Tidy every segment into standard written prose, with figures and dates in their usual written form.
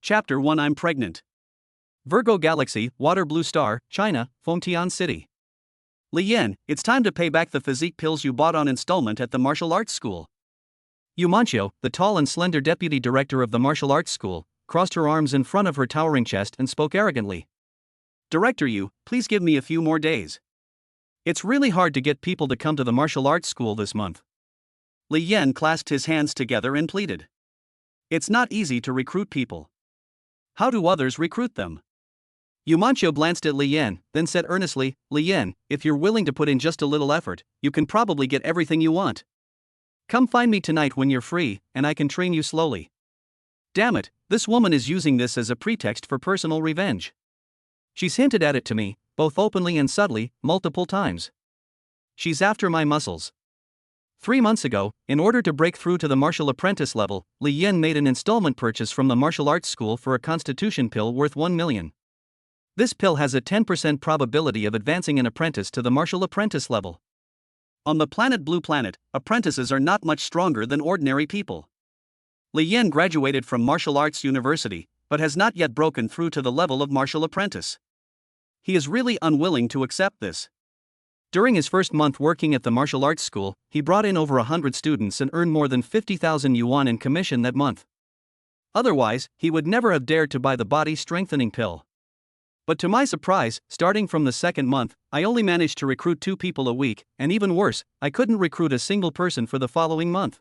Chapter 1 I'm Pregnant. Virgo Galaxy, Water Blue Star, China, Fengtian City. Li Yan, it's time to pay back the physique pills you bought on installment at the martial arts school. Yu Manqiu, the tall and slender deputy director of the martial arts school, crossed her arms in front of her towering chest and spoke arrogantly. Director Yu, please give me a few more days. It's really hard to get people to come to the martial arts school this month. Li Yan clasped his hands together and pleaded. It's not easy to recruit people. How do others recruit them? Yu Manqiu glanced at Li Yan, then said earnestly, Li Yan, if you're willing to put in just a little effort, you can probably get everything you want. Come find me tonight when you're free, and I can train you slowly. Damn it, this woman is using this as a pretext for personal revenge. She's hinted at it to me, both openly and subtly, multiple times. She's after my muscles. 3 months ago, in order to break through to the martial apprentice level, Li Yan made an installment purchase from the martial arts school for a constitution pill worth 1 million. This pill has a 10% probability of advancing an apprentice to the martial apprentice level. On the planet Blue Planet, apprentices are not much stronger than ordinary people. Li Yan graduated from martial arts university, but has not yet broken through to the level of martial apprentice. He is really unwilling to accept this. During his first month working at the martial arts school, he brought in over 100 students and earned more than 50,000 yuan in commission that month. Otherwise, he would never have dared to buy the body strengthening pill. But to my surprise, starting from the second month, I only managed to recruit 2 people a week, and even worse, I couldn't recruit a single person for the following month.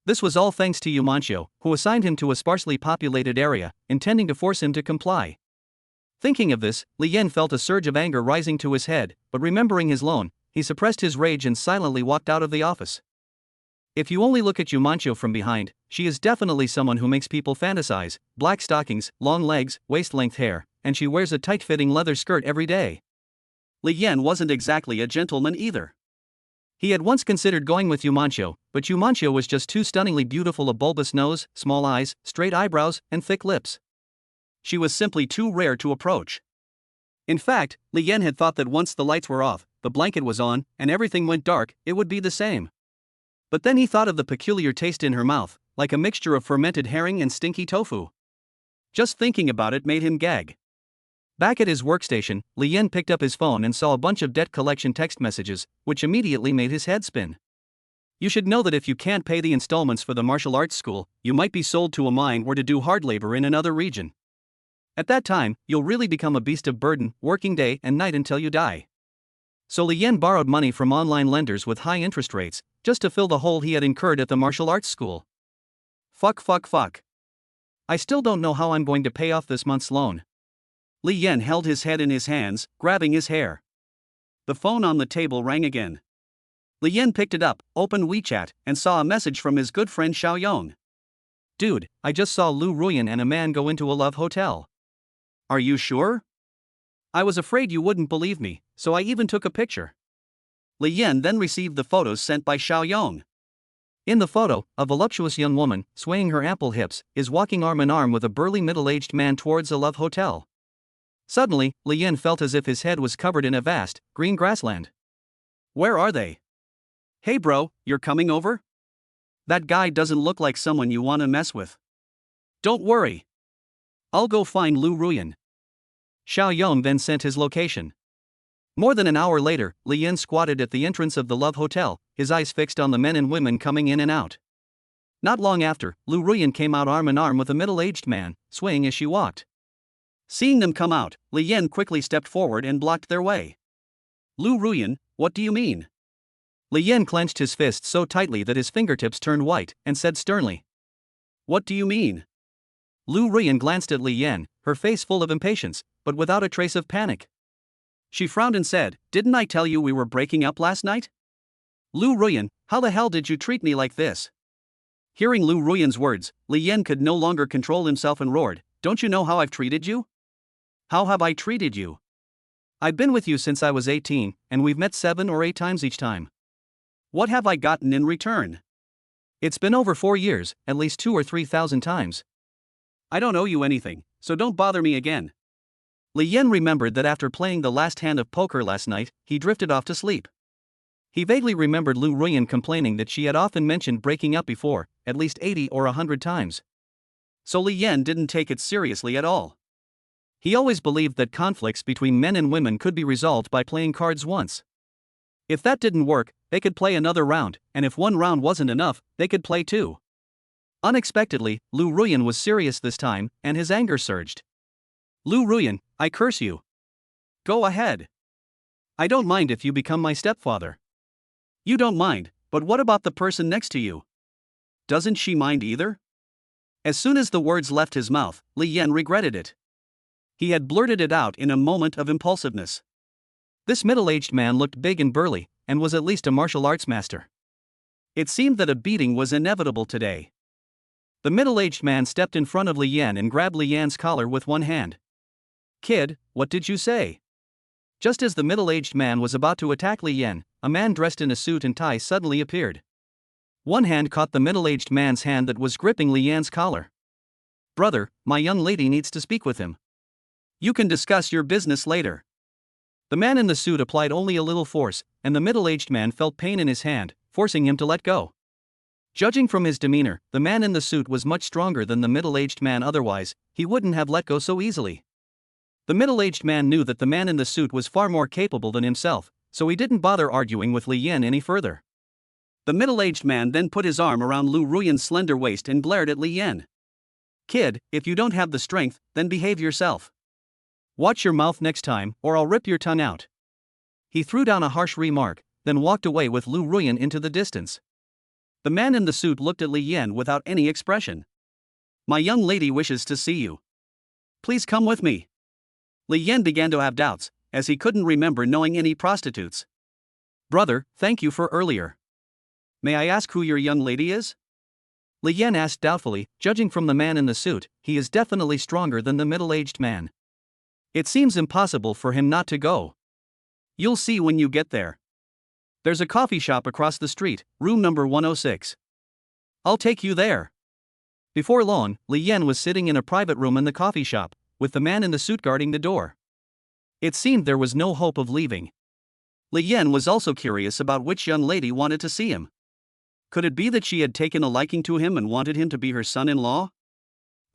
This was all thanks to Yu Manqiu, who assigned him to a sparsely populated area, intending to force him to comply. Thinking of this, Li Yan felt a surge of anger rising to his head, but remembering his loan, he suppressed his rage and silently walked out of the office. If you only look at Yu Manqiu from behind, she is definitely someone who makes people fantasize: black stockings, long legs, waist-length hair, and she wears a tight-fitting leather skirt every day. Li Yan wasn't exactly a gentleman either. He had once considered going with Yu Manqiu, but Yu Manqiu was just too stunningly beautiful: a bulbous nose, small eyes, straight eyebrows, and thick lips. She was simply too rare to approach. In fact, Li Yan had thought that once the lights were off, the blanket was on, and everything went dark, it would be the same. But then he thought of the peculiar taste in her mouth, like a mixture of fermented herring and stinky tofu. Just thinking about it made him gag. Back at his workstation, Li Yan picked up his phone and saw a bunch of debt collection text messages, which immediately made his head spin. You should know that if you can't pay the installments for the martial arts school, you might be sold to a mine or to do hard labor in another region. At that time, you'll really become a beast of burden, working day and night until you die. So Li Yan borrowed money from online lenders with high interest rates, just to fill the hole he had incurred at the martial arts school. Fuck. I still don't know how I'm going to pay off this month's loan. Li Yan held his head in his hands, grabbing his hair. The phone on the table rang again. Li Yan picked it up, opened WeChat, and saw a message from his good friend Xiaoyong. Dude, I just saw Lu Ruyan and a man go into a love hotel. Are you sure? I was afraid you wouldn't believe me, so I even took a picture. Li Yan then received the photos sent by Xiaoyong. In the photo, a voluptuous young woman, swaying her ample hips, is walking arm in arm with a burly middle-aged man towards a love hotel. Suddenly, Li Yan felt as if his head was covered in a vast, green grassland. Where are they? Hey bro, you're coming over? That guy doesn't look like someone you want to mess with. Don't worry. I'll go find Lu Ruyan. Xiaoyong then sent his location. More than an hour later, Li Yan squatted at the entrance of the love hotel, his eyes fixed on the men and women coming in and out. Not long after, Lu Ruyan came out arm in arm with a middle-aged man, swaying as she walked. Seeing them come out, Li Yan quickly stepped forward and blocked their way. Lu Ruyan, what do you mean? Li Yan clenched his fist so tightly that his fingertips turned white, and said sternly. What do you mean? Lu Ruyan glanced at Li Yan, her face full of impatience, but without a trace of panic. She frowned and said, Didn't I tell you we were breaking up last night? Lu Ruyan, how the hell did you treat me like this? Hearing Lu Ruyan's words, Li Yan could no longer control himself and roared, Don't you know how I've treated you? How have I treated you? I've been with you since I was 18, and we've met 7 or 8 times each time. What have I gotten in return? It's been over 4 years, at least 2,000 or 3,000 times. I don't owe you anything, so don't bother me again. Li Yan remembered that after playing the last hand of poker last night, he drifted off to sleep. He vaguely remembered Lu Ruyan complaining that she had often mentioned breaking up before, at least 80 or 100 times. So Li Yan didn't take it seriously at all. He always believed that conflicts between men and women could be resolved by playing cards once. If that didn't work, they could play another round, and if one round wasn't enough, they could play two. Unexpectedly, Lu Ruyan was serious this time, and his anger surged. Lu Ruyan, I curse you. Go ahead. I don't mind if you become my stepfather. You don't mind, but what about the person next to you? Doesn't she mind either? As soon as the words left his mouth, Li Yan regretted it. He had blurted it out in a moment of impulsiveness. This middle-aged man looked big and burly, and was at least a martial arts master. It seemed that a beating was inevitable today. The middle-aged man stepped in front of Li Yan and grabbed Li Yan's collar with one hand. Kid, what did you say? Just as the middle-aged man was about to attack Li Yan, a man dressed in a suit and tie suddenly appeared. One hand caught the middle-aged man's hand that was gripping Li Yan's collar. Brother, my young lady needs to speak with him. You can discuss your business later. The man in the suit applied only a little force, and the middle-aged man felt pain in his hand, forcing him to let go. Judging from his demeanor, the man in the suit was much stronger than the middle-aged man, otherwise, he wouldn't have let go so easily. The middle-aged man knew that the man in the suit was far more capable than himself, so he didn't bother arguing with Li Yan any further. The middle-aged man then put his arm around Lu Ruyan's slender waist and glared at Li Yan. Kid, if you don't have the strength, then behave yourself. Watch your mouth next time, or I'll rip your tongue out. He threw down a harsh remark, then walked away with Lu Ruyan into the distance. The man in the suit looked at Li Yan without any expression. My young lady wishes to see you. Please come with me. Li Yan began to have doubts, as he couldn't remember knowing any prostitutes. Brother, thank you for earlier. May I ask who your young lady is? Li Yan asked doubtfully, judging from the man in the suit, he is definitely stronger than the middle-aged man. It seems impossible for him not to go. You'll see when you get there. There's a coffee shop across the street, room number 106. I'll take you there. Before long, Li Yan was sitting in a private room in the coffee shop, with the man in the suit guarding the door. It seemed there was no hope of leaving. Li Yan was also curious about which young lady wanted to see him. Could it be that she had taken a liking to him and wanted him to be her son-in-law?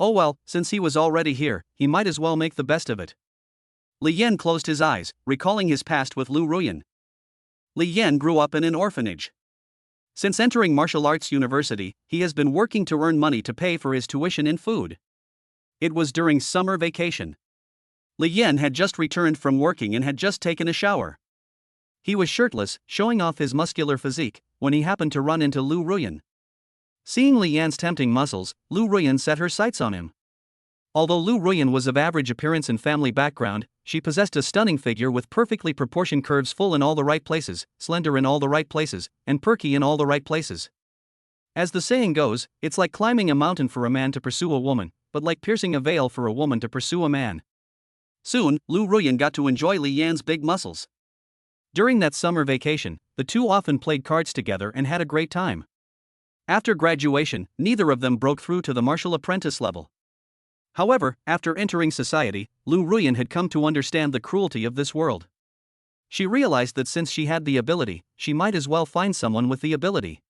Oh well, since he was already here, he might as well make the best of it. Li Yan closed his eyes, recalling his past with Lu Ruyan. Li Yan grew up in an orphanage. Since entering martial arts university, he has been working to earn money to pay for his tuition and food. It was during summer vacation. Li Yan had just returned from working and had just taken a shower. He was shirtless, showing off his muscular physique, when he happened to run into Lu Ruyan. Seeing Li Yan's tempting muscles, Lu Ruyan set her sights on him. Although Lu Ruyan was of average appearance and family background, she possessed a stunning figure with perfectly proportioned curves, full in all the right places, slender in all the right places, and perky in all the right places. As the saying goes, it's like climbing a mountain for a man to pursue a woman, but like piercing a veil for a woman to pursue a man. Soon, Lu Ruyan got to enjoy Li Yan's big muscles. During that summer vacation, the two often played cards together and had a great time. After graduation, neither of them broke through to the martial apprentice level. However, after entering society, Lu Ruyan had come to understand the cruelty of this world. She realized that since she had the ability, she might as well find someone with the ability.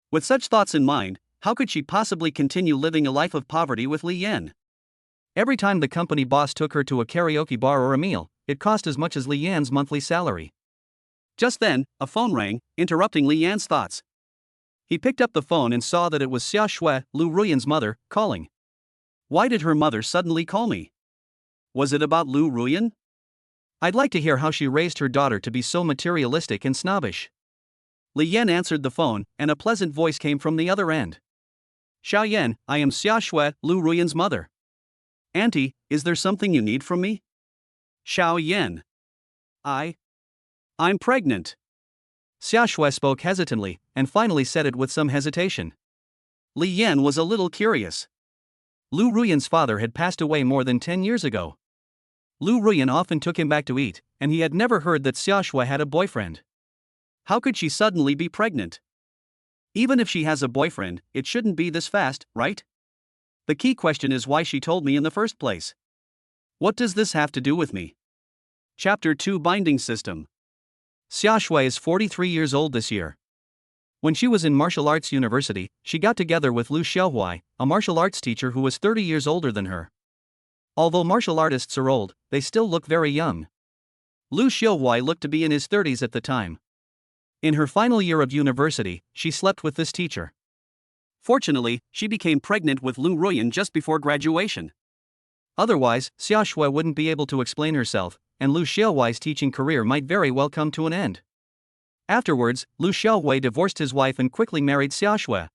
With such thoughts in mind, how could she possibly continue living a life of poverty with Li Yan? Every time the company boss took her to a karaoke bar or a meal, it cost as much as Li Yan's monthly salary. Just then, a phone rang, interrupting Li Yan's thoughts. He picked up the phone and saw that it was Xia Shui, Lu Ruyan's mother, calling. Why did her mother suddenly call me? Was it about Lu Ruyan? I'd like to hear how she raised her daughter to be so materialistic and snobbish. Li Yan answered the phone, and a pleasant voice came from the other end. Xiao Yan, I am Xia Shui, Lu Ruyan's mother. Auntie, is there something you need from me? Xiao Yan. I'm pregnant. Xia Shui spoke hesitantly, and finally said it with some hesitation. Li Yan was a little curious. Lu Ruyan's father had passed away more than 10 years ago. Lu Ruyan often took him back to eat, and he had never heard that Xia Shui had a boyfriend. How could she suddenly be pregnant? Even if she has a boyfriend, it shouldn't be this fast, right? The key question is why she told me in the first place. What does this have to do with me? Chapter 2 Binding System. Xia Shui is 43 years old this year. When she was in martial arts university, she got together with Lu Xiaohui, a martial arts teacher who was 30 years older than her. Although martial artists are old, they still look very young. Lu Xiaohui looked to be in his 30s at the time. In her final year of university, she slept with this teacher. Fortunately, she became pregnant with Lu Ruyan just before graduation. Otherwise, Xia Shui wouldn't be able to explain herself, and Lu Xiaohui's teaching career might very well come to an end. Afterwards, Lu Xiaohui divorced his wife and quickly married Xia Shui.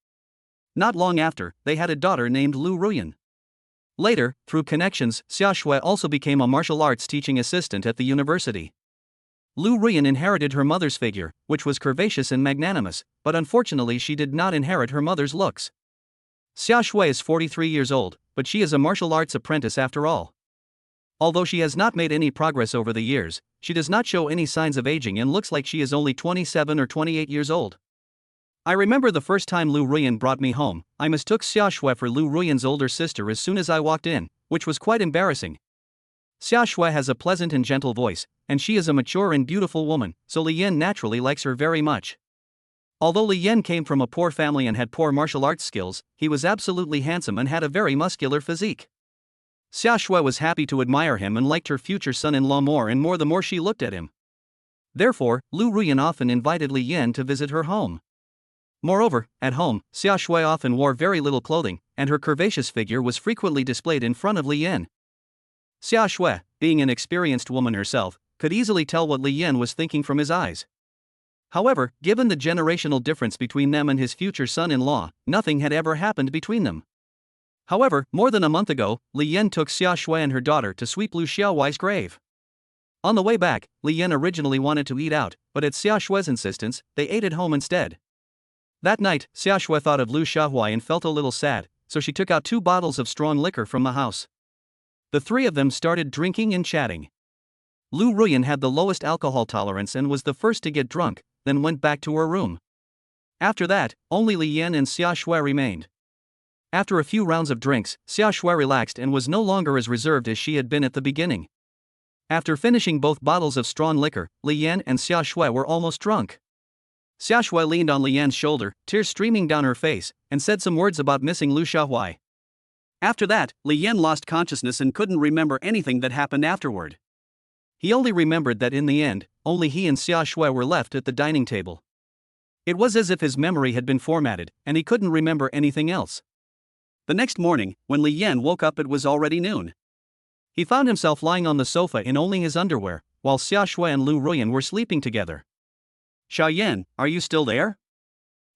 Not long after, they had a daughter named Lu Ruyan. Later, through connections, Xia Shui also became a martial arts teaching assistant at the university. Lu Ruyan inherited her mother's figure, which was curvaceous and magnanimous, but unfortunately she did not inherit her mother's looks. Xia Shui is 43 years old, but she is a martial arts apprentice after all. Although she has not made any progress over the years, she does not show any signs of aging and looks like she is only 27 or 28 years old. I remember the first time Lu Ruyan brought me home, I mistook Xia Shui for Lu Ruyan's older sister as soon as I walked in, which was quite embarrassing. Xia Shui has a pleasant and gentle voice, and she is a mature and beautiful woman, so Li Yan naturally likes her very much. Although Li Yan came from a poor family and had poor martial arts skills, he was absolutely handsome and had a very muscular physique. Xia Shui was happy to admire him and liked her future son-in-law more and more the more she looked at him. Therefore, Lu Ruyan often invited Li Yan to visit her home. Moreover, at home, Xia Shui often wore very little clothing, and her curvaceous figure was frequently displayed in front of Li Yan. Xia Shui, being an experienced woman herself, could easily tell what Li Yan was thinking from his eyes. However, given the generational difference between them and his future son-in-law, nothing had ever happened between them. However, more than a month ago, Li Yan took Xia Shui and her daughter to sweep Lu Xiaohui's grave. On the way back, Li Yan originally wanted to eat out, but at Xia Shui's insistence, they ate at home instead. That night, Xia Shui thought of Lu Xiaohui and felt a little sad, so she took out 2 bottles of strong liquor from the house. The 3 of them started drinking and chatting. Lu Ruyan had the lowest alcohol tolerance and was the first to get drunk, then went back to her room. After that, only Li Yan and Xia Shui remained. After a few rounds of drinks, Xia Shui relaxed and was no longer as reserved as she had been at the beginning. After finishing both bottles of strong liquor, Li Yan and Xia Shui were almost drunk. Xia Shui leaned on Li Yan's shoulder, tears streaming down her face, and said some words about missing Lu Xiaohui. After that, Li Yan lost consciousness and couldn't remember anything that happened afterward. He only remembered that in the end, only he and Xia Shui were left at the dining table. It was as if his memory had been formatted, and he couldn't remember anything else. The next morning, when Li Yan woke up, it was already noon. He found himself lying on the sofa in only his underwear, while Xia Shui and Lu Ruyan were sleeping together. "Xiaoyan, are you still there?"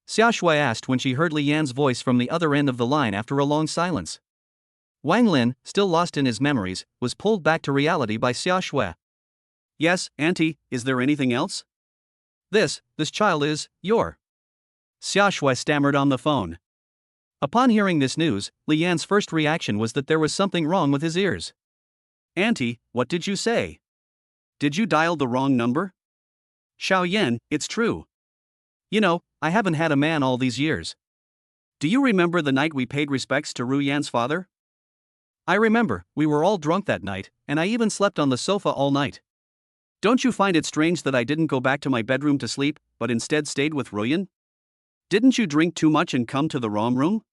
Xia Shui asked when she heard Li Yan's voice from the other end of the line after a long silence. Wang Lin, still lost in his memories, was pulled back to reality by Xia Shui. "Yes, Auntie, is there anything else?" This child is your." Xia Shui stammered on the phone. Upon hearing this news, Li Yan's first reaction was that there was something wrong with his ears. "Auntie, what did you say? Did you dial the wrong number?" "Xiaoyan, it's true. You know, I haven't had a man all these years. Do you remember the night we paid respects to Ru Yan's father?" "I remember, we were all drunk that night, and I even slept on the sofa all night. Don't you find it strange that I didn't go back to my bedroom to sleep, but instead stayed with Ruyan? Didn't you drink too much and come to the wrong room?"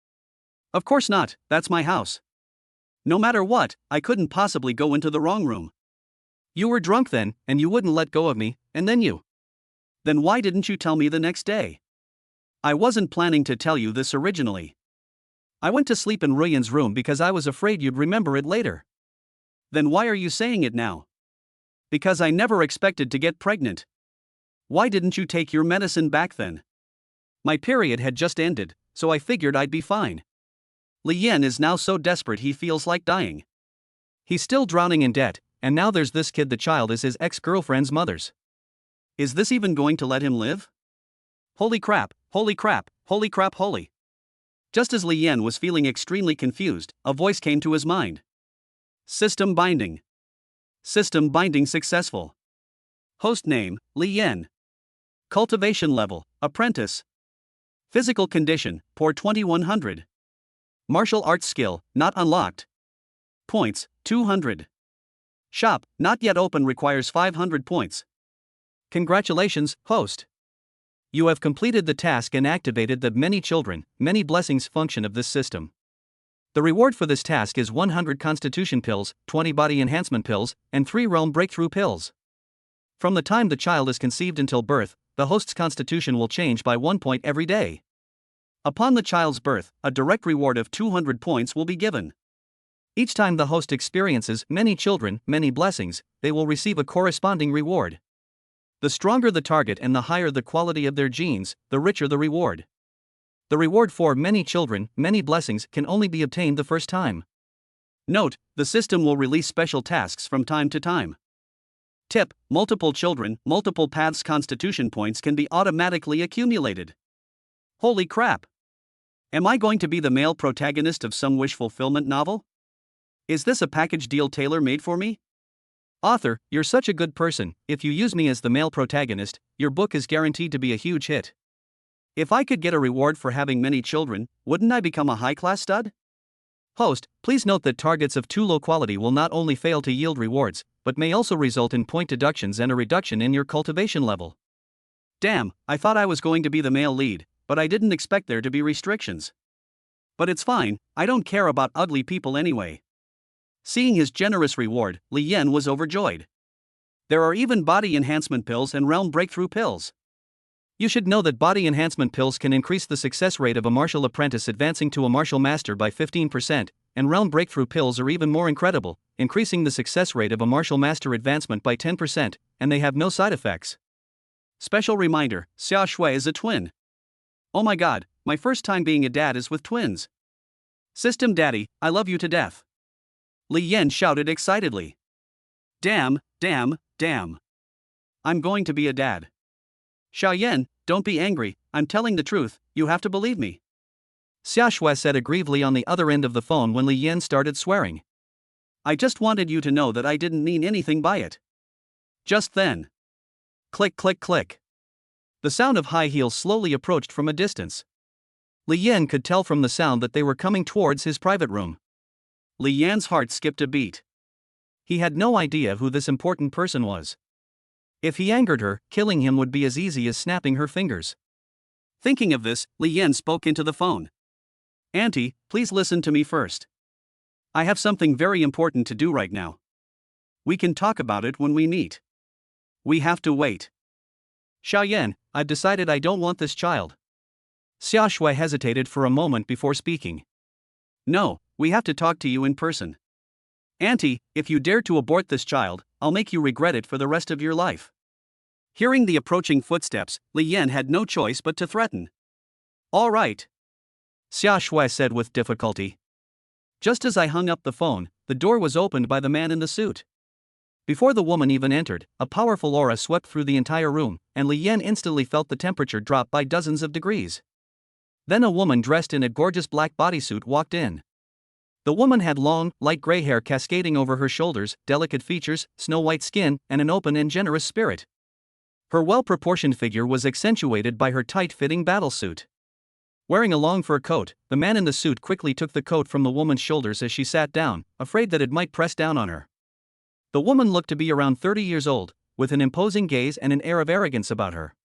"Of course not, that's my house. No matter what, I couldn't possibly go into the wrong room." "You were drunk then, and you wouldn't let go of me, and then you..." "Then why didn't you tell me the next day?" "I wasn't planning to tell you this originally. I went to sleep in Ruyan's room because I was afraid you'd remember it later." "Then why are you saying it now?" "Because I never expected to get pregnant." "Why didn't you take your medicine back then?" "My period had just ended, so I figured I'd be fine." Li Yan is now so desperate he feels like dying. He's still drowning in debt, and now there's this kid. The child is his ex-girlfriend's mother's. Is this even going to let him live? Holy crap, holy crap, holy crap, holy. Just as Li Yan was feeling extremely confused, a voice came to his mind. System binding. System binding successful. Host name, Li Yan. Cultivation level, apprentice. Physical condition, poor 2100. Martial arts skill, not unlocked. Points, 200. Shop, not yet open, requires 500 points. Congratulations, host. You have completed the task and activated the many children, many blessings function of this system. The reward for this task is 100 Constitution Pills, 20 Body Enhancement Pills, and 3 Realm Breakthrough Pills. From the time the child is conceived until birth, the host's constitution will change by 1 point every day. Upon the child's birth, a direct reward of 200 points will be given. Each time the host experiences many children, many blessings, they will receive a corresponding reward. The stronger the target and the higher the quality of their genes, the richer the reward. The reward for many children, many blessings can only be obtained the first time. Note, the system will release special tasks from time to time. Tip: multiple children, multiple paths constitution points can be automatically accumulated. Holy crap! Am I going to be the male protagonist of some wish fulfillment novel? Is this a package deal tailor-made for me? Author, you're such a good person. If you use me as the male protagonist, your book is guaranteed to be a huge hit. If I could get a reward for having many children, wouldn't I become a high-class stud? Host, please note that targets of too low quality will not only fail to yield rewards, but may also result in point deductions and a reduction in your cultivation level. Damn, I thought I was going to be the male lead, but I didn't expect there to be restrictions. But it's fine, I don't care about ugly people anyway. Seeing his generous reward, Li Yan was overjoyed. There are even body enhancement pills and realm breakthrough pills. You should know that body enhancement pills can increase the success rate of a martial apprentice advancing to a martial master by 15%, and realm breakthrough pills are even more incredible, increasing the success rate of a martial master advancement by 10%, and they have no side effects. Special reminder, Xia Shui is a twin. Oh my god, my first time being a dad is with twins. System Daddy, I love you to death. Li Yan shouted excitedly. Damn, damn, damn. I'm going to be a dad. Xiaoyan, don't be angry, I'm telling the truth, you have to believe me. Xia Shui said aggrievedly on the other end of the phone when Li Yan started swearing. I just wanted you to know that I didn't mean anything by it. Just then. Click, click, click. The sound of high heels slowly approached from a distance. Li Yan could tell from the sound that they were coming towards his private room. Li Yan's heart skipped a beat. He had no idea who this important person was. If he angered her, killing him would be as easy as snapping her fingers. Thinking of this, Li Yan spoke into the phone. Auntie, please listen to me first. I have something very important to do right now. We can talk about it when we meet. We have to wait. Xiaoyan, I've decided I don't want this child. Xia Shui hesitated for a moment before speaking. No, we have to talk to you in person. Auntie, if you dare to abort this child, I'll make you regret it for the rest of your life. Hearing the approaching footsteps, Li Yan had no choice but to threaten. All right. Xia Shui said with difficulty. Just as I hung up the phone, the door was opened by the man in the suit. Before the woman even entered, a powerful aura swept through the entire room, and Li Yan instantly felt the temperature drop by dozens of degrees. Then a woman dressed in a gorgeous black bodysuit walked in. The woman had long, light gray hair cascading over her shoulders, delicate features, snow-white skin, and an open and generous spirit. Her well-proportioned figure was accentuated by her tight-fitting battlesuit. Wearing a long fur coat, the man in the suit quickly took the coat from the woman's shoulders as she sat down, afraid that it might press down on her. The woman looked to be around 30 years old, with an imposing gaze and an air of arrogance about her.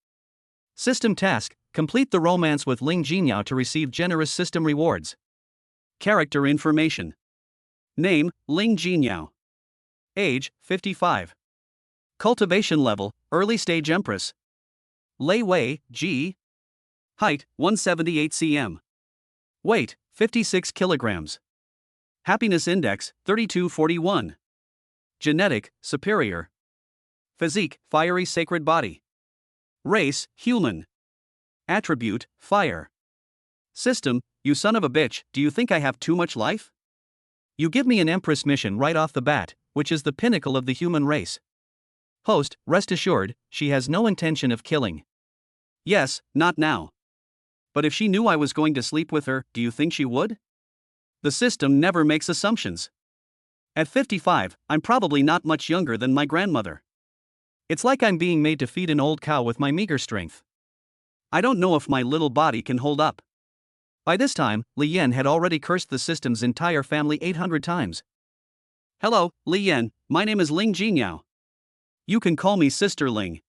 System task: complete the romance with Ling Jinyao to receive generous system rewards. Character information. Name: Ling Jinyao. Age: 55. Cultivation level: early stage Empress. Lei Wei, G. Height: 178 cm. Weight: 56 kilograms. Happiness index: 3241. Genetic: superior. Physique: fiery sacred body. Race: human. Attribute: fire. System: you son of a bitch, do you think I have too much life? You give me an Empress mission right off the bat, which is the pinnacle of the human race. Host: rest assured, she has no intention of killing. Yes, not now. But if she knew I was going to sleep with her, do you think she would? The system never makes assumptions. At 55, I'm probably not much younger than my grandmother. It's like I'm being made to feed an old cow with my meager strength. I don't know if my little body can hold up. By this time, Li Yan had already cursed the system's entire family 800 times. Hello, Li Yan, my name is Ling Jinyao. You can call me Sister Ling.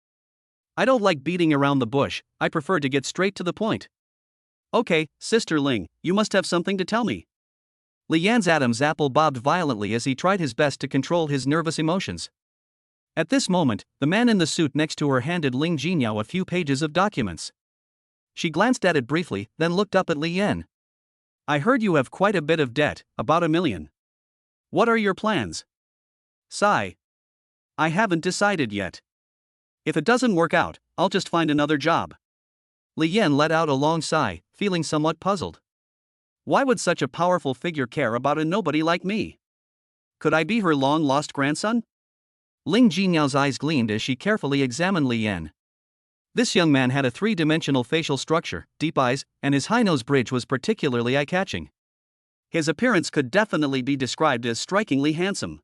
I don't like beating around the bush, I prefer to get straight to the point. Okay, Sister Ling, you must have something to tell me. Li Yan's Adam's apple bobbed violently as he tried his best to control his nervous emotions. At this moment, the man in the suit next to her handed Ling Jinyao a few pages of documents. She glanced at it briefly, then looked up at Li Yan. I heard you have quite a bit of debt, about 1 million. What are your plans? Sigh. I haven't decided yet. If it doesn't work out, I'll just find another job. Li Yan let out a long sigh, feeling somewhat puzzled. Why would such a powerful figure care about a nobody like me? Could I be her long-lost grandson? Ling Jinyao's eyes gleamed as she carefully examined Li Yan. This young man had a three-dimensional facial structure, deep eyes, and his high nose bridge was particularly eye-catching. His appearance could definitely be described as strikingly handsome.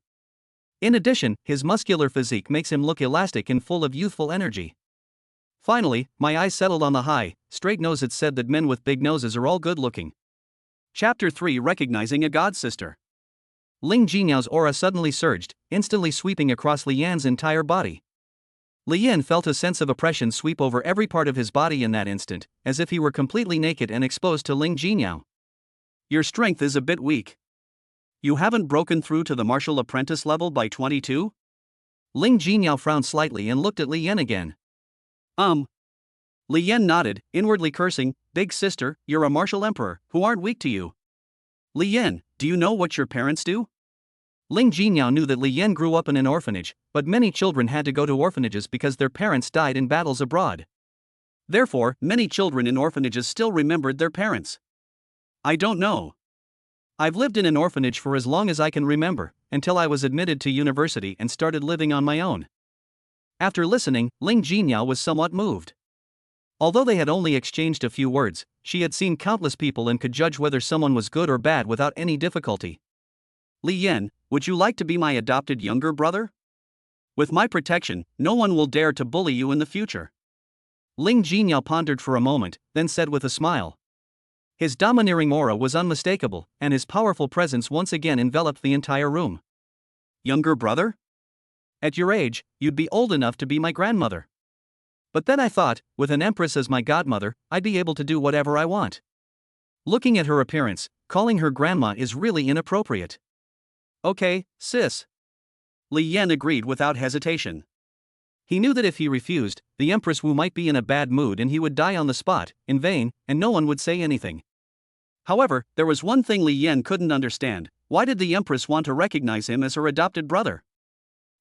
In addition, his muscular physique makes him look elastic and full of youthful energy. Finally, my eyes settled on the high, straight nose. It said that men with big noses are all good-looking. Chapter 3: Recognizing a God Sister. Ling Jinyao's aura suddenly surged, instantly sweeping across Li Yan's entire body. Li Yan felt a sense of oppression sweep over every part of his body in that instant, as if he were completely naked and exposed to Ling Jinyao. Your strength is a bit weak. You haven't broken through to the martial apprentice level by 22? Ling Jinyao frowned slightly and looked at Li Yan again. Li Yan nodded, inwardly cursing, Big sister, you're a martial emperor, who aren't weak to you. Li Yan, do you know what your parents do? Ling Jinyao knew that Li Yan grew up in an orphanage, but many children had to go to orphanages because their parents died in battles abroad. Therefore, many children in orphanages still remembered their parents. I don't know. I've lived in an orphanage for as long as I can remember, until I was admitted to university and started living on my own. After listening, Ling Jinyao was somewhat moved. Although they had only exchanged a few words, she had seen countless people and could judge whether someone was good or bad without any difficulty. Li Yan, would you like to be my adopted younger brother? With my protection, no one will dare to bully you in the future. Ling Jinyao pondered for a moment, then said with a smile. His domineering aura was unmistakable, and his powerful presence once again enveloped the entire room. Younger brother? At your age, you'd be old enough to be my grandmother. But then I thought, with an empress as my godmother, I'd be able to do whatever I want. Looking at her appearance, calling her grandma is really inappropriate. Okay, sis. Li Yan agreed without hesitation. He knew that if he refused, the Empress Wu might be in a bad mood and he would die on the spot, in vain, and no one would say anything. However, there was one thing Li Yan couldn't understand: why did the Empress want to recognize him as her adopted brother?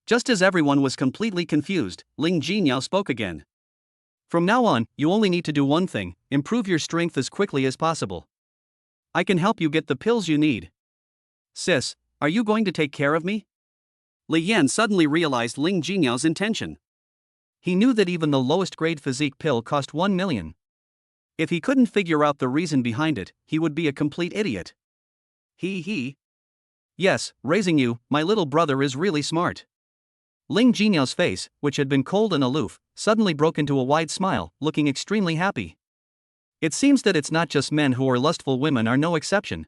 Just as everyone was completely confused, Ling Jinyao spoke again. From now on, you only need to do one thing: improve your strength as quickly as possible. I can help you get the pills you need. Sis, are you going to take care of me? Li Yan suddenly realized Ling Jinyao's intention. He knew that even the lowest grade physique pill cost 1 million. If he couldn't figure out the reason behind it, he would be a complete idiot. Yes, raising you, my little brother, is really smart. Ling Jinyao's face, which had been cold and aloof, suddenly broke into a wide smile, looking extremely happy. It seems that it's not just men who are lustful, women are no exception.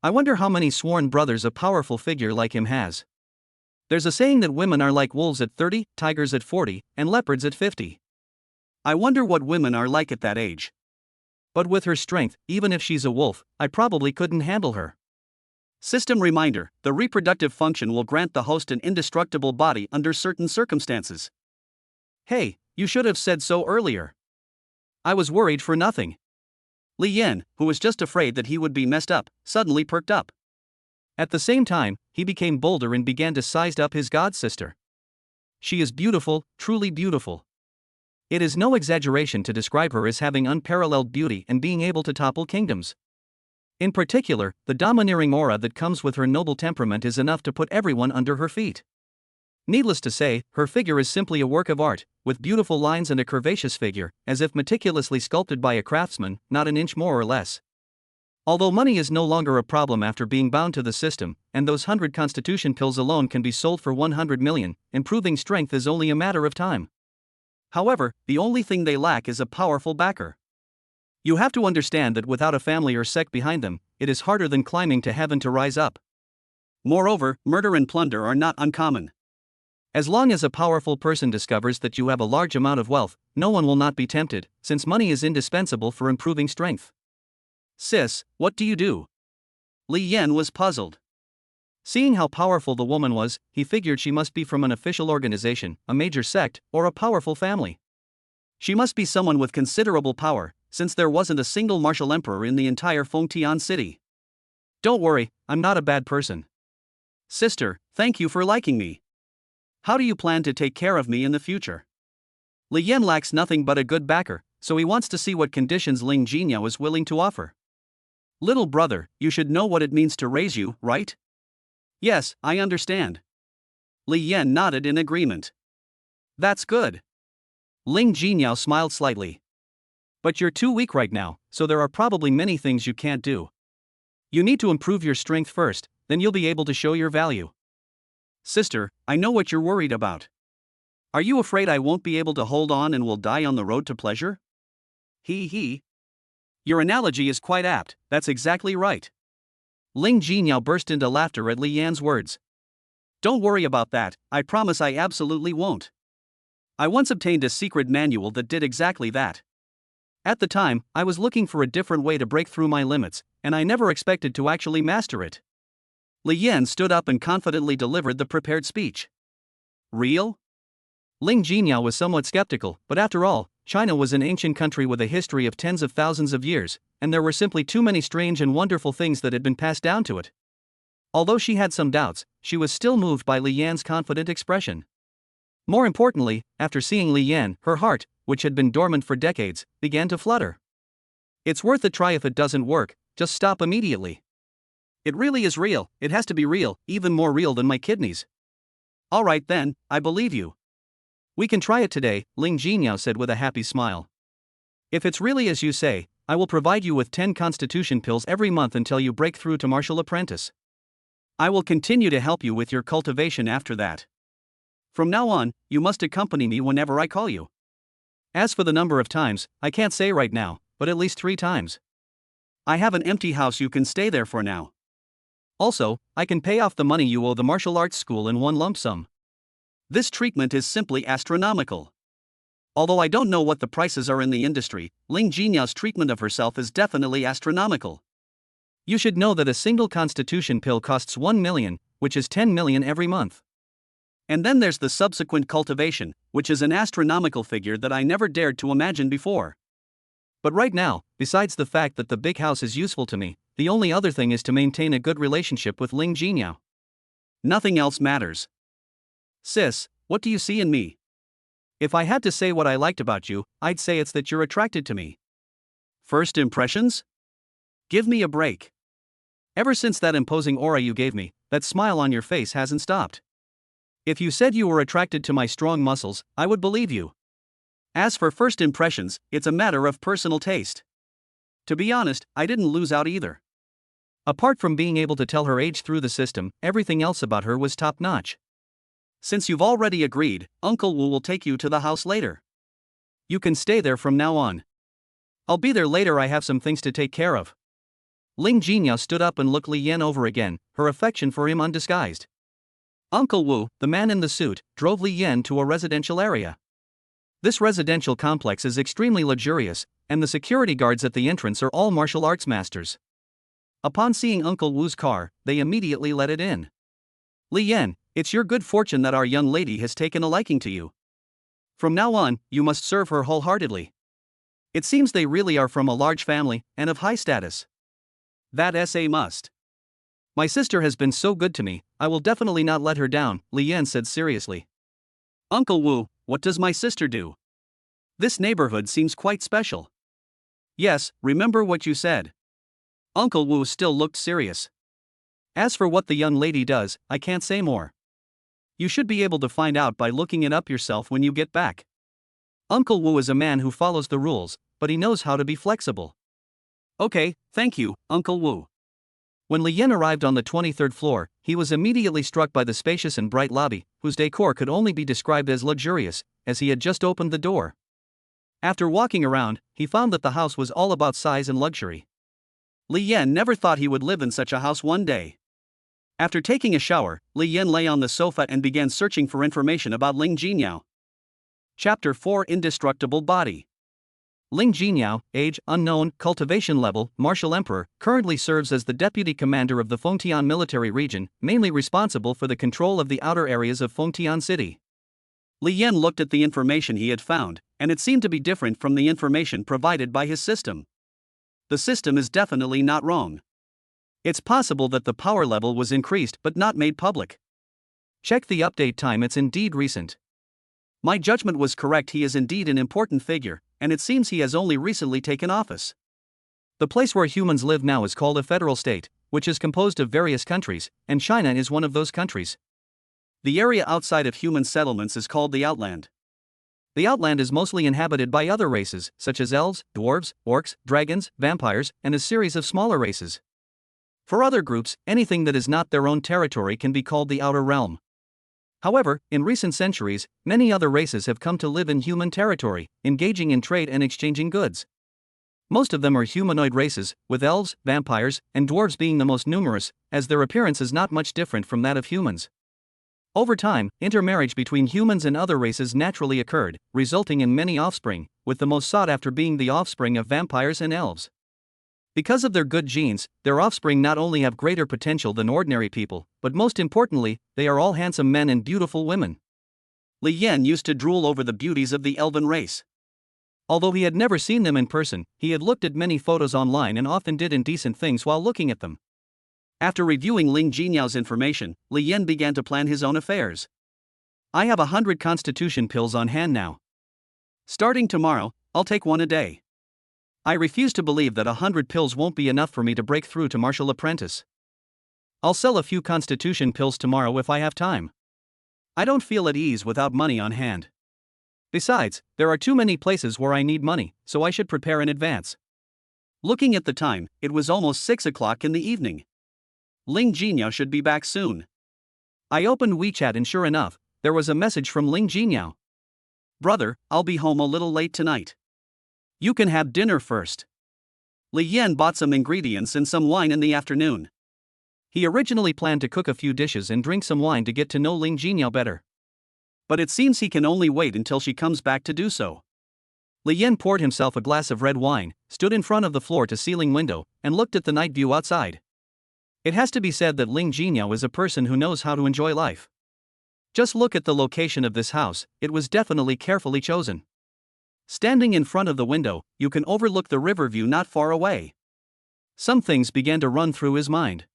I wonder how many sworn brothers a powerful figure like him has. There's a saying that women are like wolves at 30, tigers at 40, and leopards at 50. I wonder what women are like at that age. But with her strength, even if she's a wolf, I probably couldn't handle her. System reminder: the reproductive function will grant the host an indestructible body under certain circumstances. Hey, you should have said so earlier. I was worried for nothing. Li Yan, who was just afraid that he would be messed up, suddenly perked up. At the same time, he became bolder and began to size up his god sister. She is beautiful, truly beautiful. It is no exaggeration to describe her as having unparalleled beauty and being able to topple kingdoms. In particular, the domineering aura that comes with her noble temperament is enough to put everyone under her feet. Needless to say, her figure is simply a work of art, with beautiful lines and a curvaceous figure, as if meticulously sculpted by a craftsman, not an inch more or less. Although money is no longer a problem after being bound to the system, and those 100 constitution pills alone can be sold for 100 million, improving strength is only a matter of time. However, the only thing they lack is a powerful backer. You have to understand that without a family or sect behind them, it is harder than climbing to heaven to rise up. Moreover, murder and plunder are not uncommon. As long as a powerful person discovers that you have a large amount of wealth, no one will not be tempted, since money is indispensable for improving strength. Sis, what do you do? Li Yan was puzzled. Seeing how powerful the woman was, he figured she must be from an official organization, a major sect, or a powerful family. She must be someone with considerable power, since there wasn't a single martial emperor in the entire Fengtian city. Don't worry, I'm not a bad person. Sister, thank you for liking me. How do you plan to take care of me in the future? Li Yan lacks nothing but a good backer, so he wants to see what conditions Ling Jinyao is willing to offer. Little brother, you should know what it means to raise you, right? Yes, I understand. Li Yan nodded in agreement. That's good. Ling Jinyao smiled slightly. But you're too weak right now, so there are probably many things you can't do. You need to improve your strength first, then you'll be able to show your value. Sister, I know what you're worried about. Are you afraid I won't be able to hold on and will die on the road to pleasure? He. Your analogy is quite apt, that's exactly right. Ling Jinyao burst into laughter at Li Yan's words. Don't worry about that, I promise I absolutely won't. I once obtained a secret manual that did exactly that. At the time, I was looking for a different way to break through my limits, and I never expected to actually master it. Li Yan stood up and confidently delivered the prepared speech. Real? Ling Jinyao was somewhat skeptical, but after all, China was an ancient country with a history of tens of thousands of years, and there were simply too many strange and wonderful things that had been passed down to it. Although she had some doubts, she was still moved by Li Yan's confident expression. More importantly, after seeing Li Yan, her heart, which had been dormant for decades, began to flutter. It's worth a try. If it doesn't work, just stop immediately. It really is real, it has to be real, even more real than my kidneys. Alright then, I believe you. We can try it today, Ling Jinyao said with a happy smile. If it's really as you say, I will provide you with 10 constitution pills every month until you break through to martial apprentice. I will continue to help you with your cultivation after that. From now on, you must accompany me whenever I call you. As for the number of times, I can't say right now, but at least 3 times. I have an empty house, you can stay there for now. Also, I can pay off the money you owe the martial arts school in one lump sum. This treatment is simply astronomical. Although I don't know what the prices are in the industry, Ling Jinyao's treatment of herself is definitely astronomical. You should know that a single constitution pill costs 1 million, which is 10 million every month. And then there's the subsequent cultivation, which is an astronomical figure that I never dared to imagine before. But right now, besides the fact that the big house is useful to me, the only other thing is to maintain a good relationship with Ling Jinyao. Nothing else matters. Sis, what do you see in me? If I had to say what I liked about you, I'd say it's that you're attracted to me. First impressions? Give me a break. Ever since that imposing aura you gave me, that smile on your face hasn't stopped. If you said you were attracted to my strong muscles, I would believe you. As for first impressions, it's a matter of personal taste. To be honest, I didn't lose out either. Apart from being able to tell her age through the system, everything else about her was top-notch. Since you've already agreed, Uncle Wu will take you to the house later. You can stay there from now on. I'll be there later, I have some things to take care of. Ling Jinyao stood up and looked Li Yan over again, her affection for him undisguised. Uncle Wu, the man in the suit, drove Li Yan to a residential area. This residential complex is extremely luxurious, and the security guards at the entrance are all martial arts masters. Upon seeing Uncle Wu's car, they immediately let it in. Li Yan, it's your good fortune that our young lady has taken a liking to you. From now on, you must serve her wholeheartedly. It seems they really are from a large family, and of high status. That's a must. My sister has been so good to me, I will definitely not let her down, Li Yan said seriously. Uncle Wu, what does my sister do? This neighborhood seems quite special. Yes, remember what you said. Uncle Wu still looked serious. As for what the young lady does, I can't say more. You should be able to find out by looking it up yourself when you get back. Uncle Wu is a man who follows the rules, but he knows how to be flexible. Okay, thank you, Uncle Wu. When Li Yan arrived on the 23rd floor, he was immediately struck by the spacious and bright lobby, whose decor could only be described as luxurious, as he had just opened the door. After walking around, he found that the house was all about size and luxury. Li Yan never thought he would live in such a house one day. After taking a shower, Li Yan lay on the sofa and began searching for information about Ling Jinyao. Chapter 4: Indestructible Body. Ling Jinyao, age unknown, cultivation level, martial emperor, currently serves as the deputy commander of the Fengtian military region, mainly responsible for the control of the outer areas of Fengtian city. Li Yan looked at the information he had found, and it seemed to be different from the information provided by his system. The system is definitely not wrong. It's possible that the power level was increased but not made public. Check the update time, it's indeed recent. My judgment was correct, he is indeed an important figure, and it seems he has only recently taken office. The place where humans live now is called a federal state, which is composed of various countries, and China is one of those countries. The area outside of human settlements is called the Outland. The Outland is mostly inhabited by other races, such as elves, dwarves, orcs, dragons, vampires, and a series of smaller races. For other groups, anything that is not their own territory can be called the Outer Realm. However, in recent centuries, many other races have come to live in human territory, engaging in trade and exchanging goods. Most of them are humanoid races, with elves, vampires, and dwarves being the most numerous, as their appearance is not much different from that of humans. Over time, intermarriage between humans and other races naturally occurred, resulting in many offspring, with the most sought after being the offspring of vampires and elves. Because of their good genes, their offspring not only have greater potential than ordinary people, but most importantly, they are all handsome men and beautiful women. Li Yan used to drool over the beauties of the elven race. Although he had never seen them in person, he had looked at many photos online and often did indecent things while looking at them. After reviewing Ling Jinyao's information, Li Yan began to plan his own affairs. I have 100 constitution pills on hand now. Starting tomorrow, I'll take one a day. I refuse to believe that 100 pills won't be enough for me to break through to martial apprentice. I'll sell a few constitution pills tomorrow if I have time. I don't feel at ease without money on hand. Besides, there are too many places where I need money, so I should prepare in advance. Looking at the time, it was almost 6 o'clock in the evening. Ling Jinyao should be back soon. I opened WeChat and sure enough, there was a message from Ling Jinyao. Brother, I'll be home a little late tonight. You can have dinner first. Li Yan bought some ingredients and some wine in the afternoon. He originally planned to cook a few dishes and drink some wine to get to know Ling Jinyao better. But it seems he can only wait until she comes back to do so. Li Yan poured himself a glass of red wine, stood in front of the floor-to-ceiling window, and looked at the night view outside. It has to be said that Ling Jinyao is a person who knows how to enjoy life. Just look at the location of this house, it was definitely carefully chosen. Standing in front of the window, you can overlook the river view not far away. Some things began to run through his mind.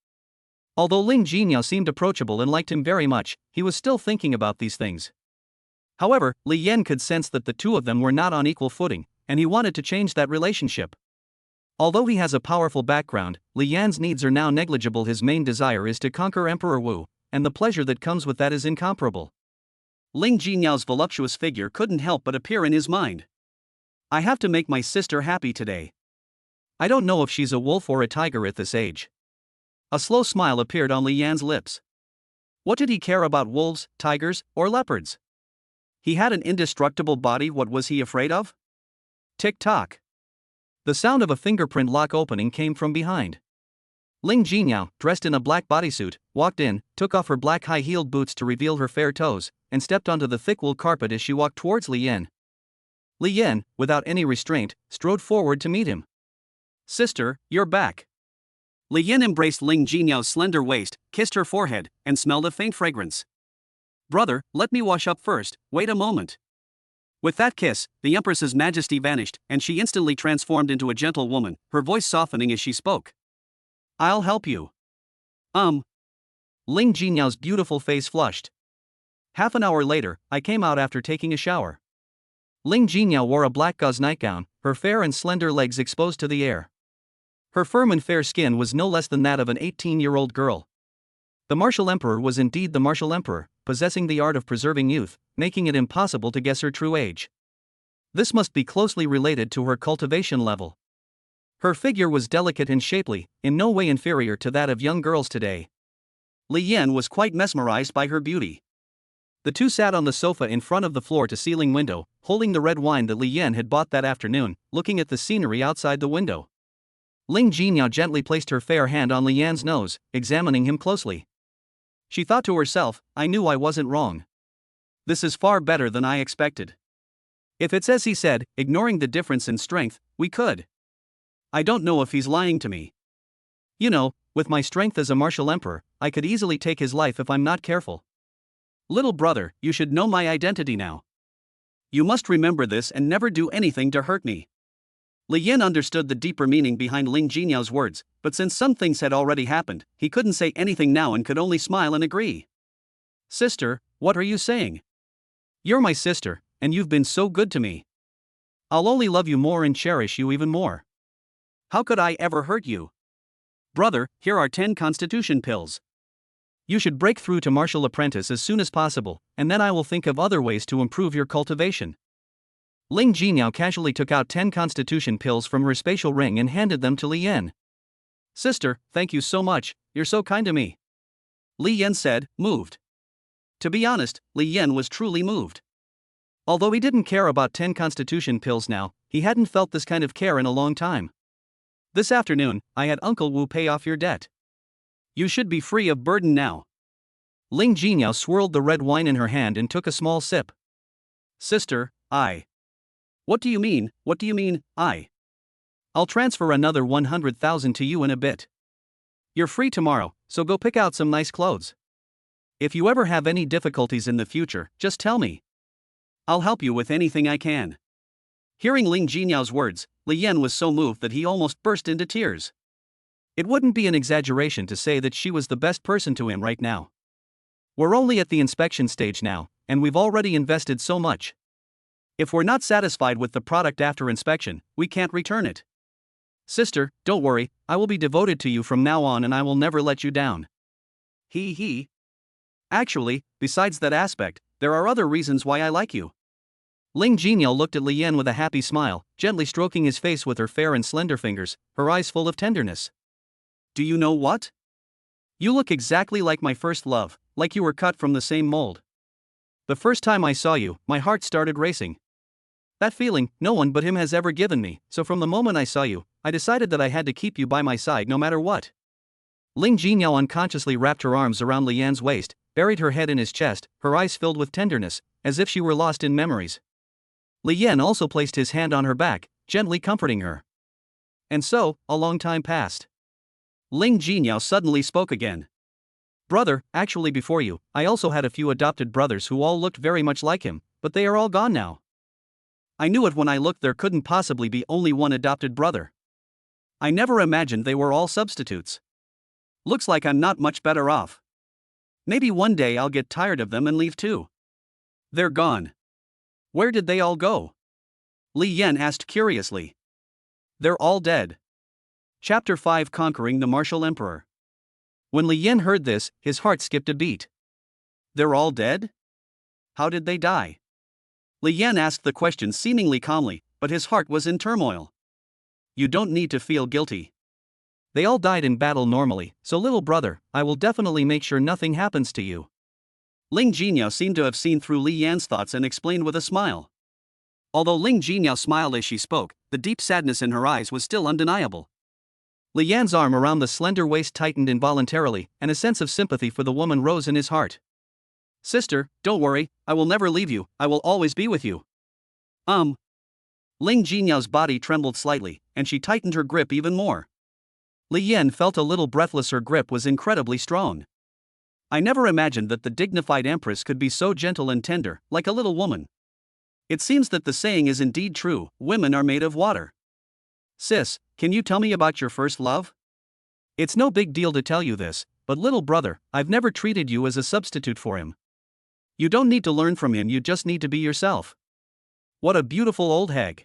Although Ling Jinyao seemed approachable and liked him very much, he was still thinking about these things. However, Li Yan could sense that the two of them were not on equal footing, and he wanted to change that relationship. Although he has a powerful background, Li Yan's needs are now negligible. His main desire is to conquer Emperor Wu, and the pleasure that comes with that is incomparable. Ling Jinyao's voluptuous figure couldn't help but appear in his mind. I have to make my sister happy today. I don't know if she's a wolf or a tiger at this age. A slow smile appeared on Li Yan's lips. What did he care about wolves, tigers, or leopards? He had an indestructible body, what was he afraid of? Tick-tock. The sound of a fingerprint lock opening came from behind. Ling Jinyao, dressed in a black bodysuit, walked in, took off her black high-heeled boots to reveal her fair toes, and stepped onto the thick wool carpet as she walked towards Li Yan. Li Yan, without any restraint, strode forward to meet him. Sister, you're back. Li Yan embraced Ling Jinyao's slender waist, kissed her forehead, and smelled a faint fragrance. Brother, let me wash up first, wait a moment. With that kiss, the Empress's majesty vanished, and she instantly transformed into a gentle woman, her voice softening as she spoke. I'll help you. Ling Jinyao's beautiful face flushed. Half an hour later, I came out after taking a shower. Ling Jinyao wore a black gauze nightgown, her fair and slender legs exposed to the air. Her firm and fair skin was no less than that of an 18-year-old girl. The martial emperor was indeed the martial emperor, possessing the art of preserving youth, making it impossible to guess her true age. This must be closely related to her cultivation level. Her figure was delicate and shapely, in no way inferior to that of young girls today. Li Yan was quite mesmerized by her beauty. The two sat on the sofa in front of the floor-to-ceiling window, holding the red wine that Li Yan had bought that afternoon, looking at the scenery outside the window. Ling Jinyao gently placed her fair hand on Li Yan's nose, examining him closely. She thought to herself, I knew I wasn't wrong. This is far better than I expected. If it's as he said, ignoring the difference in strength, we could. I don't know if he's lying to me. You know, with my strength as a martial emperor, I could easily take his life if I'm not careful. Little brother, you should know my identity now. You must remember this and never do anything to hurt me. Li Yin understood the deeper meaning behind Ling Jinyao's words, but since some things had already happened, he couldn't say anything now and could only smile and agree. Sister, what are you saying? You're my sister, and you've been so good to me. I'll only love you more and cherish you even more. How could I ever hurt you? Brother, here are 10 constitution pills. You should break through to martial apprentice as soon as possible, and then I will think of other ways to improve your cultivation. Ling Jinyao casually took out 10 constitution pills from her spatial ring and handed them to Li Yan. Sister, thank you so much, you're so kind to me. Li Yan said, moved. To be honest, Li Yan was truly moved. Although he didn't care about 10 constitution pills now, he hadn't felt this kind of care in a long time. This afternoon, I had Uncle Wu pay off your debt. You should be free of burden now. Ling Jinyao swirled the red wine in her hand and took a small sip. Sister, What do you mean, I'll transfer another 100,000 to you in a bit. You're free tomorrow, so go pick out some nice clothes. If you ever have any difficulties in the future, just tell me. I'll help you with anything I can. Hearing Ling Jinyao's words, Li Yan was so moved that he almost burst into tears. It wouldn't be an exaggeration to say that she was the best person to him right now. We're only at the inspection stage now, and we've already invested so much. If we're not satisfied with the product after inspection, we can't return it. Sister, don't worry, I will be devoted to you from now on and I will never let you down. Actually, besides that aspect, there are other reasons why I like you. Ling Jinyao looked at Li Yan with a happy smile, gently stroking his face with her fair and slender fingers, her eyes full of tenderness. Do you know what? You look exactly like my first love, like you were cut from the same mold. The first time I saw you, my heart started racing. That feeling, no one but him has ever given me, so from the moment I saw you, I decided that I had to keep you by my side no matter what. Ling Jinyao unconsciously wrapped her arms around Li Yan's waist, buried her head in his chest, her eyes filled with tenderness, as if she were lost in memories. Li Yan also placed his hand on her back, gently comforting her. And so, a long time passed. Ling Jinyao suddenly spoke again. Brother, actually before you, I also had a few adopted brothers who all looked very much like him, but they are all gone now. I knew it when I looked, there couldn't possibly be only one adopted brother. I never imagined they were all substitutes. Looks like I'm not much better off. Maybe one day I'll get tired of them and leave too. They're gone. Where did they all go? Li Yan asked curiously. They're all dead. Chapter 5, Conquering the Martial Emperor. When Li Yan heard this, his heart skipped a beat. They're all dead? How did they die? Li Yan asked the question seemingly calmly, but his heart was in turmoil. You don't need to feel guilty. They all died in battle normally, so little brother, I will definitely make sure nothing happens to you. Ling Jinyao seemed to have seen through Li Yan's thoughts and explained with a smile. Although Ling Jinyao smiled as she spoke, the deep sadness in her eyes was still undeniable. Li Yan's arm around the slender waist tightened involuntarily, and a sense of sympathy for the woman rose in his heart. Sister, don't worry, I will never leave you, I will always be with you. Ling Jinyao's body trembled slightly, and she tightened her grip even more. Li Yan felt a little breathless, her grip was incredibly strong. I never imagined that the dignified empress could be so gentle and tender, like a little woman. It seems that the saying is indeed true, women are made of water. Sis, can you tell me about your first love? It's no big deal to tell you this, but little brother, I've never treated you as a substitute for him. You don't need to learn from him, you just need to be yourself. What a beautiful old hag.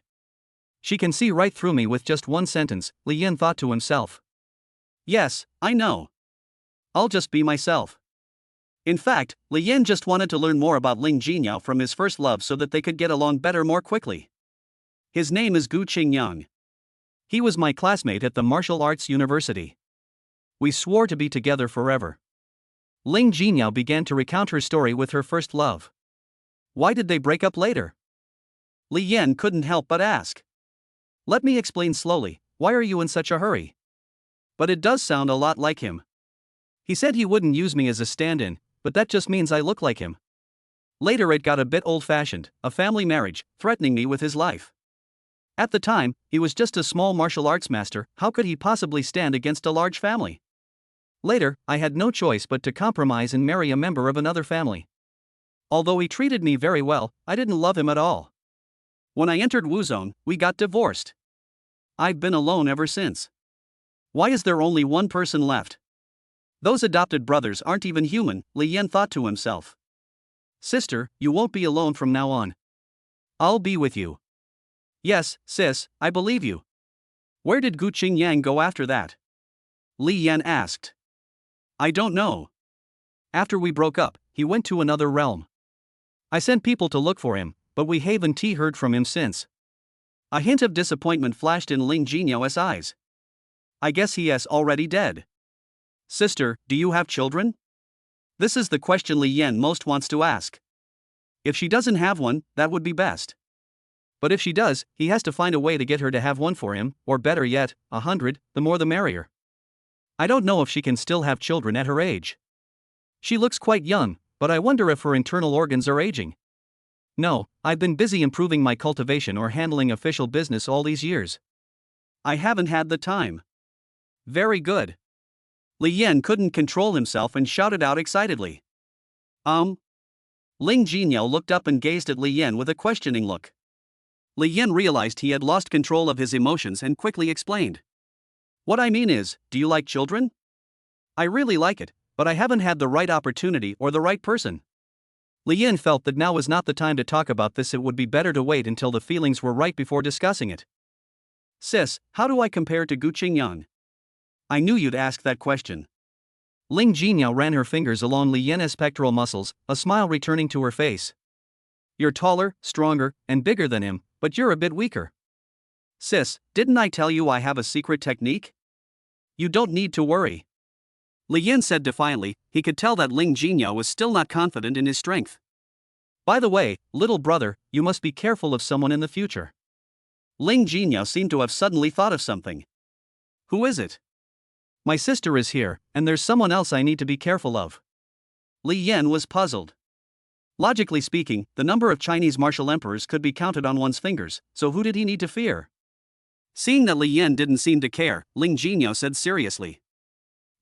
She can see right through me with just one sentence, Li Yan thought to himself. Yes, I know. I'll just be myself. In fact, Li Yan just wanted to learn more about Ling Jinyao from his first love so that they could get along better more quickly. His name is Gu Qingyang. He was my classmate at the Martial Arts University. We swore to be together forever. Ling Jinyao began to recount her story with her first love. Why did they break up later? Li Yan couldn't help but ask. Let me explain slowly, why are you in such a hurry? But it does sound a lot like him. He said he wouldn't use me as a stand-in, but that just means I look like him. Later it got a bit old-fashioned, a family marriage, threatening me with his life. At the time, he was just a small martial arts master, how could he possibly stand against a large family? Later, I had no choice but to compromise and marry a member of another family. Although he treated me very well, I didn't love him at all. When I entered Wuzone, we got divorced. I've been alone ever since. Why is there only one person left? Those adopted brothers aren't even human, Li Yan thought to himself. Sister, you won't be alone from now on. I'll be with you. Yes, sis, I believe you. Where did Gu Qingyang go after that? Li Yan asked. I don't know. After we broke up, he went to another realm. I sent people to look for him, but we haven't heard from him since. A hint of disappointment flashed in Ling Jinyao's eyes. I guess he is already dead. Sister, do you have children? This is the question Li Yan most wants to ask. If she doesn't have one, that would be best. But if she does, he has to find a way to get her to have one for him, or better yet, 100, the more the merrier. I don't know if she can still have children at her age. She looks quite young, but I wonder if her internal organs are aging. No, I've been busy improving my cultivation or handling official business all these years. I haven't had the time. Very good. Li Yan couldn't control himself and shouted out excitedly. Ling Jinyao looked up and gazed at Li Yan with a questioning look. Li Yan realized he had lost control of his emotions and quickly explained. What I mean is, do you like children? I really like it, but I haven't had the right opportunity or the right person. Li Yan felt that now was not the time to talk about this, it would be better to wait until the feelings were right before discussing it. Sis, how do I compare to Gu Qingyang? I knew you'd ask that question. Ling Jinyao ran her fingers along Li Yan's pectoral muscles, a smile returning to her face. You're taller, stronger, and bigger than him, but you're a bit weaker. Sis, didn't I tell you I have a secret technique? You don't need to worry. Li Yan said defiantly. He could tell that Ling Jinyao was still not confident in his strength. By the way, little brother, you must be careful of someone in the future. Ling Jinyao seemed to have suddenly thought of something. Who is it? My sister is here, and there's someone else I need to be careful of. Li Yan was puzzled. Logically speaking, the number of Chinese martial emperors could be counted on one's fingers, so who did he need to fear? Seeing that Li Yan didn't seem to care, Ling Jinyao said seriously.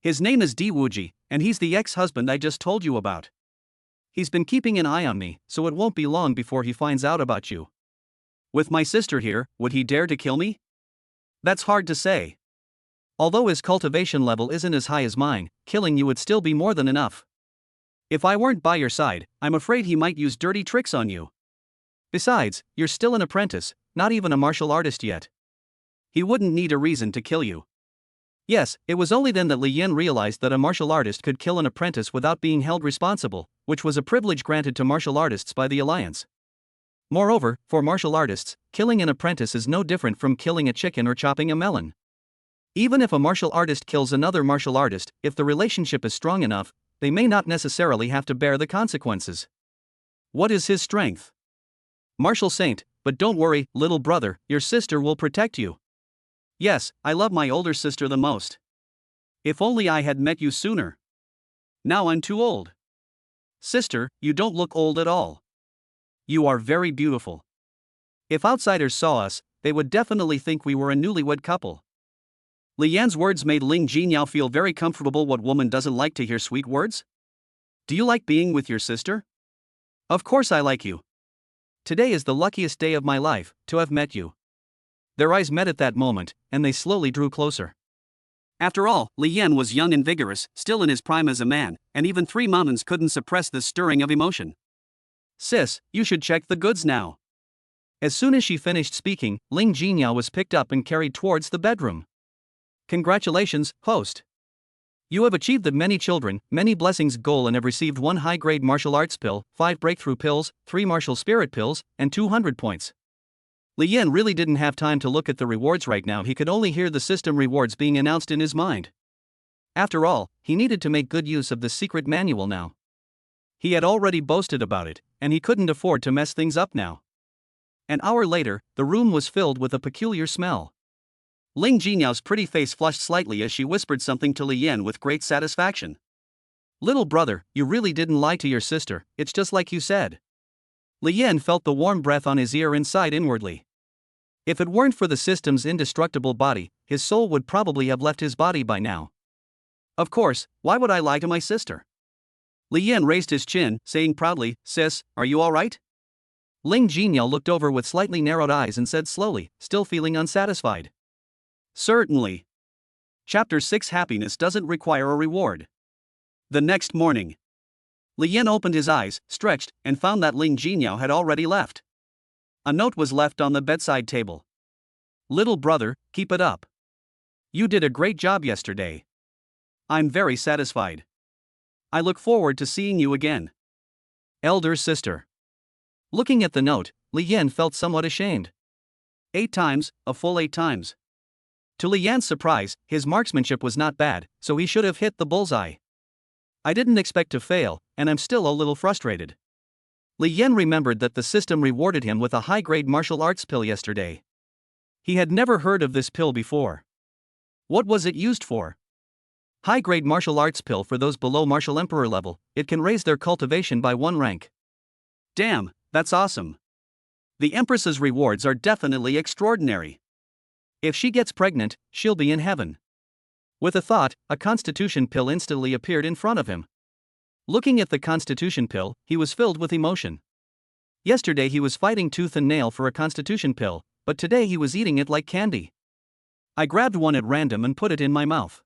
His name is Di Wuji, and he's the ex-husband I just told you about. He's been keeping an eye on me, so it won't be long before he finds out about you. With my sister here, would he dare to kill me? That's hard to say. Although his cultivation level isn't as high as mine, killing you would still be more than enough. If I weren't by your side, I'm afraid he might use dirty tricks on you. Besides, you're still an apprentice, not even a martial artist yet. He wouldn't need a reason to kill you. Yes, it was only then that Li Yan realized that a martial artist could kill an apprentice without being held responsible, which was a privilege granted to martial artists by the Alliance. Moreover, for martial artists, killing an apprentice is no different from killing a chicken or chopping a melon. Even if a martial artist kills another martial artist, if the relationship is strong enough, they may not necessarily have to bear the consequences. What is his strength? Martial saint, but don't worry, little brother, your sister will protect you. Yes, I love my older sister the most. If only I had met you sooner. Now I'm too old. Sister, you don't look old at all. You are very beautiful. If outsiders saw us, they would definitely think we were a newlywed couple. Li Yan's words made Ling Jinyao feel very comfortable. What woman doesn't like to hear sweet words? Do you like being with your sister? Of course I like you. Today is the luckiest day of my life, to have met you. Their eyes met at that moment, and they slowly drew closer. After all, Li Yan was young and vigorous, still in his prime as a man, and even 3 mountains couldn't suppress this stirring of emotion. Sis, you should check the goods now. As soon as she finished speaking, Ling Jinyao was picked up and carried towards the bedroom. Congratulations, host. You have achieved the many children, many blessings goal and have received 1 high-grade martial arts pill, 5 breakthrough pills, 3 martial spirit pills, and 200 points. Li Yan really didn't have time to look at the rewards right now. He could only hear the system rewards being announced in his mind. After all, he needed to make good use of the secret manual now. He had already boasted about it, and he couldn't afford to mess things up now. An hour later, the room was filled with a peculiar smell. Ling Jinyao's pretty face flushed slightly as she whispered something to Li Yan with great satisfaction. Little brother, you really didn't lie to your sister, it's just like you said. Li Yan felt the warm breath on his ear and sighed inwardly. If it weren't for the system's indestructible body, his soul would probably have left his body by now. Of course, why would I lie to my sister? Li Yan raised his chin, saying proudly, Sis, are you alright? Ling Jinyo looked over with slightly narrowed eyes and said slowly, still feeling unsatisfied. Certainly. Chapter 6 Happiness doesn't require a reward. The next morning, Li Yan opened his eyes, stretched, and found that Ling Jinyo had already left. A note was left on the bedside table. Little brother, keep it up. You did a great job yesterday. I'm very satisfied. I look forward to seeing you again. Elder sister. Looking at the note, Li Yan felt somewhat ashamed. 8 times, a full 8 times. To Li Yan's surprise, his marksmanship was not bad, so he should have hit the bullseye. I didn't expect to fail, and I'm still a little frustrated. Li Yan remembered that the system rewarded him with a high-grade martial arts pill yesterday. He had never heard of this pill before. What was it used for? High-grade martial arts pill for those below martial emperor level, it can raise their cultivation by 1 rank. Damn, that's awesome. The Empress's rewards are definitely extraordinary. If she gets pregnant, she'll be in heaven. With a thought, a constitution pill instantly appeared in front of him. Looking at the constitution pill, he was filled with emotion. Yesterday he was fighting tooth and nail for a constitution pill, but today he was eating it like candy. I grabbed one at random and put it in my mouth.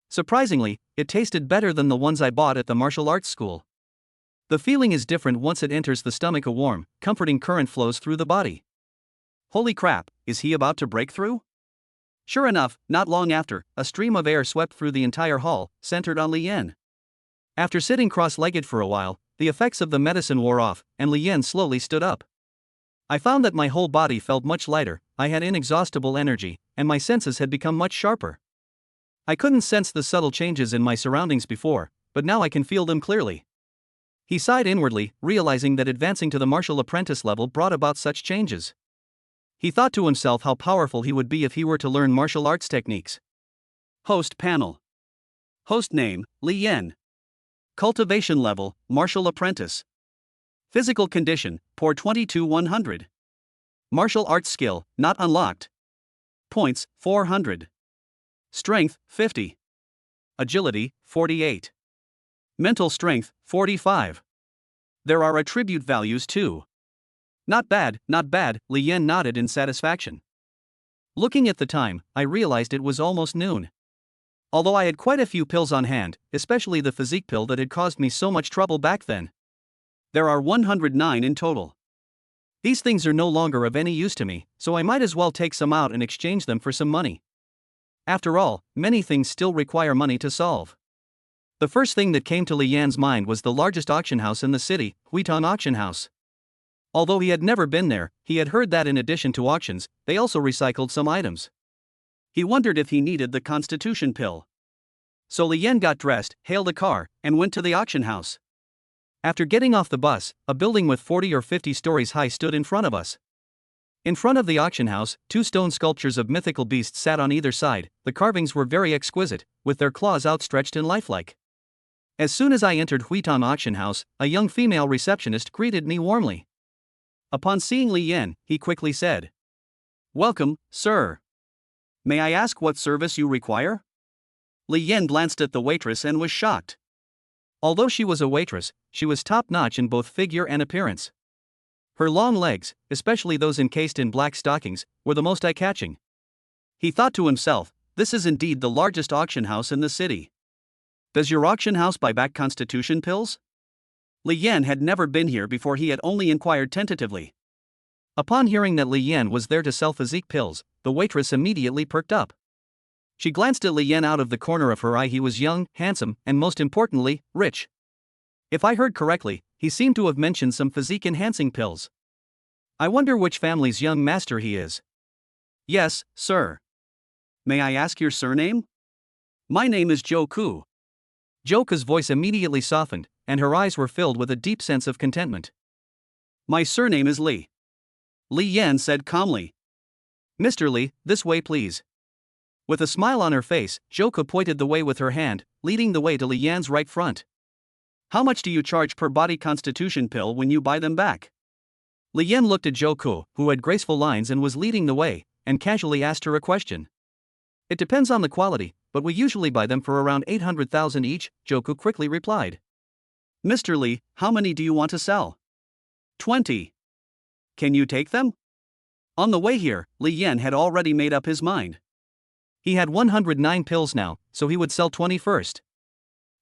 Surprisingly, it tasted better than the ones I bought at the martial arts school. The feeling is different once it enters the stomach. A warm, comforting current flows through the body. Holy crap, is he about to break through? Sure enough, not long after, a stream of air swept through the entire hall, centered on Li Yan. After sitting cross-legged for a while, the effects of the medicine wore off, and Li Yan slowly stood up. I found that my whole body felt much lighter, I had inexhaustible energy, and my senses had become much sharper. I couldn't sense the subtle changes in my surroundings before, but now I can feel them clearly. He sighed inwardly, realizing that advancing to the martial apprentice level brought about such changes. He thought to himself how powerful he would be if he were to learn martial arts techniques. Host panel. Host name, Li Yan. Cultivation level, martial apprentice. Physical condition, poor 22-100. Martial arts skill, not unlocked. Points, 400. Strength, 50. Agility, 48. Mental strength, 45. There are attribute values too. Not bad, Li Yan nodded in satisfaction. Looking at the time, I realized it was almost noon. Although I had quite a few pills on hand, especially the physique pill that had caused me so much trouble back then. There are 109 in total. These things are no longer of any use to me, so I might as well take some out and exchange them for some money. After all, many things still require money to solve. The first thing that came to Li Yan's mind was the largest auction house in the city, Huitong Auction House. Although he had never been there, he had heard that in addition to auctions, they also recycled some items. He wondered if he needed the constitution pill. So Li Yan got dressed, hailed a car, and went to the auction house. After getting off the bus, a building with 40 or 50 stories high stood in front of us. In front of the auction house, 2 stone sculptures of mythical beasts sat on either side. The carvings were very exquisite, with their claws outstretched and lifelike. As soon as I entered Huitong Auction House, a young female receptionist greeted me warmly. Upon seeing Li Yan, he quickly said, "Welcome, sir. May I ask what service you require?" Li Yan glanced at the waitress and was shocked. Although she was a waitress, she was top-notch in both figure and appearance. Her long legs, especially those encased in black stockings, were the most eye-catching. He thought to himself, this is indeed the largest auction house in the city. Does your auction house buy back constitution pills? Li Yan had never been here before. He had only inquired tentatively. Upon hearing that Li Yan was there to sell physique pills, the waitress immediately perked up. She glanced at Li Yan out of the corner of her eye. He was young, handsome, and most importantly, rich. If I heard correctly, he seemed to have mentioned some physique-enhancing pills. I wonder which family's young master he is. Yes, sir. May I ask your surname? My name is Joku. Joku's voice immediately softened, and her eyes were filled with a deep sense of contentment. My surname is Li. Li Yan said calmly. Mr. Li, this way please. With a smile on her face, Joku pointed the way with her hand, leading the way to Li Yan's right front. How much do you charge per body constitution pill when you buy them back? Li Yan looked at Joku, who had graceful lines and was leading the way, and casually asked her a question. It depends on the quality, but we usually buy them for around 800,000 each, Joku quickly replied. Mr. Li, how many do you want to sell? 20. Can you take them? On the way here, Li Yan had already made up his mind. He had 109 pills now, so he would sell 20 first.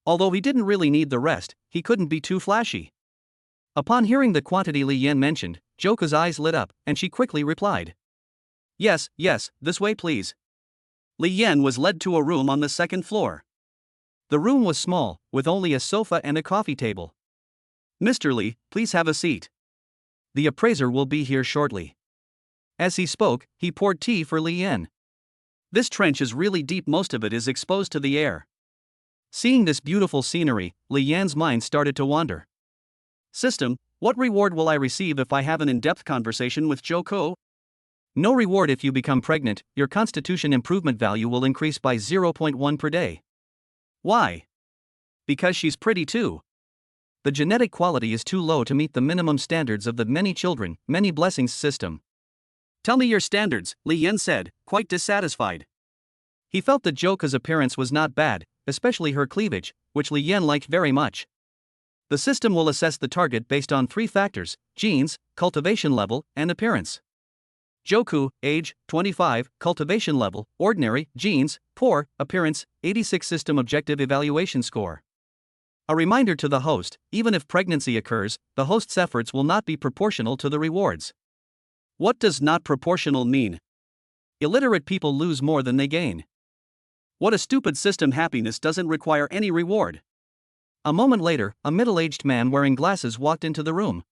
Although he didn't really need the rest, he couldn't be too flashy. Upon hearing the quantity Li Yan mentioned, Joku's eyes lit up, and she quickly replied. Yes, this way please. Li Yan was led to a room on the second floor. The room was small, with only a sofa and a coffee table. Mr. Li, please have a seat. The appraiser will be here shortly. As he spoke, he poured tea for Li Yan. This trench is really deep, most of it is exposed to the air. Seeing this beautiful scenery, Li Yan's mind started to wander. System, what reward will I receive if I have an in-depth conversation with Joku? No reward if you become pregnant, your constitution improvement value will increase by 0.1 per day. Why? Because she's pretty too. The genetic quality is too low to meet the minimum standards of the many children, many blessings system. Tell me your standards, Li Yan said, quite dissatisfied. He felt that Joku's appearance was not bad, especially her cleavage, which Li Yan liked very much. The system will assess the target based on 3 factors: genes, cultivation level, and appearance. Joku, age, 25, cultivation level, ordinary, genes, poor, appearance, 86 system objective evaluation score. A reminder to the host, even if pregnancy occurs, the host's efforts will not be proportional to the rewards. What does not proportional mean? Illiterate people lose more than they gain. What a stupid system. Happiness doesn't require any reward. A moment later, a middle-aged man wearing glasses walked into the room.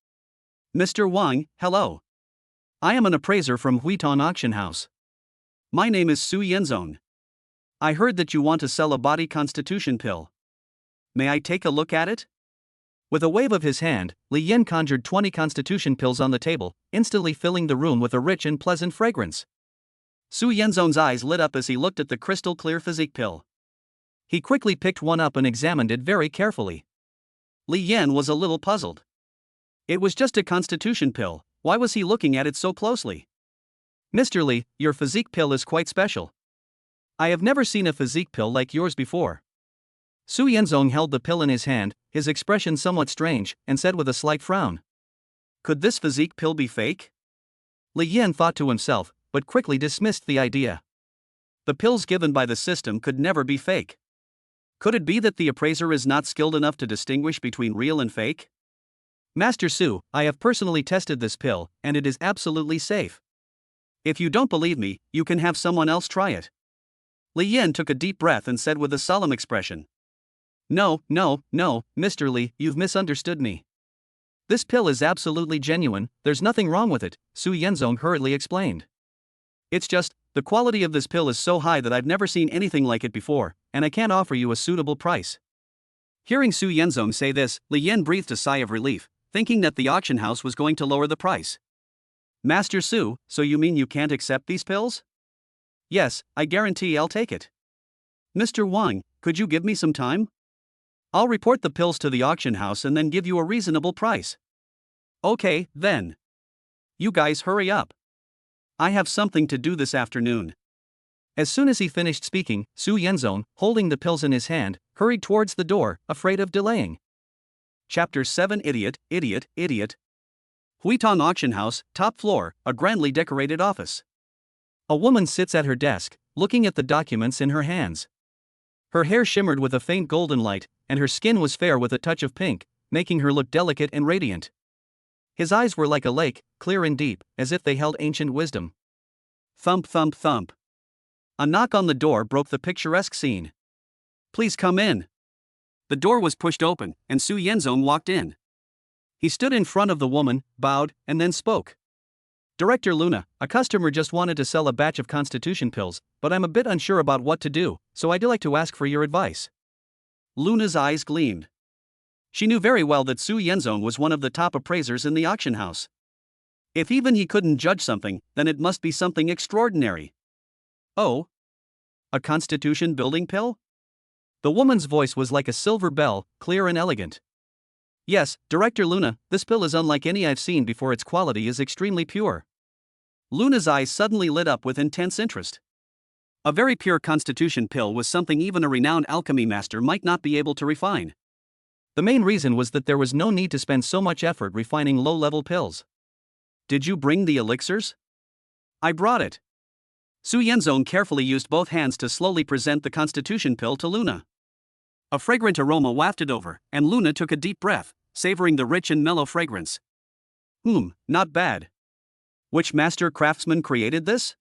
Mr. Wang, hello. I am an appraiser from Huiton Auction House. My name is Su Yenzong. I heard that you want to sell a body constitution pill. May I take a look at it? With a wave of his hand, Li Yan conjured 20 constitution pills on the table, instantly filling the room with a rich and pleasant fragrance. Su Yenzong's eyes lit up as he looked at the crystal-clear physique pill. He quickly picked one up and examined it very carefully. Li Yan was a little puzzled. It was just a constitution pill, why was he looking at it so closely? Mr. Li, your physique pill is quite special. I have never seen a physique pill like yours before. Su Yenzong held the pill in his hand, his expression somewhat strange, and said with a slight frown. Could this physique pill be fake? Li Yan thought to himself, but quickly dismissed the idea. The pills given by the system could never be fake. Could it be that the appraiser is not skilled enough to distinguish between real and fake? Master Su, I have personally tested this pill, and it is absolutely safe. If you don't believe me, you can have someone else try it. Li Yan took a deep breath and said with a solemn expression. No, Mr. Li, you've misunderstood me. This pill is absolutely genuine, there's nothing wrong with it, Su Yenzong hurriedly explained. It's just, the quality of this pill is so high that I've never seen anything like it before, and I can't offer you a suitable price. Hearing Su Yenzong say this, Li Yan breathed a sigh of relief, thinking that the auction house was going to lower the price. Master Su, so you mean you can't accept these pills? Yes, I guarantee I'll take it. Mr. Wang, could you give me some time? I'll report the pills to the auction house and then give you a reasonable price. Okay, then. You guys hurry up. I have something to do this afternoon. As soon as he finished speaking, Su Yenzong, holding the pills in his hand, hurried towards the door, afraid of delaying. Chapter 7 Idiot. Huiton Auction House, top floor, a grandly decorated office. A woman sits at her desk, looking at the documents in her hands. Her hair shimmered with a faint golden light, and her skin was fair with a touch of pink, making her look delicate and radiant. His eyes were like a lake, clear and deep, as if they held ancient wisdom. Thump thump thump. A knock on the door broke the picturesque scene. Please come in. The door was pushed open, and Su Yenzong walked in. He stood in front of the woman, bowed, and then spoke. Director Luna, a customer just wanted to sell a batch of constitution pills, but I'm a bit unsure about what to do, so I'd like to ask for your advice. Luna's eyes gleamed. She knew very well that Su Yenzong was one of the top appraisers in the auction house. If even he couldn't judge something, then it must be something extraordinary. Oh? A constitution building pill? The woman's voice was like a silver bell, clear and elegant. Yes, Director Luna, this pill is unlike any I've seen before. Its quality is extremely pure. Luna's eyes suddenly lit up with intense interest. A very pure constitution pill was something even a renowned alchemy master might not be able to refine. The main reason was that there was no need to spend so much effort refining low-level pills. Did you bring the elixirs? I brought it. Su Yenzong carefully used both hands to slowly present the constitution pill to Luna. A fragrant aroma wafted over, and Luna took a deep breath, savoring the rich and mellow fragrance. Not bad. Which master craftsman created this?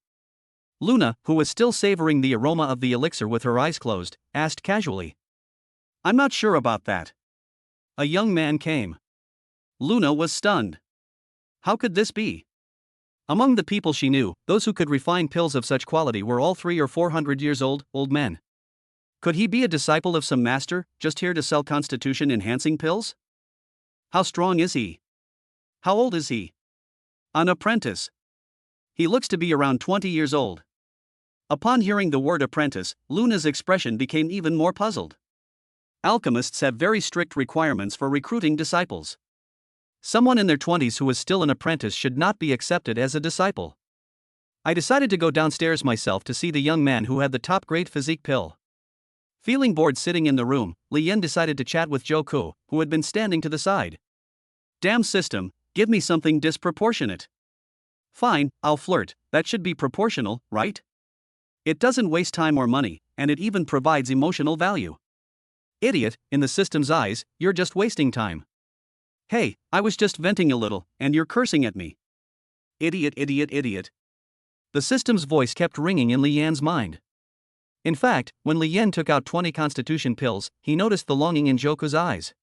Luna, who was still savoring the aroma of the elixir with her eyes closed, asked casually. I'm not sure about that. A young man came. Luna was stunned. How could this be? Among the people she knew, those who could refine pills of such quality were all 300 or 400 years old men. Could he be a disciple of some master, just here to sell constitution-enhancing pills? How strong is he? How old is he? An apprentice. He looks to be around 20 years old. Upon hearing the word apprentice, Luna's expression became even more puzzled. Alchemists have very strict requirements for recruiting disciples. Someone in their 20s who is still an apprentice should not be accepted as a disciple. I decided to go downstairs myself to see the young man who had the top-grade physique pill. Feeling bored sitting in the room, Li Yan decided to chat with Zhou Ku, who had been standing to the side. Damn system, give me something disproportionate. Fine, I'll flirt, that should be proportional, right? It doesn't waste time or money, and it even provides emotional value. Idiot, in the system's eyes, you're just wasting time. Hey, I was just venting a little, and you're cursing at me. Idiot, idiot, idiot. The system's voice kept ringing in Li Yan's mind. In fact, when Li Yan took out 20 constitution pills, he noticed the longing in Zhou Ku's eyes.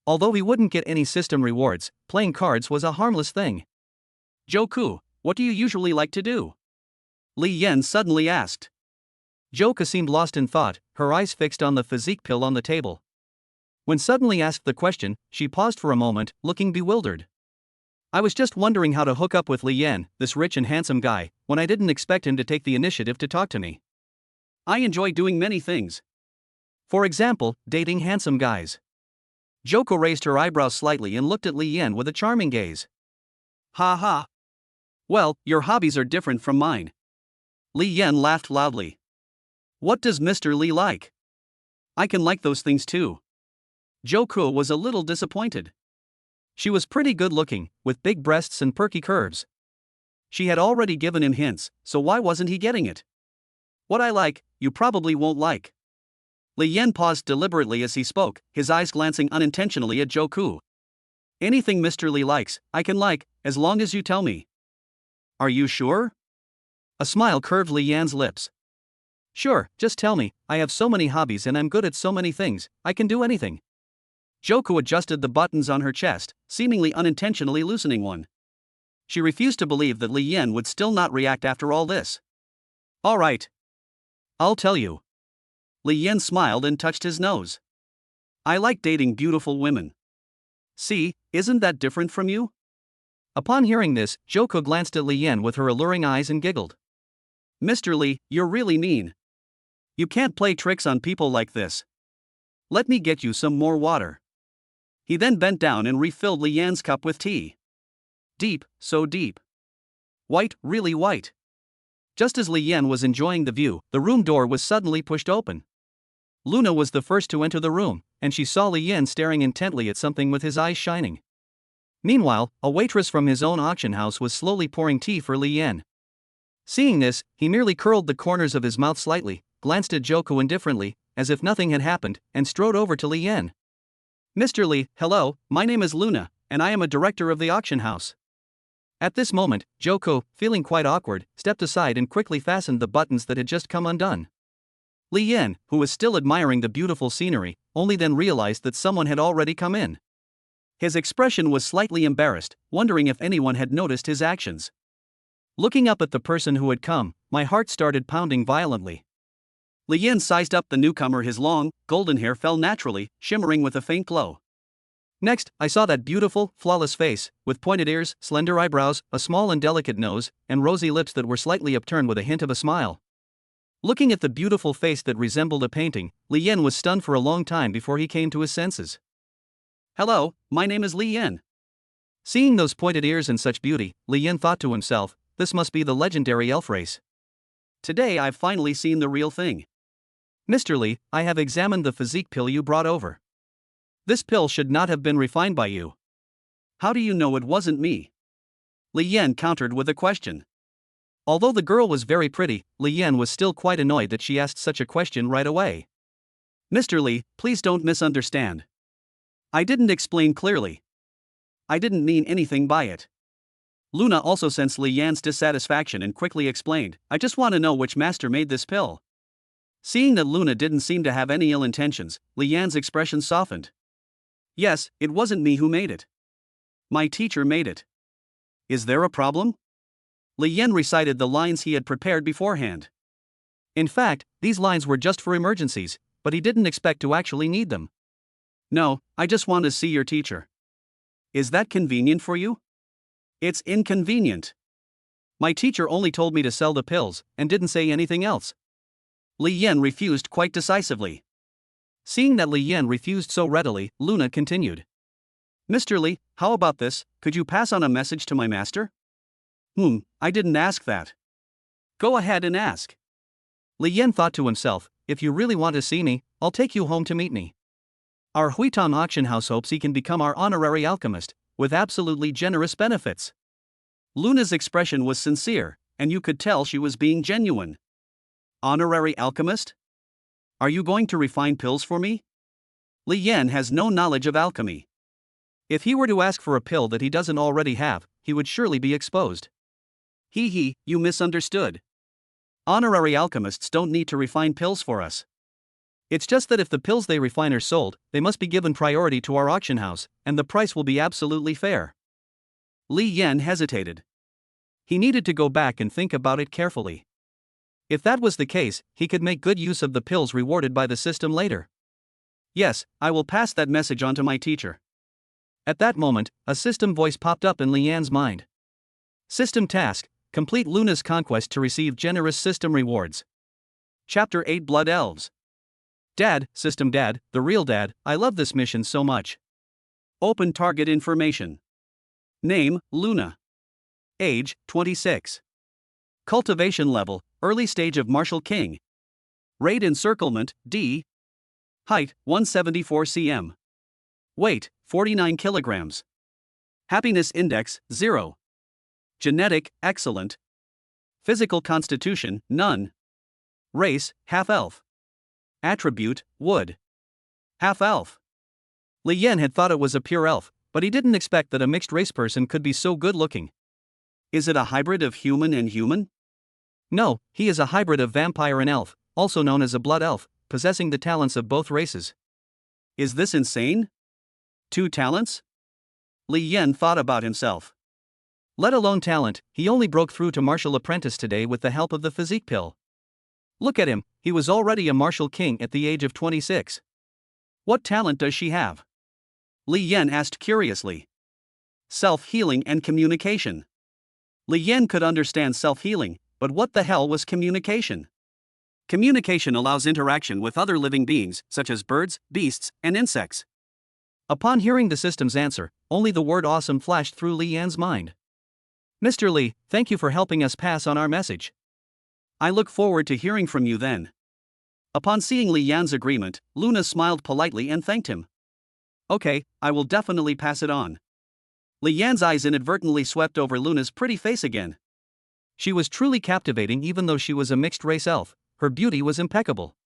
Although he wouldn't get any system rewards, playing cards was a harmless thing. Zhou Ku, what do you usually like to do? Li Yan suddenly asked. Zhou Ku seemed lost in thought, her eyes fixed on the physique pill on the table. When suddenly asked the question, she paused for a moment, looking bewildered. I was just wondering how to hook up with Li Yan, this rich and handsome guy, when I didn't expect him to take the initiative to talk to me. I enjoy doing many things. For example, dating handsome guys. Zhou Ku raised her eyebrows slightly and looked at Li Yan with a charming gaze. Ha ha. Well, your hobbies are different from mine. Li Yan laughed loudly. What does Mr. Li like? I can like those things too. Zhou Ku was a little disappointed. She was pretty good looking, with big breasts and perky curves. She had already given him hints, so why wasn't he getting it? What I like, you probably won't like. Li Yan paused deliberately as he spoke, his eyes glancing unintentionally at Zhou Ku. Anything Mr. Li likes, I can like, as long as you tell me. Are you sure? A smile curved Li Yan's lips. Sure, just tell me, I have so many hobbies and I'm good at so many things, I can do anything. Zhou Ku adjusted the buttons on her chest, seemingly unintentionally loosening one. She refused to believe that Li Yan would still not react after all this. All right. I'll tell you. Li Yan smiled and touched his nose. I like dating beautiful women. See, isn't that different from you? Upon hearing this, Zhou Ku glanced at Li Yan with her alluring eyes and giggled. Mr. Li, you're really mean. You can't play tricks on people like this. Let me get you some more water. He then bent down and refilled Li Yan's cup with tea. Deep, so deep. White, really white. Just as Li Yan was enjoying the view, the room door was suddenly pushed open. Luna was the first to enter the room, and she saw Li Yan staring intently at something with his eyes shining. Meanwhile, a waitress from his own auction house was slowly pouring tea for Li Yan. Seeing this, he merely curled the corners of his mouth slightly, glanced at Zhou Ku indifferently, as if nothing had happened, and strode over to Li Yan. Mr. Li, hello, my name is Luna, and I am a director of the auction house. At this moment, Zhou Ku, feeling quite awkward, stepped aside and quickly fastened the buttons that had just come undone. Li Yan, who was still admiring the beautiful scenery, only then realized that someone had already come in. His expression was slightly embarrassed, wondering if anyone had noticed his actions. Looking up at the person who had come, my heart started pounding violently. Li Yan sized up the newcomer. His long, golden hair fell naturally, shimmering with a faint glow. Next, I saw that beautiful, flawless face, with pointed ears, slender eyebrows, a small and delicate nose, and rosy lips that were slightly upturned with a hint of a smile. Looking at the beautiful face that resembled a painting, Li Yan was stunned for a long time before he came to his senses. Hello, my name is Li Yen. Seeing those pointed ears and such beauty, Li Yen thought to himself, this must be the legendary elf race. Today I've finally seen the real thing. Mr. Li, I have examined the physique pill you brought over. This pill should not have been refined by you. How do you know it wasn't me? Li Yen countered with a question. Although the girl was very pretty, Li Yen was still quite annoyed that she asked such a question right away. Mr. Li, please don't misunderstand. I didn't explain clearly. I didn't mean anything by it. Luna also sensed Li Yan's dissatisfaction and quickly explained, I just want to know which master made this pill. Seeing that Luna didn't seem to have any ill intentions, Li Yan's expression softened. Yes, it wasn't me who made it. My teacher made it. Is there a problem? Li Yan recited the lines he had prepared beforehand. In fact, these lines were just for emergencies, but he didn't expect to actually need them. No, I just want to see your teacher. Is that convenient for you? It's inconvenient. My teacher only told me to sell the pills, and didn't say anything else. Li Yan refused quite decisively. Seeing that Li Yan refused so readily, Luna continued. Mr. Li, how about this, could you pass on a message to my master? I didn't ask that. Go ahead and ask. Li Yan thought to himself, if you really want to see me, I'll take you home to meet me. Our Huitong auction house hopes he can become our honorary alchemist, with absolutely generous benefits. Luna's expression was sincere, and you could tell she was being genuine. Honorary alchemist? Are you going to refine pills for me? Li Yan has no knowledge of alchemy. If he were to ask for a pill that he doesn't already have, he would surely be exposed. You misunderstood. Honorary alchemists don't need to refine pills for us. It's just that if the pills they refine are sold, they must be given priority to our auction house, and the price will be absolutely fair. Li Yan hesitated. He needed to go back and think about it carefully. If that was the case, he could make good use of the pills rewarded by the system later. Yes, I will pass that message on to my teacher. At that moment, a system voice popped up in Li Yan's mind. System task: complete Luna's conquest to receive generous system rewards. Chapter 8 Blood Elves. Dad, System Dad, the real dad, I love this mission so much. Open target information. Name, Luna. Age, 26. Cultivation level, early stage of Martial King. Rate encirclement, D. Height, 174 cm. Weight, 49 kilograms. Happiness index, 0. Genetic, excellent. Physical constitution, none. Race, half-elf. Attribute, wood. Half-elf. Li Yan had thought it was a pure elf, but he didn't expect that a mixed-race person could be so good-looking. Is it a hybrid of human and human? No, he is a hybrid of vampire and elf, also known as a blood elf, possessing the talents of both races. Is this insane? 2 talents? Li Yan thought about himself. Let alone talent, he only broke through to martial apprentice today with the help of the physique pill. Look at him, he was already a martial king at the age of 26. What talent does she have? Li Yan asked curiously. Self-healing and communication. Li Yan could understand self-healing, but what the hell was communication? Communication allows interaction with other living beings, such as birds, beasts, and insects. Upon hearing the system's answer, only the word awesome flashed through Li Yan's mind. Mr. Li, thank you for helping us pass on our message. I look forward to hearing from you then. Upon seeing Li Yan's agreement, Luna smiled politely and thanked him. Okay, I will definitely pass it on. Li Yan's eyes inadvertently swept over Luna's pretty face again. She was truly captivating even though she was a mixed-race elf, her beauty was impeccable.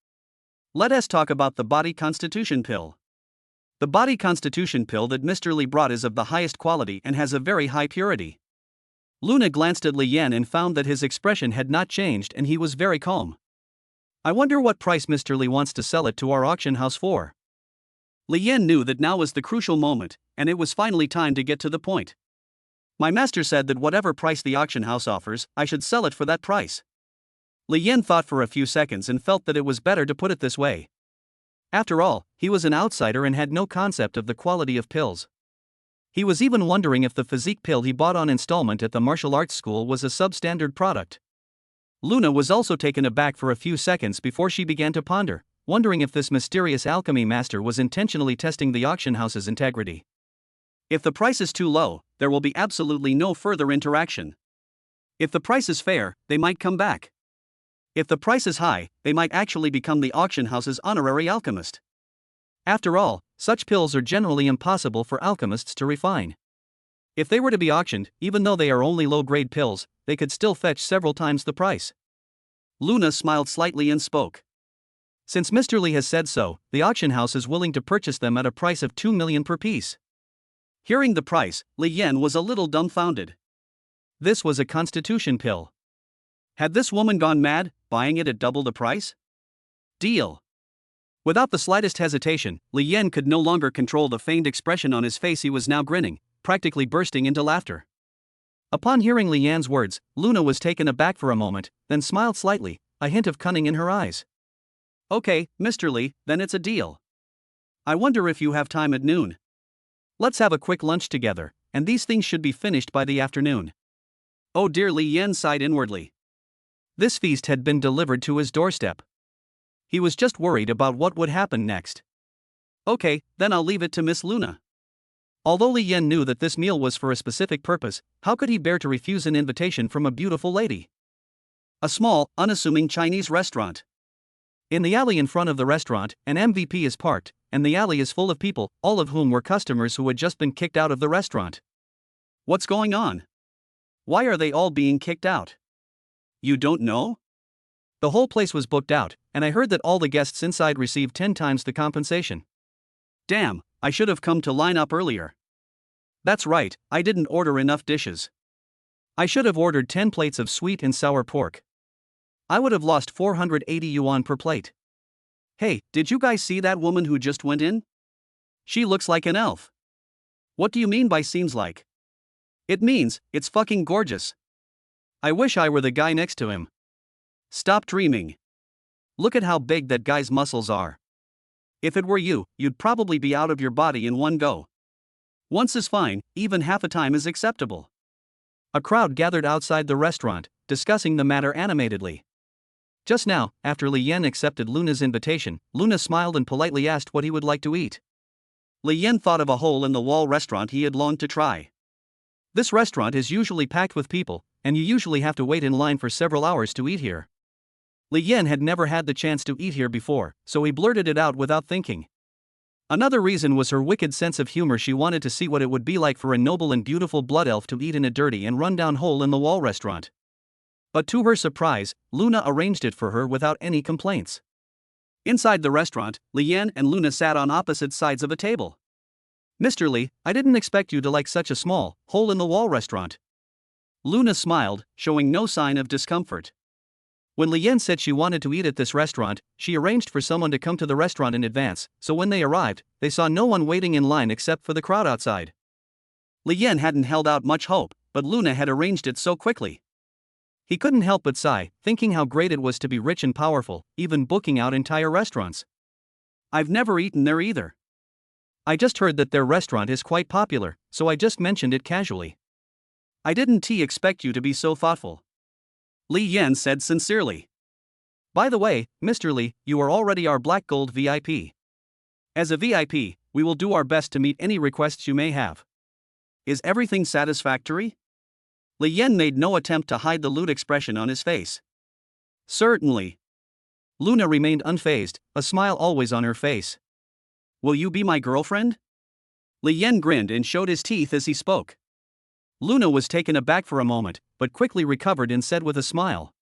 Let us talk about the body constitution pill. The body constitution pill that Mr. Li brought is of the highest quality and has a very high purity. Luna glanced at Li Yan and found that his expression had not changed and he was very calm. I wonder what price Mr. Li wants to sell it to our auction house for. Li Yan knew that now was the crucial moment, and it was finally time to get to the point. My master said that whatever price the auction house offers, I should sell it for that price. Li Yan thought for a few seconds and felt that it was better to put it this way. After all, he was an outsider and had no concept of the quality of pills. He was even wondering if the physique pill he bought on installment at the martial arts school was a substandard product. Luna was also taken aback for a few seconds before she began to ponder, wondering if this mysterious alchemy master was intentionally testing the auction house's integrity. If the price is too low, there will be absolutely no further interaction. If the price is fair, they might come back. If the price is high, they might actually become the auction house's honorary alchemist. After all, such pills are generally impossible for alchemists to refine. If they were to be auctioned, even though they are only low-grade pills, they could still fetch several times the price. Luna smiled slightly and spoke. Since Mr. Li has said so, the auction house is willing to purchase them at a price of 2 million per piece. Hearing the price, Li Yan was a little dumbfounded. This was a constitution pill. Had this woman gone mad, buying it at double the price? Deal. Without the slightest hesitation, Li Yan could no longer control the feigned expression on his face. He was now grinning, practically bursting into laughter. Upon hearing Li Yan's words, Luna was taken aback for a moment, then smiled slightly, a hint of cunning in her eyes. Okay, Mr. Li, then it's a deal. I wonder if you have time at noon. Let's have a quick lunch together, and these things should be finished by the afternoon. Oh dear, Li Yan sighed inwardly. This feast had been delivered to his doorstep. He was just worried about what would happen next. Okay, then I'll leave it to Miss Luna. Although Li Yan knew that this meal was for a specific purpose, how could he bear to refuse an invitation from a beautiful lady? A small, unassuming Chinese restaurant. In the alley in front of the restaurant, an MVP is parked, and the alley is full of people, all of whom were customers who had just been kicked out of the restaurant. What's going on? Why are they all being kicked out? You don't know? The whole place was booked out, and I heard that all the guests inside received 10 times the compensation. Damn, I should have come to line up earlier. That's right, I didn't order enough dishes. I should have ordered 10 plates of sweet and sour pork. I would have lost 480 yuan per plate. Hey, did you guys see that woman who just went in? She looks like an elf. What do you mean by seems like? It means, it's fucking gorgeous. I wish I were the guy next to him. Stop dreaming. Look at how big that guy's muscles are. If it were you, you'd probably be out of your body in one go. Once is fine, even half a time is acceptable. A crowd gathered outside the restaurant, discussing the matter animatedly. Just now, after Li Yan accepted Luna's invitation, Luna smiled and politely asked what he would like to eat. Li Yan thought of a hole-in-the-wall restaurant he had longed to try. This restaurant is usually packed with people, and you usually have to wait in line for several hours to eat here. Li Yan had never had the chance to eat here before, so he blurted it out without thinking. Another reason was her wicked sense of humor. She wanted to see what it would be like for a noble and beautiful blood elf to eat in a dirty and run-down hole-in-the-wall restaurant. But to her surprise, Luna arranged it for her without any complaints. Inside the restaurant, Li Yan and Luna sat on opposite sides of a table. Mr. Li, I didn't expect you to like such a small, hole-in-the-wall restaurant. Luna smiled, showing no sign of discomfort. When Li Yan said she wanted to eat at this restaurant, she arranged for someone to come to the restaurant in advance, so when they arrived, they saw no one waiting in line except for the crowd outside. Li Yan hadn't held out much hope, but Luna had arranged it so quickly. He couldn't help but sigh, thinking how great it was to be rich and powerful, even booking out entire restaurants. I've never eaten there either. I just heard that their restaurant is quite popular, so I just mentioned it casually. I didn't expect you to be so thoughtful. Li Yan said sincerely. By the way, Mr. Li, you are already our Black Gold VIP. As a VIP, we will do our best to meet any requests you may have. Is everything satisfactory? Li Yan made no attempt to hide the lewd expression on his face. Certainly. Luna remained unfazed, a smile always on her face. Will you be my girlfriend? Li Yan grinned and showed his teeth as he spoke. Luna was taken aback for a moment, but quickly recovered and said with a smile.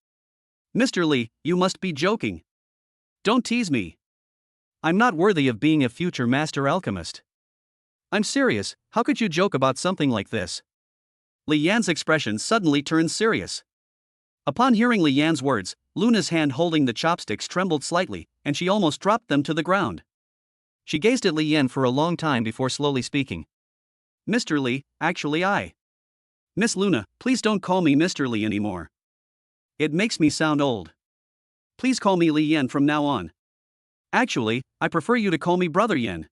Mr. Li, you must be joking. Don't tease me. I'm not worthy of being a future master alchemist. I'm serious, how could you joke about something like this? Li Yan's expression suddenly turned serious. Upon hearing Li Yan's words, Luna's hand holding the chopsticks trembled slightly, and she almost dropped them to the ground. She gazed at Li Yan for a long time before slowly speaking. Mr. Li, actually Miss Luna, please don't call me Mr. Li anymore. It makes me sound old. Please call me Li Yan from now on. Actually, I prefer you to call me Brother Yan.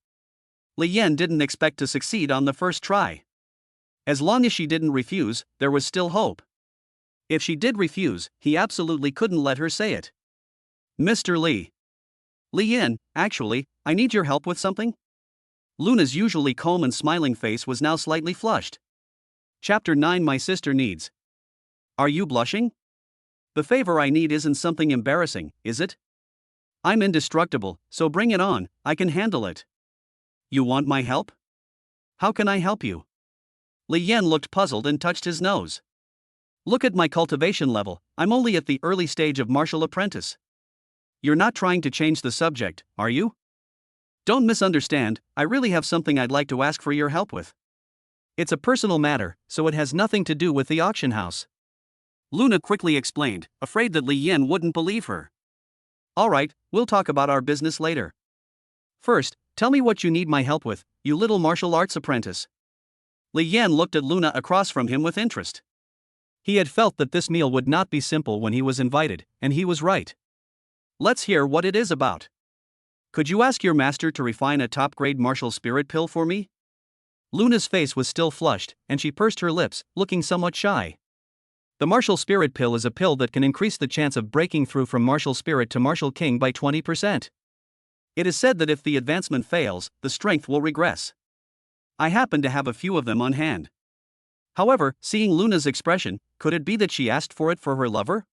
Li Yan didn't expect to succeed on the first try. As long as she didn't refuse, there was still hope. If she did refuse, he absolutely couldn't let her say it. Mr. Li. Li Yan, actually, I need your help with something? Luna's usually calm and smiling face was now slightly flushed. Chapter 9 My Sister Needs. Are you blushing? The favor I need isn't something embarrassing, is it? I'm indestructible, so bring it on, I can handle it. You want my help? How can I help you? Li Yan looked puzzled and touched his nose. Look at my cultivation level, I'm only at the early stage of martial apprentice. You're not trying to change the subject, are you? Don't misunderstand, I really have something I'd like to ask for your help with. It's a personal matter, so it has nothing to do with the auction house. Luna quickly explained, afraid that Li Yan wouldn't believe her. Alright, we'll talk about our business later. First, tell me what you need my help with, you little martial arts apprentice. Li Yan looked at Luna across from him with interest. He had felt that this meal would not be simple when he was invited, and he was right. Let's hear what it is about. Could you ask your master to refine a top-grade martial spirit pill for me? Luna's face was still flushed, and she pursed her lips, looking somewhat shy. The martial spirit pill is a pill that can increase the chance of breaking through from martial spirit to martial king by 20%. It is said that if the advancement fails, the strength will regress. I happen to have a few of them on hand. However, seeing Luna's expression, could it be that she asked for it for her lover?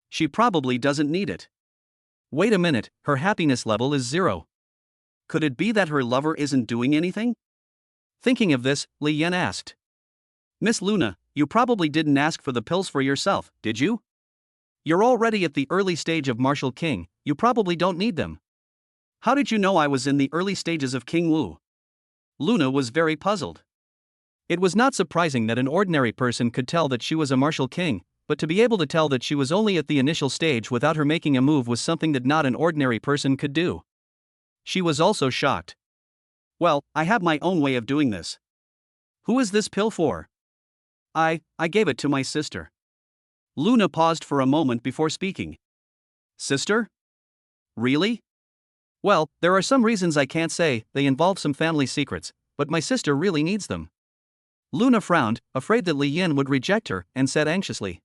She probably doesn't need it. Wait a minute, her happiness level is 0. Could it be that her lover isn't doing anything? Thinking of this, Li Yan asked. Miss Luna, you probably didn't ask for the pills for yourself, did you? You're already at the early stage of martial king, you probably don't need them. How did you know I was in the early stages of King Wu? Luna was very puzzled. It was not surprising that an ordinary person could tell that she was a martial king, but to be able to tell that she was only at the initial stage without her making a move was something that not an ordinary person could do. She was also shocked. Well, I have my own way of doing this. Who is this pill for? I gave it to my sister. Luna paused for a moment before speaking. Sister? Really? Well, there are some reasons I can't say, they involve some family secrets, but my sister really needs them. Luna frowned, afraid that Li Yan would reject her, and said anxiously.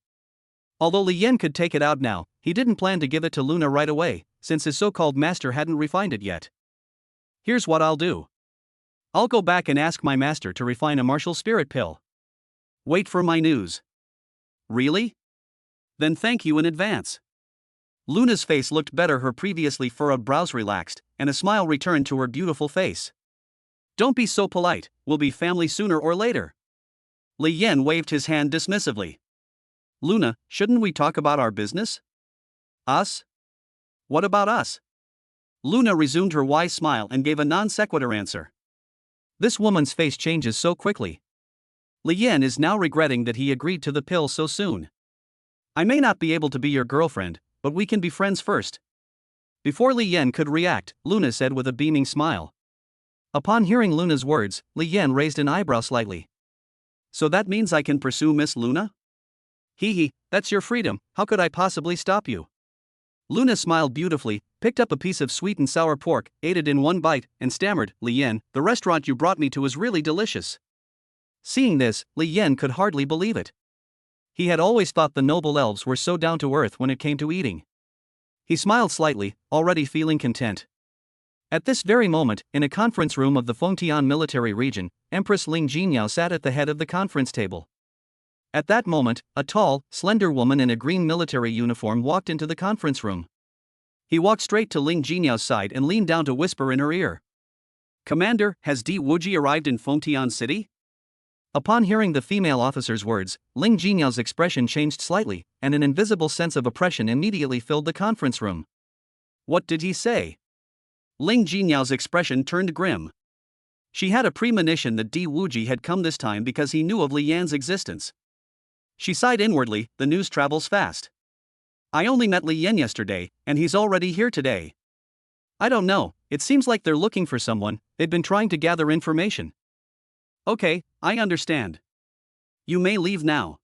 Although Li Yan could take it out now, he didn't plan to give it to Luna right away, since his so-called master hadn't refined it yet. Here's what I'll do. I'll go back and ask my master to refine a martial spirit pill. Wait for my news. Really? Then thank you in advance. Luna's face looked better, her previously furrowed brows relaxed, and a smile returned to her beautiful face. Don't be so polite, we'll be family sooner or later. Li Yan waved his hand dismissively. Luna, shouldn't we talk about our business? Us? What about us? Luna resumed her wise smile and gave a non-sequitur answer. This woman's face changes so quickly. Li Yan is now regretting that he agreed to the pill so soon. I may not be able to be your girlfriend, but we can be friends first. Before Li Yan could react, Luna said with a beaming smile. Upon hearing Luna's words, Li Yan raised an eyebrow slightly. So that means I can pursue Miss Luna? Hee, that's your freedom, how could I possibly stop you? Luna smiled beautifully, picked up a piece of sweet and sour pork, ate it in one bite, and stammered, Li Yan, the restaurant you brought me to is really delicious. Seeing this, Li Yan could hardly believe it. He had always thought the noble elves were so down to earth when it came to eating. He smiled slightly, already feeling content. At this very moment, in a conference room of the Fengtian military region, Empress Ling Jinyao sat at the head of the conference table. At that moment, a tall, slender woman in a green military uniform walked into the conference room. He walked straight to Ling Jinyao's side and leaned down to whisper in her ear. Commander, has Di Wuji arrived in Fengtian City? Upon hearing the female officer's words, Ling Jinyao's expression changed slightly, and an invisible sense of oppression immediately filled the conference room. What did he say? Ling Jinyao's expression turned grim. She had a premonition that Di Wuji had come this time because he knew of Li Yan's existence. She sighed inwardly, the news travels fast. I only met Li Yan yesterday, and he's already here today. I don't know, it seems like they're looking for someone, they've been trying to gather information. Okay, I understand. You may leave now.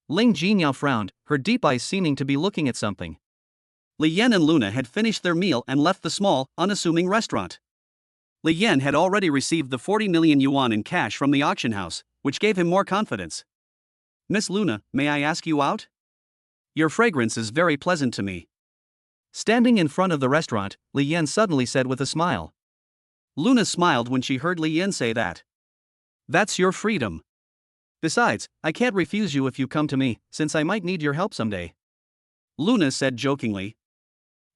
Ling Jinyao frowned, her deep eyes seeming to be looking at something. Li Yan and Luna had finished their meal and left the small, unassuming restaurant. Li Yan had already received the 40 million yuan in cash from the auction house, which gave him more confidence. Miss Luna, may I ask you out? Your fragrance is very pleasant to me. Standing in front of the restaurant, Li Yan suddenly said with a smile. Luna smiled when she heard Li Yan say that. That's your freedom. Besides, I can't refuse you if you come to me, since I might need your help someday. Luna said jokingly.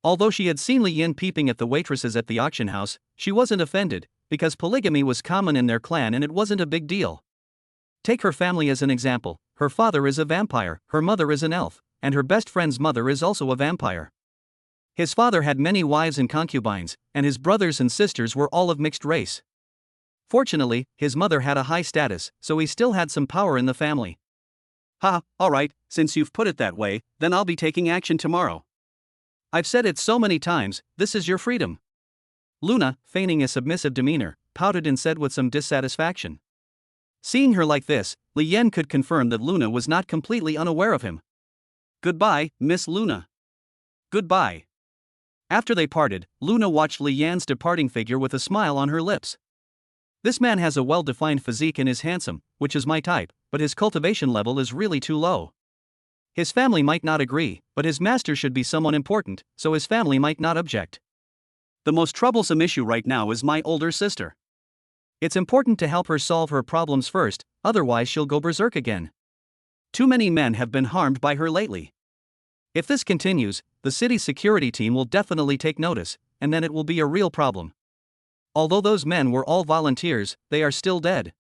Although she had seen Li Yan peeping at the waitresses at the auction house, she wasn't offended, because polygamy was common in their clan and it wasn't a big deal. Take her family as an example. Her father is a vampire, her mother is an elf, and her best friend's mother is also a vampire. His father had many wives and concubines, and his brothers and sisters were all of mixed race. Fortunately, his mother had a high status, so he still had some power in the family. Alright, since you've put it that way, then I'll be taking action tomorrow. I've said it so many times, this is your freedom. Luna, feigning a submissive demeanor, pouted and said with some dissatisfaction. Seeing her like this, Li Yan could confirm that Luna was not completely unaware of him. Goodbye, Miss Luna. Goodbye. After they parted, Luna watched Li Yan's departing figure with a smile on her lips. This man has a well-defined physique and is handsome, which is my type, but his cultivation level is really too low. His family might not agree, but his master should be someone important, so his family might not object. The most troublesome issue right now is my older sister. It's important to help her solve her problems first, otherwise she'll go berserk again. Too many men have been harmed by her lately. If this continues, the city's security team will definitely take notice, and then it will be a real problem. Although those men were all volunteers, they are still dead.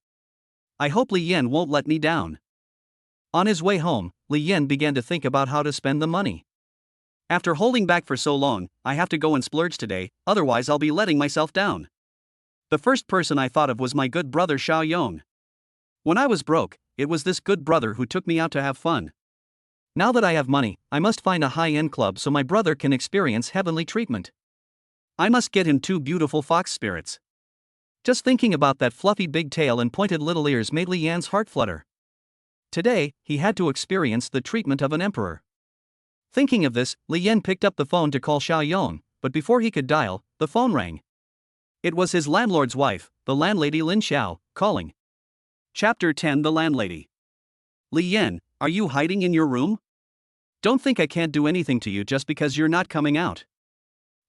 I hope Li Yan won't let me down. On his way home, Li Yan began to think about how to spend the money. After holding back for so long, I have to go and splurge today, otherwise I'll be letting myself down. The first person I thought of was my good brother Xiao Yong. When I was broke, it was this good brother who took me out to have fun. Now that I have money, I must find a high-end club so my brother can experience heavenly treatment. I must get him 2 beautiful fox spirits. Just thinking about that fluffy big tail and pointed little ears made Li Yan's heart flutter. Today, he had to experience the treatment of an emperor. Thinking of this, Li Yan picked up the phone to call Xiao Yong, but before he could dial, the phone rang. It was his landlord's wife, the landlady Lin Xiao, calling. Chapter 10 The Landlady. Li Yan, are you hiding in your room? Don't think I can't do anything to you just because you're not coming out.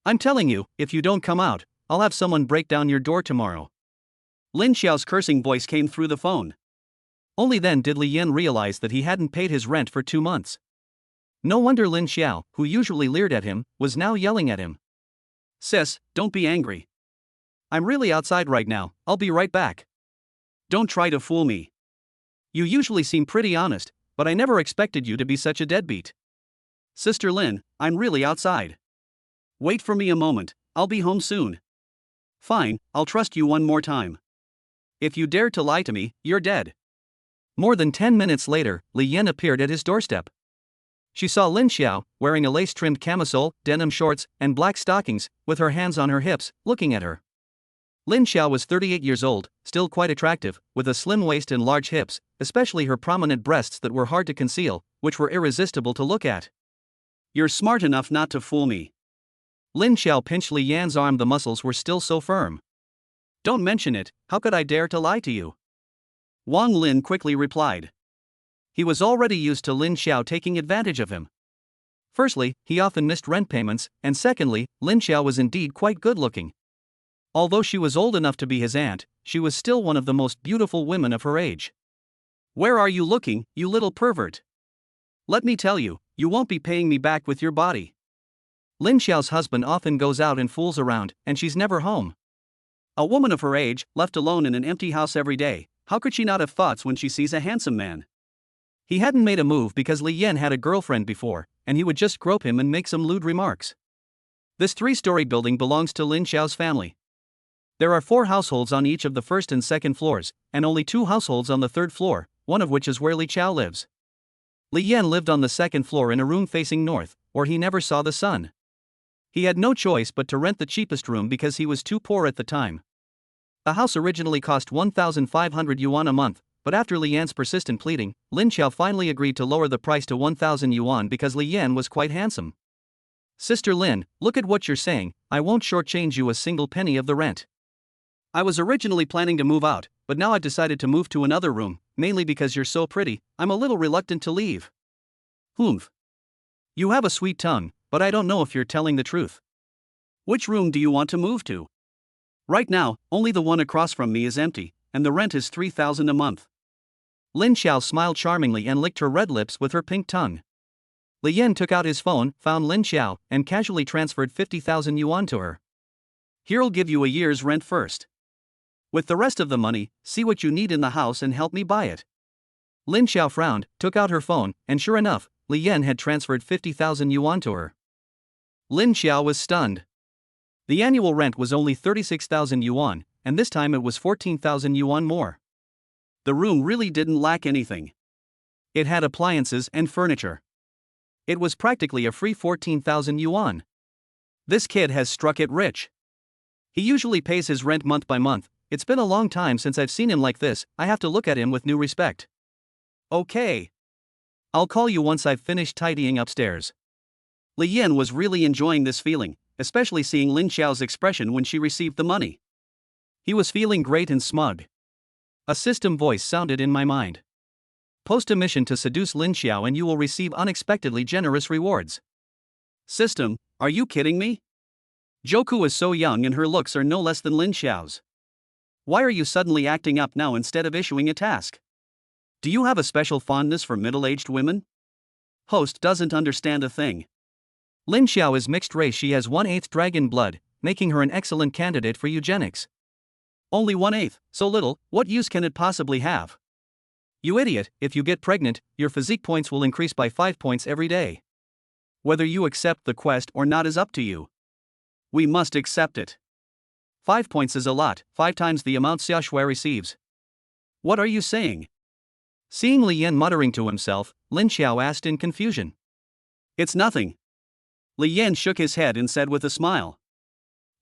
I'm telling you, if you don't come out, I'll have someone break down your door tomorrow. Lin Xiao's cursing voice came through the phone. Only then did Li Yan realize that he hadn't paid his rent for 2 months. No wonder Lin Xiao, who usually leered at him, was now yelling at him. Sis, don't be angry. I'm really outside right now, I'll be right back. Don't try to fool me. You usually seem pretty honest, but I never expected you to be such a deadbeat. Sister Lin, I'm really outside. Wait for me a moment, I'll be home soon. Fine, I'll trust you one more time. If you dare to lie to me, you're dead. More than 10 minutes later, Li Yan appeared at his doorstep. She saw Lin Xiao, wearing a lace-trimmed camisole, denim shorts, and black stockings, with her hands on her hips, looking at her. Lin Xiao was 38 years old, still quite attractive, with a slim waist and large hips, especially her prominent breasts that were hard to conceal, which were irresistible to look at. You're smart enough not to fool me. Lin Xiao pinched Li Yan's arm, the muscles were still so firm. Don't mention it, how could I dare to lie to you? Wang Lin quickly replied. He was already used to Lin Xiao taking advantage of him. Firstly, he often missed rent payments, and secondly, Lin Xiao was indeed quite good-looking. Although she was old enough to be his aunt, she was still one of the most beautiful women of her age. Where are you looking, you little pervert? Let me tell you, you won't be paying me back with your body. Lin Xiao's husband often goes out and fools around, and she's never home. A woman of her age, left alone in an empty house every day, how could she not have thoughts when she sees a handsome man? He hadn't made a move because Li Yan had a girlfriend before, and he would just grope him and make some lewd remarks. This 3-story building belongs to Lin Xiao's family. There are 4 households on each of the first and second floors, and only 2 households on the 3rd floor, one of which is where Li Xiao lives. Li Yan lived on the 2nd floor in a room facing north, where he never saw the sun. He had no choice but to rent the cheapest room because he was too poor at the time. The house originally cost 1,500 yuan a month, but after Li Yan's persistent pleading, Lin Xiao finally agreed to lower the price to 1,000 yuan because Li Yan was quite handsome. Sister Lin, look at what you're saying, I won't shortchange you a single penny of the rent. I was originally planning to move out, but now I've decided to move to another room, mainly because you're so pretty, I'm a little reluctant to leave. Humph. You have a sweet tongue, but I don't know if you're telling the truth. Which room do you want to move to? Right now, only the one across from me is empty, and the rent is 3,000 a month. Lin Xiao smiled charmingly and licked her red lips with her pink tongue. Li Yan took out his phone, found Lin Xiao, and casually transferred 50,000 yuan to her. Here'll give you a year's rent first. With the rest of the money, see what you need in the house and help me buy it. Lin Xiao frowned, took out her phone, and sure enough, Li Yan had transferred 50,000 yuan to her. Lin Xiao was stunned. The annual rent was only 36,000 yuan, and this time it was 14,000 yuan more. The room really didn't lack anything. It had appliances and furniture. It was practically a free 14,000 yuan. This kid has struck it rich. He usually pays his rent month by month. It's been a long time since I've seen him like this. I have to look at him with new respect. Okay. I'll call you once I've finished tidying upstairs. Li Yan was really enjoying this feeling, especially seeing Lin Xiao's expression when she received the money. He was feeling great and smug. A system voice sounded in my mind. Post a mission to seduce Lin Xiao and you will receive unexpectedly generous rewards. System, are you kidding me? Joku is so young and her looks are no less than Lin Xiao's. Why are you suddenly acting up now instead of issuing a task? Do you have a special fondness for middle-aged women? Host doesn't understand a thing. Lin Xiao is mixed race. She has 1/8 dragon blood, making her an excellent candidate for eugenics. Only 1/8, so little, what use can it possibly have? You idiot, if you get pregnant, your physique points will increase by 5 points every day. Whether you accept the quest or not is up to you. We must accept it. 5 points is a lot, 5 times the amount Xia Shui receives. What are you saying? Seeing Li Yan muttering to himself, Lin Xiao asked in confusion. It's nothing. Li Yan shook his head and said with a smile.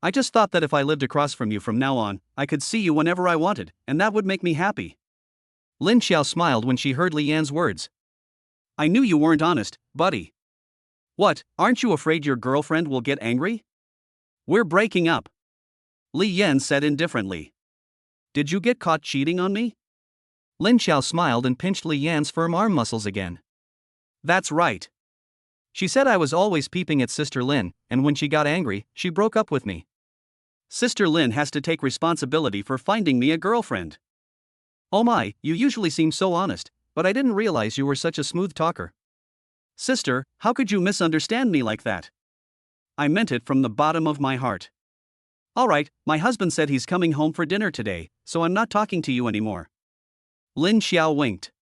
I just thought that if I lived across from you from now on, I could see you whenever I wanted, and that would make me happy. Lin Xiao smiled when she heard Li Yan's words. I knew you weren't honest, buddy. What, aren't you afraid your girlfriend will get angry? We're breaking up. Li Yan said indifferently. Did you get caught cheating on me? Lin Xiao smiled and pinched Li Yan's firm arm muscles again. That's right. She said I was always peeping at Sister Lin, and when she got angry, she broke up with me. Sister Lin has to take responsibility for finding me a girlfriend. Oh my, you usually seem so honest, but I didn't realize you were such a smooth talker. Sister, how could you misunderstand me like that? I meant it from the bottom of my heart. Alright, my husband said he's coming home for dinner today, so I'm not talking to you anymore. Lin Xiao winked.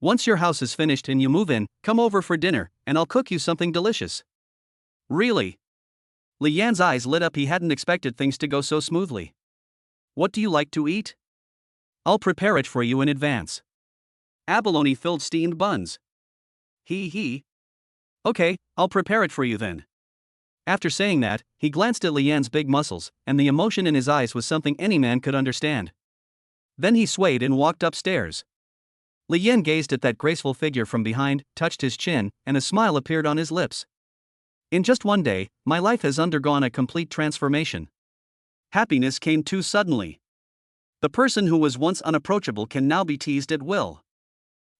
Once your house is finished and you move in, come over for dinner, and I'll cook you something delicious. Really? Li Yan's eyes lit up. He hadn't expected things to go so smoothly. What do you like to eat? I'll prepare it for you in advance. Abalone-filled steamed buns. He. Okay, I'll prepare it for you then. After saying that, he glanced at Li Yan's big muscles, and the emotion in his eyes was something any man could understand. Then he swayed and walked upstairs. Li Yan gazed at that graceful figure from behind, touched his chin, and a smile appeared on his lips. In just one day, my life has undergone a complete transformation. Happiness came too suddenly. The person who was once unapproachable can now be teased at will.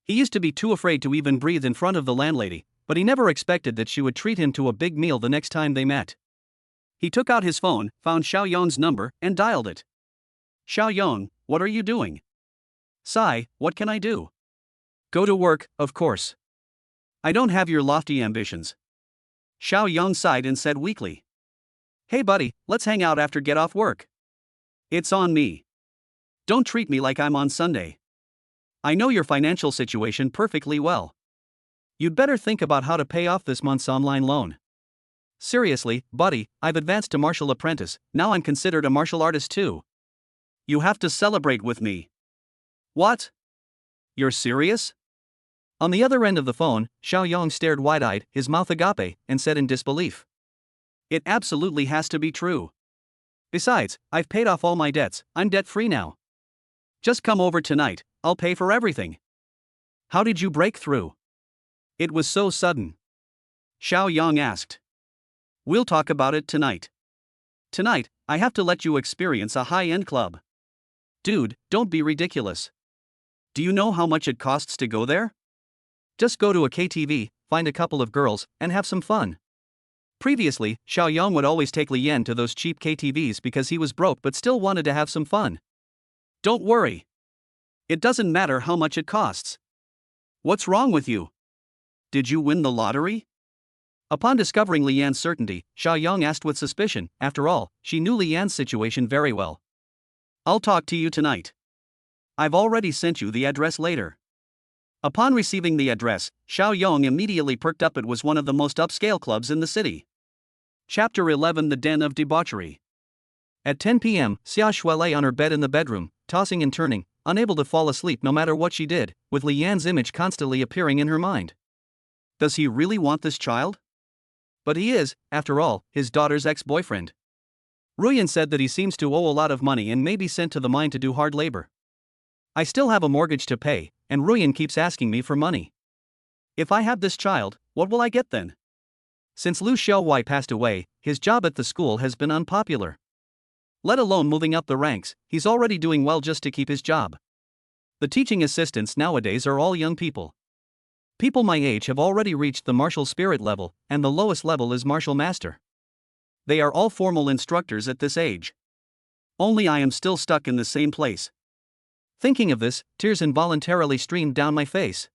He used to be too afraid to even breathe in front of the landlady, but he never expected that she would treat him to a big meal the next time they met. He took out his phone, found Xiao Yong's number, and dialed it. Xiao Yong, what are you doing? Sigh, what can I do? Go to work, of course. I don't have your lofty ambitions. Xiao Yong sighed and said weakly. Hey buddy, let's hang out after get off work. It's on me. Don't treat me like I'm on Sunday. I know your financial situation perfectly well. You'd better think about how to pay off this month's online loan. Seriously, buddy, I've advanced to martial apprentice, now I'm considered a martial artist too. You have to celebrate with me. What? You're serious? On the other end of the phone, Xiao Yong stared wide-eyed, his mouth agape, and said in disbelief. It absolutely has to be true. Besides, I've paid off all my debts, I'm debt-free now. Just come over tonight, I'll pay for everything. How did you break through? It was so sudden. Xiao Yong asked. We'll talk about it tonight. Tonight, I have to let you experience a high-end club. Dude, don't be ridiculous. Do you know how much it costs to go there? Just go to a KTV, find a couple of girls, and have some fun. Previously, Xiaoyong would always take Li Yan to those cheap KTVs because he was broke but still wanted to have some fun. Don't worry. It doesn't matter how much it costs. What's wrong with you? Did you win the lottery? Upon discovering Li Yan's certainty, Xiaoyong asked with suspicion. After all, she knew Li Yan's situation very well. I'll talk to you tonight. I've already sent you the address later. Upon receiving the address, Xiaoyong immediately perked up. It was one of the most upscale clubs in the city. Chapter 11: The Den of Debauchery. At 10 p.m., Xia Shui lay on her bed in the bedroom, tossing and turning, unable to fall asleep no matter what she did, with Li Yan's image constantly appearing in her mind. Does he really want this child? But he is, after all, his daughter's ex-boyfriend. Ruyan said that he seems to owe a lot of money and may be sent to the mine to do hard labor. I still have a mortgage to pay, and Ruyan keeps asking me for money. If I have this child, what will I get then? Since Lu Xiaowai passed away, his job at the school has been unpopular. Let alone moving up the ranks, he's already doing well just to keep his job. The teaching assistants nowadays are all young people. People my age have already reached the martial spirit level, and the lowest level is martial master. They are all formal instructors at this age. Only I am still stuck in the same place. Thinking of this, tears involuntarily streamed down my face.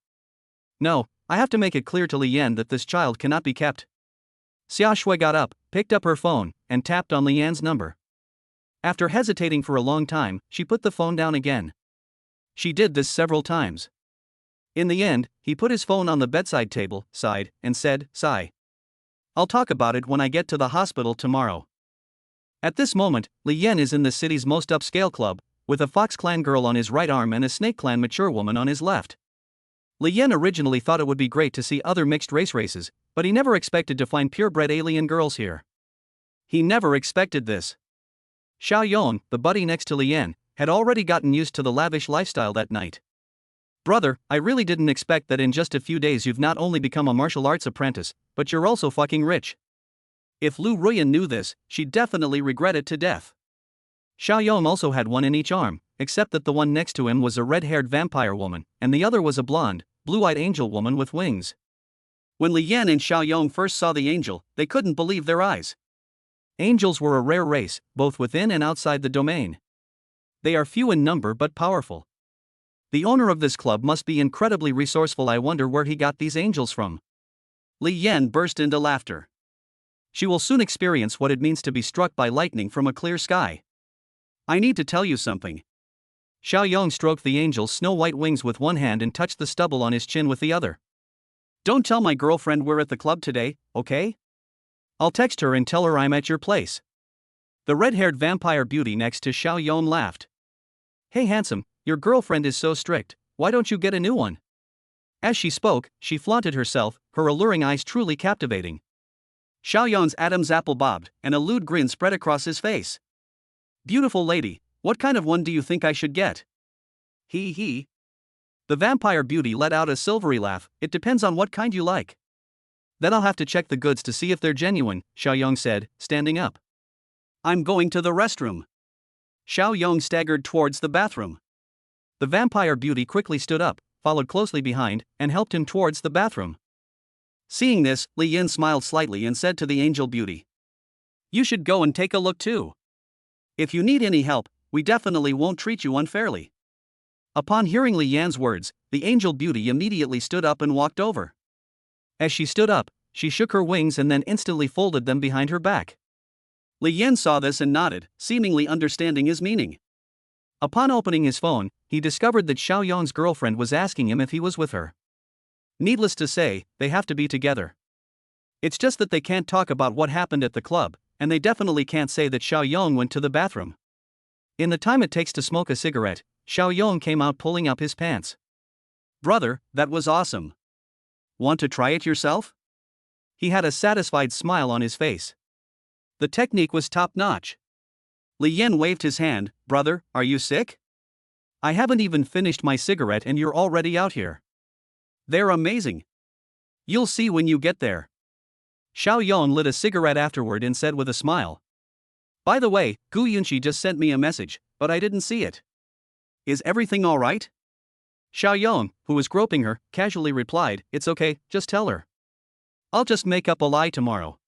No, I have to make it clear to Li Yan that this child cannot be kept. Xia Shui got up, picked up her phone, and tapped on Li Yan's number. After hesitating for a long time, she put the phone down again. She did this several times. In the end, he put his phone on the bedside table, sighed, and said, "Sigh. I'll talk about it when I get to the hospital tomorrow." At this moment, Li Yan is in the city's most upscale club, with a Fox Clan girl on his right arm and a Snake Clan mature woman on his left. Li Yan originally thought it would be great to see other mixed-race races, but he never expected to find purebred alien girls here. He never expected this. Xiaoyong, the buddy next to Li Yan, had already gotten used to the lavish lifestyle that night. "Brother, I really didn't expect that in just a few days you've not only become a martial arts apprentice, but you're also fucking rich." If Lu Ruyan knew this, she'd definitely regret it to death. Xiaoyong also had one in each arm, except that the one next to him was a red-haired vampire woman, and the other was a blonde, blue-eyed angel woman with wings. When Li Yan and Xiaoyong first saw the angel, they couldn't believe their eyes. Angels were a rare race, both within and outside the domain. They are few in number but powerful. The owner of this club must be incredibly resourceful. I wonder where he got these angels from. Li Yan burst into laughter. She will soon experience what it means to be struck by lightning from a clear sky. I need to tell you something. Xiaoyong stroked the angel's snow-white wings with one hand and touched the stubble on his chin with the other. Don't tell my girlfriend we're at the club today, okay? I'll text her and tell her I'm at your place. The red-haired vampire beauty next to Xiaoyong laughed. Hey handsome, your girlfriend is so strict, why don't you get a new one? As she spoke, she flaunted herself, her alluring eyes truly captivating. Xiaoyong's Adam's apple bobbed, and a lewd grin spread across his face. Beautiful lady, what kind of one do you think I should get? Hee hee. The vampire beauty let out a silvery laugh. It depends on what kind you like. Then I'll have to check the goods to see if they're genuine, Xiaoyong said, standing up. I'm going to the restroom. Xiaoyong staggered towards the bathroom. The vampire beauty quickly stood up, followed closely behind, and helped him towards the bathroom. Seeing this, Li Yan smiled slightly and said to the angel beauty, "You should go and take a look too. If you need any help, we definitely won't treat you unfairly." Upon hearing Li Yan's words, the angel beauty immediately stood up and walked over. As she stood up, she shook her wings and then instantly folded them behind her back. Li Yan saw this and nodded, seemingly understanding his meaning. Upon opening his phone, he discovered that Xiaoyong's girlfriend was asking him if he was with her. Needless to say, they have to be together. It's just that they can't talk about what happened at the club, and they definitely can't say that Xiaoyong went to the bathroom. In the time it takes to smoke a cigarette, Xiaoyong came out pulling up his pants. "Brother, that was awesome. Want to try it yourself?" He had a satisfied smile on his face. The technique was top-notch. Li Yan waved his hand. "Brother, are you sick? I haven't even finished my cigarette and you're already out here. They're amazing. You'll see when you get there." Xiaoyong lit a cigarette afterward and said with a smile, "By the way, Gu Yunxi just sent me a message, but I didn't see it. Is everything alright?" Xiaoyong, who was groping her, casually replied, "It's okay, just tell her. I'll just make up a lie tomorrow."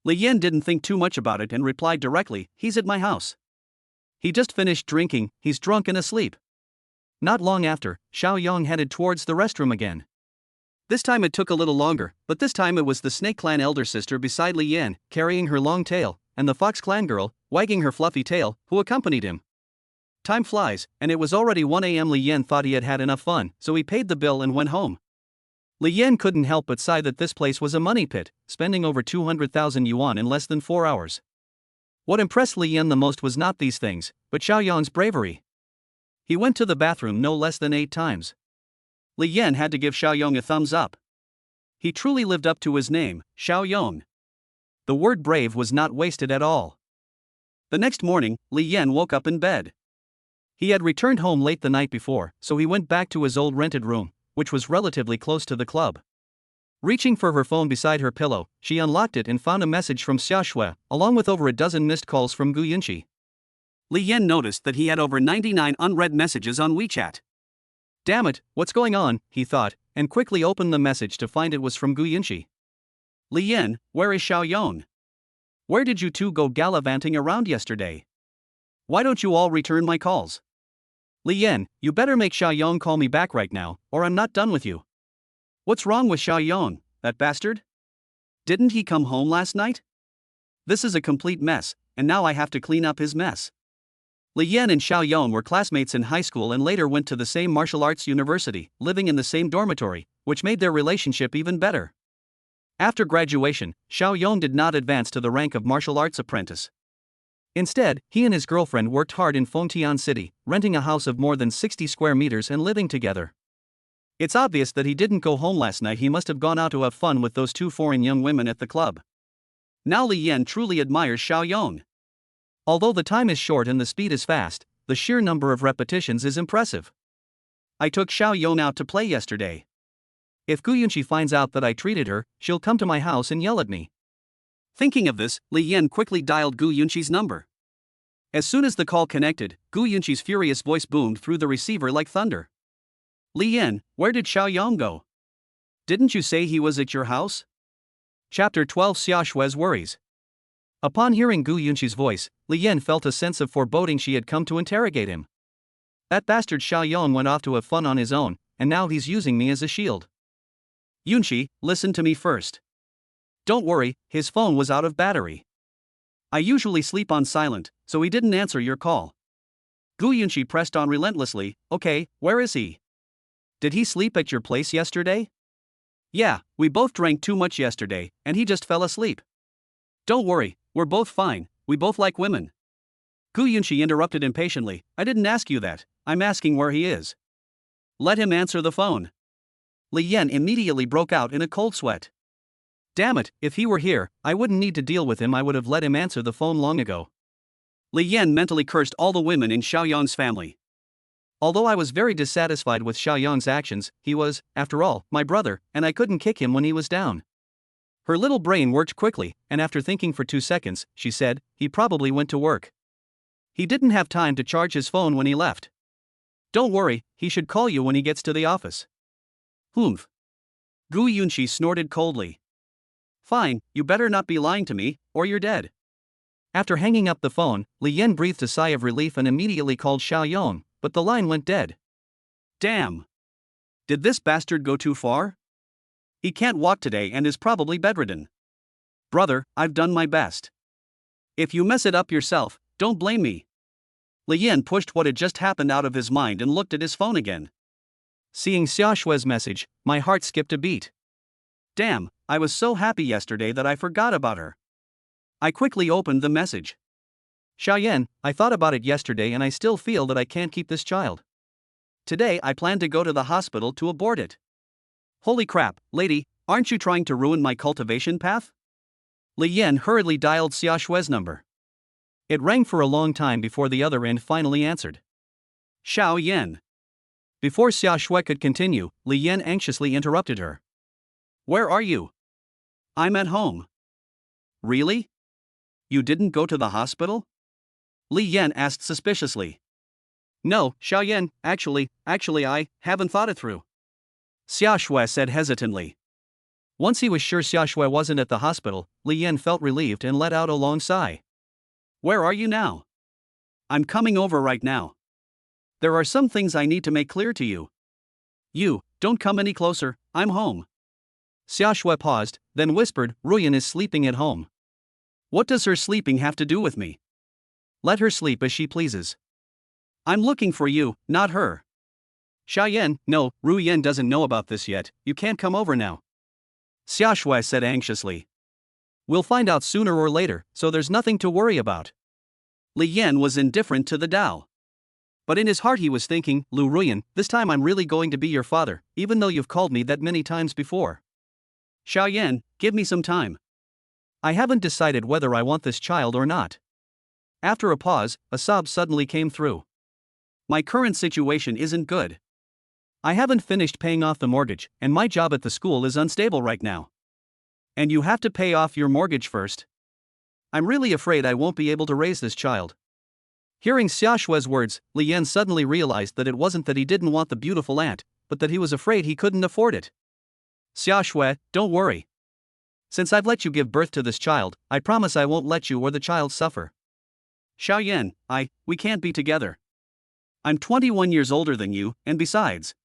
Li Yan didn't think too much about it and replied directly, "He's at my house. He just finished drinking, he's drunk and asleep." Not long after, Xiao Yong headed towards the restroom again. This time it took a little longer, but this time it was the Snake Clan elder sister beside Li Yan, carrying her long tail, and the Fox Clan girl, wagging her fluffy tail, who accompanied him. Time flies, and it was already 1 a.m. Li Yan thought he had had enough fun, so he paid the bill and went home. Li Yan couldn't help but sigh that this place was a money pit, spending over 200,000 yuan in less than 4 hours. What impressed Li Yan the most was not these things, but Xiao Yong's bravery. He went to the bathroom no less than 8 times. Li Yan had to give Xiao Yong a thumbs up. He truly lived up to his name, Xiao Yong. The word brave was not wasted at all. The next morning, Li Yan woke up in bed. He had returned home late the night before, so he went back to his old rented room, which was relatively close to the club. Reaching for her phone beside her pillow, she unlocked it and found a message from Xia Shui, along with over a dozen missed calls from Gu Yunqi. Li Yan noticed that he had over 99 unread messages on WeChat. "Damn it, what's going on?" he thought, and quickly opened the message to find it was from Gu Yunqi. "Li Yan, where is Xiao Yong? Where did you two go gallivanting around yesterday? Why don't you all return my calls? Li Yan, you better make Xiao Yong call me back right now, or I'm not done with you. What's wrong with Xiao Yong, that bastard? Didn't he come home last night? This is a complete mess, and now I have to clean up his mess." Li Yan and Xiao Yong were classmates in high school and later went to the same martial arts university, living in the same dormitory, which made their relationship even better. After graduation, Xiao Yong did not advance to the rank of martial arts apprentice. Instead, he and his girlfriend worked hard in Fengtian City, renting a house of more than 60 square meters and living together. It's obvious that he didn't go home last night. He must have gone out to have fun with those 2 foreign young women at the club. Now Li Yan truly admires Xiao Yong. Although the time is short and the speed is fast, the sheer number of repetitions is impressive. "I took Xiao Yong out to play yesterday. If Gu Yunqi finds out that I treated her, she'll come to my house and yell at me." Thinking of this, Li Yan quickly dialed Gu Yunqi's number. As soon as the call connected, Gu Yunqi's furious voice boomed through the receiver like thunder. "Li Yan, where did Xiao Yong go? Didn't you say he was at your house?" Chapter 12 Xia Shui's Worries. Upon hearing Gu Yunqi's voice, Li Yan felt a sense of foreboding. She had come to interrogate him. That bastard Xiao Yong went off to have fun on his own, and now he's using me as a shield. "Yunqi, listen to me first. Don't worry, his phone was out of battery. I usually sleep on silent, so he didn't answer your call." Gu Yunqi pressed on relentlessly, "Okay, where is he? Did he sleep at your place yesterday?" "Yeah, we both drank too much yesterday, and he just fell asleep." "Don't worry, we're both fine, we both like women." Gu Yunqi interrupted impatiently, "I didn't ask you that, I'm asking where he is. Let him answer the phone." Li Yan immediately broke out in a cold sweat. Damn it, if he were here, I wouldn't need to deal with him. I would have let him answer the phone long ago. Li Yan mentally cursed all the women in Xiao Yong's family. Although I was very dissatisfied with Xiao Yong's actions, he was, after all, my brother, and I couldn't kick him when he was down. Her little brain worked quickly, and after thinking for 2 seconds, she said, "He probably went to work. He didn't have time to charge his phone when he left. Don't worry, he should call you when he gets to the office." "Humph." Gu Yunqi snorted coldly. "Fine, you better not be lying to me, or you're dead." After hanging up the phone, Li Yan breathed a sigh of relief and immediately called Xiao Yong, but the line went dead. Damn. Did this bastard go too far? He can't walk today and is probably bedridden. Brother, I've done my best. If you mess it up yourself, don't blame me. Li Yan pushed what had just happened out of his mind and looked at his phone again. Seeing Xia Shui's message, my heart skipped a beat. Damn, I was so happy yesterday that I forgot about her. I quickly opened the message. Xiaoyan, I thought about it yesterday and I still feel that I can't keep this child. Today I plan to go to the hospital to abort it. Holy crap, lady, aren't you trying to ruin my cultivation path? Li Yan hurriedly dialed Xia Shui's number. It rang for a long time before the other end finally answered. Xiao Yan. Before Xia Shui could continue, Li Yan anxiously interrupted her. Where are you? I'm at home. Really? You didn't go to the hospital? Li Yan asked suspiciously. No, Xiaoyan, actually I haven't thought it through. Xia Shui said hesitantly. Once he was sure Xiaoshui wasn't at the hospital, Li Yan felt relieved and let out a long sigh. Where are you now? I'm coming over right now. There are some things I need to make clear to you. You, don't come any closer, I'm home. Xiaoshui paused, then whispered, Ruyan is sleeping at home. What does her sleeping have to do with me? Let her sleep as she pleases. I'm looking for you, not her. Xiaoyan, no, Ruyan doesn't know about this yet, you can't come over now. Xiaoshui said anxiously. We'll find out sooner or later, so there's nothing to worry about. Li Yan was indifferent to the Tao. But in his heart he was thinking, Lu Ruyan, this time I'm really going to be your father, even though you've called me that many times before. Xiaoyan, give me some time. I haven't decided whether I want this child or not. After a pause, a sob suddenly came through. My current situation isn't good. I haven't finished paying off the mortgage, and my job at the school is unstable right now. And you have to pay off your mortgage first. I'm really afraid I won't be able to raise this child. Hearing Xiaoshui's words, Li Yan suddenly realized that it wasn't that he didn't want the beautiful aunt, but that he was afraid he couldn't afford it. Xiaoshui, don't worry. Since I've let you give birth to this child, I promise I won't let you or the child suffer. Xiaoyan, we can't be together. I'm 21 years older than you, and besides.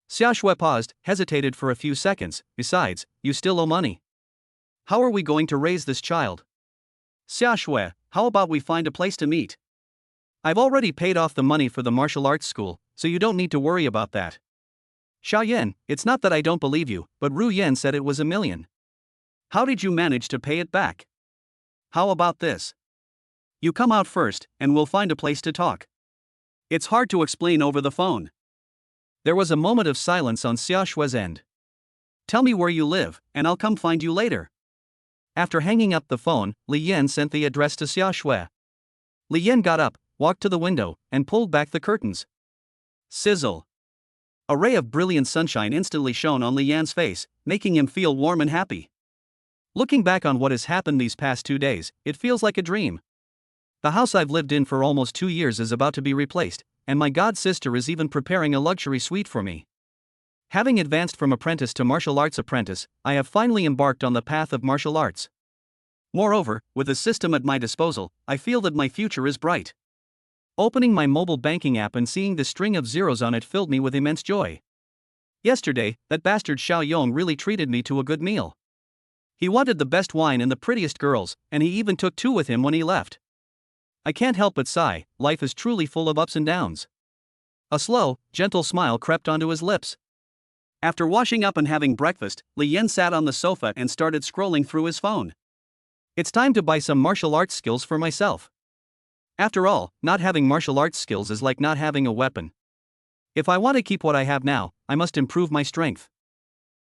Xiaoshui paused, hesitated for a few seconds, besides, you still owe money. How are we going to raise this child? Xiaoshui, how about we find a place to meet? I've already paid off the money for the martial arts school, so you don't need to worry about that. Xiaoyan, it's not that I don't believe you, but Ru Yan said it was $1 million. How did you manage to pay it back? How about this? You come out first, and we'll find a place to talk. It's hard to explain over the phone. There was a moment of silence on Xiaoshui's end. Tell me where you live, and I'll come find you later. After hanging up the phone, Li Yan sent the address to Xiaoshui. Li Yan got up, walked to the window, and pulled back the curtains. Sizzle. A ray of brilliant sunshine instantly shone on Li Yan's face, making him feel warm and happy. Looking back on what has happened these past 2 days, it feels like a dream. The house I've lived in for almost 2 years is about to be replaced, and my god sister is even preparing a luxury suite for me. Having advanced from apprentice to martial arts apprentice, I have finally embarked on the path of martial arts. Moreover, with a system at my disposal, I feel that my future is bright. Opening my mobile banking app and seeing the string of zeros on it filled me with immense joy. Yesterday, that bastard Xiao Yong really treated me to a good meal. He wanted the best wine and the prettiest girls, and he even took 2 with him when he left. I can't help but sigh, life is truly full of ups and downs. A slow, gentle smile crept onto his lips. After washing up and having breakfast, Li Yan sat on the sofa and started scrolling through his phone. It's time to buy some martial arts skills for myself. After all, not having martial arts skills is like not having a weapon. If I want to keep what I have now, I must improve my strength.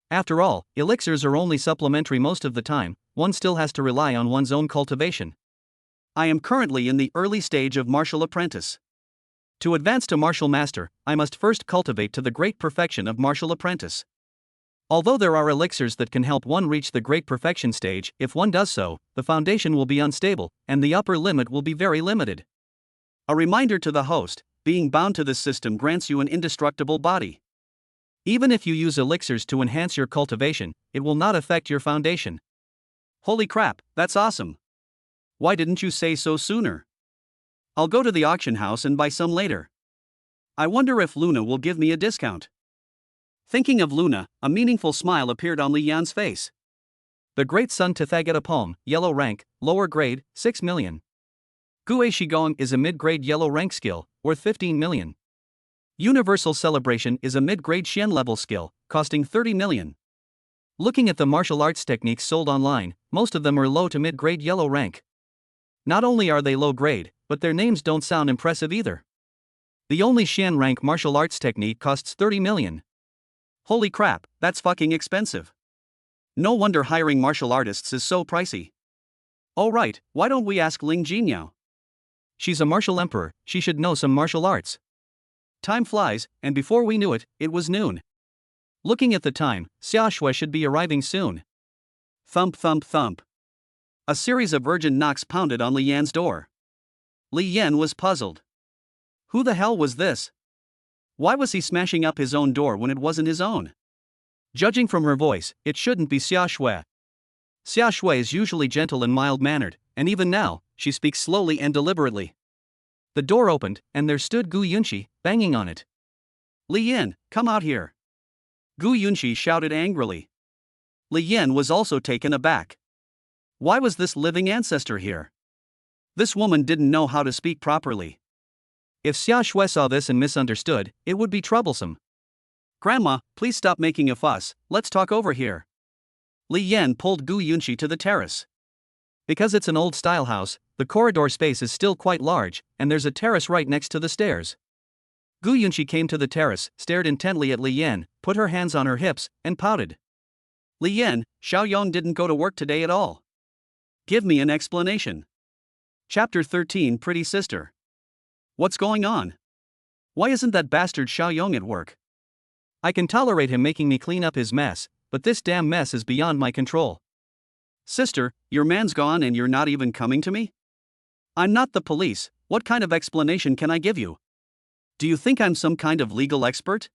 After all, elixirs are only supplementary most of the time, one still has to rely on one's own cultivation. I am currently in the early stage of martial apprentice. To advance to martial master, I must first cultivate to the great perfection of martial apprentice. Although there are elixirs that can help one reach the great perfection stage, if one does so, the foundation will be unstable, and the upper limit will be very limited. A reminder to the host, being bound to this system grants you an indestructible body. Even if you use elixirs to enhance your cultivation, it will not affect your foundation. Holy crap, that's awesome. Why didn't you say so sooner? I'll go to the auction house and buy some later. I wonder if Luna will give me a discount. Thinking of Luna, a meaningful smile appeared on Li Yan's face. The Great Sun Tethagata yellow rank, lower grade, 6 million. Gue Shigong is a mid-grade yellow rank skill, worth 15 million. Universal Celebration is a mid-grade Xian level skill, costing 30 million. Looking at the martial arts techniques sold online, most of them are low to mid-grade yellow rank. Not only are they low grade, but their names don't sound impressive either. The only Xian rank martial arts technique costs 30 million. Holy crap, that's fucking expensive. No wonder hiring martial artists is so pricey. Oh right, why don't we ask Ling Jinyao? She's a martial emperor, she should know some martial arts. Time flies, and before we knew it, it was noon. Looking at the time, Xiaoshui should be arriving soon. Thump thump thump. A series of urgent knocks pounded on Li Yan's door. Li Yan was puzzled. Who the hell was this? Why was he smashing up his own door when it wasn't his own? Judging from her voice, it shouldn't be Xia Shui. Xia Shui is usually gentle and mild-mannered, and even now, she speaks slowly and deliberately. The door opened, and there stood Gu Yunxi, banging on it. "Li Yan, come out here!" Gu Yunxi shouted angrily. Li Yan was also taken aback. Why was this living ancestor here? This woman didn't know how to speak properly. If Xia Shui saw this and misunderstood, it would be troublesome. "Grandma, please stop making a fuss, let's talk over here." Li Yan pulled Gu Yunxi to the terrace. Because it's an old-style house, the corridor space is still quite large, and there's a terrace right next to the stairs. Gu Yunxi came to the terrace, stared intently at Li Yan, put her hands on her hips, and pouted. "Li Yan, Xiaoyong didn't go to work today at all. Give me an explanation." Chapter 13 Pretty Sister. What's going on? Why isn't that bastard Xiaoyong at work? I can tolerate him making me clean up his mess, but this damn mess is beyond my control. Sister, your man's gone and you're not even coming to me? I'm not the police, what kind of explanation can I give you? Do you think I'm some kind of legal expert?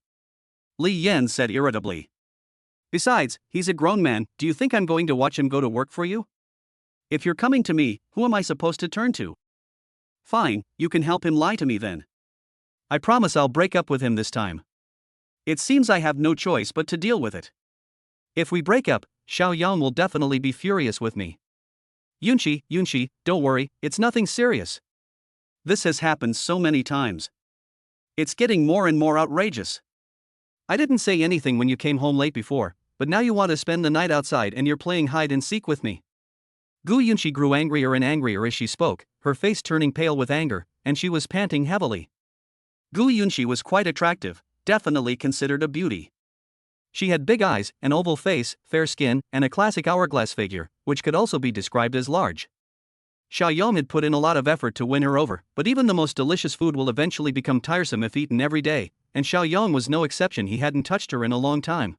Li Yan said irritably. Besides, he's a grown man, do you think I'm going to watch him go to work for you? If you're coming to me, who am I supposed to turn to? Fine, you can help him lie to me then. I promise I'll break up with him this time. It seems I have no choice but to deal with it. If we break up, Xiaoyong will definitely be furious with me. Yunxi, don't worry, it's nothing serious. This has happened so many times. It's getting more and more outrageous. I didn't say anything when you came home late before, but now you want to spend the night outside and you're playing hide and seek with me. Gu Yunxi grew angrier and angrier as she spoke, her face turning pale with anger, and she was panting heavily. Gu Yunxi was quite attractive, definitely considered a beauty. She had big eyes, an oval face, fair skin, and a classic hourglass figure, which could also be described as large. Xiaoyong had put in a lot of effort to win her over, but even the most delicious food will eventually become tiresome if eaten every day, and Xiaoyong was no exception. He hadn't touched her in a long time.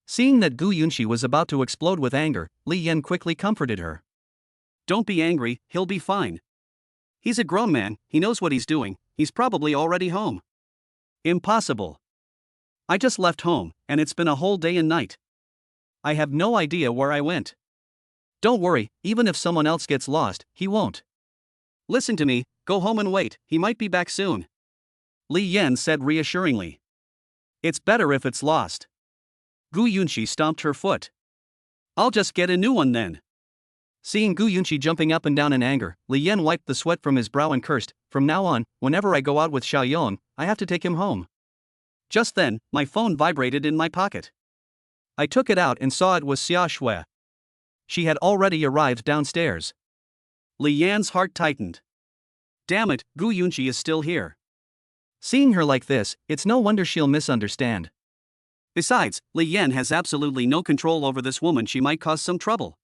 Seeing that Gu Yunxi was about to explode with anger, Li Yan quickly comforted her. Don't be angry, he'll be fine. He's a grown man, he knows what he's doing, he's probably already home. Impossible. I just left home, and it's been a whole day and night. I have no idea where I went. Don't worry, even if someone else gets lost, he won't. Listen to me, go home and wait, he might be back soon. Li Yan said reassuringly. It's better if it's lost. Gu Yunxi stomped her foot. I'll just get a new one then. Seeing Gu Yunxi jumping up and down in anger, Li Yan wiped the sweat from his brow and cursed, from now on, whenever I go out with Xiaoyong, I have to take him home. Just then, my phone vibrated in my pocket. I took it out and saw it was Xia Shui. She had already arrived downstairs. Li Yan's heart tightened. Damn it, Gu Yunxi is still here. Seeing her like this, it's no wonder she'll misunderstand. Besides, Li Yan has absolutely no control over this woman, she might cause some trouble.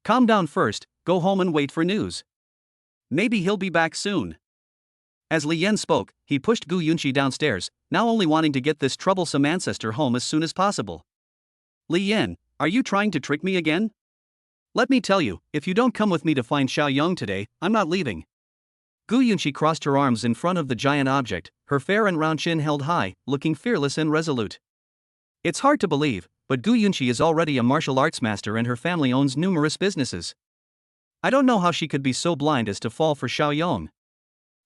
Calm down first, go home and wait for news. Maybe he'll be back soon. As Li Yan spoke, he pushed Gu Yunxi downstairs, now only wanting to get this troublesome ancestor home as soon as possible. Li Yan, are you trying to trick me again? Let me tell you, if you don't come with me to find Xiaoyong today, I'm not leaving. Gu Yunxi crossed her arms in front of the giant object, her fair and round chin held high, looking fearless and resolute. It's hard to believe, but Gu Yunxi is already a martial arts master and her family owns numerous businesses. I don't know how she could be so blind as to fall for Xiaoyong.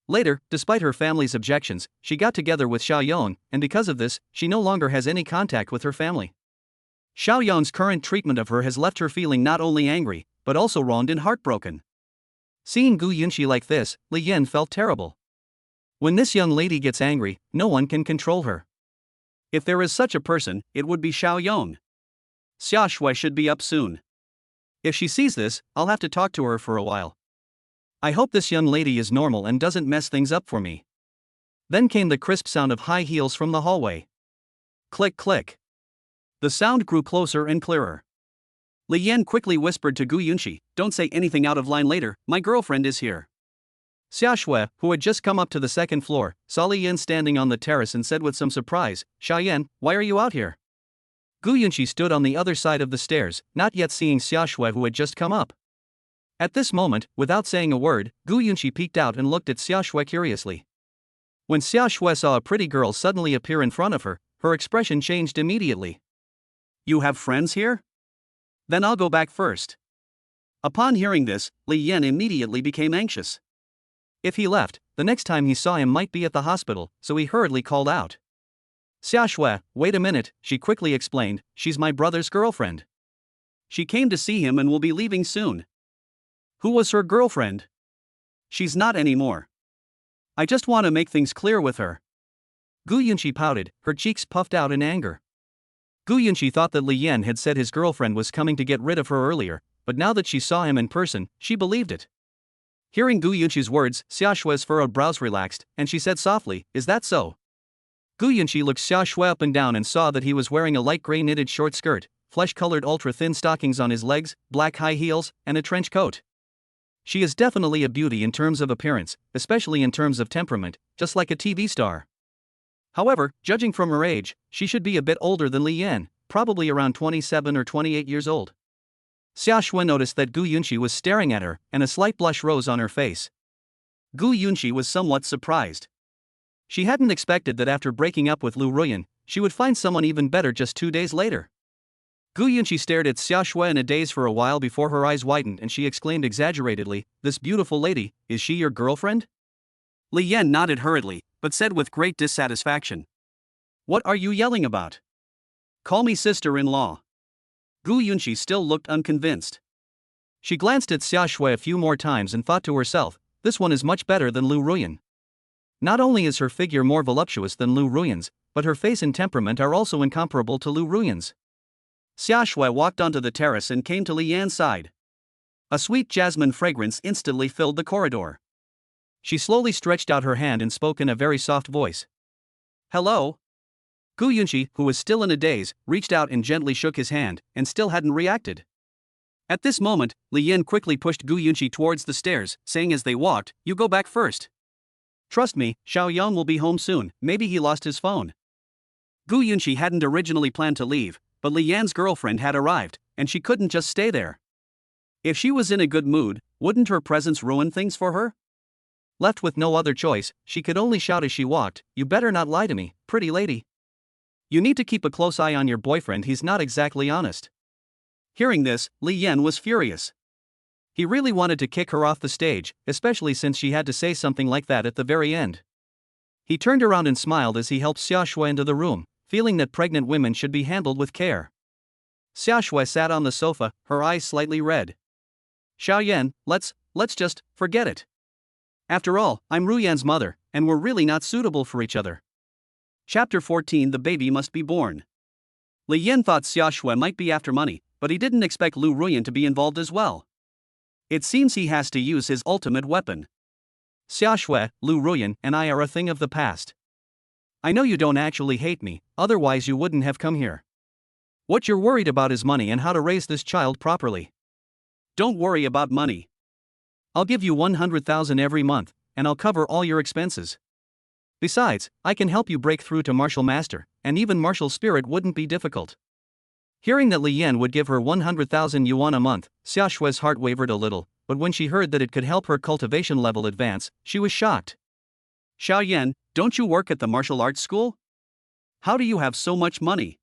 Later, despite her family's objections, she got together with Xiaoyong, and because of this, she no longer has any contact with her family. Xiaoyong's current treatment of her has left her feeling not only angry, but also wronged and heartbroken. Seeing Gu Yunxi like this, Li Yan felt terrible. When this young lady gets angry, no one can control her. If there is such a person, it would be Xiaoyong. Xia Shui should be up soon. If she sees this, I'll have to talk to her for a while. I hope this young lady is normal and doesn't mess things up for me. Then came the crisp sound of high heels from the hallway. Click click. The sound grew closer and clearer. Li Yan quickly whispered to Gu Yunxi, don't say anything out of line later, my girlfriend is here. Xia Shui, who had just come up to the second floor, saw Li Yan standing on the terrace and said with some surprise, Xiaoyan, why are you out here? Gu Yunxi stood on the other side of the stairs, not yet seeing Xia Shui who had just come up. At this moment, without saying a word, Gu Yunxi peeked out and looked at Xia Shui curiously. When Xia Shui saw a pretty girl suddenly appear in front of her, her expression changed immediately. You have friends here? Then I'll go back first. Upon hearing this, Li Yan immediately became anxious. If he left, the next time he saw him might be at the hospital, so he hurriedly called out. Xia Shui, wait a minute, she quickly explained, she's my brother's girlfriend. She came to see him and will be leaving soon. Who was her girlfriend? She's not anymore. I just want to make things clear with her. Gu Yunqi pouted, her cheeks puffed out in anger. Gu Yunqi thought that Li Yan had said his girlfriend was coming to get rid of her earlier, but now that she saw him in person, she believed it. Hearing Gu Yunqi's words, Xia Shui's furrowed brows relaxed, and she said softly, is that so? Gu Yunqi looked Xia Shui up and down and saw that he was wearing a light gray knitted short skirt, flesh-colored ultra-thin stockings on his legs, black high heels, and a trench coat. She is definitely a beauty in terms of appearance, especially in terms of temperament, just like a TV star. However, judging from her age, she should be a bit older than Li Yan, probably around 27 or 28 years old. Xia Shui noticed that Gu Yunqi was staring at her, and a slight blush rose on her face. Gu Yunqi was somewhat surprised. She hadn't expected that after breaking up with Lu Ruyan, she would find someone even better just 2 days later. Gu Yunqi stared at Xia Shui in a daze for a while before her eyes widened and she exclaimed exaggeratedly, this beautiful lady, is she your girlfriend? Li Yan nodded hurriedly, but said with great dissatisfaction. What are you yelling about? Call me sister-in-law. Gu Yunqi still looked unconvinced. She glanced at Xia Shui a few more times and thought to herself, this one is much better than Lu Ruyan. Not only is her figure more voluptuous than Lu Ruyan's, but her face and temperament are also incomparable to Lu Ruyan's. Xia Shui walked onto the terrace and came to Li Yan's side. A sweet jasmine fragrance instantly filled the corridor. She slowly stretched out her hand and spoke in a very soft voice. Hello? Gu Yunqi, who was still in a daze, reached out and gently shook his hand, and still hadn't reacted. At this moment, Li Yan quickly pushed Gu Yunqi towards the stairs, saying as they walked, you go back first. Trust me, Xiao Yang will be home soon, maybe he lost his phone. Gu Yunqi hadn't originally planned to leave, but Li Yan's girlfriend had arrived, and she couldn't just stay there. If she was in a good mood, wouldn't her presence ruin things for her? Left with no other choice, she could only shout as she walked, you better not lie to me, pretty lady. You need to keep a close eye on your boyfriend, he's not exactly honest. Hearing this, Li Yan was furious. He really wanted to kick her off the stage, especially since she had to say something like that at the very end. He turned around and smiled as he helped Xia Shui into the room, feeling that pregnant women should be handled with care. Xia Shui sat on the sofa, her eyes slightly red. Xiao Yan, let's just forget it. After all, I'm Ruyan's mother, and we're really not suitable for each other. Chapter 14 The baby must be born. Li Yan thought Xia Shui might be after money, but he didn't expect Lu Ruyan to be involved as well. It seems he has to use his ultimate weapon. Xia Shui, Lu Ruyan, and I are a thing of the past. I know you don't actually hate me, otherwise you wouldn't have come here. What you're worried about is money and how to raise this child properly. Don't worry about money. I'll give you 100,000 every month, and I'll cover all your expenses. Besides, I can help you break through to Martial Master, and even Martial Spirit wouldn't be difficult. Hearing that Li Yan would give her 100,000 yuan a month, Xia Shui's heart wavered a little, but when she heard that it could help her cultivation level advance, she was shocked. Xiao Yan, don't you work at the martial arts school? How do you have so much money?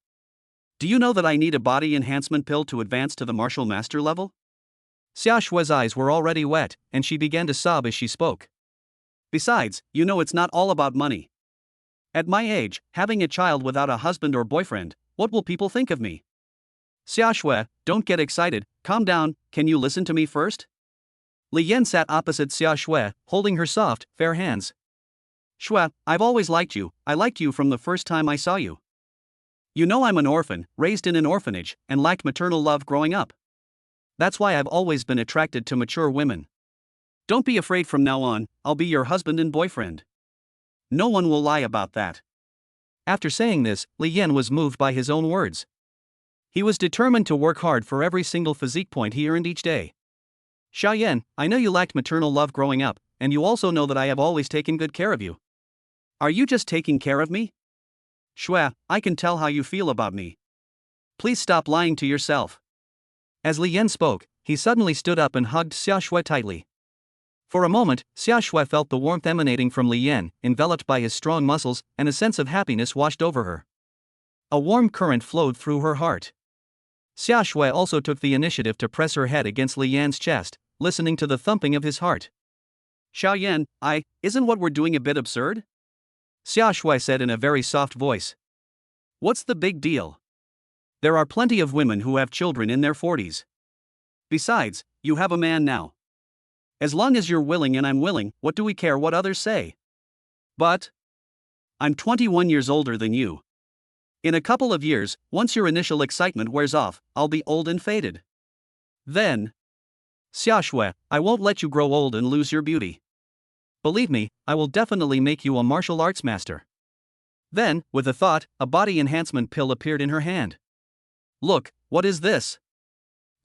Do you know that I need a body enhancement pill to advance to the martial master level? Xia Shui's eyes were already wet, and she began to sob as she spoke. Besides, you know it's not all about money. At my age, having a child without a husband or boyfriend, what will people think of me? Xia Shui, don't get excited, calm down, can you listen to me first? Li Yan sat opposite Xia Shui, holding her soft, fair hands. Shui, I've always liked you, I liked you from the first time I saw you. You know I'm an orphan, raised in an orphanage, and lacked maternal love growing up. That's why I've always been attracted to mature women. Don't be afraid from now on, I'll be your husband and boyfriend. No one will lie about that. After saying this, Li Yan was moved by his own words. He was determined to work hard for every single physique point he earned each day. Xiao Yan, I know you lacked maternal love growing up, and you also know that I have always taken good care of you. Are you just taking care of me? Shui, I can tell how you feel about me. Please stop lying to yourself. As Li Yan spoke, he suddenly stood up and hugged Xia Shui tightly. For a moment, Xia Shui felt the warmth emanating from Li Yan, enveloped by his strong muscles, and a sense of happiness washed over her. A warm current flowed through her heart. Xia Shui also took the initiative to press her head against Li Yan's chest, listening to the thumping of his heart. Xiaoyan, isn't what we're doing a bit absurd? Xia Shui said in a very soft voice. What's the big deal? There are plenty of women who have children in their 40s. Besides, you have a man now. As long as you're willing and I'm willing, what do we care what others say? But I'm 21 years older than you. In a couple of years, once your initial excitement wears off, I'll be old and faded. Then, Xia Shui, I won't let you grow old and lose your beauty. Believe me, I will definitely make you a martial arts master. Then, with a thought, a body enhancement pill appeared in her hand. Look, what is this?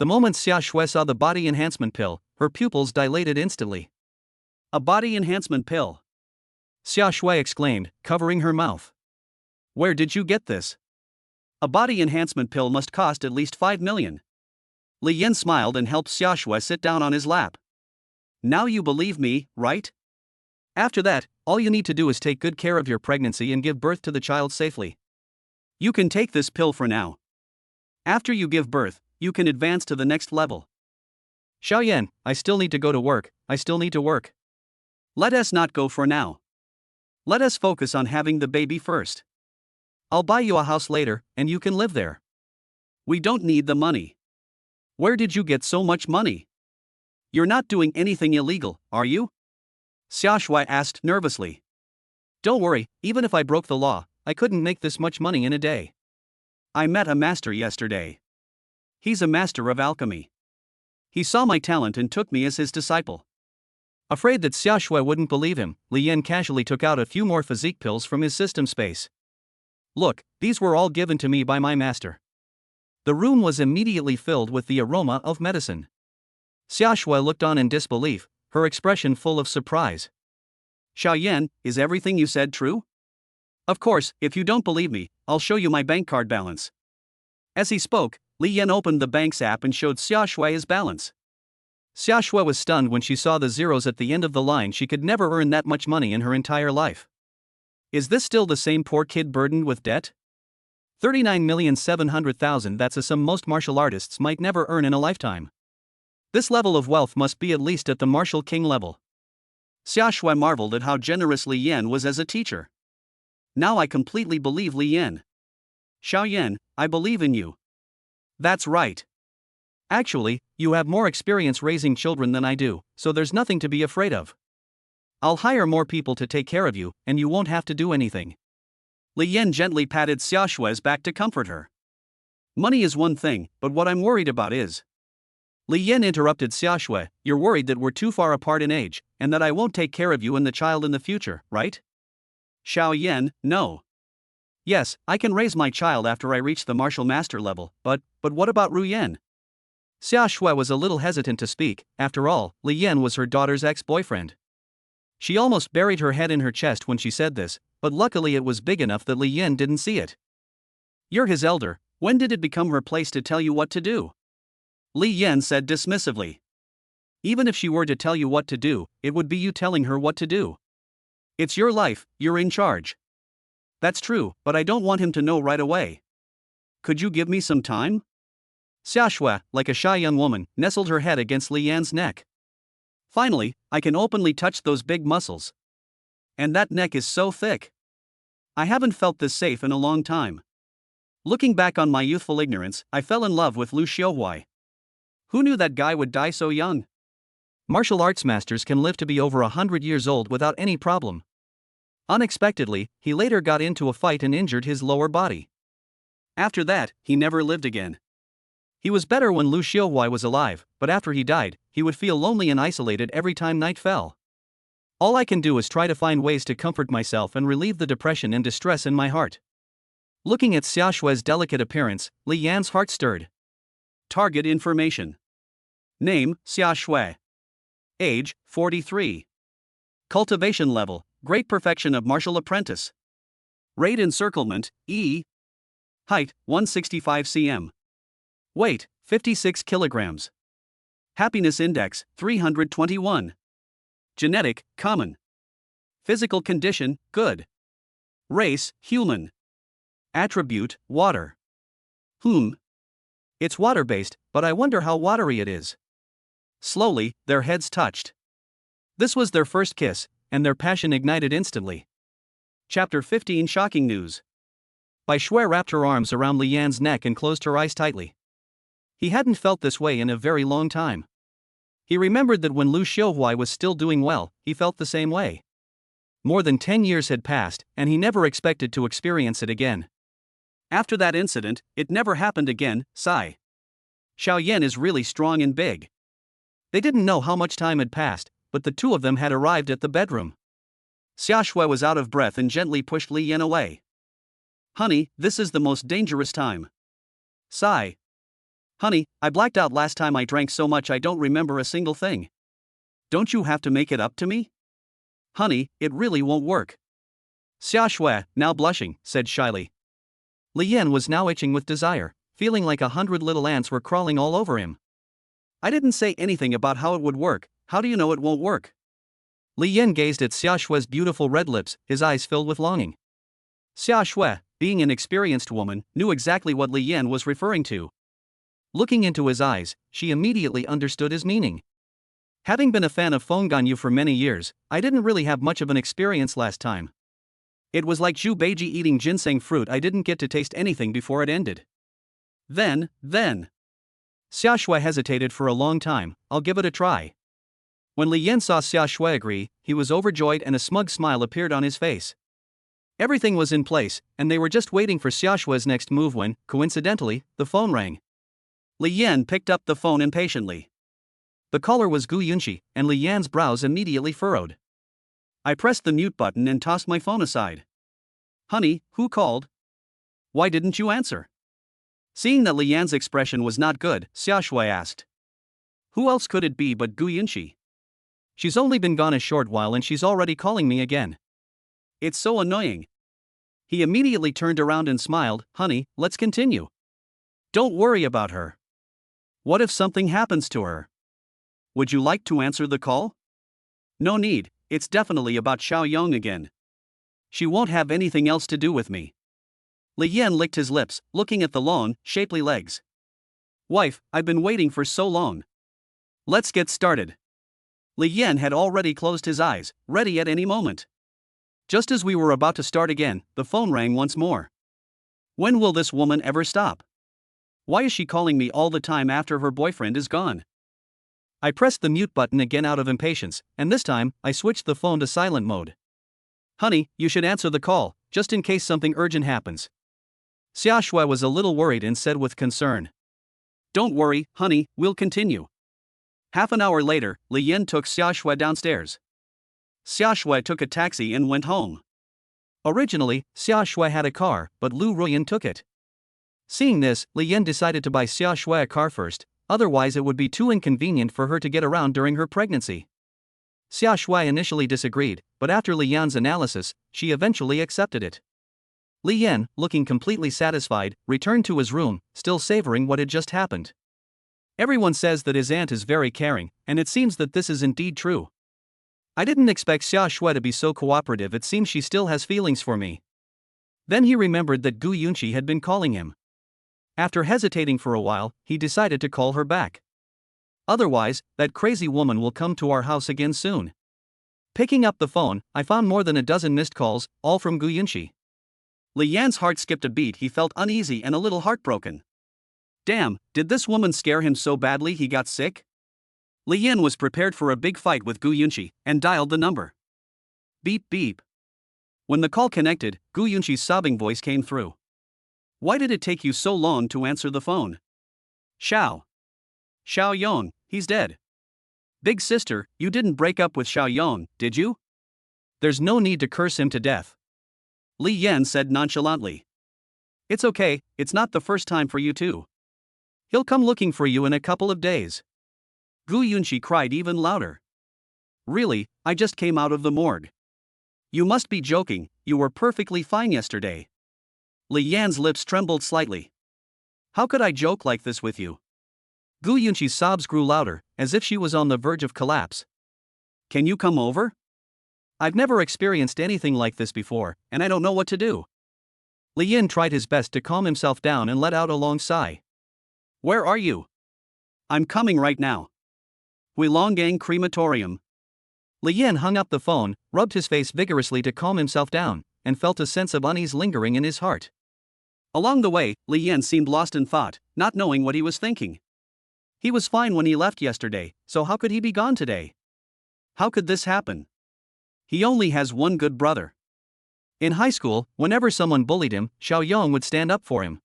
The moment Xia Shui saw the body enhancement pill, her pupils dilated instantly. A body enhancement pill? Xia Shui exclaimed, covering her mouth. Where did you get this? A body enhancement pill must cost at least 5 million. Li Yan smiled and helped Xia Shui sit down on his lap. Now you believe me, right? After that, all you need to do is take good care of your pregnancy and give birth to the child safely. You can take this pill for now. After you give birth, you can advance to the next level. Xiaoyan, I still need to go to work, I still need to work. Let us not go for now. Let us focus on having the baby first. I'll buy you a house later, and you can live there. We don't need the money. Where did you get so much money? You're not doing anything illegal, are you? Xia Shui asked nervously. Don't worry, even if I broke the law, I couldn't make this much money in a day. I met a master yesterday. He's a master of alchemy. He saw my talent and took me as his disciple. Afraid that Xia Shui wouldn't believe him, Li Yan casually took out a few more physique pills from his system space. Look, these were all given to me by my master. The room was immediately filled with the aroma of medicine. Xia Shui looked on in disbelief, her expression full of surprise. Xiaoyan, is everything you said true? Of course, if you don't believe me, I'll show you my bank card balance. As he spoke, Li Yan opened the bank's app and showed Xia Shui his balance. Xia Shui was stunned when she saw the zeros at the end of the line. She could never earn that much money in her entire life. Is this still the same poor kid burdened with debt? 39,700,000, that's a sum most martial artists might never earn in a lifetime. This level of wealth must be at least at the martial king level. Xia Shui marveled at how generous Li Yan was as a teacher. Now I completely believe Li Yan. Xiaoyan, I believe in you. That's right. Actually, you have more experience raising children than I do, so there's nothing to be afraid of. I'll hire more people to take care of you, and you won't have to do anything. Li Yan gently patted Xia Shui's back to comfort her. Money is one thing, but what I'm worried about is. Li Yan interrupted Xia Shui, you're worried that we're too far apart in age, and that I won't take care of you and the child in the future, right? Xiaoyan, no. Yes, I can raise my child after I reach the martial master level, but what about Ru Yan? Xia Shui was a little hesitant to speak. After all, Li Yan was her daughter's ex-boyfriend. She almost buried her head in her chest when she said this, but luckily it was big enough that Li Yan didn't see it. You're his elder, when did it become her place to tell you what to do? Li Yan said dismissively. Even if she were to tell you what to do, it would be you telling her what to do. It's your life, you're in charge. That's true, but I don't want him to know right away. Could you give me some time? Xia Shui, like a shy young woman, nestled her head against Li Yan's neck. Finally, I can openly touch those big muscles. And that neck is so thick. I haven't felt this safe in a long time. Looking back on my youthful ignorance, I fell in love with Lu Xiaohui. Who knew that guy would die so young? Martial arts masters can live to be over 100 years old without any problem. Unexpectedly, he later got into a fight and injured his lower body. After that, he never lived again. He was better when Lu Xiaohui was alive, but after he died, he would feel lonely and isolated every time night fell. All I can do is try to find ways to comfort myself and relieve the depression and distress in my heart. Looking at Xia Shui's delicate appearance, Li Yan's heart stirred. Target information. Name, Xia Shui. Age, 43. Cultivation level, great perfection of martial apprentice. Rate encirclement, E. Height, 165 cm. Weight, 56 kilograms. Happiness index, 321. Genetic, common. Physical condition, good. Race, human. Attribute, water. Whom? It's water-based, but I wonder how watery it is. Slowly, their heads touched. This was their first kiss, and their passion ignited instantly. Chapter 15 Shocking News. Bai Shui wrapped her arms around Li Yan's neck and closed her eyes tightly. He hadn't felt this way in a very long time. He remembered that when Lu Xiuhui was still doing well, he felt the same way. More than 10 years had passed, and he never expected to experience it again. After that incident, it never happened again. Sigh. Xiao Yan is really strong and big. They didn't know how much time had passed, but the two of them had arrived at the bedroom. Xia Shui was out of breath and gently pushed Li Yan away. Honey, this is the most dangerous time. Sigh. Honey, I blacked out last time I drank so much I don't remember a single thing. Don't you have to make it up to me? Honey, it really won't work. Xia Shui, now blushing, said shyly. Li Yan was now itching with desire, feeling like 100 little ants were crawling all over him. I didn't say anything about how it would work, how do you know it won't work? Li Yan gazed at Xia Shui's beautiful red lips, his eyes filled with longing. Xia Shui, being an experienced woman, knew exactly what Li Yan was referring to. Looking into his eyes, she immediately understood his meaning. Having been a fan of Feng Ganyu for many years, I didn't really have much of an experience last time. It was like Zhu Beiji eating ginseng fruit, I didn't get to taste anything before it ended. Then. Xia Shui hesitated for a long time. I'll give it a try. When Li Yan saw Xia Shui agree, he was overjoyed and a smug smile appeared on his face. Everything was in place, and they were just waiting for Xia Shui's next move when, coincidentally, the phone rang. Li Yan picked up the phone impatiently. The caller was Gu Yunxi, and Li Yan's brows immediately furrowed. I pressed the mute button and tossed my phone aside. Honey, who called? Why didn't you answer? Seeing that Li Yan's expression was not good, Xia Shui asked. Who else could it be but Gu Yunxi? She's only been gone a short while and she's already calling me again. It's so annoying. He immediately turned around and smiled. Honey, let's continue. Don't worry about her. What if something happens to her? Would you like to answer the call? No need, it's definitely about Xiao Yong again. She won't have anything else to do with me. Li Yan licked his lips, looking at the long, shapely legs. Wife, I've been waiting for so long. Let's get started. Li Yan had already closed his eyes, ready at any moment. Just as we were about to start again, the phone rang once more. When will this woman ever stop? Why is she calling me all the time after her boyfriend is gone? I pressed the mute button again out of impatience, and this time, I switched the phone to silent mode. Honey, you should answer the call, just in case something urgent happens. Xia Shui was a little worried and said with concern. Don't worry, honey, we'll continue. Half an hour later, Li Yan took Xia Shui downstairs. Xia Shui took a taxi and went home. Originally, Xia Shui had a car, but Lu Ruyan took it. Seeing this, Li Yan decided to buy Xia Shui a car first, otherwise it would be too inconvenient for her to get around during her pregnancy. Xia Shui initially disagreed, but after Li Yan's analysis, she eventually accepted it. Li Yan, looking completely satisfied, returned to his room, still savoring what had just happened. Everyone says that his aunt is very caring, and it seems that this is indeed true. I didn't expect Xia Shui to be so cooperative, it seems she still has feelings for me. Then he remembered that Gu Yunxi had been calling him. After hesitating for a while, he decided to call her back. Otherwise, that crazy woman will come to our house again soon. Picking up the phone, I found more than a dozen missed calls, all from Gu Yunxi. Li Yan's heart skipped a beat, he felt uneasy and a little heartbroken. Damn, did this woman scare him so badly he got sick? Li Yan was prepared for a big fight with Gu Yunxi, and dialed the number. Beep beep. When the call connected, Gu Yunxi's sobbing voice came through. Why did it take you so long to answer the phone? Xiao Yong, he's dead. Big sister, you didn't break up with Xiao Yong, did you? There's no need to curse him to death. Li Yan said nonchalantly. It's okay, it's not the first time for you too. He'll come looking for you in a couple of days. Gu Yunxi cried even louder. Really, I just came out of the morgue. You must be joking, you were perfectly fine yesterday. Li Yan's lips trembled slightly. How could I joke like this with you? Gu Yunxi's sobs grew louder, as if she was on the verge of collapse. Can you come over? I've never experienced anything like this before, and I don't know what to do. Li Yan tried his best to calm himself down and let out a long sigh. Where are you? I'm coming right now. Huilonggang Crematorium. Li Yan hung up the phone, rubbed his face vigorously to calm himself down, and felt a sense of unease lingering in his heart. Along the way, Li Yan seemed lost in thought, not knowing what he was thinking. He was fine when he left yesterday, so how could he be gone today? How could this happen? He only has one good brother. In high school, whenever someone bullied him, Xiao Yong would stand up for him.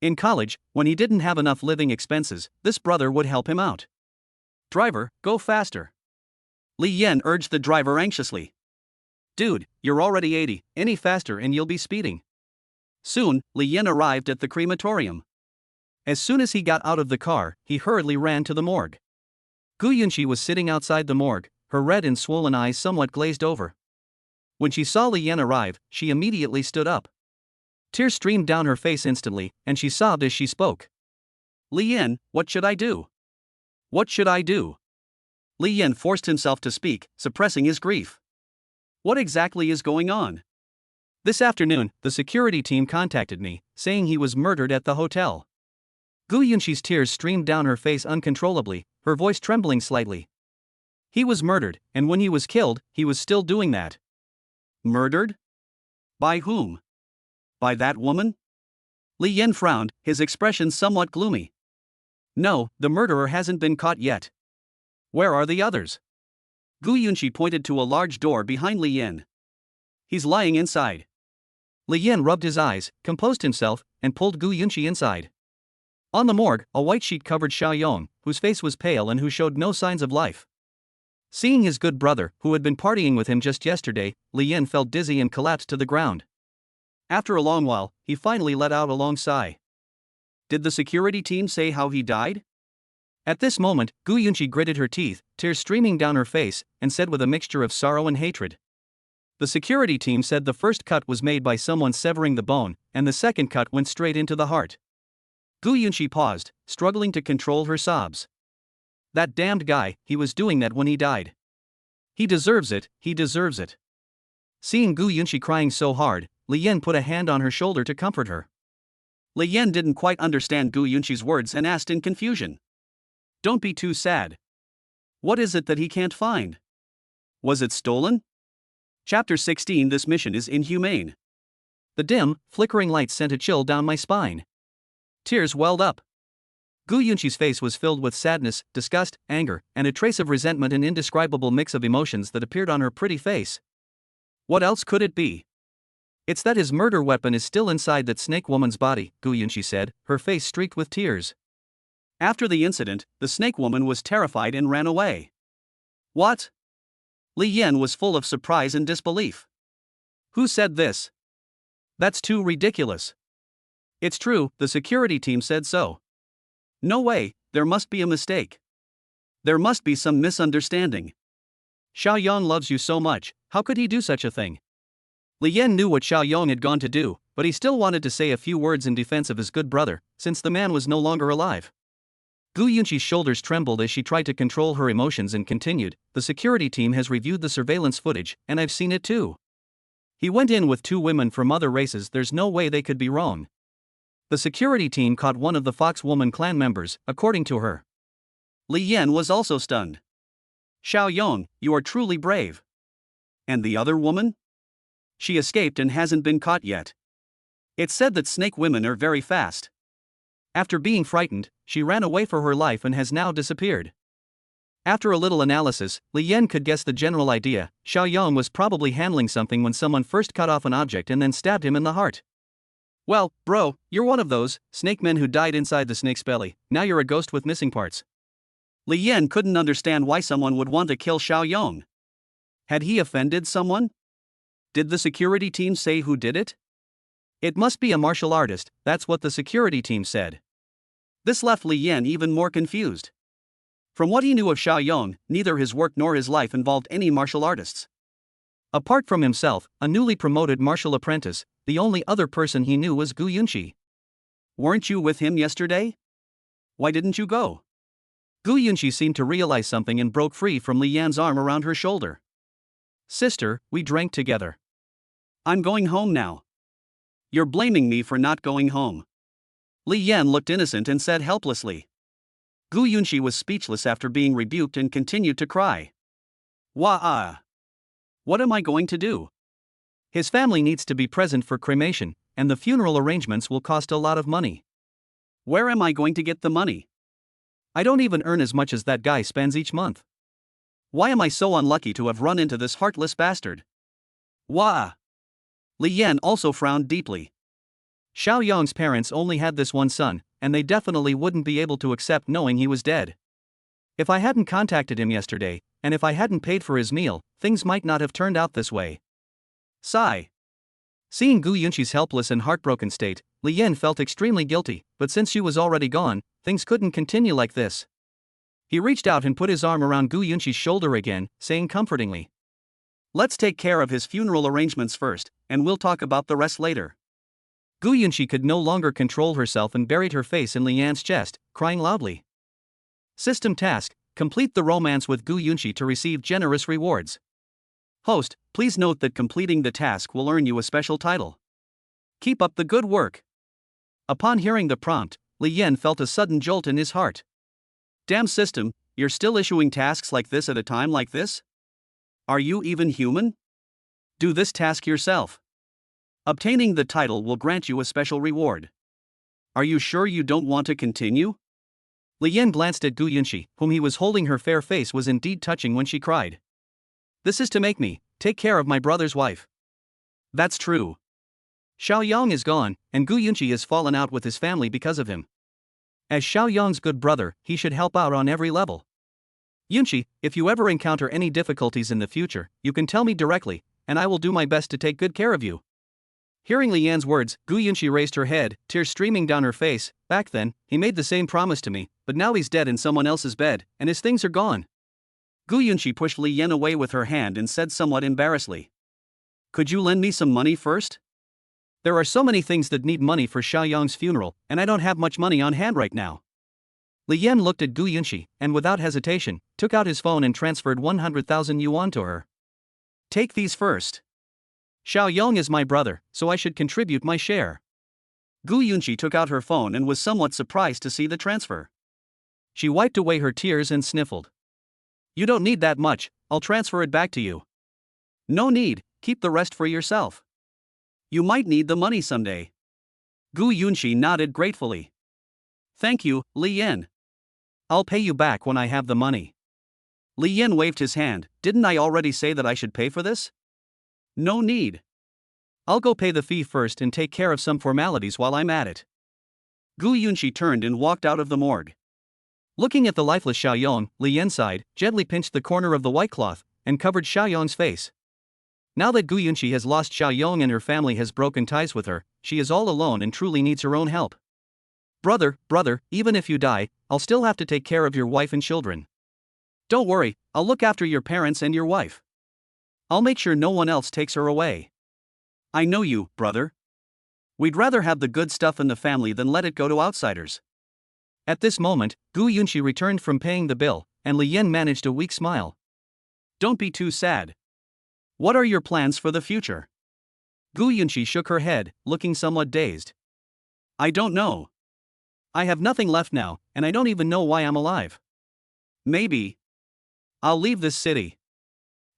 In college, when he didn't have enough living expenses, this brother would help him out. Driver, go faster. Li Yan urged the driver anxiously. Dude, you're already 80, any faster and you'll be speeding. Soon, Li Yan arrived at the crematorium. As soon as he got out of the car, he hurriedly ran to the morgue. Gu Yunqi was sitting outside the morgue, her red and swollen eyes somewhat glazed over. When she saw Li Yan arrive, she immediately stood up. Tears streamed down her face instantly, and she sobbed as she spoke. Li Yan, what should I do? What should I do? Li Yan forced himself to speak, suppressing his grief. What exactly is going on? This afternoon, the security team contacted me, saying he was murdered at the hotel. Gu Yunqi's tears streamed down her face uncontrollably, her voice trembling slightly. He was murdered, and when he was killed, he was still doing that. Murdered? By whom? By that woman? Li Yan frowned, his expression somewhat gloomy. No, the murderer hasn't been caught yet. Where are the others? Gu Yunqi pointed to a large door behind Li Yan. He's lying inside. Li Yan rubbed his eyes, composed himself, and pulled Gu Yunqi inside. On the morgue, a white sheet covered Xiao Yong, whose face was pale and who showed no signs of life. Seeing his good brother, who had been partying with him just yesterday, Li Yan felt dizzy and collapsed to the ground. After a long while, he finally let out a long sigh. Did the security team say how he died? At this moment, Gu Yunqi gritted her teeth, tears streaming down her face, and said with a mixture of sorrow and hatred. The security team said the first cut was made by someone severing the bone, and the second cut went straight into the heart. Gu Yunqi paused, struggling to control her sobs. That damned guy, he was doing that when he died. He deserves it, he deserves it. Seeing Gu Yunqi crying so hard, Li Yan put a hand on her shoulder to comfort her. Li Yan didn't quite understand Gu Yunqi's words and asked in confusion. Don't be too sad. What is it that he can't find? Was it stolen? Chapter 16. This mission is inhumane. The dim, flickering light sent a chill down my spine. Tears welled up. Gu Yunqi's face was filled with sadness, disgust, anger, and a trace of resentment, an indescribable mix of emotions that appeared on her pretty face. What else could it be? It's that his murder weapon is still inside that snake woman's body, Gu Yunqi said, her face streaked with tears. After the incident, the snake woman was terrified and ran away. What? Li Yan was full of surprise and disbelief. Who said this? That's too ridiculous. It's true, the security team said so. No way, there must be a mistake. There must be some misunderstanding. Xiao Yong loves you so much, how could he do such a thing? Li Yan knew what Xiao Yong had gone to do, but he still wanted to say a few words in defense of his good brother, since the man was no longer alive. Gu Yunqi's shoulders trembled as she tried to control her emotions and continued, the security team has reviewed the surveillance footage, and I've seen it too. He went in with 2 women from other races, there's no way they could be wrong. The security team caught one of the Fox Woman clan members, according to her. Li Yan was also stunned. Xiao Yong, you are truly brave. And the other woman? She escaped and hasn't been caught yet. It's said that snake women are very fast. After being frightened, she ran away for her life and has now disappeared. After a little analysis, Li Yan could guess the general idea. Xiao Yong was probably handling something when someone first cut off an object and then stabbed him in the heart. Well, bro, you're one of those snake men who died inside the snake's belly, now you're a ghost with missing parts. Li Yan couldn't understand why someone would want to kill Xiao Yong. Had he offended someone? Did the security team say who did it? It must be a martial artist, that's what the security team said. This left Li Yan even more confused. From what he knew of Xiao Yong, neither his work nor his life involved any martial artists. Apart from himself, a newly promoted martial apprentice, the only other person he knew was Gu Yunqi. Weren't you with him yesterday? Why didn't you go? Gu Yunqi seemed to realize something and broke free from Li Yan's arm around her shoulder. Sister, we drank together. I'm going home now. You're blaming me for not going home. Li Yan looked innocent and said helplessly. Gu Yunxi was speechless after being rebuked and continued to cry. Wah! What am I going to do? His family needs to be present for cremation, and the funeral arrangements will cost a lot of money. Where am I going to get the money? I don't even earn as much as that guy spends each month. Why am I so unlucky to have run into this heartless bastard? Wah! Li Yan also frowned deeply. Xiao Yong's parents only had this one son, and they definitely wouldn't be able to accept knowing he was dead. If I hadn't contacted him yesterday, and if I hadn't paid for his meal, things might not have turned out this way. Sigh. Seeing Gu Yunxi's helpless and heartbroken state, Li Yan felt extremely guilty, but since she was already gone, things couldn't continue like this. He reached out and put his arm around Gu Yunxi's shoulder again, saying comfortingly, "Let's take care of his funeral arrangements first, and we'll talk about the rest later." Gu Yunxi could no longer control herself and buried her face in Li Yan's chest, crying loudly. System task: complete the romance with Gu Yunxi to receive generous rewards. Host, please note that completing the task will earn you a special title. Keep up the good work. Upon hearing the prompt, Li Yan felt a sudden jolt in his heart. Damn system, you're still issuing tasks like this at a time like this? Are you even human? Do this task yourself. Obtaining the title will grant you a special reward. Are you sure you don't want to continue? Li Yan glanced at Gu Yunxi, whom he was holding. Her fair face was indeed touching when she cried. This is to make me take care of my brother's wife. That's true. Xiao Yong is gone, and Gu Yunxi has fallen out with his family because of him. As Xiao Yong's good brother, he should help out on every level. Yunxi, if you ever encounter any difficulties in the future, you can tell me directly, and I will do my best to take good care of you. Hearing Li Yan's words, Gu Yunxi raised her head, tears streaming down her face. Back then, he made the same promise to me, but now he's dead in someone else's bed, and his things are gone. Gu Yunxi pushed Li Yan away with her hand and said somewhat embarrassedly, "Could you lend me some money first? There are so many things that need money for Xiao Yong's funeral, and I don't have much money on hand right now." Li Yan looked at Gu Yunxi, and without hesitation, took out his phone and transferred 100,000 yuan to her. Take these first. Xiao Yong is my brother, so I should contribute my share. Gu Yunxi took out her phone and was somewhat surprised to see the transfer. She wiped away her tears and sniffled. You don't need that much, I'll transfer it back to you. No need, keep the rest for yourself. You might need the money someday. Gu Yunxi nodded gratefully. Thank you, Li Yan. I'll pay you back when I have the money. Li Yan waved his hand. Didn't I already say that I should pay for this? No need. I'll go pay the fee first and take care of some formalities while I'm at it. Gu Yunxi turned and walked out of the morgue. Looking at the lifeless Xiao Yong, Li Yan sighed, gently pinched the corner of the white cloth, and covered Xiao Yong's face. Now that Gu Yunxi has lost Xiao Yong and her family has broken ties with her, she is all alone and truly needs her own help. Brother, even if you die, I'll still have to take care of your wife and children. Don't worry, I'll look after your parents and your wife. I'll make sure no one else takes her away. I know you, brother. We'd rather have the good stuff in the family than let it go to outsiders. At this moment, Gu Yunxi returned from paying the bill, and Li Yan managed a weak smile. Don't be too sad. What are your plans for the future? Gu Yunxi shook her head, looking somewhat dazed. I don't know. I have nothing left now, and I don't even know why I'm alive. Maybe I'll leave this city.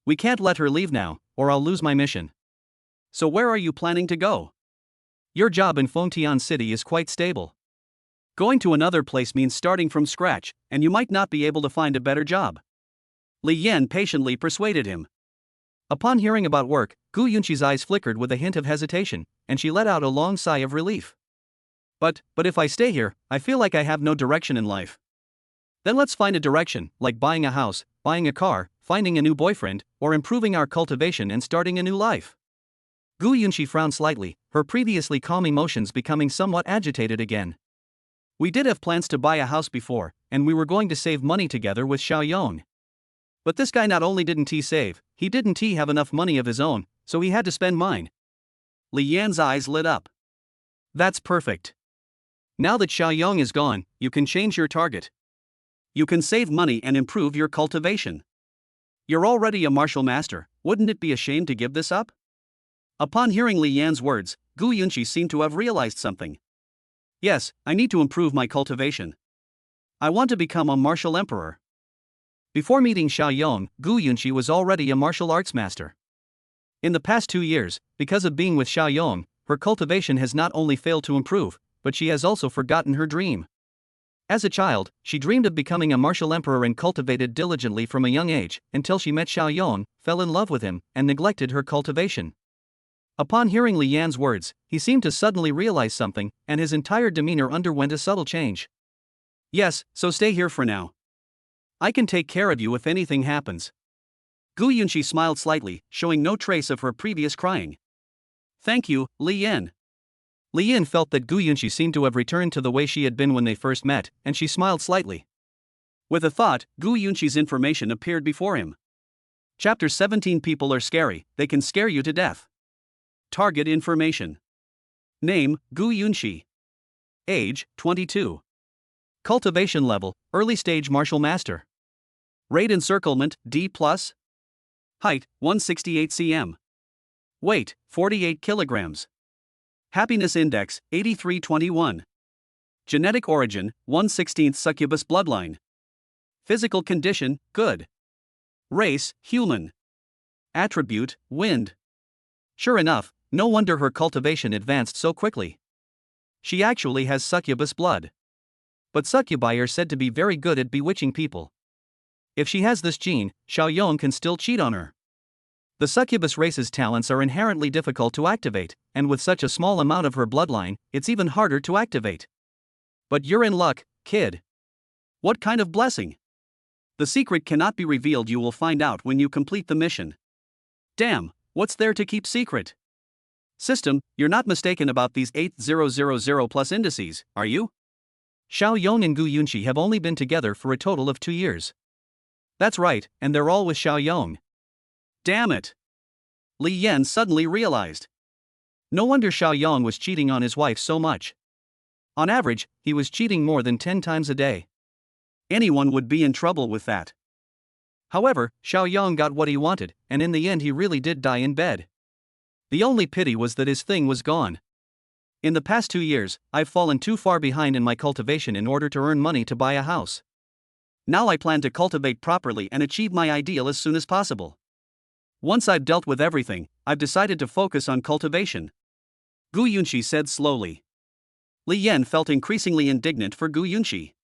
We can't let her leave now, or I'll lose my mission. So where are you planning to go? Your job in Fengtian City is quite stable. Going to another place means starting from scratch, and you might not be able to find a better job. Li Yan patiently persuaded him. Upon hearing about work, Gu Yunxi's eyes flickered with a hint of hesitation, and she let out a long sigh of relief. But if I stay here, I feel like I have no direction in life. Then let's find a direction, like buying a house, buying a car, finding a new boyfriend, or improving our cultivation and starting a new life. Gu Yunxi frowned slightly, her previously calm emotions becoming somewhat agitated again. We did have plans to buy a house before, and we were going to save money together with Xiao Yong. But this guy not only didn't he save, he didn't he have enough money of his own, so he had to spend mine. Li Yan's eyes lit up. That's perfect. Now that Xiao Yong is gone, you can change your target. You can save money and improve your cultivation. You're already a martial master, wouldn't it be a shame to give this up? Upon hearing Li Yan's words, Gu Yunxi seemed to have realized something. Yes, I need to improve my cultivation. I want to become a martial emperor. Before meeting Xiao Yong, Gu Yunqi was already a martial arts master. In the past 2 years, because of being with Xiao Yong, her cultivation has not only failed to improve, but she has also forgotten her dream. As a child, she dreamed of becoming a martial emperor and cultivated diligently from a young age, until she met Xiao Yong, fell in love with him, and neglected her cultivation. Upon hearing Li Yan's words, he seemed to suddenly realize something, and his entire demeanor underwent a subtle change. Yes, so stay here for now. I can take care of you if anything happens. Gu Yunqi smiled slightly, showing no trace of her previous crying. Thank you, Li Yan. Li Yan felt that Gu Yunqi seemed to have returned to the way she had been when they first met, and she smiled slightly. With a thought, Gu Yunqi's information appeared before him. Chapter 17. People are scary, they can scare you to death. Target information. Name, Gu Yunqi. Age, 22. Cultivation level, early stage martial master. Rate encirclement, D+. Height, 168 cm. Weight, 48 kilograms. Happiness index, 8321. Genetic origin, 1/16 succubus bloodline. Physical condition, good. Race, human. Attribute, wind. Sure enough, no wonder her cultivation advanced so quickly. She actually has succubus blood. But succubi are said to be very good at bewitching people. If she has this gene, Xiao Yong can still cheat on her. The succubus race's talents are inherently difficult to activate, and with such a small amount of her bloodline, it's even harder to activate. But you're in luck, kid. What kind of blessing? The secret cannot be revealed, you will find out when you complete the mission. Damn, what's there to keep secret? System, you're not mistaken about these 8000 plus indices, are you? Xiao Yong and Gu Yunqi have only been together for a total of 2 years. That's right, and they're all with Xiao Yong. Damn it! Li Yan suddenly realized. No wonder Xiao Yong was cheating on his wife so much. On average, he was cheating more than 10 times a day. Anyone would be in trouble with that. However, Xiao Yong got what he wanted, and in the end he really did die in bed. The only pity was that his thing was gone. In the past 2 years, I've fallen too far behind in my cultivation in order to earn money to buy a house. Now I plan to cultivate properly and achieve my ideal as soon as possible. Once I've dealt with everything, I've decided to focus on cultivation. Gu Yunqi said slowly. Li Yan felt increasingly indignant for Gu Yunqi.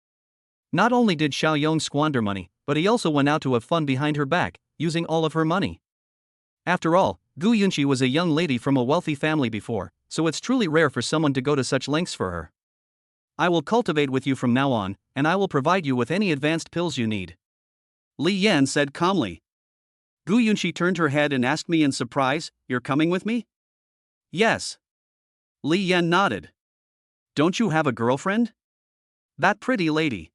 Not only did Xiao Yong squander money, but he also went out to have fun behind her back, using all of her money. After all, Gu Yunqi was a young lady from a wealthy family before, so it's truly rare for someone to go to such lengths for her. I will cultivate with you from now on, and I will provide you with any advanced pills you need. Li Yan said calmly. Gu Yunqi turned her head and asked me in surprise, "You're coming with me?" Yes. Li Yan nodded. Don't you have a girlfriend? That pretty lady.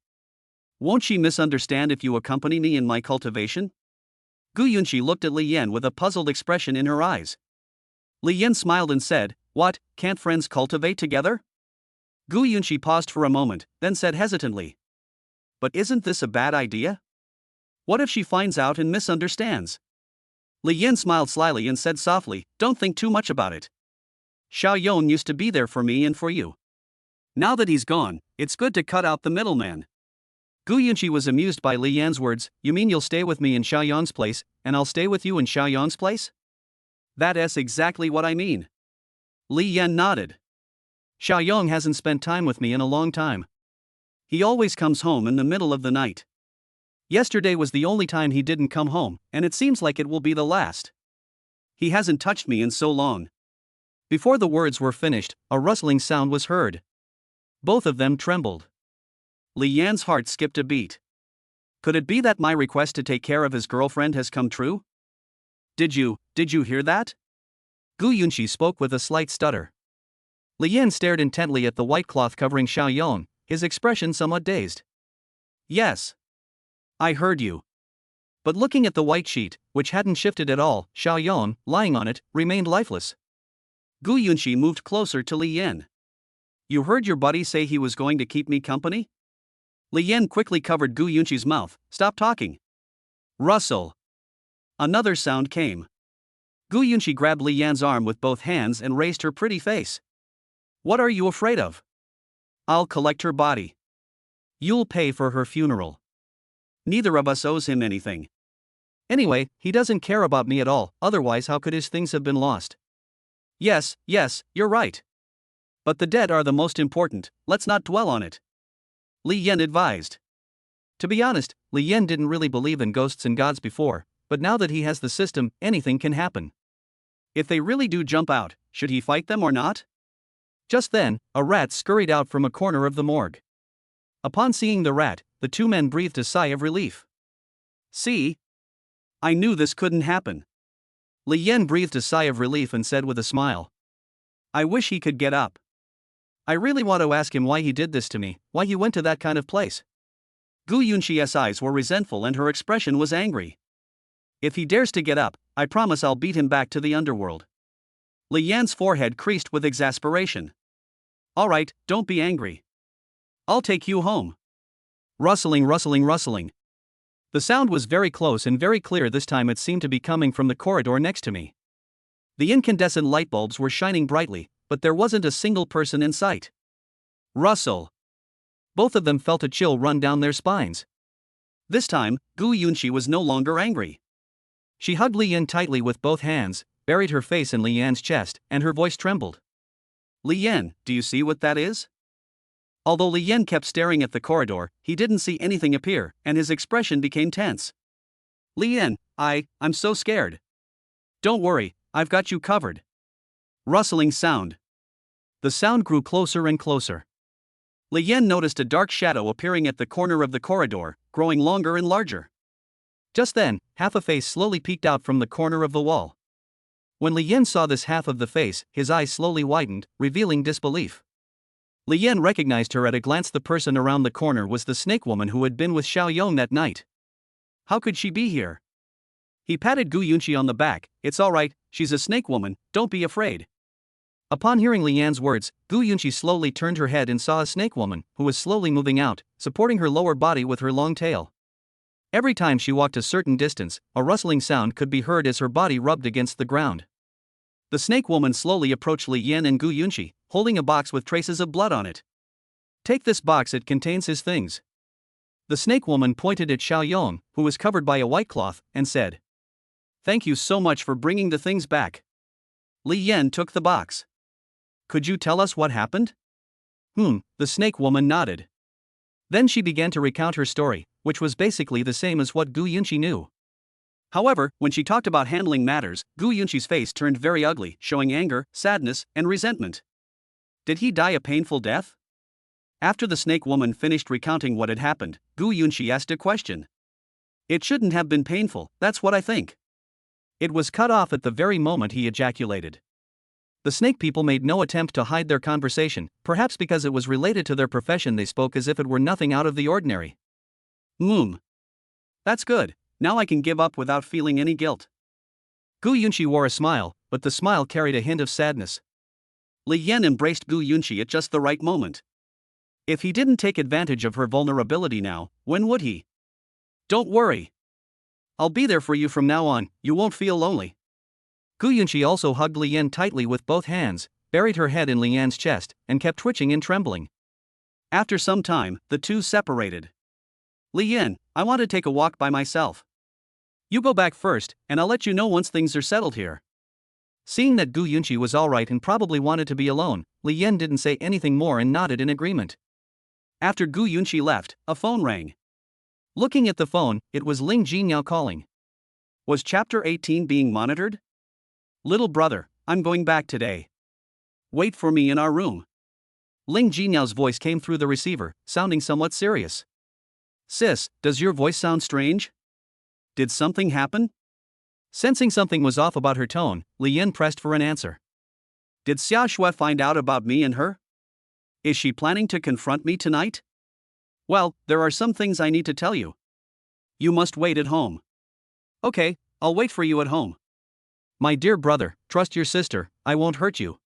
Won't she misunderstand if you accompany me in my cultivation? Gu Yunqi looked at Li Yan with a puzzled expression in her eyes. Li Yan smiled and said, "What, can't friends cultivate together?" Gu Yunqi paused for a moment, then said hesitantly, "But isn't this a bad idea? What if she finds out and misunderstands?" Li Yan smiled slyly and said softly, "Don't think too much about it. Xiao Yong used to be there for me and for you. Now that he's gone, it's good to cut out the middleman." Gu Yunqi was amused by Li Yan's words. "You mean you'll stay with me in Xiao Yong's place, and I'll stay with you in Xiao Yong's place?" "That's exactly what I mean." Li Yan nodded. "Xiao Yong hasn't spent time with me in a long time. He always comes home in the middle of the night. Yesterday was the only time he didn't come home, and it seems like it will be the last. He hasn't touched me in so long." Before the words were finished, a rustling sound was heard. Both of them trembled. Li Yan's heart skipped a beat. Could it be that my request to take care of his girlfriend has come true? Did you hear that?" Gu Yunqi spoke with a slight stutter. Li Yan stared intently at the white cloth covering Xiao Yong, his expression somewhat dazed. "Yes. I heard you." But looking at the white sheet, which hadn't shifted at all, Xiao Yong, lying on it, remained lifeless. Gu Yunqi moved closer to Li Yan. "You heard your buddy say he was going to keep me company?" Li Yan quickly covered Gu Yunqi's mouth. "Stop talking." Rustle. Another sound came. Gu Yunqi grabbed Li Yan's arm with both hands and raised her pretty face. "What are you afraid of?" I'll collect her body. You'll pay for her funeral. Neither of us owes him anything. Anyway, he doesn't care about me at all, otherwise how could his things have been lost? Yes, you're right. But the dead are the most important, let's not dwell on it. Li Yan advised. To be honest, Li Yan didn't really believe in ghosts and gods before, but now that he has the system, anything can happen. If they really do jump out, should he fight them or not? Just then, a rat scurried out from a corner of the morgue. Upon seeing the rat, the two men breathed a sigh of relief. See? I knew this couldn't happen. Li Yan breathed a sigh of relief and said with a smile. I wish he could get up. I really want to ask him why he did this to me, why he went to that kind of place. Gu Yunqi's eyes were resentful and her expression was angry. If he dares to get up, I promise I'll beat him back to the underworld. Li Yan's forehead creased with exasperation. Alright, don't be angry. I'll take you home. Rustling. The sound was very close and very clear this time. It seemed to be coming from the corridor next to me. The incandescent light bulbs were shining brightly, but there wasn't a single person in sight. Rustle. Both of them felt a chill run down their spines. This time, Gu Yunqi was no longer angry. She hugged Li Yan tightly with both hands, buried her face in Li Yan's chest, and her voice trembled. Li Yan, do you see what that is? Although Li Yan kept staring at the corridor, he didn't see anything appear, and his expression became tense. Li Yan, I'm so scared. Don't worry, I've got you covered. Rustling sound. The sound grew closer and closer. Li Yan noticed a dark shadow appearing at the corner of the corridor, growing longer and larger. Just then, half a face slowly peeked out from the corner of the wall. When Li Yan saw this half of the face, his eyes slowly widened, revealing disbelief. Li Yan recognized her at a glance. The person around the corner was the snake woman who had been with Xiao Yong that night. How could she be here? He patted Gu Yunqi on the back. It's alright, she's a snake woman, don't be afraid. Upon hearing Li Yan's words, Gu Yunqi slowly turned her head and saw a snake woman, who was slowly moving out, supporting her lower body with her long tail. Every time she walked a certain distance, a rustling sound could be heard as her body rubbed against the ground. The snake woman slowly approached Li Yan and Gu Yunqi, holding a box with traces of blood on it. Take this box, it contains his things. The snake woman pointed at Xiao Yong, who was covered by a white cloth, and said. Thank you so much for bringing the things back. Li Yan took the box. Could you tell us what happened? The snake woman nodded. Then she began to recount her story, which was basically the same as what Gu Yunqi knew. However, when she talked about handling matters, Gu Yunqi's face turned very ugly, showing anger, sadness, and resentment. Did he die a painful death? After the snake woman finished recounting what had happened, Gu Yunqi asked a question. It shouldn't have been painful, that's what I think. It was cut off at the very moment he ejaculated. The snake people made no attempt to hide their conversation, perhaps because it was related to their profession. They spoke as if it were nothing out of the ordinary. That's good, now I can give up without feeling any guilt. Gu Yunqi wore a smile, but the smile carried a hint of sadness. Li Yan embraced Gu Yunqi at just the right moment. If he didn't take advantage of her vulnerability now, when would he? Don't worry. I'll be there for you from now on, you won't feel lonely. Gu Yunqi also hugged Li Yan tightly with both hands, buried her head in Li Yan's chest, and kept twitching and trembling. After some time, the two separated. Li Yan, I want to take a walk by myself. You go back first, and I'll let you know once things are settled here. Seeing that Gu Yunqi was alright and probably wanted to be alone, Li Yan didn't say anything more and nodded in agreement. After Gu Yunqi left, a phone rang. Looking at the phone, it was Ling Jinyao calling. Was Chapter 18 being monitored? Little brother, I'm going back today. Wait for me in our room. Ling Jinyao's voice came through the receiver, sounding somewhat serious. Sis, does your voice sound strange? Did something happen? Sensing something was off about her tone, Li Yan pressed for an answer. Did Xia Shui find out about me and her? Is she planning to confront me tonight? Well, there are some things I need to tell you. You must wait at home. Okay, I'll wait for you at home. My dear brother, trust your sister, I won't hurt you.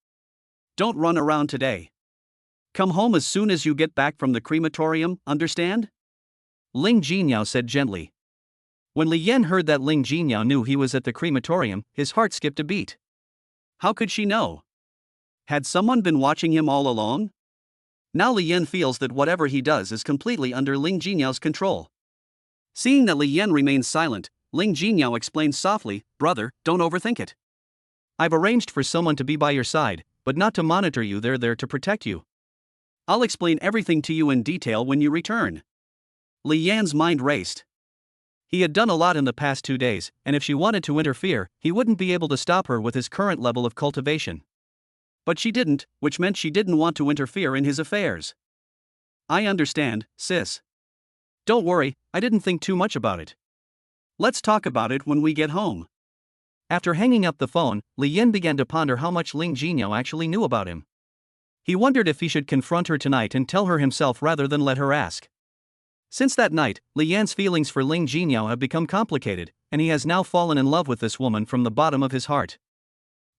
Don't run around today. Come home as soon as you get back from the crematorium, understand? Ling Jinyao said gently. When Li Yan heard that Ling Jinyao knew he was at the crematorium, his heart skipped a beat. How could she know? Had someone been watching him all along? Now Li Yan feels that whatever he does is completely under Ling Jinyao's control. Seeing that Li Yan remains silent, Ling Jinyao explains softly, "Brother, don't overthink it. I've arranged for someone to be by your side, but not to monitor you, they're there to protect you. I'll explain everything to you in detail when you return." Li Yan's mind raced. He had done a lot in the past 2 days, and if she wanted to interfere, he wouldn't be able to stop her with his current level of cultivation. But she didn't, which meant she didn't want to interfere in his affairs. "I understand, sis. Don't worry, I didn't think too much about it. Let's talk about it when we get home." After hanging up the phone, Li Yan began to ponder how much Ling Jinyao actually knew about him. He wondered if he should confront her tonight and tell her himself rather than let her ask. Since that night, Li Yan's feelings for Ling Jinyao have become complicated, and he has now fallen in love with this woman from the bottom of his heart.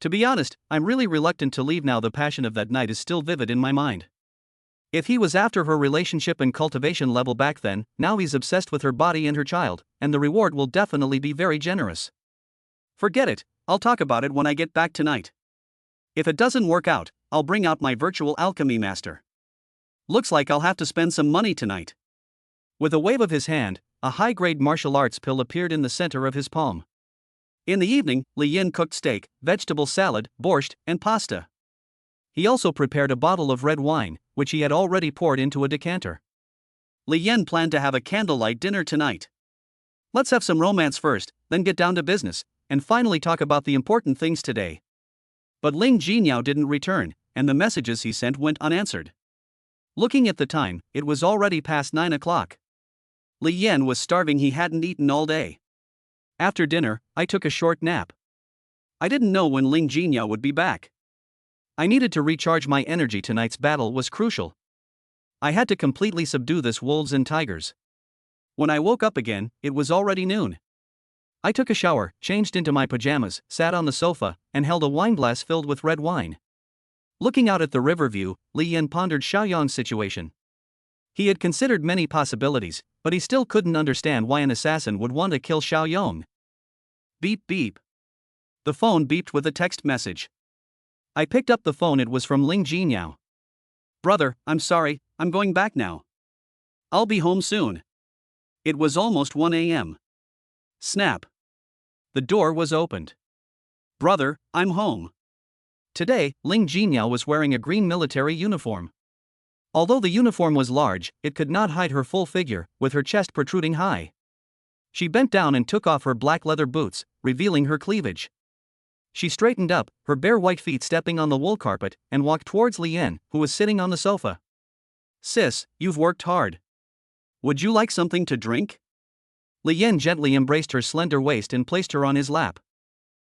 To be honest, I'm really reluctant to leave now. The passion of that night is still vivid in my mind. If he was after her relationship and cultivation level back then, now he's obsessed with her body and her child, and the reward will definitely be very generous. Forget it, I'll talk about it when I get back tonight. If it doesn't work out, I'll bring out my virtual alchemy master. Looks like I'll have to spend some money tonight. With a wave of his hand, a high-grade martial arts pill appeared in the center of his palm. In the evening, Li Yan cooked steak, vegetable salad, borscht, and pasta. He also prepared a bottle of red wine, which he had already poured into a decanter. Li Yan planned to have a candlelight dinner tonight. Let's have some romance first, then get down to business, and finally talk about the important things today. But Ling Jinyao didn't return, and the messages he sent went unanswered. Looking at the time, it was already past 9 o'clock. Li Yan was starving. He hadn't eaten all day. After dinner, I took a short nap. I didn't know when Ling Jinyao would be back. I needed to recharge my energy. Tonight's battle was crucial. I had to completely subdue this wolves and tigers. When I woke up again, it was already noon. I took a shower, changed into my pajamas, sat on the sofa, and held a wineglass filled with red wine. Looking out at the river view, Li Yan pondered Xiaoyang's situation. He had considered many possibilities, but he still couldn't understand why an assassin would want to kill Xiaoyang. Beep beep. The phone beeped with a text message. I picked up the phone. It was from Ling Jinyao. "Brother, I'm sorry, I'm going back now. I'll be home soon." It was almost 1 a.m. Snap. The door was opened. "Brother, I'm home." Today, Ling Jinyao was wearing a green military uniform. Although the uniform was large, it could not hide her full figure, with her chest protruding high. She bent down and took off her black leather boots, revealing her cleavage. She straightened up, her bare white feet stepping on the wool carpet, and walked towards Li Yan, who was sitting on the sofa. "Sis, you've worked hard. Would you like something to drink?" Li Yan gently embraced her slender waist and placed her on his lap.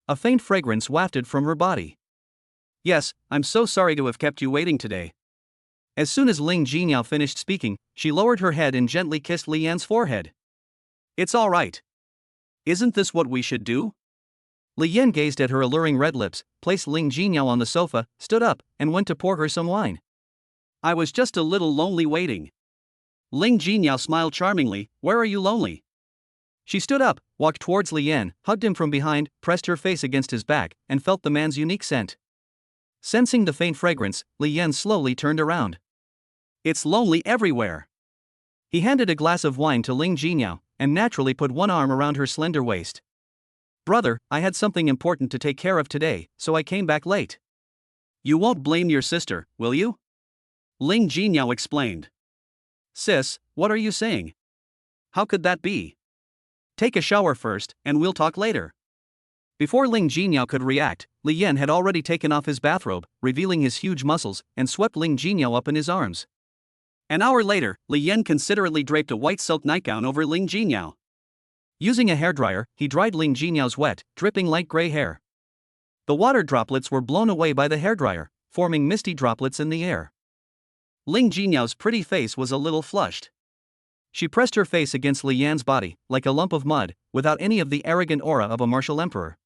A faint fragrance wafted from her body. "Yes, I'm so sorry to have kept you waiting today." As soon as Ling Jinyao finished speaking, she lowered her head and gently kissed Li Yan's forehead. "It's all right. Isn't this what we should do?" Li Yan gazed at her alluring red lips, placed Ling Jinyao on the sofa, stood up, and went to pour her some wine. "I was just a little lonely waiting." Ling Jinyao smiled charmingly. "Where are you lonely?" She stood up, walked towards Li Yan, hugged him from behind, pressed her face against his back, and felt the man's unique scent. Sensing the faint fragrance, Li Yan slowly turned around. "It's lonely everywhere." He handed a glass of wine to Ling Jinyao, and naturally put one arm around her slender waist. "Brother, I had something important to take care of today, so I came back late." "You won't blame your sister, will you?" Ling Jinyao explained. "Sis, what are you saying? How could that be? Take a shower first, and we'll talk later." Before Ling Jinyao could react, Li Yan had already taken off his bathrobe, revealing his huge muscles, and swept Ling Jinyao up in his arms. An hour later, Li Yan considerately draped a white silk nightgown over Ling Jinyao. Using a hairdryer, he dried Ling Jinyao's wet, dripping light gray hair. The water droplets were blown away by the hairdryer, forming misty droplets in the air. Ling Jinyao's pretty face was a little flushed. She pressed her face against Li Yan's body, like a lump of mud, without any of the arrogant aura of a martial emperor.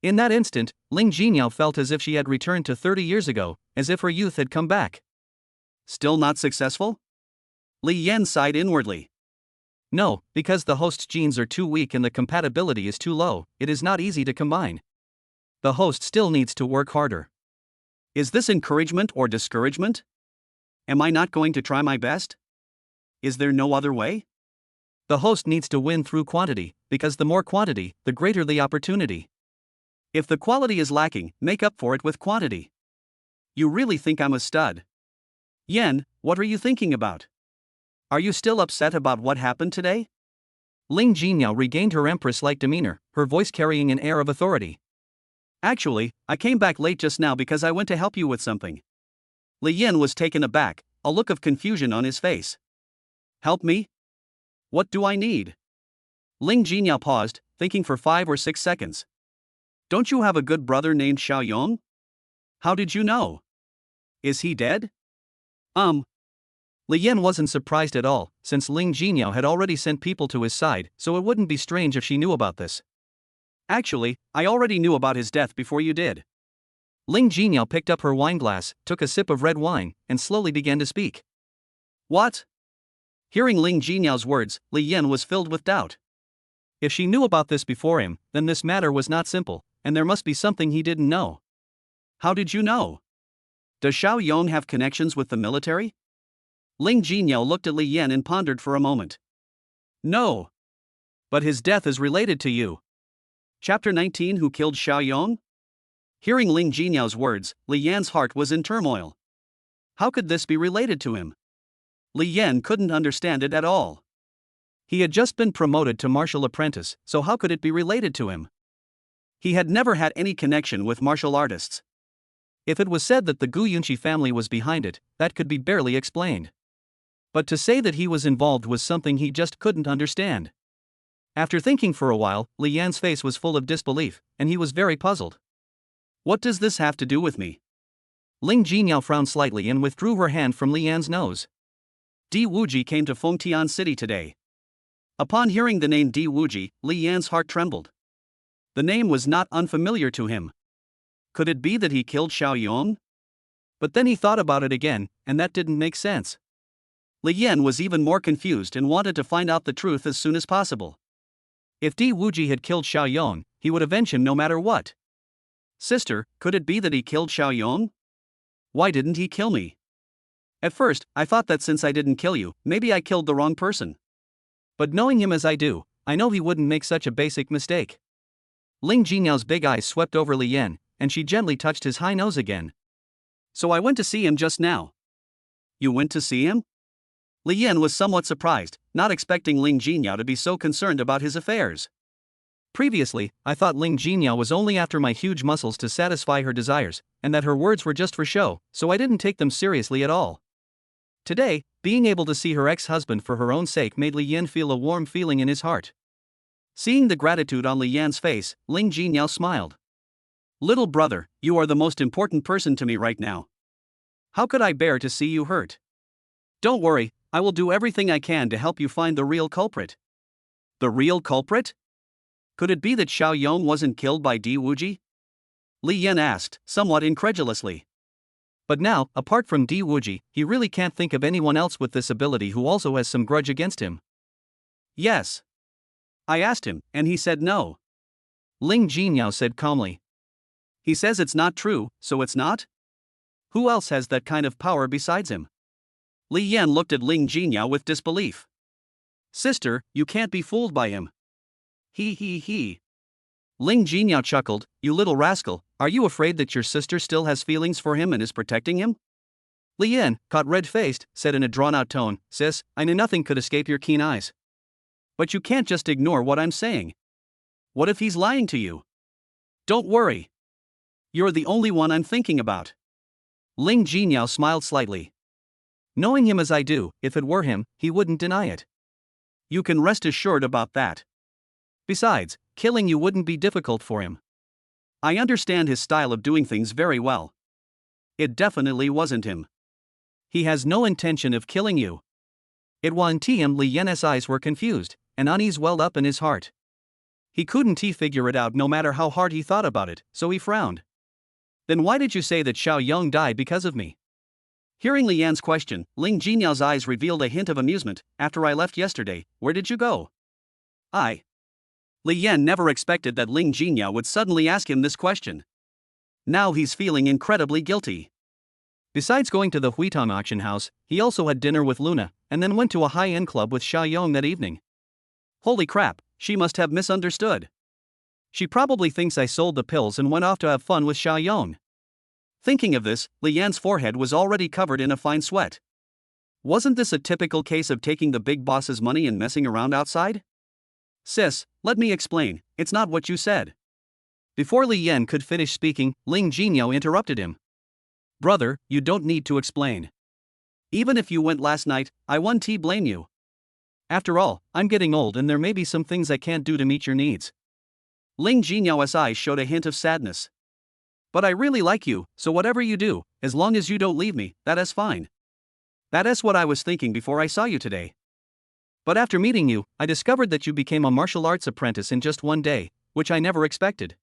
In that instant, Ling Jinyao felt as if she had returned to 30 years ago, as if her youth had come back. "Still not successful?" Li Yan sighed inwardly. "No, because the host's genes are too weak and the compatibility is too low, it is not easy to combine. The host still needs to work harder." Is this encouragement or discouragement? Am I not going to try my best? Is there no other way? The host needs to win through quantity, because the more quantity, the greater the opportunity. If the quality is lacking, make up for it with quantity. You really think I'm a stud? Yen, what are you thinking about? Are you still upset about what happened today? Ling Jinyao regained her empress-like demeanor, her voice carrying an air of authority. Actually, I came back late just now because I went to help you with something. Li Yen was taken aback, a look of confusion on his face. Help me? What do I need? Ling Jinyao paused, thinking for 5 or 6 seconds. Don't you have a good brother named Xiaoyong? How did you know? Is he dead? Li Yen wasn't surprised at all, since Ling Jinyao had already sent people to his side, so it wouldn't be strange if she knew about this. Actually, I already knew about his death before you did. Ling Jinyao picked up her wineglass, took a sip of red wine, and slowly began to speak. What? Hearing Ling Jinyao's words, Li Yen was filled with doubt. If she knew about this before him, then this matter was not simple, and there must be something he didn't know. How did you know? Does Xiaoyong have connections with the military? Ling Jinyao looked at Li Yen and pondered for a moment. No. But his death is related to you. Chapter 19 Who Killed Xiaoyong? Hearing Ling Jinyao's words, Li Yan's heart was in turmoil. How could this be related to him? Li Yan couldn't understand it at all. He had just been promoted to martial apprentice, so how could it be related to him? He had never had any connection with martial artists. If it was said that the Gu Yunqi family was behind it, that could be barely explained. But to say that he was involved was something he just couldn't understand. After thinking for a while, Li Yan's face was full of disbelief, and he was very puzzled. What does this have to do with me? Ling Jinyao frowned slightly and withdrew her hand from Li Yan's nose. Di Wuji came to Fengtian City today. Upon hearing the name Di Wuji, Li Yan's heart trembled. The name was not unfamiliar to him. Could it be that he killed Xiaoyong? But then he thought about it again, and that didn't make sense. Li Yan was even more confused and wanted to find out the truth as soon as possible. If Di Wuji had killed Xiaoyong, he would avenge him no matter what. Sister, could it be that he killed Xiaoyong? Why didn't he kill me? At first, I thought that since I didn't kill you, maybe I killed the wrong person. But knowing him as I do, I know he wouldn't make such a basic mistake. Ling Jinyao's big eyes swept over Li Yan, and she gently touched his high nose again. So I went to see him just now. You went to see him? Li Yan was somewhat surprised, not expecting Ling Jinyao to be so concerned about his affairs. Previously, I thought Ling Jinyao was only after my huge muscles to satisfy her desires, and that her words were just for show, so I didn't take them seriously at all. Today, being able to see her ex-husband for her own sake made Li Yan feel a warm feeling in his heart. Seeing the gratitude on Li Yan's face, Ling Jinyao smiled. Little brother, you are the most important person to me right now. How could I bear to see you hurt? Don't worry, I will do everything I can to help you find the real culprit. The real culprit? Could it be that Xiaoyong wasn't killed by Di Wuji? Li Yan asked, somewhat incredulously. But now, apart from Di Wuji, he really can't think of anyone else with this ability who also has some grudge against him. Yes. I asked him, and he said no. Ling Jinyao said calmly. He says it's not true, so it's not? Who else has that kind of power besides him? Li Yan looked at Ling Jinyao with disbelief. Sister, you can't be fooled by him. He. Ling Jinyao chuckled, you little rascal, are you afraid that your sister still has feelings for him and is protecting him? Li Yan, caught red-faced, said in a drawn-out tone, Sis, I knew nothing could escape your keen eyes. But you can't just ignore what I'm saying. What if he's lying to you? Don't worry. You're the only one I'm thinking about. Ling Jinyao smiled slightly. Knowing him as I do, if it were him, he wouldn't deny it. You can rest assured about that. Besides, killing you wouldn't be difficult for him. I understand his style of doing things very well. It definitely wasn't him. He has no intention of killing you. It wasn't him. Li Yan's eyes were confused, and unease welled up in his heart. He couldn't figure it out no matter how hard he thought about it, so he frowned. Then why did you say that Xiaoyong died because of me? Hearing Li Yan's question, Ling Jinyao's eyes revealed a hint of amusement. After I left yesterday, where did you go? Li Yan never expected that Ling Jinyao would suddenly ask him this question. Now he's feeling incredibly guilty. Besides going to the Huitong auction house, he also had dinner with Luna, and then went to a high-end club with Xia Yong that evening. Holy crap, she must have misunderstood. She probably thinks I sold the pills and went off to have fun with Xia Yong. Thinking of this, Li Yan's forehead was already covered in a fine sweat. Wasn't this a typical case of taking the big boss's money and messing around outside? Sis, let me explain, it's not what you said. Before Li Yan could finish speaking, Ling Jinyo interrupted him. Brother, you don't need to explain. Even if you went last night, I won't blame you. After all, I'm getting old and there may be some things I can't do to meet your needs. Ling Jinyo's eyes showed a hint of sadness. But I really like you, so whatever you do, as long as you don't leave me, that is fine. That is what I was thinking before I saw you today. But after meeting you, I discovered that you became a martial arts apprentice in just one day, which I never expected.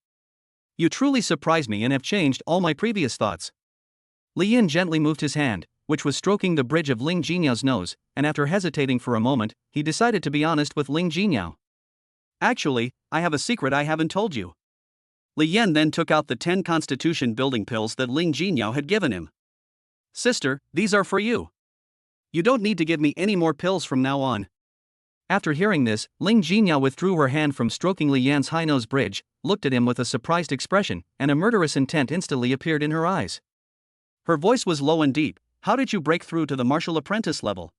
You truly surprised me and have changed all my previous thoughts. Li Yan gently moved his hand, which was stroking the bridge of Ling Jinyao's nose, and after hesitating for a moment, he decided to be honest with Ling Jinyao. Actually, I have a secret I haven't told you. Li Yan then took out the 10 constitution building pills that Ling Jinyao had given him. Sister, these are for you. You don't need to give me any more pills from now on. After hearing this, Ling Jinyao withdrew her hand from stroking Li Yan's high nose bridge, looked at him with a surprised expression, and a murderous intent instantly appeared in her eyes. Her voice was low and deep. How did you break through to the martial apprentice level?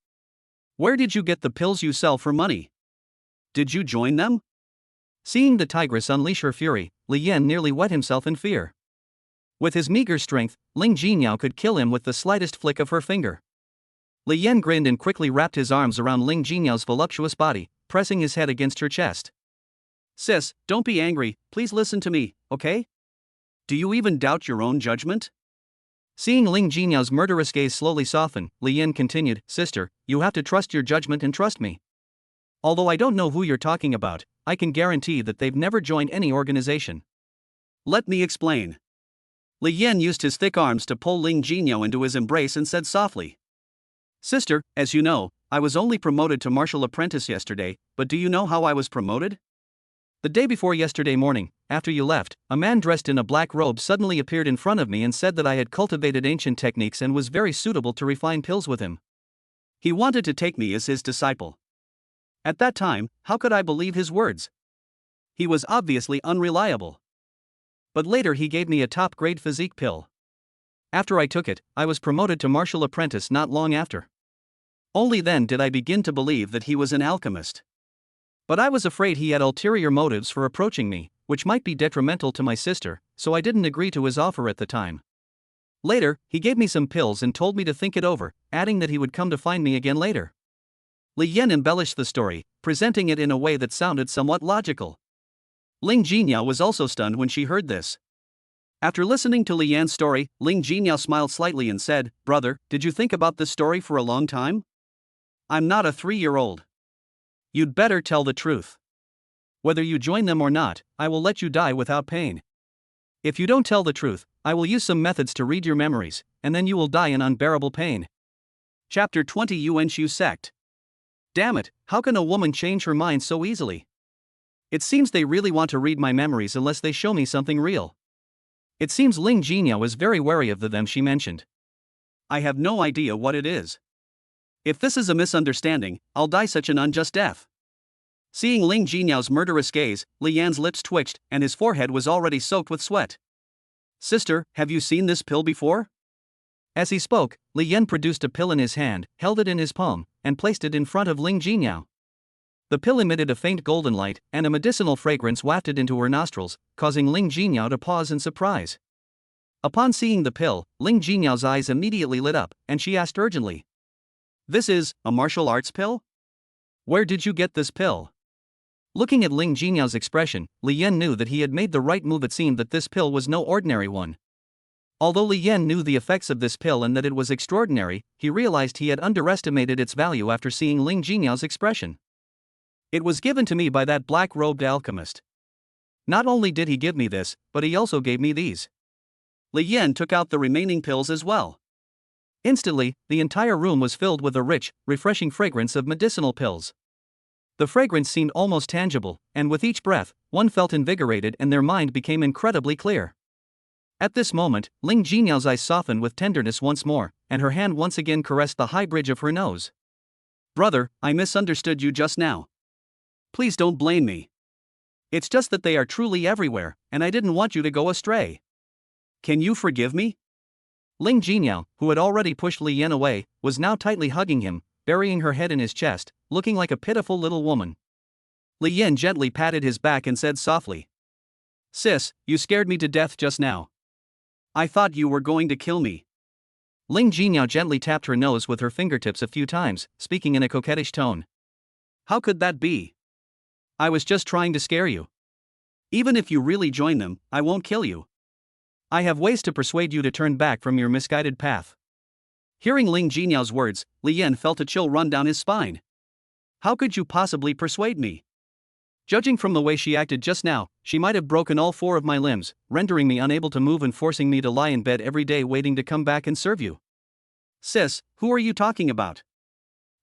Where did you get the pills you sell for money? Did you join them? Seeing the tigress unleash her fury, Li Yan nearly wet himself in fear. With his meager strength, Ling Jinyao could kill him with the slightest flick of her finger. Li Yan grinned and quickly wrapped his arms around Ling Jinyao's voluptuous body, pressing his head against her chest. Sis, don't be angry, please listen to me, okay? Do you even doubt your own judgment? Seeing Ling Jinyao's murderous gaze slowly soften, Li Yan continued, Sister, you have to trust your judgment and trust me. Although I don't know who you're talking about, I can guarantee that they've never joined any organization. Let me explain. Li Yan used his thick arms to pull Ling Jinyao into his embrace and said softly. Sister, as you know, I was only promoted to martial apprentice yesterday, but do you know how I was promoted? The day before yesterday morning, after you left, a man dressed in a black robe suddenly appeared in front of me and said that I had cultivated ancient techniques and was very suitable to refine pills with him. He wanted to take me as his disciple. At that time, how could I believe his words? He was obviously unreliable. But later he gave me a top-grade physique pill. After I took it, I was promoted to martial apprentice not long after. Only then did I begin to believe that he was an alchemist. But I was afraid he had ulterior motives for approaching me, which might be detrimental to my sister, so I didn't agree to his offer at the time. Later, he gave me some pills and told me to think it over, adding that he would come to find me again later. Li Yan embellished the story, presenting it in a way that sounded somewhat logical. Ling Jinyao was also stunned when she heard this. After listening to Li Yan's story, Ling Jinyao smiled slightly and said, Brother, did you think about this story for a long time? I'm not a 3-year-old. You'd better tell the truth. Whether you join them or not, I will let you die without pain. If you don't tell the truth, I will use some methods to read your memories, and then you will die in unbearable pain. Chapter 20 Yuanshu Sect. Damn it, how can a woman change her mind so easily? It seems they really want to read my memories unless they show me something real. It seems Ling Jinyao is very wary of the them she mentioned. I have no idea what it is. If this is a misunderstanding, I'll die such an unjust death. Seeing Ling Jinyao's murderous gaze, Li Yan's lips twitched, and his forehead was already soaked with sweat. Sister, have you seen this pill before? As he spoke, Li Yan produced a pill in his hand, held it in his palm, and placed it in front of Ling Jinyao. The pill emitted a faint golden light, and a medicinal fragrance wafted into her nostrils, causing Ling Jinyao to pause in surprise. Upon seeing the pill, Ling Jinyao's eyes immediately lit up, and she asked urgently, This is a martial arts pill? Where did you get this pill? Looking at Ling Jinyao's expression, Li Yan knew that he had made the right move. It seemed that this pill was no ordinary one. Although Li Yan knew the effects of this pill and that it was extraordinary, he realized he had underestimated its value after seeing Ling Jinyao's expression. It was given to me by that black-robed alchemist. Not only did he give me this, but he also gave me these. Li Yan took out the remaining pills as well. Instantly, the entire room was filled with a rich, refreshing fragrance of medicinal pills. The fragrance seemed almost tangible, and with each breath, one felt invigorated and their mind became incredibly clear. At this moment, Ling Jinyao's eyes softened with tenderness once more, and her hand once again caressed the high bridge of her nose. Brother, I misunderstood you just now. Please don't blame me. It's just that they are truly everywhere, and I didn't want you to go astray. Can you forgive me? Ling Jinyao, who had already pushed Li Yan away, was now tightly hugging him, burying her head in his chest, looking like a pitiful little woman. Li Yan gently patted his back and said softly, "Sis, you scared me to death just now. I thought you were going to kill me." Ling Jinyao gently tapped her nose with her fingertips a few times, speaking in a coquettish tone. "How could that be? I was just trying to scare you. Even if you really join them, I won't kill you. I have ways to persuade you to turn back from your misguided path." Hearing Ling Jinyao's words, Li Yan felt a chill run down his spine. How could you possibly persuade me? Judging from the way she acted just now, she might have broken all 4 of my limbs, rendering me unable to move and forcing me to lie in bed every day waiting to come back and serve you. Sis, who are you talking about?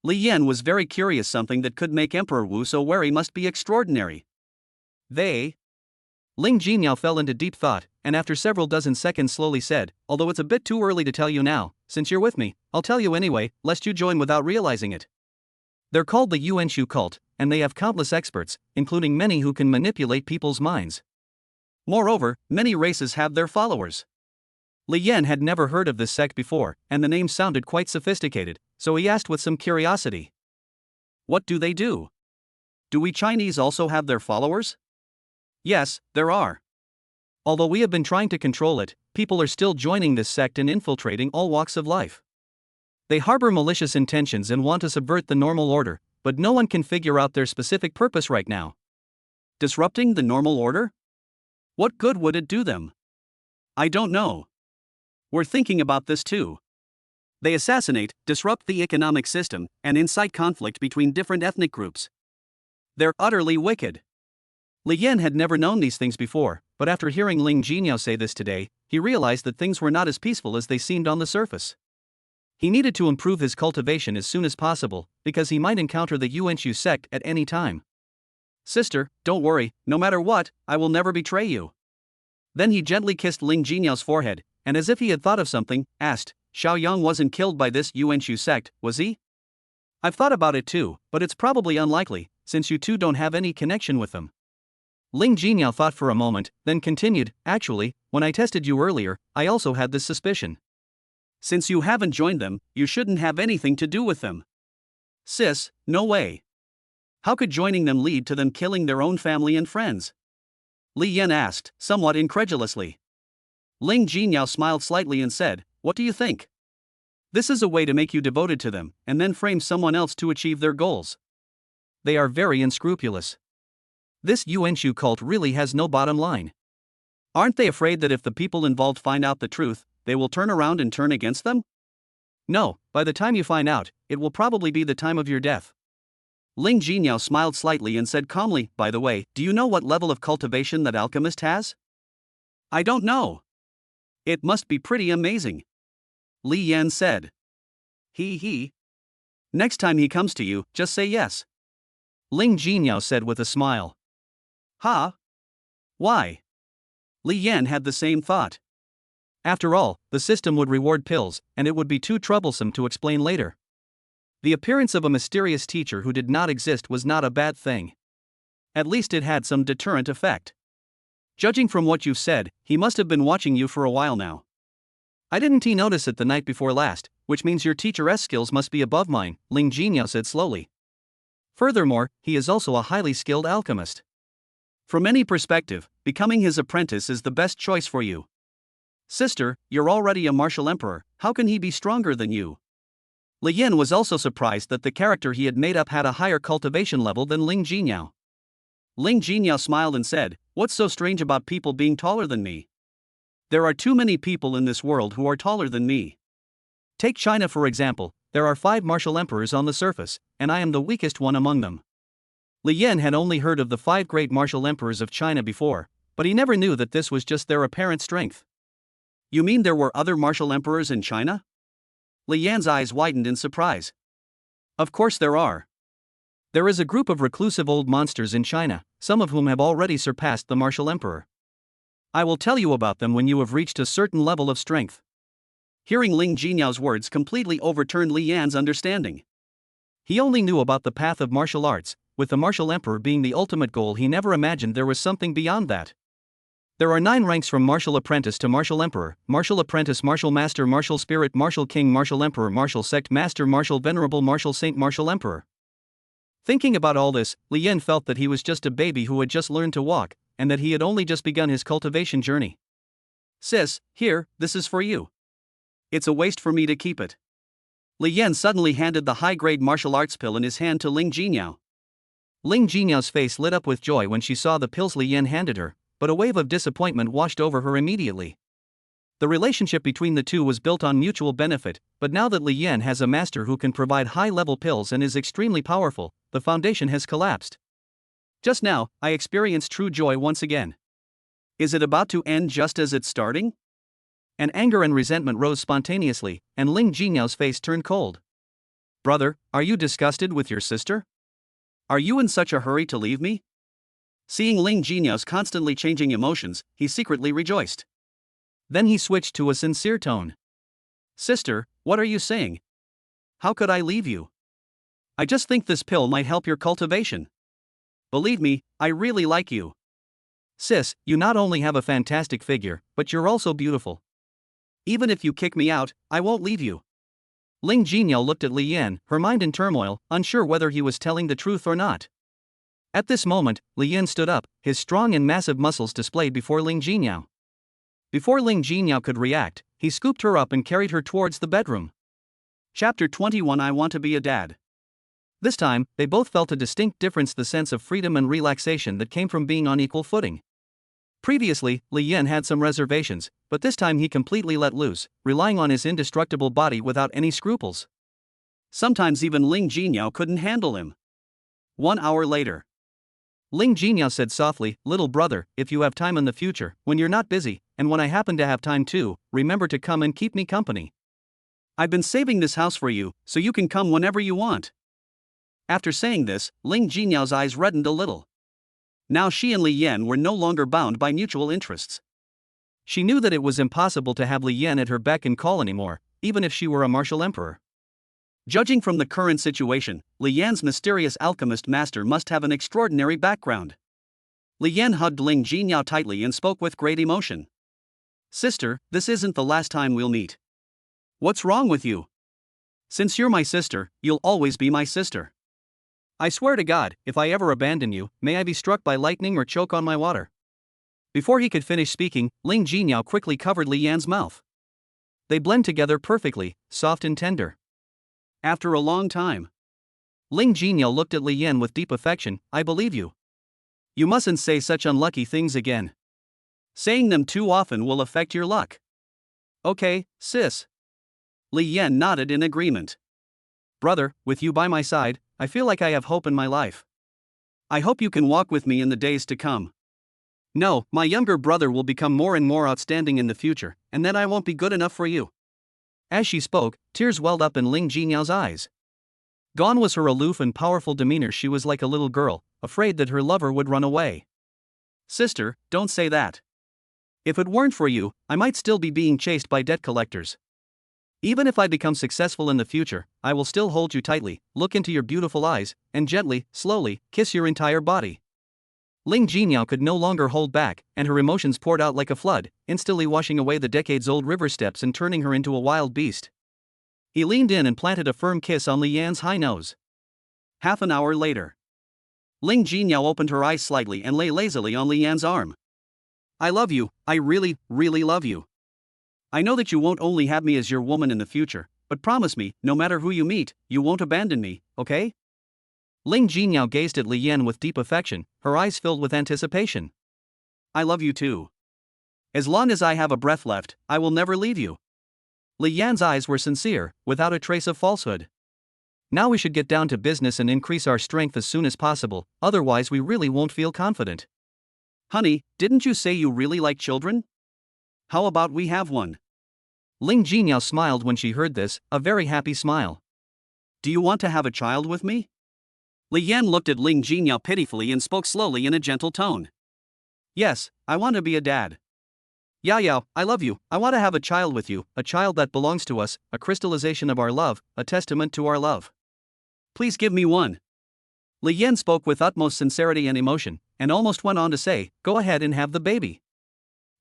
Li Yan was very curious. Something that could make Emperor Wu so wary must be extraordinary. They? Ling Jinyao fell into deep thought, and after several dozen seconds slowly said, "Although it's a bit too early to tell you now, since you're with me, I'll tell you anyway, lest you join without realizing it. They're called the Yuanshu cult, and they have countless experts, including many who can manipulate people's minds. Moreover, many races have their followers." Li Yan had never heard of this sect before, and the name sounded quite sophisticated, so he asked with some curiosity. "What do they do? Do we Chinese also have their followers?" "Yes, there are. Although we have been trying to control it, people are still joining this sect and infiltrating all walks of life. They harbor malicious intentions and want to subvert the normal order, but no one can figure out their specific purpose right now." Disrupting the normal order? What good would it do them? I don't know. We're thinking about this too. They assassinate, disrupt the economic system, and incite conflict between different ethnic groups. They're utterly wicked. Li Yan had never known these things before, but after hearing Ling Jinyao say this today, he realized that things were not as peaceful as they seemed on the surface. He needed to improve his cultivation as soon as possible, because he might encounter the Yuanshu sect at any time. "Sister, don't worry, no matter what, I will never betray you." Then he gently kissed Ling Jinyao's forehead, and as if he had thought of something, asked, "Xiao Yang wasn't killed by this Yuanshu sect, was he?" "I've thought about it too, but it's probably unlikely, since you two don't have any connection with them." Ling Jinyao thought for a moment, then continued, "Actually, when I tested you earlier, I also had this suspicion. Since you haven't joined them, you shouldn't have anything to do with them." "Sis, no way. How could joining them lead to them killing their own family and friends?" Li Yan asked, somewhat incredulously. Ling Jinyao smiled slightly and said, "What do you think? This is a way to make you devoted to them, and then frame someone else to achieve their goals. They are very unscrupulous. This Yuanshu cult really has no bottom line. Aren't they afraid that if the people involved find out the truth, they will turn around and turn against them? No, by the time you find out, it will probably be the time of your death." Ling Jinyao smiled slightly and said calmly, "By the way, do you know what level of cultivation that alchemist has?" "I don't know." "It must be pretty amazing," Li Yan said. He. "Next time he comes to you, just say yes," Ling Jinyao said with a smile. "Huh? Why?" Li Yan had the same thought. After all, the system would reward pills, and it would be too troublesome to explain later. The appearance of a mysterious teacher who did not exist was not a bad thing. At least it had some deterrent effect. "Judging from what you've said, he must have been watching you for a while now. I didn't notice it the night before last, which means your teacher's skills must be above mine," Ling Jinyao said slowly. "Furthermore, he is also a highly skilled alchemist. From any perspective, becoming his apprentice is the best choice for you. Sister, you're already a martial emperor, how can he be stronger than you?" Li Yan was also surprised that the character he had made up had a higher cultivation level than Ling Jinyao. Ling Jinyao smiled and said, "What's so strange about people being taller than me? There are too many people in this world who are taller than me. Take China for example, there are 5 martial emperors on the surface, and I am the weakest one among them." Li Yan had only heard of the 5 great martial emperors of China before, but he never knew that this was just their apparent strength. "You mean there were other martial emperors in China?" Li Yan's eyes widened in surprise. "Of course there are. There is a group of reclusive old monsters in China, some of whom have already surpassed the martial emperor." I will tell you about them when you have reached a certain level of strength. Hearing Ling Jinyao's words completely overturned Li Yan's understanding. He only knew about the path of martial arts, with the martial emperor being the ultimate goal. He never imagined there was something beyond that. There are 9 ranks from martial apprentice to martial emperor: martial apprentice, martial master, martial spirit, martial king, martial emperor, martial sect master, martial venerable, martial saint, martial emperor. Thinking about all this, Li Yan felt that he was just a baby who had just learned to walk, and that he had only just begun his cultivation journey. Sis, here, this is for you. It's a waste for me to keep it. Li Yan suddenly handed the high-grade martial arts pill in his hand to Ling Jinyao. Ling Jinyao's face lit up with joy when she saw the pills Li Yan handed her, but a wave of disappointment washed over her immediately. The relationship between the two was built on mutual benefit, but now that Li Yan has a master who can provide high-level pills and is extremely powerful, the foundation has collapsed. Just now, I experienced true joy once again. Is it about to end just as it's starting? And anger and resentment rose spontaneously, and Ling Jinyao's face turned cold. Brother, are you disgusted with your sister? Are you in such a hurry to leave me? Seeing Ling Jinyao's constantly changing emotions, he secretly rejoiced. Then he switched to a sincere tone. Sister, what are you saying? How could I leave you? I just think this pill might help your cultivation. Believe me, I really like you. Sis, you not only have a fantastic figure, but you're also beautiful. Even if you kick me out, I won't leave you. Ling Jinyao looked at Li Yan, her mind in turmoil, unsure whether he was telling the truth or not. At this moment, Li Yan stood up, his strong and massive muscles displayed before Ling Jinyao. Before Ling Jinyao could react, he scooped her up and carried her towards the bedroom. Chapter 21. I Want to Be a Dad. This time, they both felt a distinct difference: the sense of freedom and relaxation that came from being on equal footing. Previously, Li Yan had some reservations, but this time he completely let loose, relying on his indestructible body without any scruples. Sometimes even Ling Jinyao couldn't handle him. 1 hour later. Ling Jinyao said softly, little brother, if you have time in the future, when you're not busy, and when I happen to have time too, remember to come and keep me company. I've been saving this house for you, so you can come whenever you want. After saying this, Ling Jinyao's eyes reddened a little. Now she and Li Yan were no longer bound by mutual interests. She knew that it was impossible to have Li Yan at her beck and call anymore, even if she were a martial emperor. Judging from the current situation, Li Yan's mysterious alchemist master must have an extraordinary background. Li Yan hugged Ling Jinyao tightly and spoke with great emotion. Sister, this isn't the last time we'll meet. What's wrong with you? Since you're my sister, you'll always be my sister. I swear to God, if I ever abandon you, may I be struck by lightning or choke on my water. Before he could finish speaking, Ling Jinyao quickly covered Li Yan's mouth. They blend together perfectly, soft and tender. After a long time, Ling Jinyao looked at Li Yan with deep affection. I believe you. You mustn't say such unlucky things again. Saying them too often will affect your luck. Okay, sis. Li Yan nodded in agreement. Brother, with you by my side, I feel like I have hope in my life. I hope you can walk with me in the days to come. No, my younger brother will become more and more outstanding in the future, and then I won't be good enough for you. As she spoke, tears welled up in Ling Jinyao's eyes. Gone was her aloof and powerful demeanor. She was like a little girl, afraid that her lover would run away. Sister, don't say that. If it weren't for you, I might still be being chased by debt collectors. Even if I become successful in the future, I will still hold you tightly, look into your beautiful eyes, and gently, slowly, kiss your entire body. Ling Jinyao could no longer hold back, and her emotions poured out like a flood, instantly washing away the decades-old river steps and turning her into a wild beast. He leaned in and planted a firm kiss on Li Yan's high nose. Half an hour later. Ling Jinyao opened her eyes slightly and lay lazily on Li Yan's arm. I love you, I really, really love you. I know that you won't only have me as your woman in the future, but promise me, no matter who you meet, you won't abandon me, okay? Ling Jinyao gazed at Li Yan with deep affection, her eyes filled with anticipation. I love you too. As long as I have a breath left, I will never leave you. Li Yan's eyes were sincere, without a trace of falsehood. Now we should get down to business and increase our strength as soon as possible, otherwise we really won't feel confident. Honey, didn't you say you really like children? How about we have one? Ling Jinyao smiled when she heard this, a very happy smile. Do you want to have a child with me? Li Yan looked at Ling Jinyao pitifully and spoke slowly in a gentle tone. Yes, I want to be a dad. Yao Yao, I love you, I want to have a child with you, a child that belongs to us, a crystallization of our love, a testament to our love. Please give me one. Li Yan spoke with utmost sincerity and emotion, and almost went on to say, go ahead and have the baby.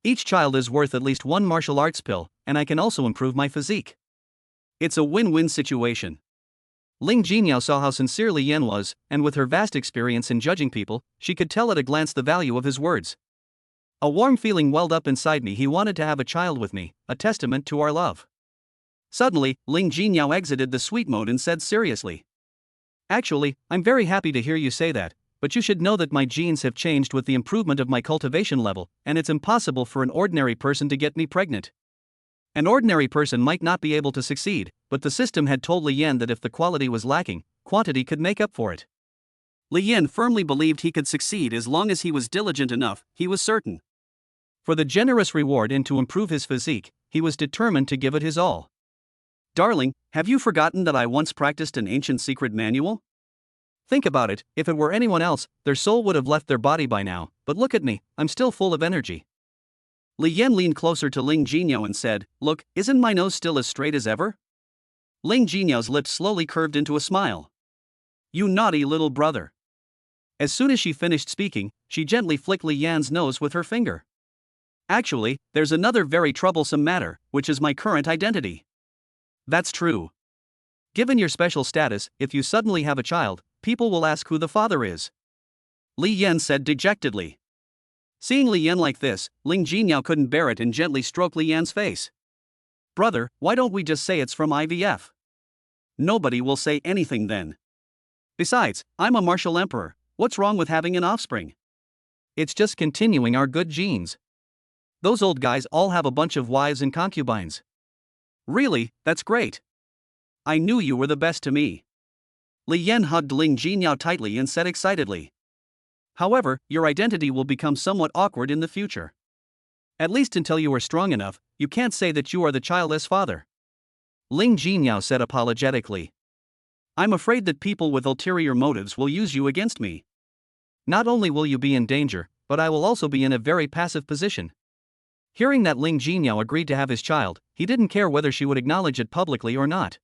Each child is worth at least one martial arts pill, and I can also improve my physique. It's a win-win situation. Ling Jinyao saw how sincere Li Yan was, and with her vast experience in judging people, she could tell at a glance the value of his words. A warm feeling welled up inside me. He wanted to have a child with me, a testament to our love. Suddenly, Ling Jinyao exited the sweet mode and said seriously, actually, I'm very happy to hear you say that, but you should know that my genes have changed with the improvement of my cultivation level, and it's impossible for an ordinary person to get me pregnant. An ordinary person might not be able to succeed, but the system had told Li Yan that if the quality was lacking, quantity could make up for it. Li Yan firmly believed he could succeed as long as he was diligent enough, he was certain. For the generous reward and to improve his physique, he was determined to give it his all. Darling, have you forgotten that I once practiced an ancient secret manual? Think about it, if it were anyone else, their soul would have left their body by now, but look at me, I'm still full of energy. Li Yan leaned closer to Ling Jinyao and said, look, isn't my nose still as straight as ever? Ling Jinyao's lips slowly curved into a smile. You naughty little brother. As soon as she finished speaking, she gently flicked Li Yan's nose with her finger. Actually, there's another very troublesome matter, which is my current identity. That's true. Given your special status, if you suddenly have a child, people will ask who the father is. Li Yan said dejectedly. Seeing Li Yan like this, Ling Jinyao couldn't bear it and gently stroked Li Yan's face. Brother, why don't we just say it's from IVF? Nobody will say anything then. Besides, I'm a martial emperor, what's wrong with having an offspring? It's just continuing our good genes. Those old guys all have a bunch of wives and concubines. Really, that's great. I knew you were the best to me. Li Yan hugged Ling Jinyao tightly and said excitedly. However, your identity will become somewhat awkward in the future. At least until you are strong enough, you can't say that you are the childless father. Ling Jinyao said apologetically. I'm afraid that people with ulterior motives will use you against me. Not only will you be in danger, but I will also be in a very passive position. Hearing that Ling Jinyao agreed to have his child, he didn't care whether she would acknowledge it publicly or not.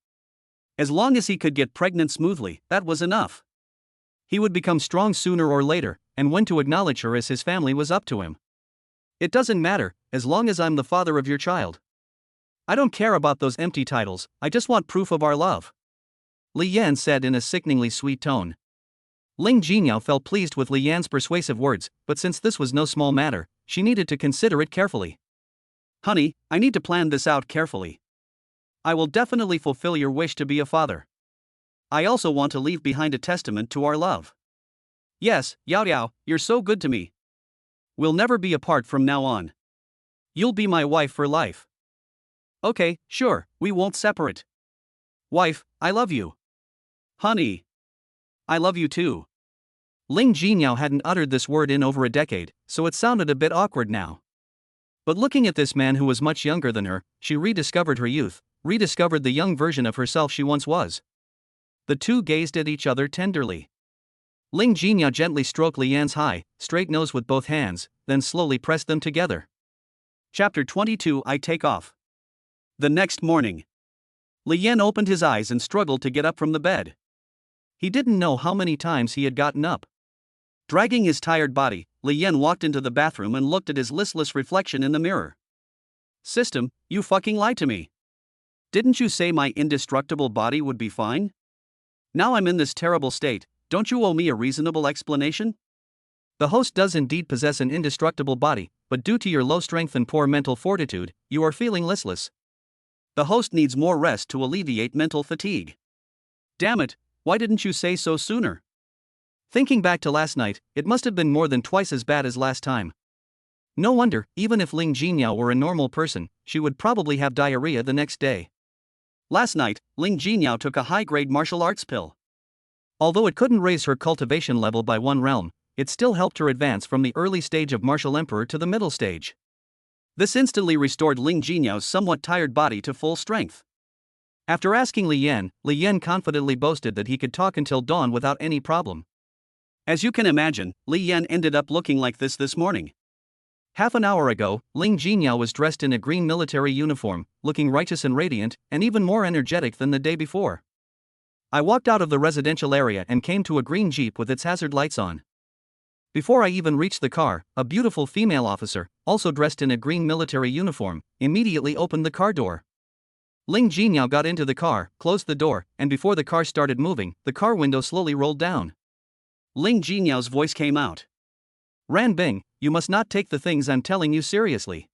As long as he could get pregnant smoothly, that was enough. He would become strong sooner or later, and when to acknowledge her as his family was up to him. It doesn't matter, as long as I'm the father of your child. I don't care about those empty titles, I just want proof of our love. Li Yan said in a sickeningly sweet tone. Ling Jinyao felt pleased with Li Yan's persuasive words, but since this was no small matter, she needed to consider it carefully. Honey, I need to plan this out carefully. I will definitely fulfill your wish to be a father. I also want to leave behind a testament to our love. Yes, Yao Yao, you're so good to me. We'll never be apart from now on. You'll be my wife for life. Okay, sure, we won't separate. Wife, I love you. Honey, I love you too. Ling Jinyao hadn't uttered this word in over a decade, so it sounded a bit awkward now. But looking at this man who was much younger than her, she rediscovered her youth, rediscovered the young version of herself she once was. The two gazed at each other tenderly. Ling Jinyao gently stroked Li Yan's high, straight nose with both hands, then slowly pressed them together. Chapter 22 I Take Off. The next morning, Li Yan opened his eyes and struggled to get up from the bed. He didn't know how many times he had gotten up. Dragging his tired body, Li Yan walked into the bathroom and looked at his listless reflection in the mirror. System, you fucking lied to me. Didn't you say my indestructible body would be fine? Now I'm in this terrible state, don't you owe me a reasonable explanation? The host does indeed possess an indestructible body, but due to your low strength and poor mental fortitude, you are feeling listless. The host needs more rest to alleviate mental fatigue. Damn it, why didn't you say so sooner? Thinking back to last night, it must have been more than twice as bad as last time. No wonder, even if Ling Jinyao were a normal person, she would probably have diarrhea the next day. Last night, Ling Jinyao took a high-grade martial arts pill. Although it couldn't raise her cultivation level by one realm, it still helped her advance from the early stage of martial emperor to the middle stage. This instantly restored Ling Jinyao's somewhat tired body to full strength. After asking Li Yan confidently boasted that he could talk until dawn without any problem. As you can imagine, Li Yan ended up looking like this morning. Half an hour ago, Ling Jinyao was dressed in a green military uniform, looking righteous and radiant, and even more energetic than the day before. I walked out of the residential area and came to a green jeep with its hazard lights on. Before I even reached the car, a beautiful female officer, also dressed in a green military uniform, immediately opened the car door. Ling Jinyao got into the car, closed the door, and before the car started moving, the car window slowly rolled down. Ling Jinyao's voice came out. Ran Bing, you must not take the things I'm telling you seriously.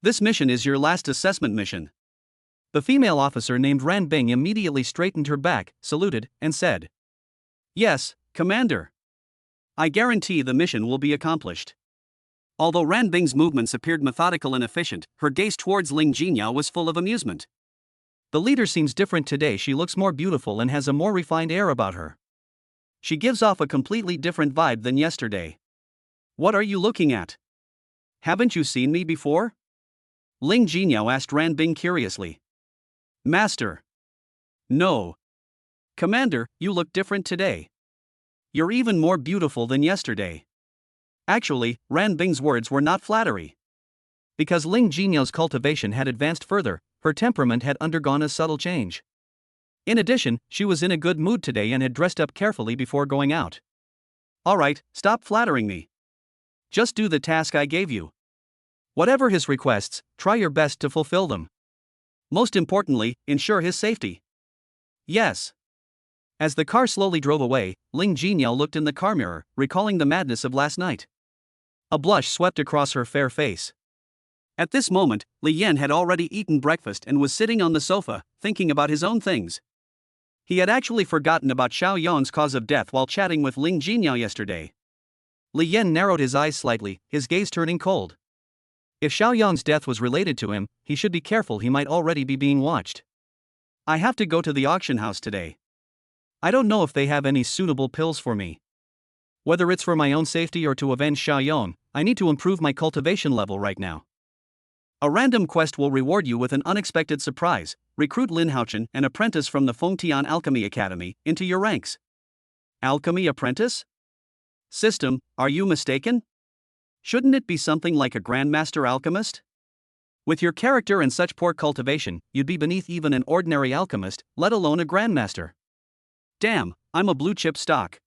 This mission is your last assessment mission. The female officer named Ran Bing immediately straightened her back, saluted, and said, Yes, Commander. I guarantee the mission will be accomplished. Although Ran Bing's movements appeared methodical and efficient, her gaze towards Ling Jinyao was full of amusement. The leader seems different today. She looks more beautiful and has a more refined air about her. She gives off a completely different vibe than yesterday. What are you looking at? Haven't you seen me before? Ling Jinyao asked Ran Bing curiously. Master. No. Commander, you look different today. You're even more beautiful than yesterday. Actually, Ran Bing's words were not flattery. Because Ling Jinyao's cultivation had advanced further, her temperament had undergone a subtle change. In addition, she was in a good mood today and had dressed up carefully before going out. Alright, stop flattering me. Just do the task I gave you. Whatever his requests, try your best to fulfill them. Most importantly, ensure his safety. Yes. As the car slowly drove away, Ling Jinyao looked in the car mirror, recalling the madness of last night. A blush swept across her fair face. At this moment, Li Yan had already eaten breakfast and was sitting on the sofa, thinking about his own things. He had actually forgotten about Xiao Yong's cause of death while chatting with Ling Jinyao yesterday. Li Yan narrowed his eyes slightly, his gaze turning cold. If Xiao Yong's death was related to him, he should be careful. He might already be being watched. I have to go to the auction house today. I don't know if they have any suitable pills for me. Whether it's for my own safety or to avenge Xiao Yong, I need to improve my cultivation level right now. A random quest will reward you with an unexpected surprise. Recruit Lin Haochen, an apprentice from the Fengtian Alchemy Academy, into your ranks. Alchemy apprentice? System, are you mistaken? Shouldn't it be something like a Grandmaster Alchemist? With your character and such poor cultivation, you'd be beneath even an ordinary alchemist, let alone a Grandmaster. Damn, I'm a blue-chip stock.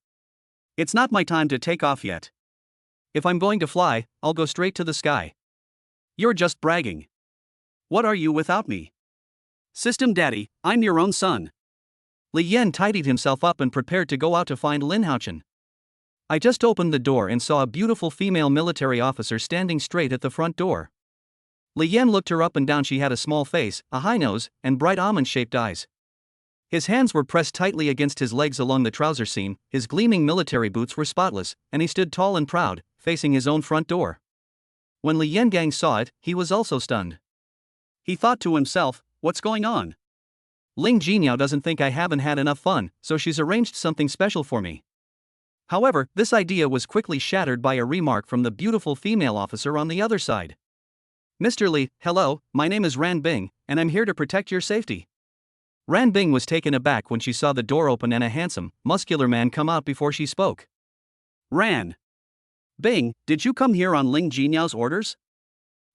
It's not my time to take off yet. If I'm going to fly, I'll go straight to the sky. You're just bragging. What are you without me? System Daddy, I'm your own son. Li Yan tidied himself up and prepared to go out to find Lin Haochen. I just opened the door and saw a beautiful female military officer standing straight at the front door. Li Yan looked her up and down. She had a small face, a high nose, and bright almond-shaped eyes. His hands were pressed tightly against his legs along the trouser seam, his gleaming military boots were spotless, and he stood tall and proud, facing his own front door. When Li Yangang saw it, he was also stunned. He thought to himself, what's going on? Ling Jinyao doesn't think I haven't had enough fun, so she's arranged something special for me. However, this idea was quickly shattered by a remark from the beautiful female officer on the other side. Mr. Li, hello, my name is Ran Bing, and I'm here to protect your safety. Ran Bing was taken aback when she saw the door open and a handsome, muscular man come out before she spoke. Ran Bing, did you come here on Ling Jinyao's orders?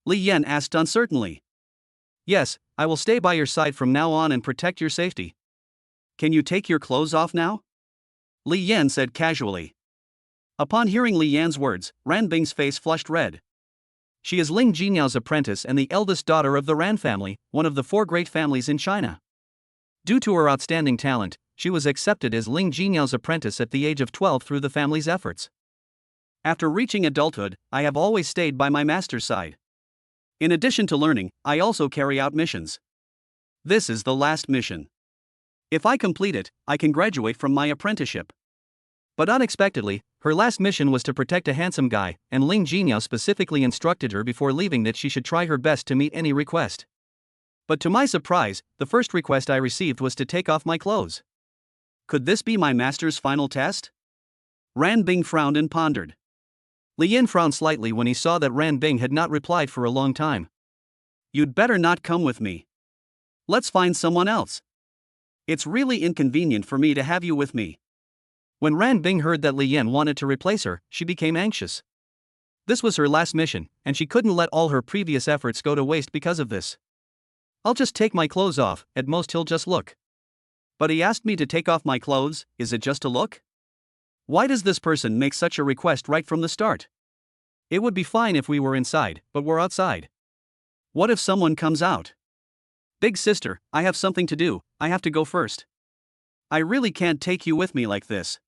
Li Yan asked uncertainly. Yes, I will stay by your side from now on and protect your safety. Can you take your clothes off now? Li Yan said casually. Upon hearing Li Yan's words, Ran Bing's face flushed red. She is Ling Jinyao's apprentice and the eldest daughter of the Ran family, one of the 4 great families in China. Due to her outstanding talent, she was accepted as Ling Jinyao's apprentice at the age of 12 through the family's efforts. After reaching adulthood, I have always stayed by my master's side. In addition to learning, I also carry out missions. This is the last mission. If I complete it, I can graduate from my apprenticeship. But unexpectedly, her last mission was to protect a handsome guy, and Ling Jinyao specifically instructed her before leaving that she should try her best to meet any request. But to my surprise, the first request I received was to take off my clothes. Could this be my master's final test? Ran Bing frowned and pondered. Li Yan frowned slightly when he saw that Ran Bing had not replied for a long time. You'd better not come with me. Let's find someone else. It's really inconvenient for me to have you with me. When Ran Bing heard that Li Yan wanted to replace her, she became anxious. This was her last mission, and she couldn't let all her previous efforts go to waste because of this. I'll just take my clothes off, at most he'll just look. But he asked me to take off my clothes, is it just to look? Why does this person make such a request right from the start? It would be fine if we were inside, but we're outside. What if someone comes out? Big sister, I have something to do, I have to go first. I really can't take you with me like this.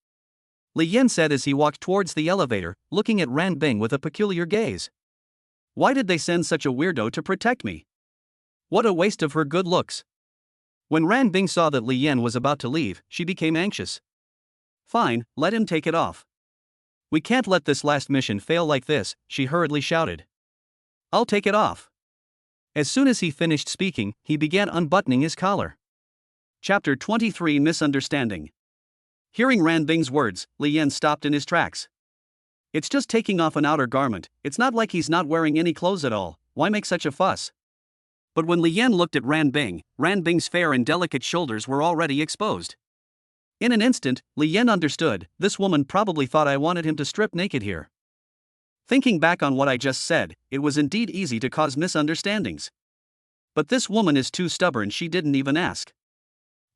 Li Yan said as he walked towards the elevator, looking at Ran Bing with a peculiar gaze. Why did they send such a weirdo to protect me? What a waste of her good looks. When Ran Bing saw that Li Yan was about to leave, she became anxious. Fine, let him take it off. We can't let this last mission fail like this, she hurriedly shouted. I'll take it off. As soon as he finished speaking, he began unbuttoning his collar. Chapter 23 Misunderstanding. Hearing Ran Bing's words, Li Yan stopped in his tracks. It's just taking off an outer garment, it's not like he's not wearing any clothes at all, why make such a fuss? But when Li Yan looked at Ran Bing's fair and delicate shoulders were already exposed. In an instant, Li Yan understood, this woman probably thought I wanted him to strip naked here. Thinking back on what I just said, it was indeed easy to cause misunderstandings. But this woman is too stubborn, she didn't even ask.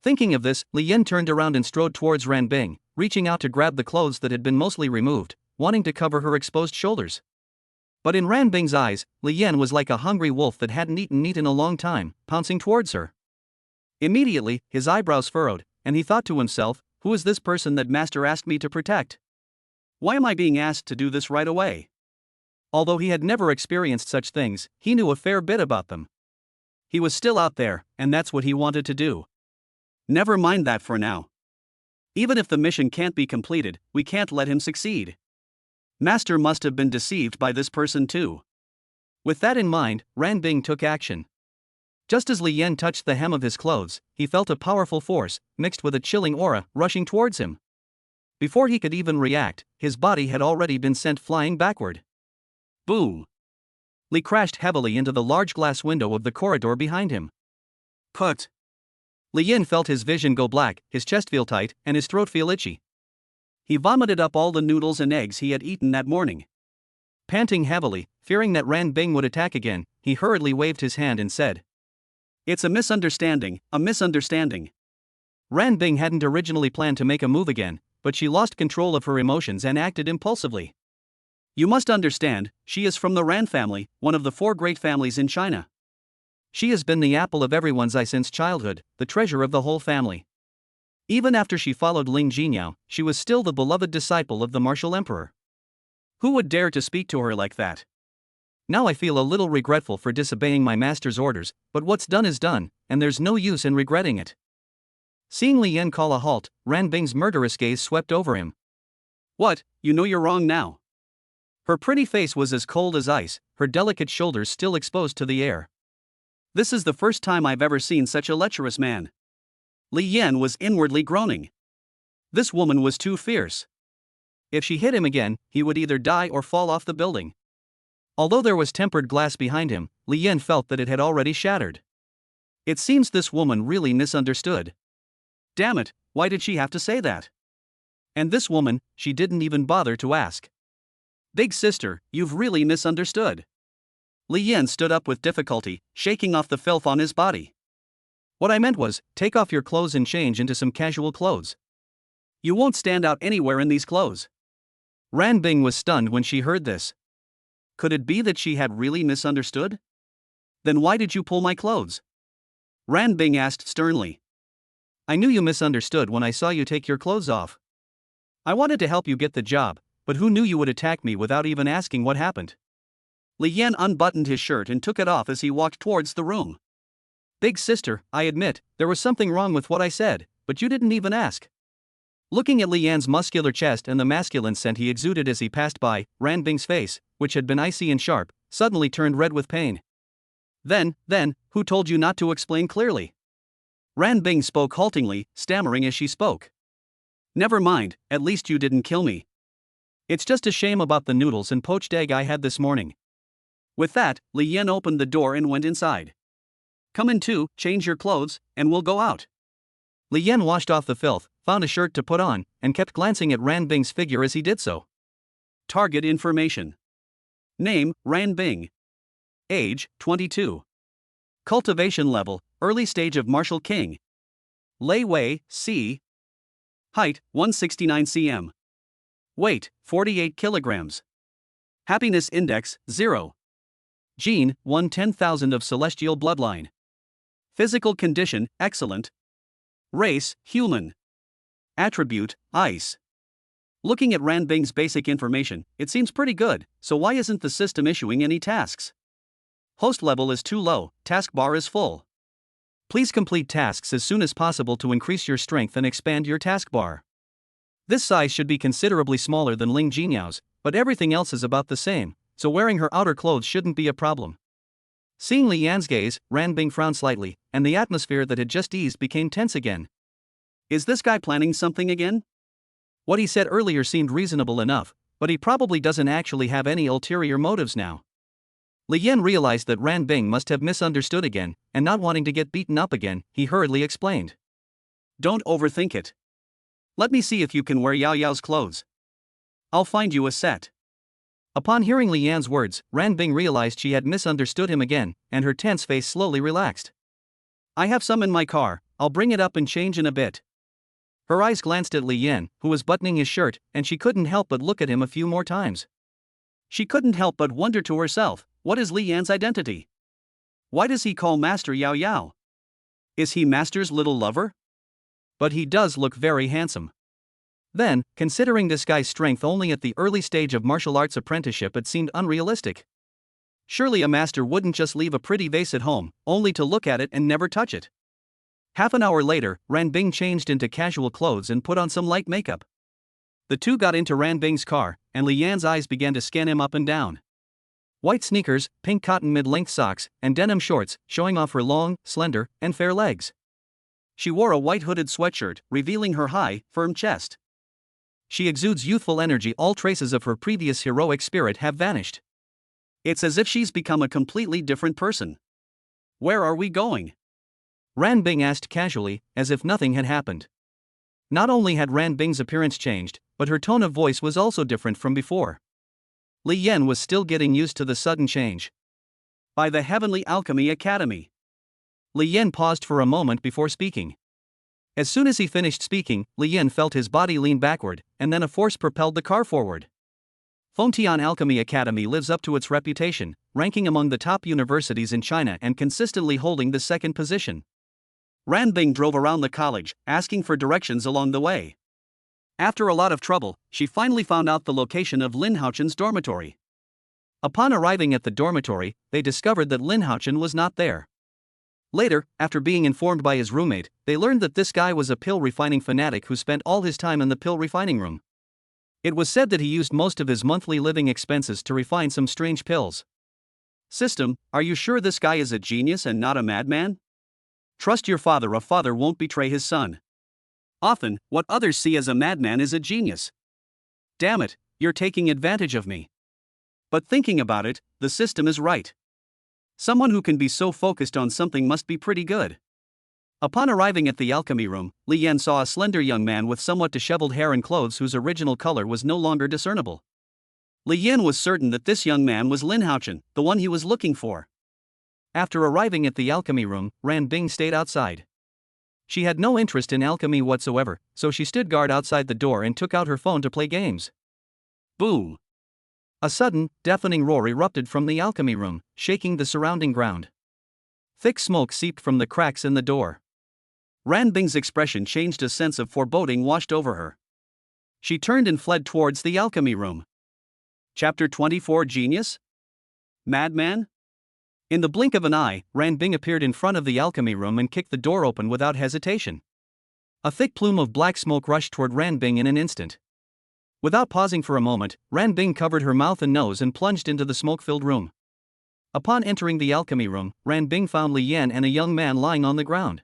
Thinking of this, Li Yan turned around and strode towards Ran Bing, reaching out to grab the clothes that had been mostly removed, wanting to cover her exposed shoulders. But in Ran Bing's eyes, Li Yan was like a hungry wolf that hadn't eaten meat in a long time, pouncing towards her. Immediately, his eyebrows furrowed, and he thought to himself, who is this person that Master asked me to protect? Why am I being asked to do this right away? Although he had never experienced such things, he knew a fair bit about them. He was still out there, and that's what he wanted to do. Never mind that for now. Even if the mission can't be completed, we can't let him succeed. Master must have been deceived by this person too. With that in mind, Ran Bing took action. Just as Li Yan touched the hem of his clothes, he felt a powerful force, mixed with a chilling aura, rushing towards him. Before he could even react, his body had already been sent flying backward. Boom! Li crashed heavily into the large glass window of the corridor behind him. Put! Li Yan felt his vision go black, his chest feel tight, and his throat feel itchy. He vomited up all the noodles and eggs he had eaten that morning. Panting heavily, fearing that Ran Bing would attack again, he hurriedly waved his hand and said, "It's a misunderstanding, a misunderstanding." Ran Bing hadn't originally planned to make a move again, but she lost control of her emotions and acted impulsively. You must understand, she is from the Ran family, one of the 4 great families in China. She has been the apple of everyone's eye since childhood, the treasure of the whole family. Even after she followed Ling Jingyao, she was still the beloved disciple of the martial emperor. Who would dare to speak to her like that? Now I feel a little regretful for disobeying my master's orders, but what's done is done, and there's no use in regretting it. Seeing Li Yan call a halt, Ran Bing's murderous gaze swept over him. What, you know you're wrong now? Her pretty face was as cold as ice, her delicate shoulders still exposed to the air. This is the first time I've ever seen such a lecherous man. Li Yan was inwardly groaning. This woman was too fierce. If she hit him again, he would either die or fall off the building. Although there was tempered glass behind him, Li Yan felt that it had already shattered. It seems this woman really misunderstood. Damn it, why did she have to say that? And this woman, she didn't even bother to ask. Big sister, you've really misunderstood. Li Yan stood up with difficulty, shaking off the filth on his body. What I meant was, take off your clothes and change into some casual clothes. You won't stand out anywhere in these clothes. Ran Bing was stunned when she heard this. Could it be that she had really misunderstood? Then why did you pull my clothes? Ran Bing asked sternly. I knew you misunderstood when I saw you take your clothes off. I wanted to help you get the job, but who knew you would attack me without even asking what happened? Li Yan unbuttoned his shirt and took it off as he walked towards the room. Big sister, I admit, there was something wrong with what I said, but you didn't even ask. Looking at Li Yan's muscular chest and the masculine scent he exuded as he passed by, Ran Bing's face, which had been icy and sharp, suddenly turned red with pain. Then, who told you not to explain clearly? Ran Bing spoke haltingly, stammering as she spoke. Never mind, at least you didn't kill me. It's just a shame about the noodles and poached egg I had this morning. With that, Li Yan opened the door and went inside. Come in too, change your clothes, and we'll go out. Li Yan washed off the filth, found a shirt to put on, and kept glancing at Ran Bing's figure as he did so. Target information. Name, Ran Bing. Age, 22. Cultivation level, early stage of martial king. Lei Wei, C. Height, 169 cm. Weight, 48 kilograms. Happiness index, 0. Gene, 1/10,000 of celestial bloodline. Physical condition, excellent. Race, human. Attribute, ice. Looking at Ran Bing's basic information, it seems pretty good, so why isn't the system issuing any tasks? Host level is too low, taskbar is full. Please complete tasks as soon as possible to increase your strength and expand your taskbar. This size should be considerably smaller than Ling Jinyao's, but everything else is about the same, so wearing her outer clothes shouldn't be a problem. Seeing Li Yan's gaze, Ran Bing frowned slightly, and the atmosphere that had just eased became tense again. Is this guy planning something again? What he said earlier seemed reasonable enough, but he probably doesn't actually have any ulterior motives now. Li Yan realized that Ran Bing must have misunderstood again, and not wanting to get beaten up again, he hurriedly explained. Don't overthink it. Let me see if you can wear Yao Yao's clothes. I'll find you a set. Upon hearing Li Yan's words, Ran Bing realized she had misunderstood him again, and her tense face slowly relaxed. I have some in my car, I'll bring it up and change in a bit. Her eyes glanced at Li Yan, who was buttoning his shirt, and she couldn't help but look at him a few more times. She couldn't help but wonder to herself, what is Li Yan's identity? Why does he call Master Yao Yao? Is he Master's little lover? But he does look very handsome. Then, considering this guy's strength only at the early stage of martial arts apprenticeship, it seemed unrealistic. Surely a master wouldn't just leave a pretty vase at home, only to look at it and never touch it. Half an hour later, Ran Bing changed into casual clothes and put on some light makeup. The two got into Ran Bing's car, and Li Yan's eyes began to scan him up and down. White sneakers, pink cotton mid-length socks, and denim shorts, showing off her long, slender, and fair legs. She wore a white hooded sweatshirt, revealing her high, firm chest. She exudes youthful energy. All traces of her previous heroic spirit have vanished. It's as if she's become a completely different person. Where are we going? Ran Bing asked casually, as if nothing had happened. Not only had Ran Bing's appearance changed, but her tone of voice was also different from before. Li Yan was still getting used to the sudden change. By the Heavenly Alchemy Academy. Li Yan paused for a moment before speaking. As soon as he finished speaking, Li Yan felt his body lean backward, and then a force propelled the car forward. Fengtian Alchemy Academy lives up to its reputation, ranking among the top universities in China and consistently holding the second position. Ran Bing drove around the college, asking for directions along the way. After a lot of trouble, she finally found out the location of Lin Haochun's dormitory. Upon arriving at the dormitory, they discovered that Lin Haochun was not there. Later, after being informed by his roommate, they learned that this guy was a pill refining fanatic who spent all his time in the pill refining room. It was said that he used most of his monthly living expenses to refine some strange pills. System, are you sure this guy is a genius and not a madman? Trust your father. A father won't betray his son. Often, what others see as a madman is a genius. Damn it, you're taking advantage of me. But thinking about it, the system is right. Someone who can be so focused on something must be pretty good. Upon arriving at the alchemy room, Li Yan saw a slender young man with somewhat disheveled hair and clothes whose original color was no longer discernible. Li Yan was certain that this young man was Lin Haochun, the one he was looking for. After arriving at the alchemy room, Ran Bing stayed outside. She had no interest in alchemy whatsoever, so she stood guard outside the door and took out her phone to play games. Boom! A sudden, deafening roar erupted from the alchemy room, shaking the surrounding ground. Thick smoke seeped from the cracks in the door. Ran Bing's expression changed. A sense of foreboding washed over her. She turned and fled towards the alchemy room. Chapter 24. Genius? Madman? In the blink of an eye, Ran Bing appeared in front of the alchemy room and kicked the door open without hesitation. A thick plume of black smoke rushed toward Ran Bing in an instant. Without pausing for a moment, Ran Bing covered her mouth and nose and plunged into the smoke-filled room. Upon entering the alchemy room, Ran Bing found Li Yan and a young man lying on the ground.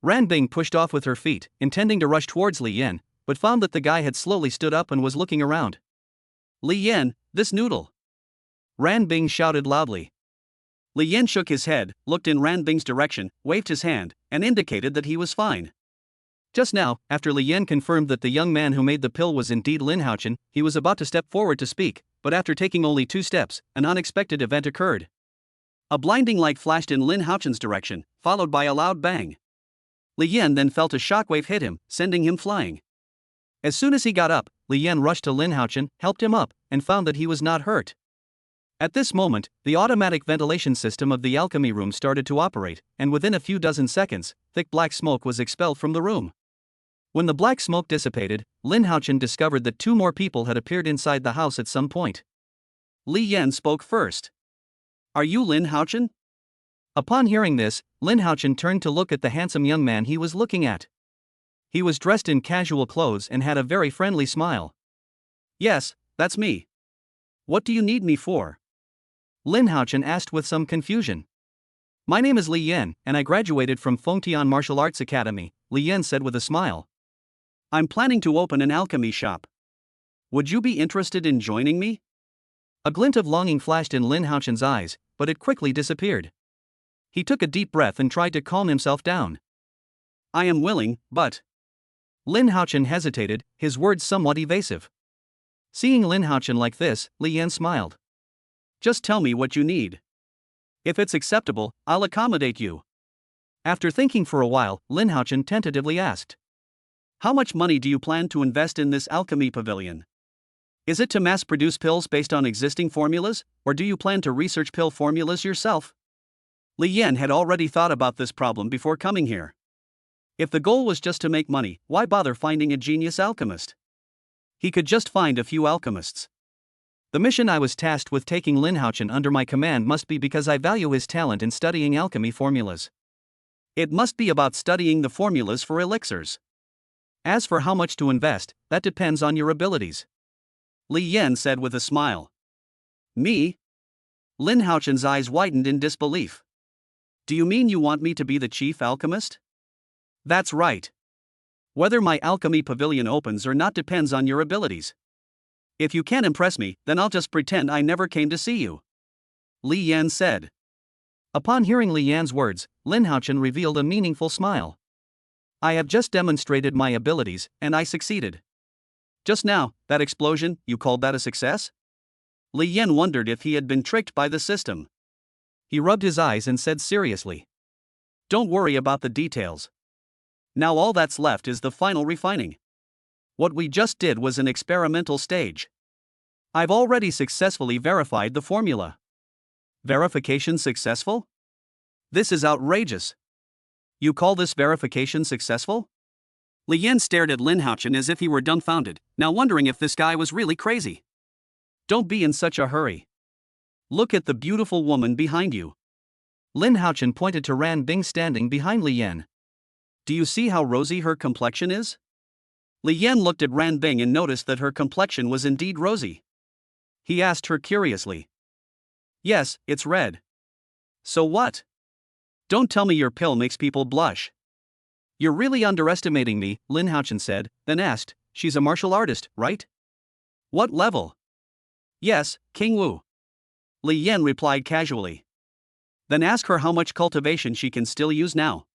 Ran Bing pushed off with her feet, intending to rush towards Li Yan, but found that the guy had slowly stood up and was looking around. Li Yan, this noodle! Ran Bing shouted loudly. Li Yan shook his head, looked in Ran Bing's direction, waved his hand, and indicated that he was fine. Just now, after Li Yan confirmed that the young man who made the pill was indeed Lin Haochen, he was about to step forward to speak, but after taking only 2 steps, an unexpected event occurred. A blinding light flashed in Lin Haochen's direction, followed by a loud bang. Li Yan then felt a shockwave hit him, sending him flying. As soon as he got up, Li Yan rushed to Lin Haochen, helped him up, and found that he was not hurt. At this moment, the automatic ventilation system of the alchemy room started to operate, and within a few dozen seconds, thick black smoke was expelled from the room. When the black smoke dissipated, Lin Haochen discovered that 2 more people had appeared inside the house at some point. Li Yan spoke first. "Are you Lin Haochen?" Upon hearing this, Lin Haochen turned to look at the handsome young man he was looking at. He was dressed in casual clothes and had a very friendly smile. "Yes, that's me. What do you need me for?" Lin Haochen asked with some confusion. "My name is Li Yan, and I graduated from Fengtian Martial Arts Academy," Li Yan said with a smile. "I'm planning to open an alchemy shop. Would you be interested in joining me?" A glint of longing flashed in Lin Haochen's eyes, but it quickly disappeared. He took a deep breath and tried to calm himself down. "I am willing, but..." Lin Haochen hesitated, his words somewhat evasive. Seeing Lin Haochen like this, Li Yan smiled. "Just tell me what you need. If it's acceptable, I'll accommodate you." After thinking for a while, Lin Haochen tentatively asked, "How much money do you plan to invest in this alchemy pavilion? Is it to mass-produce pills based on existing formulas, or do you plan to research pill formulas yourself?" Li Yan had already thought about this problem before coming here. If the goal was just to make money, why bother finding a genius alchemist? He could just find a few alchemists. The mission I was tasked with taking Lin Haochen under my command must be because I value his talent in studying alchemy formulas. It must be about studying the formulas for elixirs. As for how much to invest, that depends on your abilities," Li Yan said with a smile. "Me?" Lin Haochen's eyes widened in disbelief. "Do you mean you want me to be the chief alchemist?" "That's right. Whether my alchemy pavilion opens or not depends on your abilities. If you can't impress me, then I'll just pretend I never came to see you," Li Yan said. Upon hearing Li Yan's words, Lin Haochen revealed a meaningful smile. "I have just demonstrated my abilities, and I succeeded." "Just now, that explosion, you called that a success?" Li Yan wondered if he had been tricked by the system. He rubbed his eyes and said seriously, "Don't worry about the details. Now all that's left is the final refining. What we just did was an experimental stage. I've already successfully verified the formula." "Verification successful? This is outrageous. You call this verification successful?" Li Yan stared at Lin Haochen as if he were dumbfounded, now wondering if this guy was really crazy. "Don't be in such a hurry. Look at the beautiful woman behind you." Lin Haochen pointed to Ran Bing standing behind Li Yan. "Do you see how rosy her complexion is?" Li Yan looked at Ran Bing and noticed that her complexion was indeed rosy. He asked her curiously, "Yes, it's red. So what? Don't tell me your pill makes people blush." "You're really underestimating me," Lin Haochen said, then asked, "She's a martial artist, right?" "What level?" "Yes, King Wu," Li Yan replied casually. "Then ask her how much cultivation she can still use now,"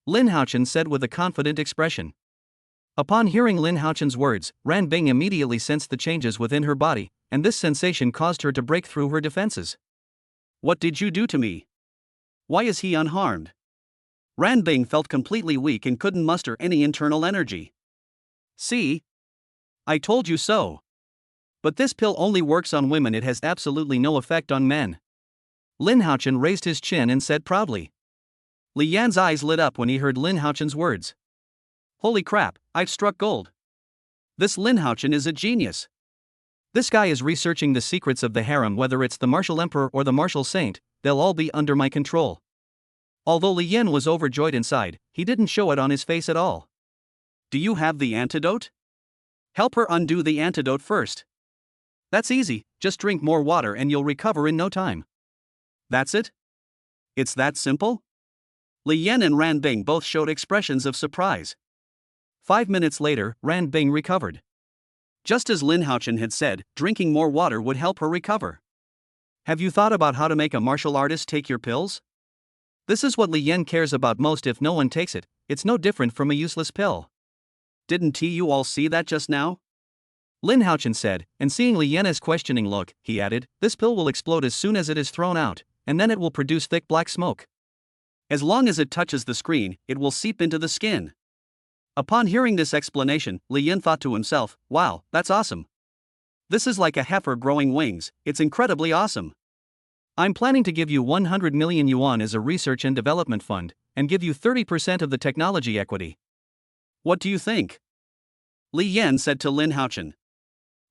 Lin Haochen said with a confident expression. Upon hearing Lin Haochen's words, Ran Bing immediately sensed the changes within her body, and this sensation caused her to break through her defenses. "What did you do to me? Why is he unharmed?" Ran Bing felt completely weak and couldn't muster any internal energy. "See? I told you so. But this pill only works on women, it has absolutely no effect on men." Lin Haochen raised his chin and said proudly. Li Yan's eyes lit up when he heard Lin Haochen's words. "Holy crap, I've struck gold. This Lin Haochen is a genius. This guy is researching the secrets of the harem, whether it's the martial emperor or the martial saint, they'll all be under my control." Although Li Yan was overjoyed inside, he didn't show it on his face at all. "Do you have the antidote? Help her undo the antidote first." "That's easy, just drink more water and you'll recover in no time." "That's it? It's that simple?" Li Yan and Ran Bing both showed expressions of surprise. 5 minutes later, Ran Bing recovered. Just as Lin Haochen had said, drinking more water would help her recover. Have you thought about how to make a martial artist take your pills? This is what Li Yan cares about most. If no one takes it, it's no different from a useless pill. Didn't you all see that just now? Lin Haochen said, and seeing Li Yan's questioning look, he added, this pill will explode as soon as it is thrown out, and then it will produce thick black smoke. As long as it touches the screen, it will seep into the skin. Upon hearing this explanation, Li Yan thought to himself, wow, that's awesome. This is like a heifer growing wings, it's incredibly awesome. I'm planning to give you 100 million yuan as a research and development fund, and give you 30% of the technology equity. What do you think? Li Yan said to Lin Haochen.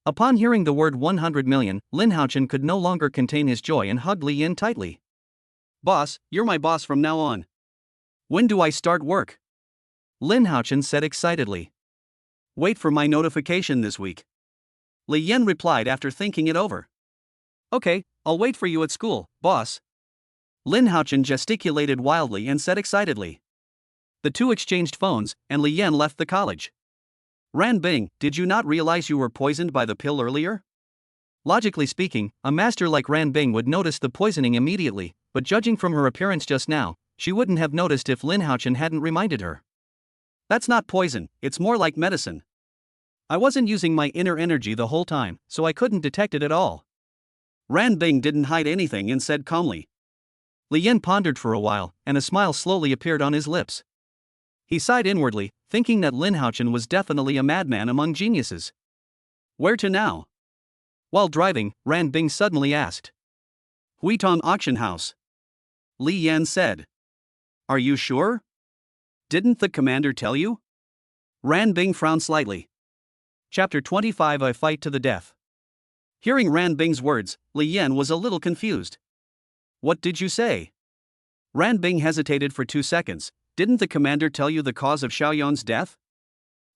Upon hearing the word 100 million, Lin Haochen could no longer contain his joy and hugged Li Yan tightly. Boss, you're my boss from now on. When do I start work? Lin Haochen said excitedly. Wait for my notification this week. Li Yan replied after thinking it over. Okay, I'll wait for you at school, boss. Lin Haochen gesticulated wildly and said excitedly. The two exchanged phones, and Li Yan left the college. Ran Bing, did you not realize you were poisoned by the pill earlier? Logically speaking, a master like Ran Bing would notice the poisoning immediately, but judging from her appearance just now, she wouldn't have noticed if Lin Haochen hadn't reminded her. That's not poison, it's more like medicine. I wasn't using my inner energy the whole time, so I couldn't detect it at all. Ran Bing didn't hide anything and said calmly. Li Yan pondered for a while, and a smile slowly appeared on his lips. He sighed inwardly, thinking that Lin Haochen was definitely a madman among geniuses. Where to now? While driving, Ran Bing suddenly asked. Huitong Auction House. Li Yan said. Are you sure? Didn't the commander tell you? Ran Bing frowned slightly. Chapter 25 I Fight to the Death. Hearing Ran Bing's words, Li Yan was a little confused. What did you say? Ran Bing hesitated for 2 seconds. Didn't the commander tell you the cause of Xiaoyong's death?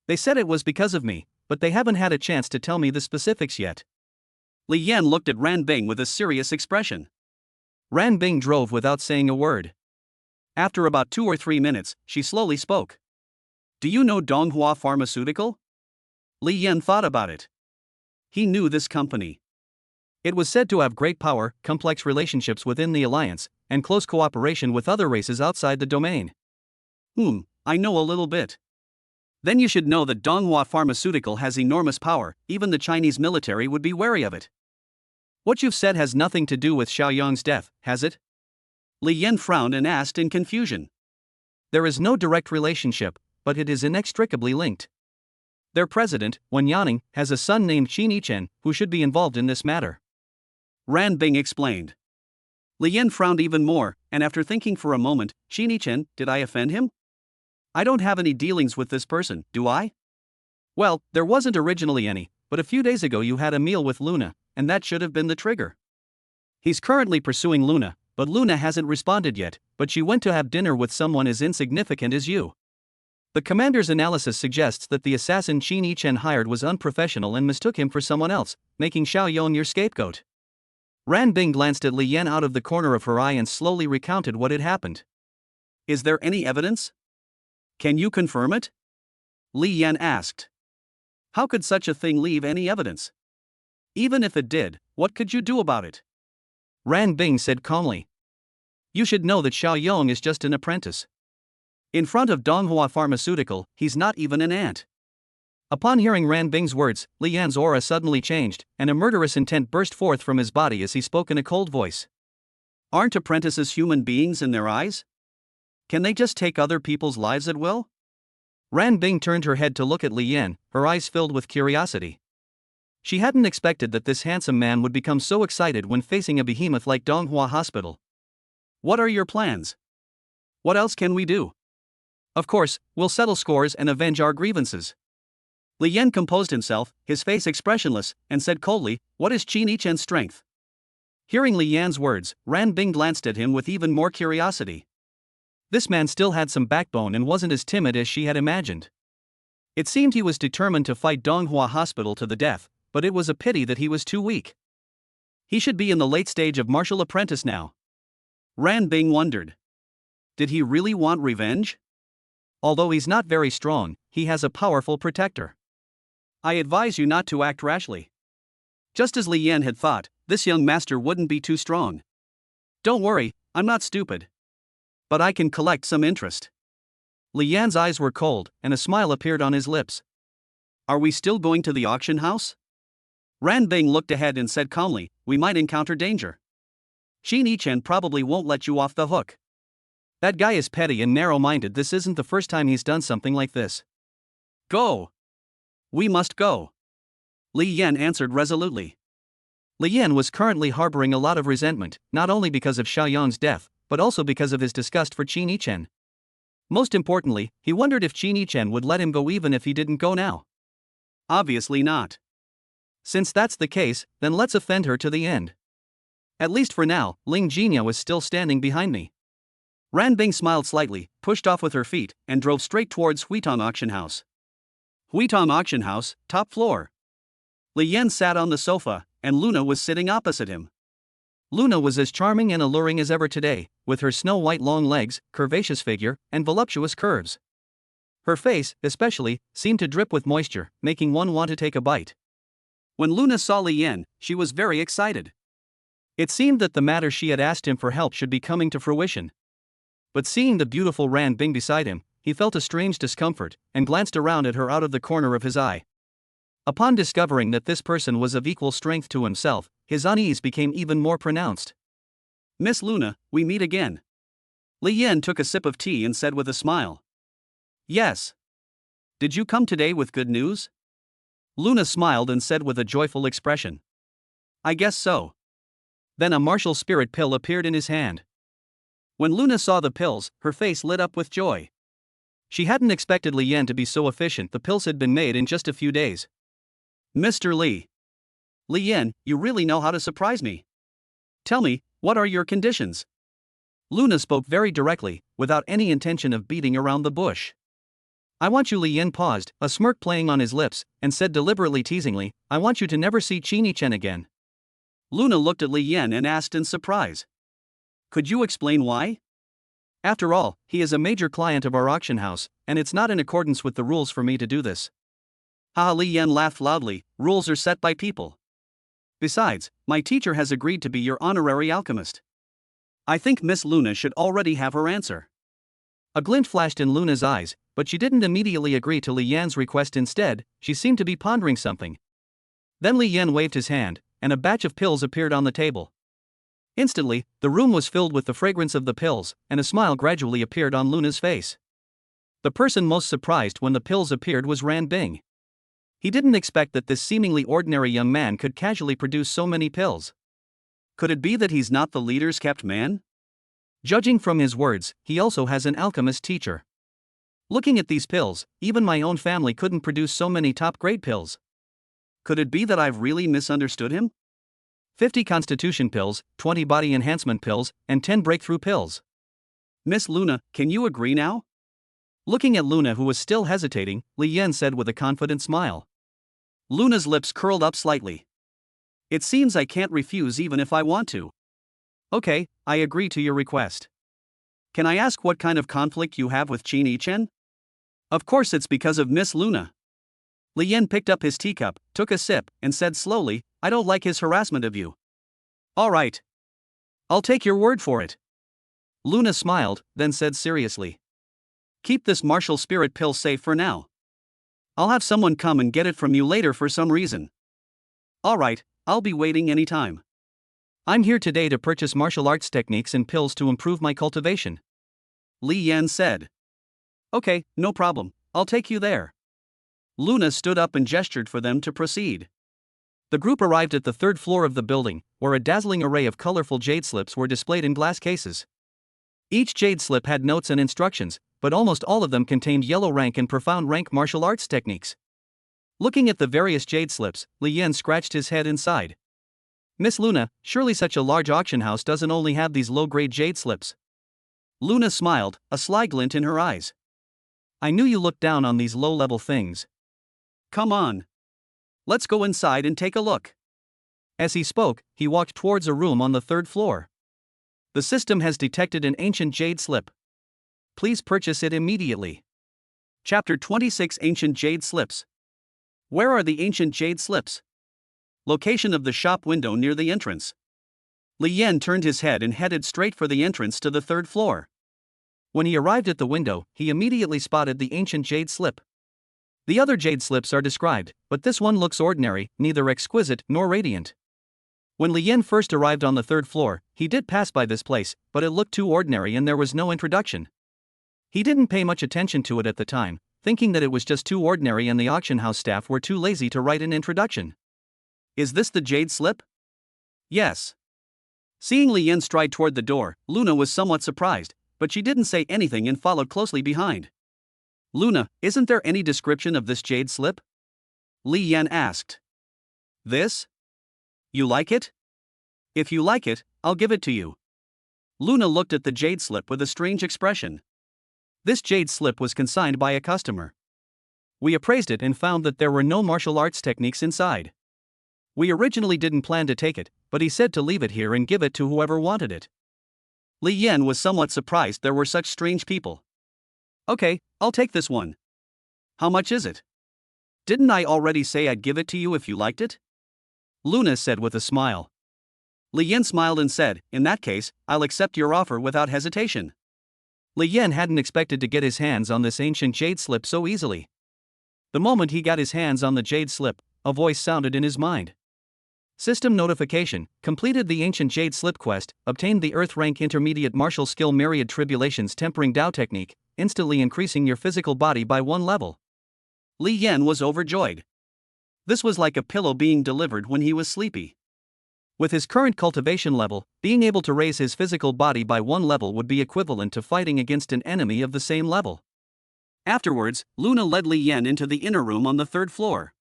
They said it was because of me, but they haven't had a chance to tell me the specifics yet. Li Yan looked at Ran Bing with a serious expression. Ran Bing drove without saying a word. After about 2 or 3 minutes, she slowly spoke. Do you know Donghua Pharmaceutical? Li Yan thought about it. He knew this company. It was said to have great power, complex relationships within the alliance, and close cooperation with other races outside the domain. I know a little bit. Then you should know that Donghua Pharmaceutical has enormous power, even the Chinese military would be wary of it. What you've said has nothing to do with Xiaoyong's death, has it? Li Yan frowned and asked in confusion. There is no direct relationship, but it is inextricably linked. Their president, Wen Yaning, has a son named Qin Yichen, who should be involved in this matter. Ran Bing explained. Li Yan frowned even more, and after thinking for a moment, Qin Yichen, did I offend him? I don't have any dealings with this person, do I? Well, there wasn't originally any, but a few days ago you had a meal with Luna, and that should have been the trigger. He's currently pursuing Luna, but Luna hasn't responded yet, but she went to have dinner with someone as insignificant as you. The commander's analysis suggests that the assassin Qin Yichen hired was unprofessional and mistook him for someone else, making Xiaoyong your scapegoat. Ran Bing glanced at Li Yan out of the corner of her eye and slowly recounted what had happened. Is there any evidence? Can you confirm it? Li Yan asked. How could such a thing leave any evidence? Even if it did, what could you do about it? Ran Bing said calmly. You should know that Xiaoyong is just an apprentice. In front of Donghua Pharmaceutical, he's not even an ant. Upon hearing Ran Bing's words, Li Yan's aura suddenly changed, and a murderous intent burst forth from his body as he spoke in a cold voice. Aren't apprentices human beings in their eyes? Can they just take other people's lives at will? Ran Bing turned her head to look at Li Yan, her eyes filled with curiosity. She hadn't expected that this handsome man would become so excited when facing a behemoth like Donghua Hospital. What are your plans? What else can we do? Of course, we'll settle scores and avenge our grievances. Li Yan composed himself, his face expressionless, and said coldly, what is Qin Yichen's strength? Hearing Li Yan's words, Ran Bing glanced at him with even more curiosity. This man still had some backbone and wasn't as timid as she had imagined. It seemed he was determined to fight Donghua Hospital to the death, but it was a pity that he was too weak. He should be in the late stage of martial apprentice now. Ran Bing wondered. Did he really want revenge? Although he's not very strong, he has a powerful protector. I advise you not to act rashly. Just as Li Yan had thought, this young master wouldn't be too strong. Don't worry, I'm not stupid. But I can collect some interest. Li Yan's eyes were cold, and a smile appeared on his lips. Are we still going to the auction house? Ran Bing looked ahead and said calmly, we might encounter danger. Qin Yichen probably won't let you off the hook. That guy is petty and narrow-minded. This isn't the first time he's done something like this. Go. We must go. Li Yan answered resolutely. Li Yan was currently harboring a lot of resentment, not only because of Xiaoyang's death, but also because of his disgust for Qin Yichen. Most importantly, he wondered if Qin Yichen would let him go even if he didn't go now. Obviously not. Since that's the case, then let's offend her to the end. At least for now, Ling Jinya was still standing behind me. Ran Bing smiled slightly, pushed off with her feet, and drove straight towards Huitong Auction House. Huitong Auction House, top floor. Li Yan sat on the sofa, and Luna was sitting opposite him. Luna was as charming and alluring as ever today, with her snow-white long legs, curvaceous figure, and voluptuous curves. Her face, especially, seemed to drip with moisture, making one want to take a bite. When Luna saw Li Yan, she was very excited. It seemed that the matter she had asked him for help should be coming to fruition. But seeing the beautiful Ran Bing beside him, he felt a strange discomfort, and glanced around at her out of the corner of his eye. Upon discovering that this person was of equal strength to himself, his unease became even more pronounced. Miss Luna, we meet again. Li Yan took a sip of tea and said with a smile. Yes. Did you come today with good news? Luna smiled and said with a joyful expression. I guess so. Then a martial spirit pill appeared in his hand. When Luna saw the pills, her face lit up with joy. She hadn't expected Li Yan to be so efficient. The pills had been made in just a few days. Mr. Li. Li Yan, you really know how to surprise me. Tell me, what are your conditions? Luna spoke very directly, without any intention of beating around the bush. I want you. Li Yan paused, a smirk playing on his lips, and said deliberately teasingly, I want you to never see Qin Yichen again. Luna looked at Li Yan and asked in surprise. Could you explain why? After all, he is a major client of our auction house, and it's not in accordance with the rules for me to do this. Haha, Li Yan laughed loudly, rules are set by people. Besides, my teacher has agreed to be your honorary alchemist. I think Miss Luna should already have her answer. A glint flashed in Luna's eyes, but she didn't immediately agree to Li Yan's request. Instead, she seemed to be pondering something. Then Li Yan waved his hand, and a batch of pills appeared on the table. Instantly, the room was filled with the fragrance of the pills, and a smile gradually appeared on Luna's face. The person most surprised when the pills appeared was Ran Bing. He didn't expect that this seemingly ordinary young man could casually produce so many pills. Could it be that he's not the leader's kept man? Judging from his words, he also has an alchemist teacher. Looking at these pills, even my own family couldn't produce so many top-grade pills. Could it be that I've really misunderstood him? 50 constitution pills, 20 body enhancement pills, and 10 breakthrough pills. Miss Luna, can you agree now? Looking at Luna, who was still hesitating, Li Yan said with a confident smile. Luna's lips curled up slightly. It seems I can't refuse even if I want to. Okay, I agree to your request. Can I ask what kind of conflict you have with Qin Yichen? Of course it's because of Miss Luna. Li Yan picked up his teacup, took a sip, and said slowly, I don't like his harassment of you. All right. I'll take your word for it. Luna smiled, then said seriously. Keep this martial spirit pill safe for now. I'll have someone come and get it from you later for some reason. All right, I'll be waiting anytime. I'm here today to purchase martial arts techniques and pills to improve my cultivation. Li Yan said. Okay, no problem, I'll take you there. Luna stood up and gestured for them to proceed. The group arrived at the third floor of the building, where a dazzling array of colorful jade slips were displayed in glass cases. Each jade slip had notes and instructions, but almost all of them contained yellow rank and profound rank martial arts techniques. Looking at the various jade slips, Li Yan scratched his head and sighed. Miss Luna, surely such a large auction house doesn't only have these low-grade jade slips. Luna smiled, a sly glint in her eyes. I knew you looked down on these low-level things. Come on. Let's go inside and take a look. As he spoke, he walked towards a room on the third floor. The system has detected an ancient jade slip. Please purchase it immediately. Chapter 26 Ancient Jade Slips. Where are the ancient jade slips? Location of the shop window near the entrance. Li Yan turned his head and headed straight for the entrance to the third floor. When he arrived at the window, he immediately spotted the ancient jade slip. The other jade slips are described, but this one looks ordinary, neither exquisite nor radiant. When Li Yan first arrived on the third floor, he did pass by this place, but it looked too ordinary and there was no introduction. He didn't pay much attention to it at the time, thinking that it was just too ordinary and the auction house staff were too lazy to write an introduction. Is this the jade slip? Yes. Seeing Li Yan stride toward the door, Luna was somewhat surprised, but she didn't say anything and followed closely behind. Luna, isn't there any description of this jade slip? Li Yan asked. This? You like it? If you like it, I'll give it to you. Luna looked at the jade slip with a strange expression. This jade slip was consigned by a customer. We appraised it and found that there were no martial arts techniques inside. We originally didn't plan to take it, but he said to leave it here and give it to whoever wanted it. Li Yan was somewhat surprised there were such strange people. Okay, I'll take this one. How much is it? Didn't I already say I'd give it to you if you liked it? Luna said with a smile. Li Yan smiled and said, in that case, I'll accept your offer without hesitation. Li Yan hadn't expected to get his hands on this ancient jade slip so easily. The moment he got his hands on the jade slip, a voice sounded in his mind. System notification: completed the ancient jade slip quest, obtained the earth rank intermediate martial skill myriad tribulations tempering Dao technique, instantly increasing your physical body by 1 level. Li Yan was overjoyed. This was like a pillow being delivered when he was sleepy. With his current cultivation level, being able to raise his physical body by 1 level would be equivalent to fighting against an enemy of the same level. Afterwards, Luna led Li Yan into the inner room on the 3rd floor.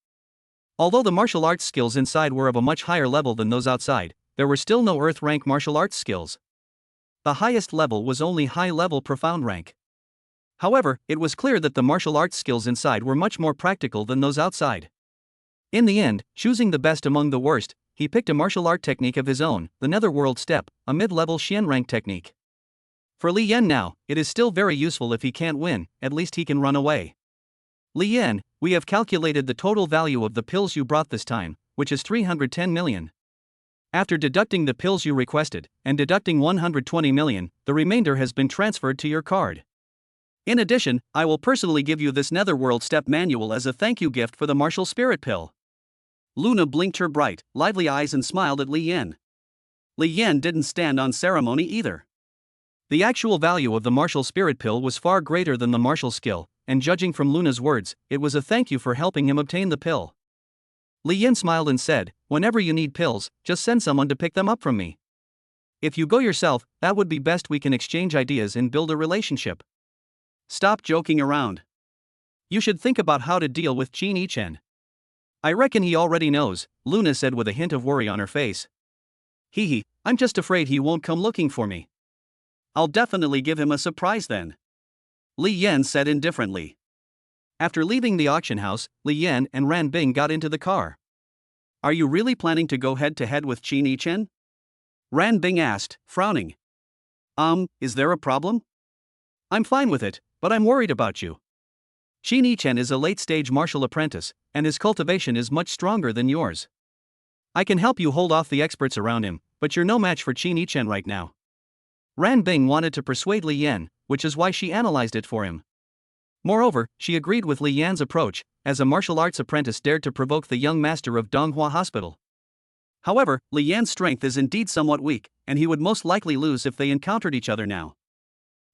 Although the martial arts skills inside were of a much higher level than those outside, there were still no earth rank martial arts skills. The highest level was only high level profound rank. However, it was clear that the martial arts skills inside were much more practical than those outside. In the end, choosing the best among the worst, he picked a martial art technique of his own, the Netherworld Step, a mid-level Xian rank technique. For Li Yan now, it is still very useful. If he can't win, at least he can run away. Li Yan, we have calculated the total value of the pills you brought this time, which is 310 million. After deducting the pills you requested, and deducting 120 million, the remainder has been transferred to your card. In addition, I will personally give you this Netherworld Step manual as a thank you gift for the martial spirit pill. Luna blinked her bright, lively eyes and smiled at Li Yan. Li Yan didn't stand on ceremony either. The actual value of the martial spirit pill was far greater than the martial skill, and judging from Luna's words, it was a thank you for helping him obtain the pill. Li Yan smiled and said, whenever you need pills, just send someone to pick them up from me. If you go yourself, that would be best. We can exchange ideas and build a relationship. Stop joking around. You should think about how to deal with Qin Yichen. I reckon he already knows, Luna said with a hint of worry on her face. Hee, I'm just afraid he won't come looking for me. I'll definitely give him a surprise then. Li Yan said indifferently. After leaving the auction house, Li Yan and Ran Bing got into the car. Are you really planning to go head-to-head with Qin Yichen? Ran Bing asked, frowning. Is there a problem? I'm fine with it, but I'm worried about you. Qin Yichen is a late-stage martial apprentice, and his cultivation is much stronger than yours. I can help you hold off the experts around him, but you're no match for Qin Yichen right now. Ran Bing wanted to persuade Li Yan, which is why she analyzed it for him. Moreover, she agreed with Li Yan's approach, as a martial arts apprentice dared to provoke the young master of Donghua Hospital. However, Li Yan's strength is indeed somewhat weak, and he would most likely lose if they encountered each other now.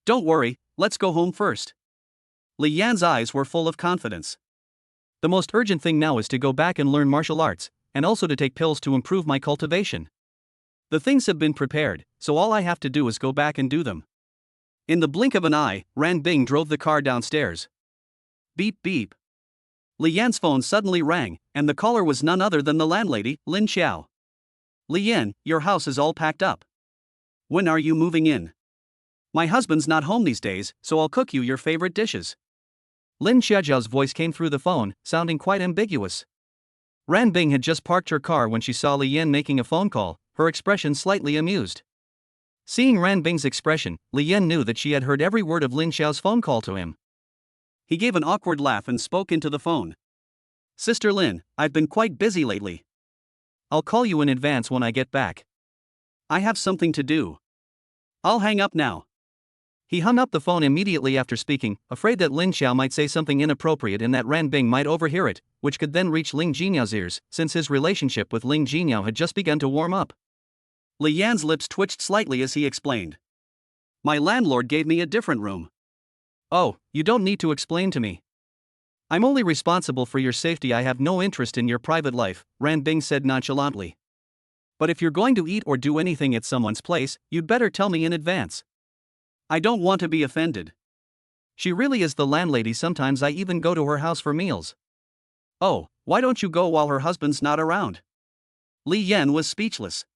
Don't worry, let's go home first. Li Yan's eyes were full of confidence. The most urgent thing now is to go back and learn martial arts, and also to take pills to improve my cultivation. The things have been prepared, so all I have to do is go back and do them. In the blink of an eye, Ran Bing drove the car downstairs. Beep beep. Li Yan's phone suddenly rang, and the caller was none other than the landlady, Lin Xiao. Li Yan, your house is all packed up. When are you moving in? My husband's not home these days, so I'll cook you your favorite dishes. Lin Xiaojiao's voice came through the phone, sounding quite ambiguous. Ran Bing had just parked her car when she saw Li Yan making a phone call, her expression slightly amused. Seeing Ran Bing's expression, Li Yan knew that she had heard every word of Lin Xiao's phone call to him. He gave an awkward laugh and spoke into the phone. Sister Lin, I've been quite busy lately. I'll call you in advance when I get back. I have something to do. I'll hang up now. He hung up the phone immediately after speaking, afraid that Lin Xiao might say something inappropriate and that Ran Bing might overhear it, which could then reach Ling Jinyao's ears, since his relationship with Ling Jinyao had just begun to warm up. Li Yan's lips twitched slightly as he explained. My landlord gave me a different room. Oh, you don't need to explain to me. I'm only responsible for your safety. I have no interest in your private life, Ran Bing said nonchalantly. But if you're going to eat or do anything at someone's place, you'd better tell me in advance. I don't want to be offended. She really is the landlady. Sometimes I even go to her house for meals. Oh, why don't you go while her husband's not around? Li Yan was speechless.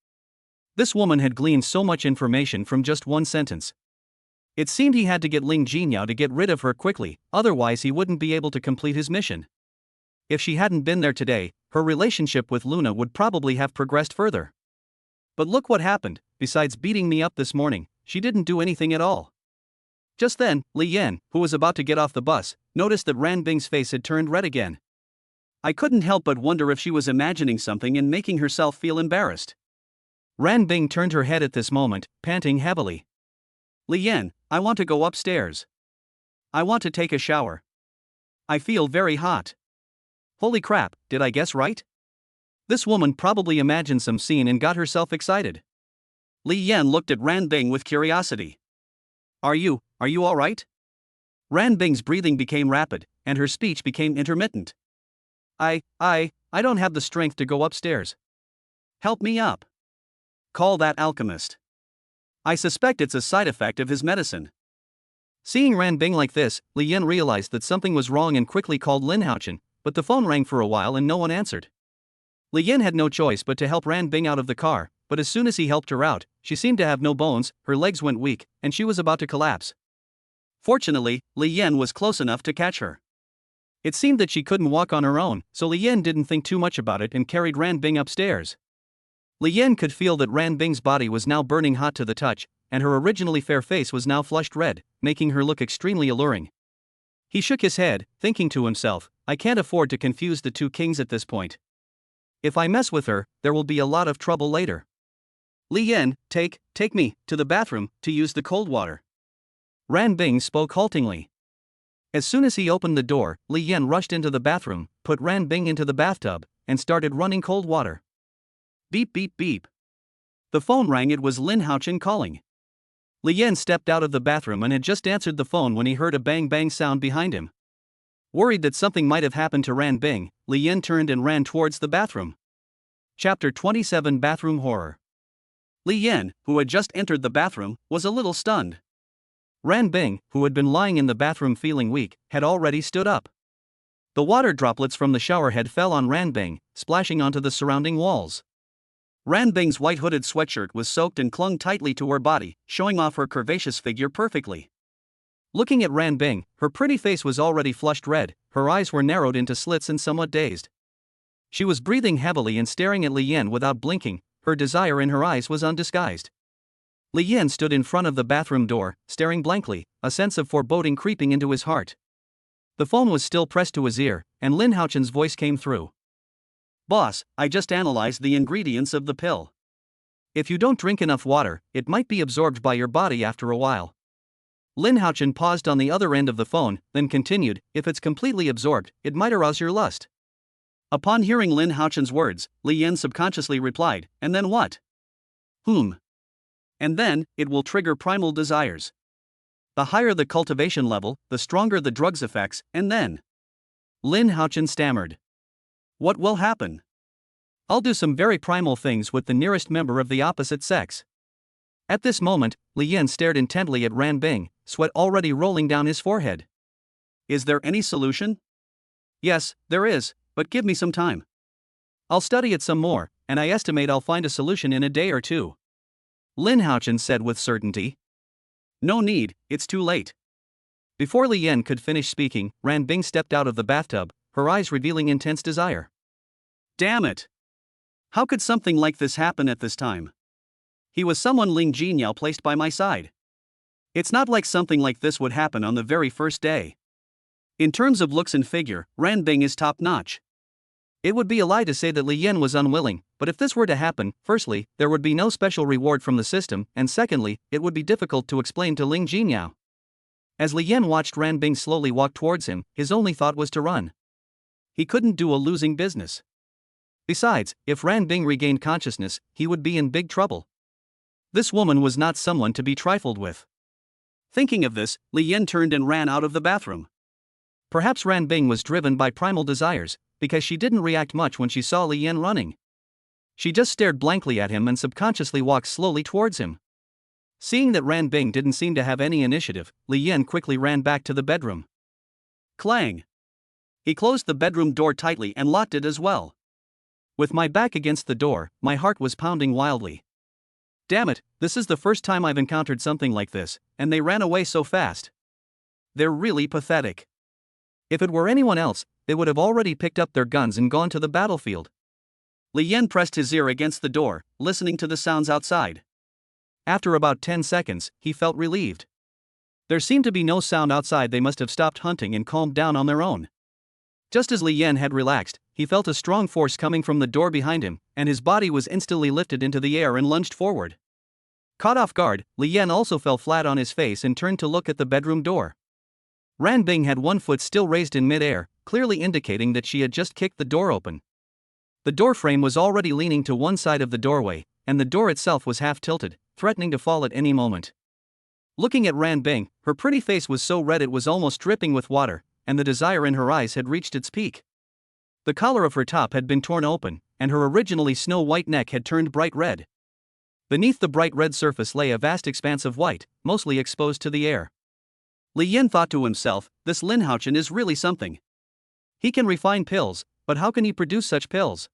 This woman had gleaned so much information from just one sentence. It seemed he had to get Ling Jinyao to get rid of her quickly, otherwise he wouldn't be able to complete his mission. If she hadn't been there today, her relationship with Luna would probably have progressed further. But look what happened. Besides beating me up this morning, she didn't do anything at all. Just then, Li Yan, who was about to get off the bus, noticed that Ran Bing's face had turned red again. I couldn't help but wonder if she was imagining something and making herself feel embarrassed. Ran Bing turned her head at this moment, panting heavily. Li Yan, I want to go upstairs. I want to take a shower. I feel very hot. Holy crap, did I guess right? This woman probably imagined some scene and got herself excited. Li Yan looked at Ran Bing with curiosity. Are you all right? Ran Bing's breathing became rapid, and her speech became intermittent. I don't have the strength to go upstairs. Help me up. Call that alchemist. I suspect it's a side effect of his medicine. Seeing Ran Bing like this, Li Yan realized that something was wrong and quickly called Lin Haochen, but the phone rang for a while and no one answered. Li Yan had no choice but to help Ran Bing out of the car, but as soon as he helped her out, she seemed to have no bones, her legs went weak, and she was about to collapse. Fortunately, Li Yan was close enough to catch her. It seemed that she couldn't walk on her own, so Li Yan didn't think too much about it and carried Ran Bing upstairs. Li Yan could feel that Ran Bing's body was now burning hot to the touch, and her originally fair face was now flushed red, making her look extremely alluring. He shook his head, thinking to himself, I can't afford to confuse the two kings at this point. If I mess with her, there will be a lot of trouble later. Li Yan, take me to the bathroom to use the cold water. Ran Bing spoke haltingly. As soon as he opened the door, Li Yan rushed into the bathroom, put Ran Bing into the bathtub, and started running cold water. Beep beep beep. The phone rang. It was Lin Haochen calling. Li Yan stepped out of the bathroom and had just answered the phone when he heard a bang bang sound behind him. Worried that something might have happened to Ran Bing, Li Yan turned and ran towards the bathroom. Chapter 27 Bathroom Horror. Li Yan, who had just entered the bathroom, was a little stunned. Ran Bing, who had been lying in the bathroom feeling weak, had already stood up. The water droplets from the shower head fell on Ran Bing, splashing onto the surrounding walls. Ran Bing's white hooded sweatshirt was soaked and clung tightly to her body, showing off her curvaceous figure perfectly. Looking at Ran Bing, her pretty face was already flushed red, her eyes were narrowed into slits and somewhat dazed. She was breathing heavily and staring at Li Yan without blinking, her desire in her eyes was undisguised. Li Yan stood in front of the bathroom door, staring blankly, a sense of foreboding creeping into his heart. The phone was still pressed to his ear, and Lin Haochen's voice came through. Boss, I just analyzed the ingredients of the pill. If you don't drink enough water, it might be absorbed by your body after a while. Lin Haochen paused on the other end of the phone, then continued, if it's completely absorbed, it might arouse your lust. Upon hearing Lin Haochen's words, Li Yan subconsciously replied, and then what? And then, it will trigger primal desires. The higher the cultivation level, the stronger the drug's effects, and then. Lin Haochen stammered. What will happen? I'll do some very primal things with the nearest member of the opposite sex. At this moment, Li Yan stared intently at Ran Bing, sweat already rolling down his forehead. Is there any solution? Yes, there is, but give me some time. I'll study it some more, and I estimate I'll find a solution in a day or two. Lin Haochen said with certainty. No need, it's too late. Before Li Yan could finish speaking, Ran Bing stepped out of the bathtub, her eyes revealing intense desire. Damn it! How could something like this happen at this time? He was someone Ling Jinyao placed by my side. It's not like something like this would happen on the very first day. In terms of looks and figure, Ran Bing is top-notch. It would be a lie to say that Li Yan was unwilling, but if this were to happen, firstly, there would be no special reward from the system, and secondly, it would be difficult to explain to Ling Jinyao. As Li Yan watched Ran Bing slowly walk towards him, his only thought was to run. He couldn't do a losing business. Besides, if Ran Bing regained consciousness, he would be in big trouble. This woman was not someone to be trifled with. Thinking of this, Li Yan turned and ran out of the bathroom. Perhaps Ran Bing was driven by primal desires, because she didn't react much when she saw Li Yan running. She just stared blankly at him and subconsciously walked slowly towards him. Seeing that Ran Bing didn't seem to have any initiative, Li Yan quickly ran back to the bedroom. Clang! He closed the bedroom door tightly and locked it as well. With my back against the door, my heart was pounding wildly. Damn it, this is the first time I've encountered something like this, and they ran away so fast. They're really pathetic. If it were anyone else, they would have already picked up their guns and gone to the battlefield. Li Yan pressed his ear against the door, listening to the sounds outside. After about 10 seconds, he felt relieved. There seemed to be no sound outside. They must have stopped hunting and calmed down on their own. Just as Li Yan had relaxed, he felt a strong force coming from the door behind him, and his body was instantly lifted into the air and lunged forward. Caught off guard, Li Yan also fell flat on his face and turned to look at the bedroom door. Ran Bing had one foot still raised in mid-air, clearly indicating that she had just kicked the door open. The door frame was already leaning to one side of the doorway, and the door itself was half tilted, threatening to fall at any moment. Looking at Ran Bing, her pretty face was so red it was almost dripping with water, and the desire in her eyes had reached its peak. The collar of her top had been torn open, and her originally snow-white neck had turned bright red. Beneath the bright red surface lay a vast expanse of white, mostly exposed to the air. Li Yan thought to himself, this Lin Haochen is really something. He can refine pills, but how can he produce such pills?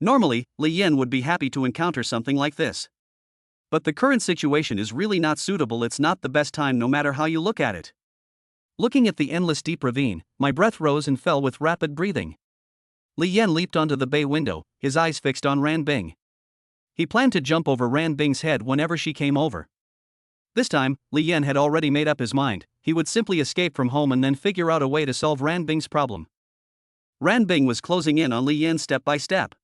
Normally, Li Yan would be happy to encounter something like this. But the current situation is really not suitable. It's not the best time no matter how you look at it. Looking at the endless deep ravine, my breath rose and fell with rapid breathing. Li Yan leaped onto the bay window, his eyes fixed on Ran Bing. He planned to jump over Ran Bing's head whenever she came over. This time, Li Yan had already made up his mind. He would simply escape from home and then figure out a way to solve Ran Bing's problem. Ran Bing was closing in on Li Yan step by step.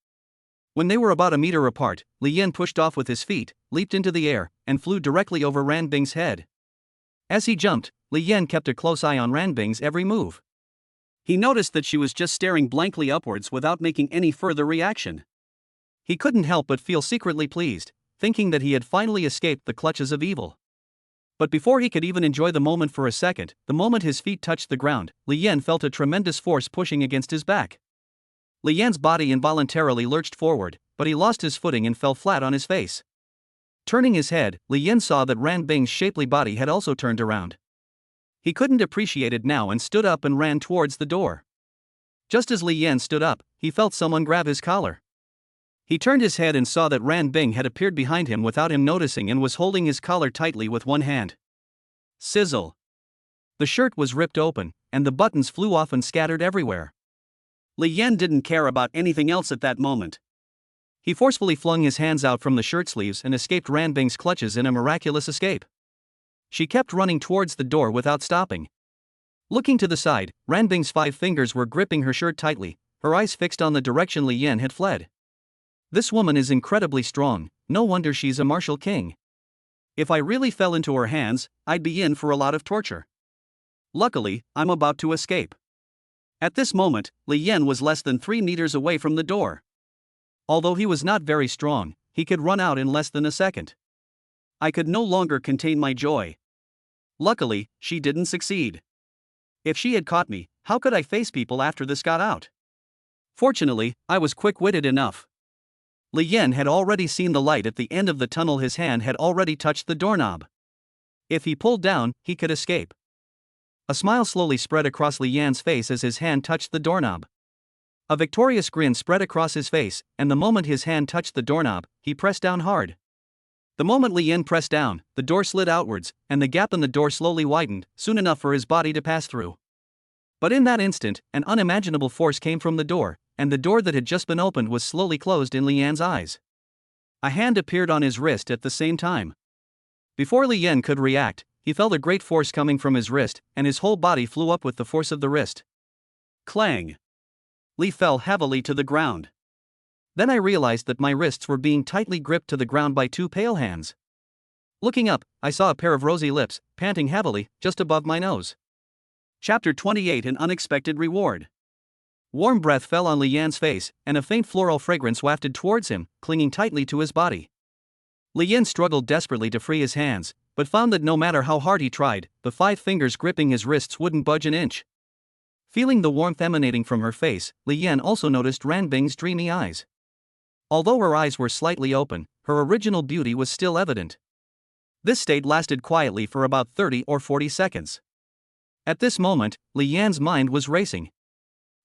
When they were about a meter apart, Li Yan pushed off with his feet, leaped into the air, and flew directly over Ran Bing's head. As he jumped, Li Yan kept a close eye on Ran Bing's every move. He noticed that she was just staring blankly upwards without making any further reaction. He couldn't help but feel secretly pleased, thinking that he had finally escaped the clutches of evil. But before he could even enjoy the moment for a second, the moment his feet touched the ground, Li Yan felt a tremendous force pushing against his back. Li Yan's body involuntarily lurched forward, but he lost his footing and fell flat on his face. Turning his head, Li Yan saw that Ran Bing's shapely body had also turned around. He couldn't appreciate it now and stood up and ran towards the door. Just as Li Yan stood up, he felt someone grab his collar. He turned his head and saw that Ran Bing had appeared behind him without him noticing and was holding his collar tightly with one hand. Sizzle! The shirt was ripped open, and the buttons flew off and scattered everywhere. Li Yan didn't care about anything else at that moment. He forcefully flung his hands out from the shirt sleeves and escaped Ran Bing's clutches in a miraculous escape. She kept running towards the door without stopping. Looking to the side, Ran Bing's 5 fingers were gripping her shirt tightly, her eyes fixed on the direction Li Yan had fled. This woman is incredibly strong, no wonder she's a martial king. If I really fell into her hands, I'd be in for a lot of torture. Luckily, I'm about to escape. At this moment, Li Yan was less than 3 meters away from the door. Although he was not very strong, he could run out in less than a second. I could no longer contain my joy. Luckily, she didn't succeed. If she had caught me, how could I face people after this got out? Fortunately, I was quick-witted enough. Li Yan had already seen the light at the end of the tunnel. His hand had already touched the doorknob. If he pulled down, he could escape. A smile slowly spread across Li Yan's face as his hand touched the doorknob. A victorious grin spread across his face, and the moment his hand touched the doorknob, he pressed down hard. The moment Li Yan pressed down, the door slid outwards, and the gap in the door slowly widened, soon enough for his body to pass through. But in that instant, an unimaginable force came from the door, and the door that had just been opened was slowly closed in Li Yan's eyes. A hand appeared on his wrist at the same time. Before Li Yan could react, he felt a great force coming from his wrist, and his whole body flew up with the force of the wrist. Clang! Li fell heavily to the ground. Then I realized that my wrists were being tightly gripped to the ground by 2 pale hands. Looking up, I saw a pair of rosy lips, panting heavily, just above my nose. Chapter 28: An Unexpected Reward. Warm breath fell on Li Yan's face, and a faint floral fragrance wafted towards him, clinging tightly to his body. Li Yan struggled desperately to free his hands, but found that no matter how hard he tried, the 5 fingers gripping his wrists wouldn't budge an inch. Feeling the warmth emanating from her face, Li Yan also noticed Ran Bing's dreamy eyes. Although her eyes were slightly open, her original beauty was still evident. This state lasted quietly for about 30 or 40 seconds. At this moment, Li Yan's mind was racing.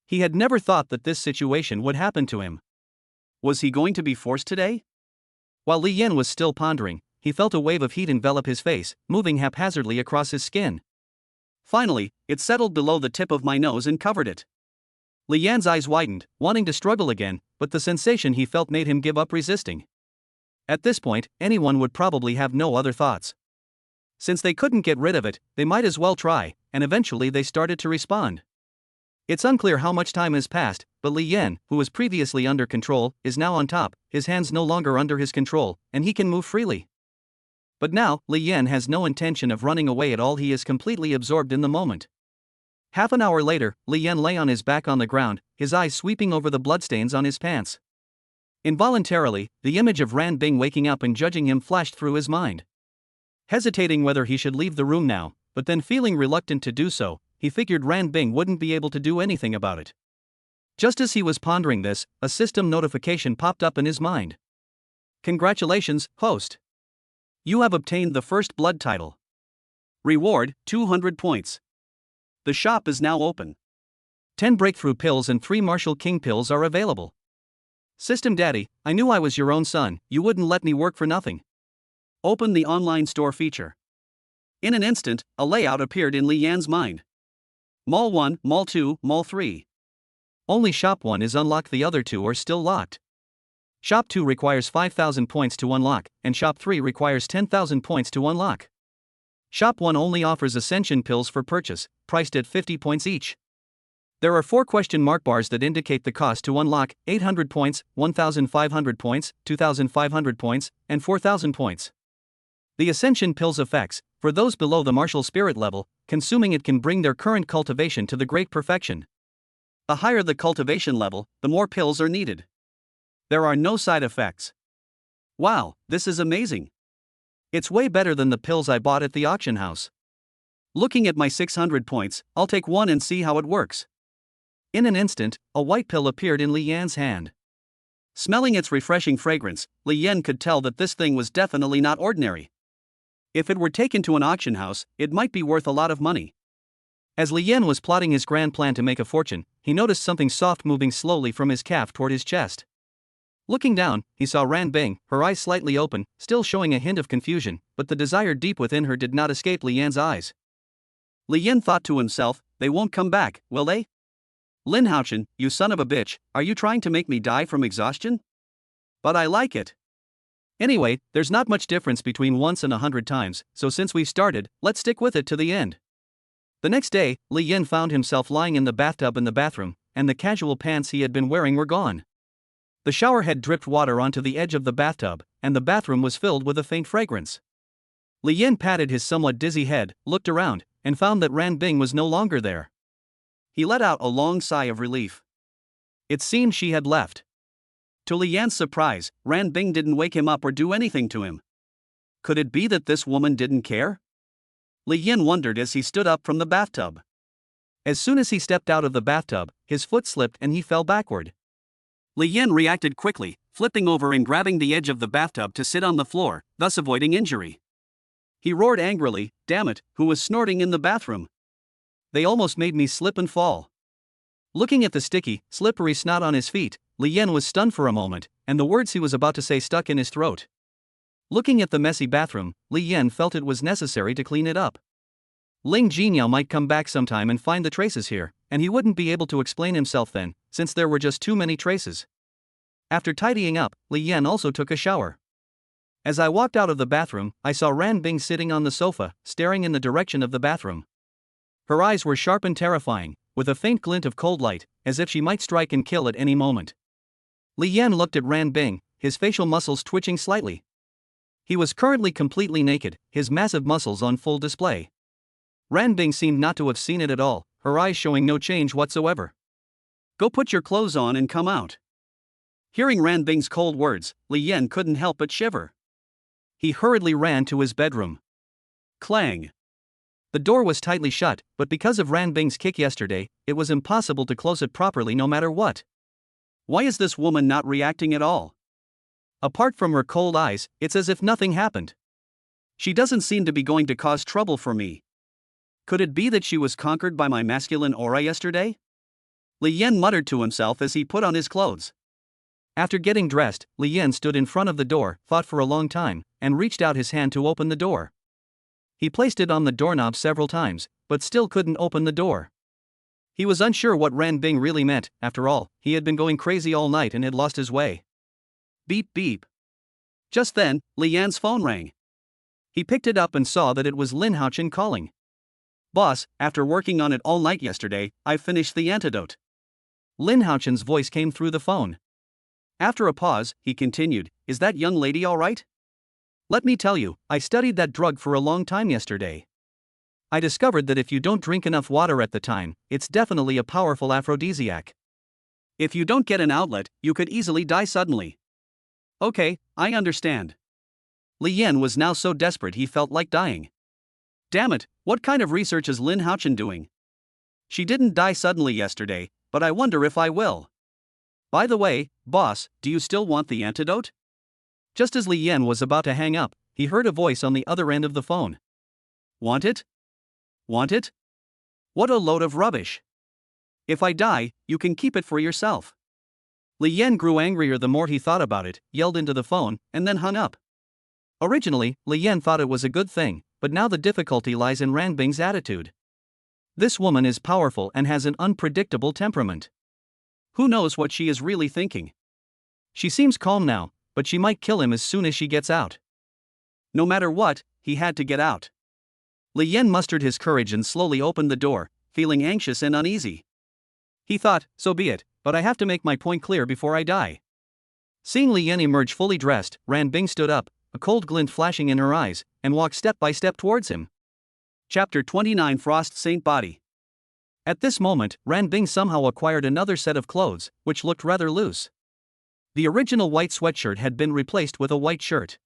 He had never thought that this situation would happen to him. Was he going to be forced today? While Li Yan was still pondering, he felt a wave of heat envelop his face, moving haphazardly across his skin. Finally, it settled below the tip of my nose and covered it. Li Yan's eyes widened, wanting to struggle again, but the sensation he felt made him give up resisting. At this point, anyone would probably have no other thoughts. Since they couldn't get rid of it, they might as well try, and eventually they started to respond. It's unclear how much time has passed, but Li Yan, who was previously under control, is now on top, his hands no longer under his control, and he can move freely. But now, Li Yan has no intention of running away at all. He is completely absorbed in the moment. Half an hour later, Li Yan lay on his back on the ground, his eyes sweeping over the bloodstains on his pants. Involuntarily, the image of Ran Bing waking up and judging him flashed through his mind. Hesitating whether he should leave the room now, but then feeling reluctant to do so, he figured Ran Bing wouldn't be able to do anything about it. Just as he was pondering this, a system notification popped up in his mind. Congratulations, host! You have obtained the first blood title. Reward, 200 points. The shop is now open. 10 breakthrough pills and 3 Marshall King pills are available. System Daddy, I knew I was your own son, you wouldn't let me work for nothing. Open the online store feature. In an instant, a layout appeared in Li Yan's mind. Mall 1, Mall 2, Mall 3. Only Shop 1 is unlocked, the other 2 are still locked. Shop 2 requires 5,000 points to unlock, and Shop 3 requires 10,000 points to unlock. Shop 1 only offers Ascension pills for purchase, priced at 50 points each. There are 4 question mark bars that indicate the cost to unlock: 800 points, 1,500 points, 2,500 points, and 4,000 points. The Ascension pills effects: for those below the martial spirit level, consuming it can bring their current cultivation to the great perfection. The higher the cultivation level, the more pills are needed. There are no side effects. Wow, this is amazing. It's way better than the pills I bought at the auction house. Looking at my 600 points, I'll take one and see how it works. In an instant, a white pill appeared in Li Yan's hand. Smelling its refreshing fragrance, Li Yan could tell that this thing was definitely not ordinary. If it were taken to an auction house, it might be worth a lot of money. As Li Yan was plotting his grand plan to make a fortune, he noticed something soft moving slowly from his calf toward his chest. Looking down, he saw Ran Bing, her eyes slightly open, still showing a hint of confusion, but the desire deep within her did not escape Li Yan's eyes. Li Yan thought to himself, they won't come back, will they? Lin Haochen, you son of a bitch, are you trying to make me die from exhaustion? But I like it. Anyway, there's not much difference between once and 100 times, so since we've started, let's stick with it to the end. The next day, Li Yan found himself lying in the bathtub in the bathroom, and the casual pants he had been wearing were gone. The shower had dripped water onto the edge of the bathtub, and the bathroom was filled with a faint fragrance. Li Yan patted his somewhat dizzy head, looked around, and found that Ran Bing was no longer there. He let out a long sigh of relief. It seemed she had left. To Li Yan's surprise, Ran Bing didn't wake him up or do anything to him. Could it be that this woman didn't care? Li Yan wondered as he stood up from the bathtub. As soon as he stepped out of the bathtub, his foot slipped and he fell backward. Li Yan reacted quickly, flipping over and grabbing the edge of the bathtub to sit on the floor, thus avoiding injury. He roared angrily, "Damn it, who was snorting in the bathroom? They almost made me slip and fall." Looking at the sticky, slippery snot on his feet, Li Yan was stunned for a moment, and the words he was about to say stuck in his throat. Looking at the messy bathroom, Li Yan felt it was necessary to clean it up. Ling Jinyao might come back sometime and find the traces here, and he wouldn't be able to explain himself then, since there were just too many traces. After tidying up, Li Yan also took a shower. As I walked out of the bathroom, I saw Ran Bing sitting on the sofa, staring in the direction of the bathroom. Her eyes were sharp and terrifying, with a faint glint of cold light, as if she might strike and kill at any moment. Li Yan looked at Ran Bing, his facial muscles twitching slightly. He was currently completely naked, his massive muscles on full display. Ran Bing seemed not to have seen it at all, her eyes showing no change whatsoever. Go put your clothes on and come out. Hearing Ran Bing's cold words, Li Yan couldn't help but shiver. He hurriedly ran to his bedroom. Clang. The door was tightly shut, but because of Ran Bing's kick yesterday, it was impossible to close it properly no matter what. Why is this woman not reacting at all? Apart from her cold eyes, it's as if nothing happened. She doesn't seem to be going to cause trouble for me. Could it be that she was conquered by my masculine aura yesterday? Li Yan muttered to himself as he put on his clothes. After getting dressed, Li Yan stood in front of the door, thought for a long time, and reached out his hand to open the door. He placed it on the doorknob several times, but still couldn't open the door. He was unsure what Ran Bing really meant. After all, he had been going crazy all night and had lost his way. Beep beep. Just then, Li Yan's phone rang. He picked it up and saw that it was Lin Haochen calling. Boss, after working on it all night yesterday, I've finished the antidote. Lin Haochen's voice came through the phone. After a pause, he continued, is that young lady all right? Let me tell you, I studied that drug for a long time yesterday. I discovered that if you don't drink enough water at the time, it's definitely a powerful aphrodisiac. If you don't get an outlet, you could easily die suddenly. Okay, I understand. Li Yan was now so desperate he felt like dying. Damn it, what kind of research is Lin Haochen doing? She didn't die suddenly yesterday, but I wonder if I will. By the way, boss, do you still want the antidote? Just as Li Yan was about to hang up, he heard a voice on the other end of the phone. Want it? Want it? What a load of rubbish. If I die, you can keep it for yourself. Li Yan grew angrier the more he thought about it, yelled into the phone, and then hung up. Originally, Li Yan thought it was a good thing, but now the difficulty lies in Ran Bing's attitude. This woman is powerful and has an unpredictable temperament. Who knows what she is really thinking? She seems calm now, but she might kill him as soon as she gets out. No matter what, he had to get out. Li Yan mustered his courage and slowly opened the door, feeling anxious and uneasy. He thought, so be it, but I have to make my point clear before I die. Seeing Li Yan emerge fully dressed, Ran Bing stood up, a cold glint flashing in her eyes, and walked step by step towards him. Chapter 29 Frost Saint Body. At this moment, Ran Bing somehow acquired another set of clothes, which looked rather loose. The original white sweatshirt had been replaced with a white shirt.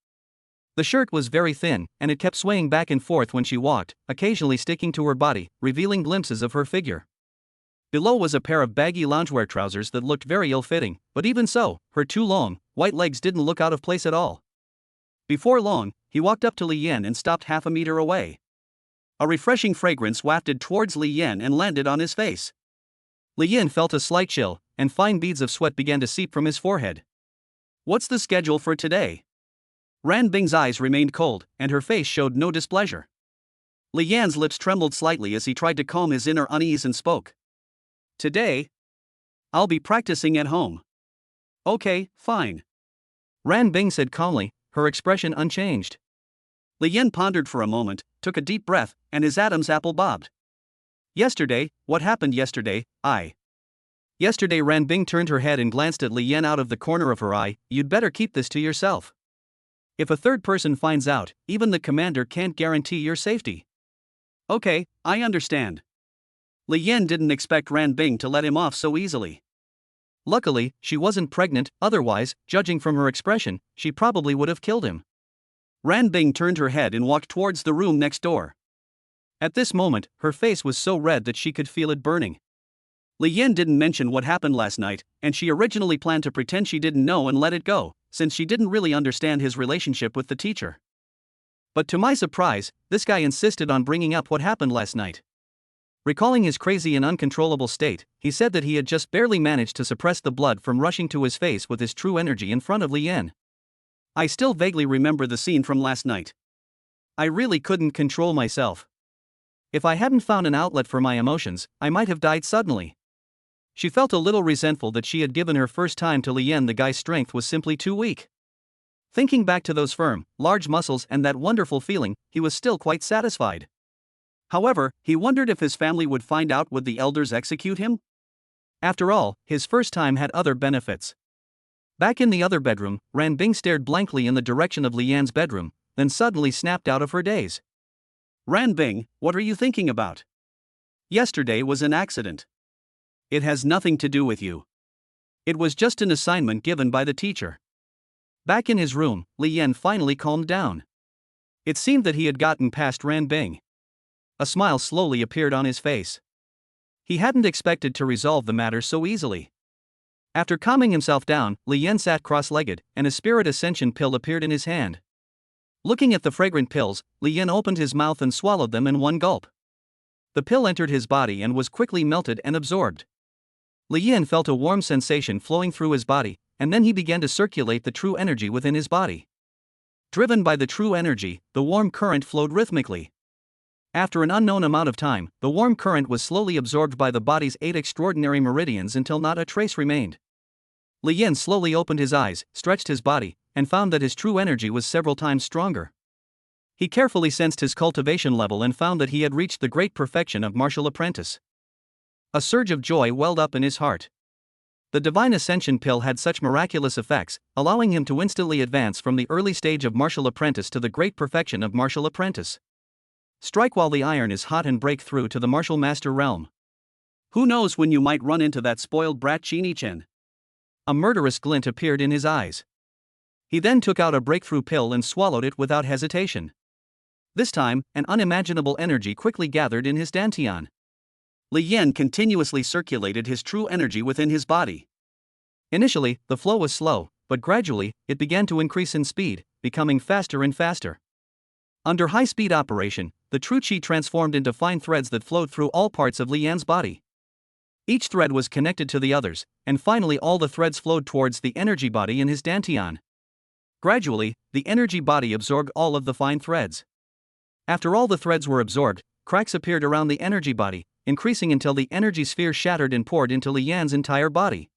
The shirt was very thin, and it kept swaying back and forth when she walked, occasionally sticking to her body, revealing glimpses of her figure. Below was a pair of baggy loungewear trousers that looked very ill-fitting, but even so, her two long, white legs didn't look out of place at all. Before long, he walked up to Li Yan and stopped half a meter away. A refreshing fragrance wafted towards Li Yan and landed on his face. Li Yan felt a slight chill, and fine beads of sweat began to seep from his forehead. What's the schedule for today? Ran Bing's eyes remained cold, and her face showed no displeasure. Li Yan's lips trembled slightly as he tried to calm his inner unease and spoke. Today? I'll be practicing at home. Okay, fine. Ran Bing said calmly, her expression unchanged. Li Yan pondered for a moment, took a deep breath, and his Adam's apple bobbed. Yesterday, what happened yesterday? Yesterday Ran Bing turned her head and glanced at Li Yan out of the corner of her eye. You'd better keep this to yourself. If a third person finds out, even the commander can't guarantee your safety. Okay, I understand. Li Yan didn't expect Ran Bing to let him off so easily. Luckily, she wasn't pregnant, otherwise, judging from her expression, she probably would have killed him. Ran Bing turned her head and walked towards the room next door. At this moment, her face was so red that she could feel it burning. Li Yan didn't mention what happened last night, and she originally planned to pretend she didn't know and let it go, since she didn't really understand his relationship with the teacher. But to my surprise, this guy insisted on bringing up what happened last night. Recalling his crazy and uncontrollable state, he said that he had just barely managed to suppress the blood from rushing to his face with his true energy in front of Li Yan. I still vaguely remember the scene from last night. I really couldn't control myself. If I hadn't found an outlet for my emotions, I might have died suddenly. She felt a little resentful that she had given her first time to Li Yan. The guy's strength was simply too weak. Thinking back to those firm, large muscles and that wonderful feeling, he was still quite satisfied. However, he wondered if his family would find out. Would the elders execute him? After all, his first time had other benefits. Back in the other bedroom, Ran Bing stared blankly in the direction of Lian's bedroom, then suddenly snapped out of her daze. Ran Bing, what are you thinking about? Yesterday was an accident. It has nothing to do with you. It was just an assignment given by the teacher. Back in his room, Lian finally calmed down. It seemed that he had gotten past Ran Bing. A smile slowly appeared on his face. He hadn't expected to resolve the matter so easily. After calming himself down, Lian sat cross-legged, and a spirit ascension pill appeared in his hand. Looking at the fragrant pills, Lian opened his mouth and swallowed them in one gulp. The pill entered his body and was quickly melted and absorbed. Lian felt a warm sensation flowing through his body, and then he began to circulate the true energy within his body. Driven by the true energy, the warm current flowed rhythmically. After an unknown amount of time, the warm current was slowly absorbed by the body's 8 extraordinary meridians until not a trace remained. Lian slowly opened his eyes, stretched his body, and found that his true energy was several times stronger. He carefully sensed his cultivation level and found that he had reached the great perfection of martial apprentice. A surge of joy welled up in his heart. The divine ascension pill had such miraculous effects, allowing him to instantly advance from the early stage of martial apprentice to the great perfection of martial apprentice. Strike while the iron is hot and break through to the martial master realm. Who knows when you might run into that spoiled brat Chini-chen? A murderous glint appeared in his eyes. He then took out a breakthrough pill and swallowed it without hesitation. This time, an unimaginable energy quickly gathered in his dantian. Lian continuously circulated his true energy within his body. Initially, the flow was slow, but gradually, it began to increase in speed, becoming faster and faster. Under high-speed operation, the true qi transformed into fine threads that flowed through all parts of Lian's body. Each thread was connected to the others, and finally all the threads flowed towards the energy body in his dantian. Gradually, the energy body absorbed all of the fine threads. After all the threads were absorbed, cracks appeared around the energy body, increasing until the energy sphere shattered and poured into Lian's entire body.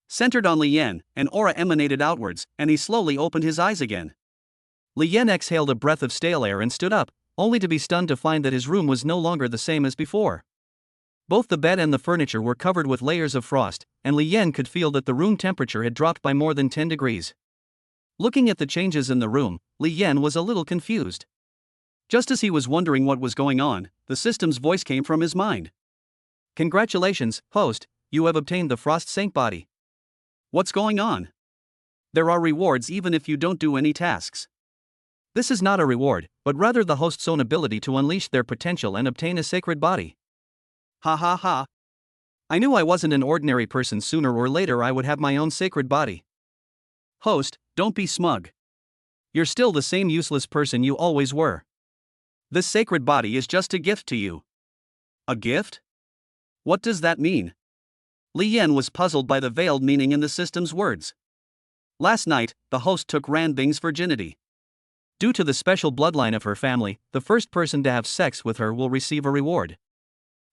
Centered on Lian, an aura emanated outwards, and he slowly opened his eyes again. Lian exhaled a breath of stale air and stood up, only to be stunned to find that his room was no longer the same as before. Both the bed and the furniture were covered with layers of frost, and Lian could feel that the room temperature had dropped by more than 10 degrees. Looking at the changes in the room, Lian was a little confused. Just as he was wondering what was going on, the system's voice came from his mind. Congratulations, host, you have obtained the Frost Saint body. What's going on? There are rewards even if you don't do any tasks. This is not a reward, but rather the host's own ability to unleash their potential and obtain a sacred body. Ha ha ha. I knew I wasn't an ordinary person. Sooner or later I would have my own sacred body. Host, don't be smug. You're still the same useless person you always were. This sacred body is just a gift to you. A gift? What does that mean? Lian was puzzled by the veiled meaning in the system's words. Last night, the host took Ran Bing's virginity. Due to the special bloodline of her family, the first person to have sex with her will receive a reward.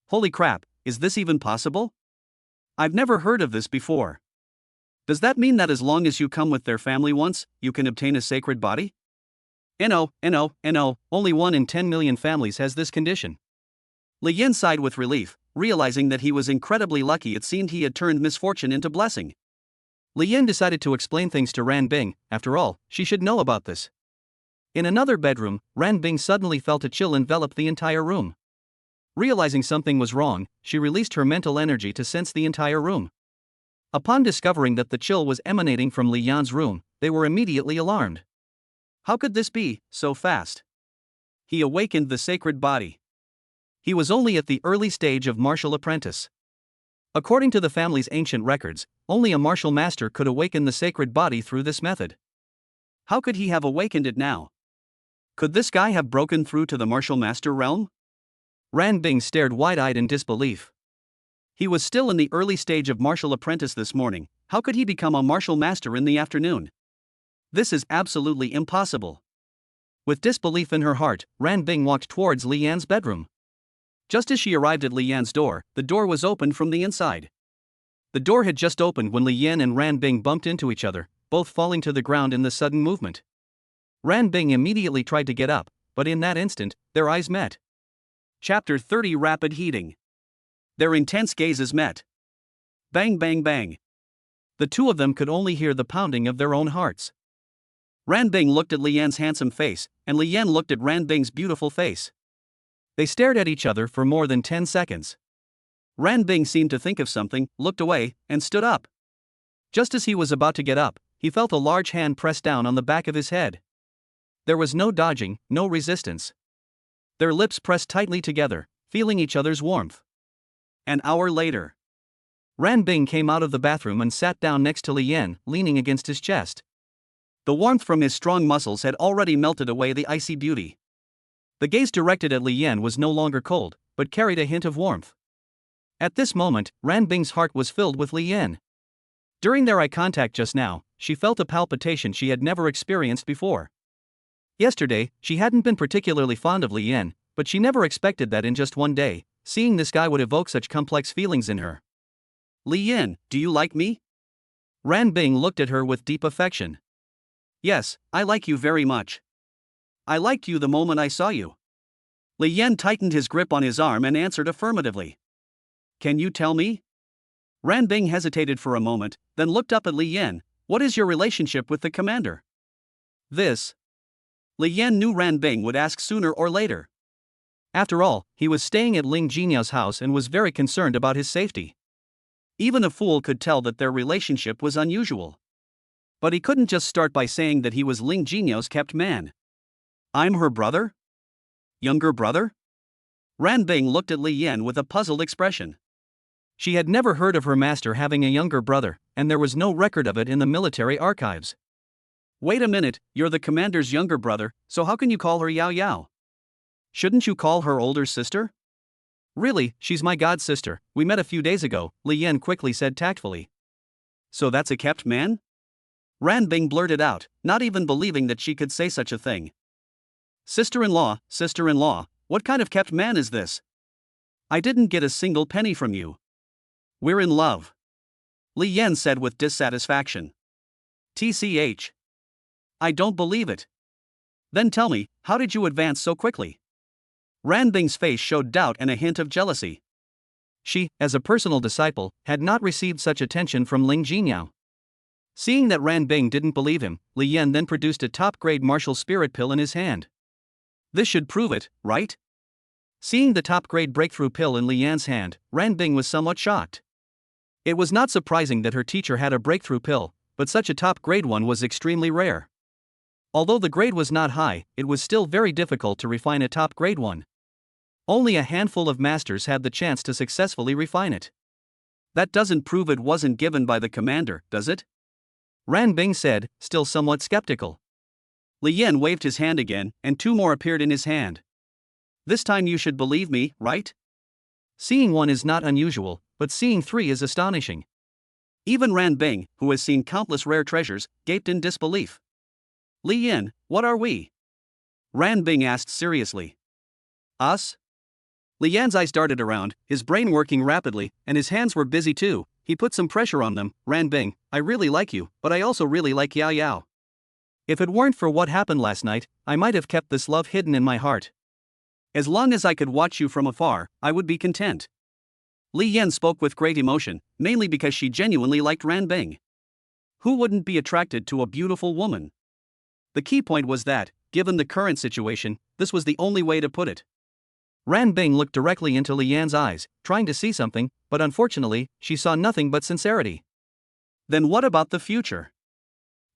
Holy crap, is this even possible? I've never heard of this before. Does that mean that as long as you come with their family once, you can obtain a sacred body? No, only 1 in 10 million families has this condition. Lian sighed with relief, realizing that he was incredibly lucky. It seemed he had turned misfortune into blessing. Lian decided to explain things to Ran Bing. After all, she should know about this. In another bedroom, Ran Bing suddenly felt a chill envelop the entire room. Realizing something was wrong, she released her mental energy to sense the entire room. Upon discovering that the chill was emanating from Lian's room, they were immediately alarmed. How could this be, so fast? He awakened the sacred body. He was only at the early stage of martial apprentice. According to the family's ancient records, only a martial master could awaken the sacred body through this method. How could he have awakened it now? Could this guy have broken through to the martial master realm? Ran Bing stared wide-eyed in disbelief. He was still in the early stage of martial apprentice this morning. How could he become a martial master in the afternoon? This is absolutely impossible. With disbelief in her heart, Ran Bing walked towards Lian's bedroom. Just as she arrived at Lian's door, the door was opened from the inside. The door had just opened when Lian and Ran Bing bumped into each other, both falling to the ground in the sudden movement. Ran Bing immediately tried to get up, but in that instant, their eyes met. Chapter 30 Rapid Heating. Their intense gazes met. Bang bang bang. The two of them could only hear the pounding of their own hearts. Ran Bing looked at Lian's handsome face, and Lian looked at Ran Bing's beautiful face. They stared at each other for more than 10 seconds. Ran Bing seemed to think of something, looked away, and stood up. Just as he was about to get up, he felt a large hand press down on the back of his head. There was no dodging, no resistance. Their lips pressed tightly together, feeling each other's warmth. An hour later, Ran Bing came out of the bathroom and sat down next to Lian, leaning against his chest. The warmth from his strong muscles had already melted away the icy beauty. The gaze directed at Lian was no longer cold, but carried a hint of warmth. At this moment, Ran Bing's heart was filled with Lian. During their eye contact just now, she felt a palpitation she had never experienced before. Yesterday, she hadn't been particularly fond of Lian, but she never expected that in just one day, seeing this guy would evoke such complex feelings in her. Lian, do you like me? Ran Bing looked at her with deep affection. Yes, I like you very much. I liked you the moment I saw you. Lian tightened his grip on his arm and answered affirmatively. Can you tell me? Ran Bing hesitated for a moment, then looked up at Lian. What is your relationship with the commander? This. Lian knew Ran Bing would ask sooner or later. After all, he was staying at Ling Jinyao's house and was very concerned about his safety. Even a fool could tell that their relationship was unusual. But he couldn't just start by saying that he was Ling Jinyao's kept man. I'm her brother? Younger brother? Ran Bing looked at Lian with a puzzled expression. She had never heard of her master having a younger brother, and there was no record of it in the military archives. Wait a minute, you're the commander's younger brother, so how can you call her Yao Yao? Shouldn't you call her older sister? Really, she's my god sister. We met a few days ago, Lian quickly said tactfully. So that's a kept man? Ran Bing blurted out, not even believing that she could say such a thing. Sister-in-law, what kind of kept man is this? I didn't get a single penny from you. We're in love. Lian said with dissatisfaction. TCH. I don't believe it. Then tell me, how did you advance so quickly? Ran Bing's face showed doubt and a hint of jealousy. She, as a personal disciple, had not received such attention from Ling Jinyao. Seeing that Ran Bing didn't believe him, Lian then produced a top-grade martial spirit pill in his hand. This should prove it, right? Seeing the top-grade breakthrough pill in Lian's hand, Ran Bing was somewhat shocked. It was not surprising that her teacher had a breakthrough pill, but such a top-grade one was extremely rare. Although the grade was not high, it was still very difficult to refine a top-grade one. Only a handful of masters had the chance to successfully refine it. That doesn't prove it wasn't given by the commander, does it? Ran Bing said, still somewhat skeptical. Lian waved his hand again, and two more appeared in his hand. This time you should believe me, right? Seeing one is not unusual, but seeing three is astonishing. Even Ran Bing, who has seen countless rare treasures, gaped in disbelief. Lian, what are we? Ran Bing asked seriously. Us? Lian's eyes darted around, his brain working rapidly, and his hands were busy too. He put some pressure on them. Ran Bing, I really like you, but I also really like Yao Yao. If it weren't for what happened last night, I might have kept this love hidden in my heart. As long as I could watch you from afar, I would be content. Lian spoke with great emotion, mainly because she genuinely liked Ran Bing. Who wouldn't be attracted to a beautiful woman? The key point was that, given the current situation, this was the only way to put it. Ran Bing looked directly into Lian's eyes, trying to see something, but unfortunately, she saw nothing but sincerity. Then what about the future?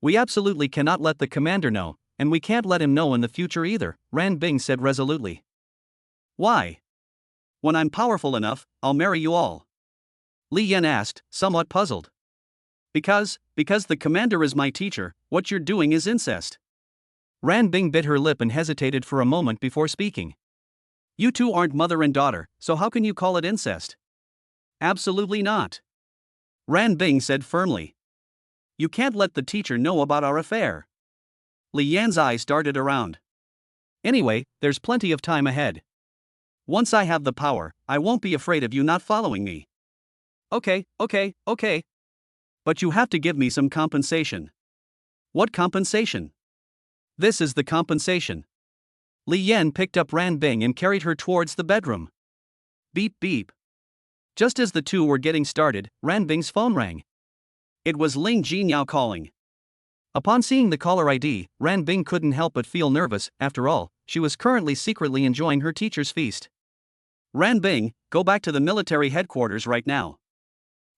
We absolutely cannot let the commander know, and we can't let him know in the future either, Ran Bing said resolutely. Why? When I'm powerful enough, I'll marry you all. Lian asked, somewhat puzzled. Because the commander is my teacher, what you're doing is incest. Ran Bing bit her lip and hesitated for a moment before speaking. You two aren't mother and daughter, so how can you call it incest? Absolutely not. Ran Bing said firmly. You can't let the teacher know about our affair. Lian's eyes darted around. Anyway, there's plenty of time ahead. Once I have the power, I won't be afraid of you not following me. Okay. But you have to give me some compensation. What compensation? This is the compensation. Lian picked up Ran Bing and carried her towards the bedroom. Beep beep. Just as the two were getting started, Ran Bing's phone rang. It was Ling Jinyao calling. Upon seeing the caller ID, Ran Bing couldn't help but feel nervous. After all, she was currently secretly enjoying her teacher's feast. Ran Bing, go back to the military headquarters right now.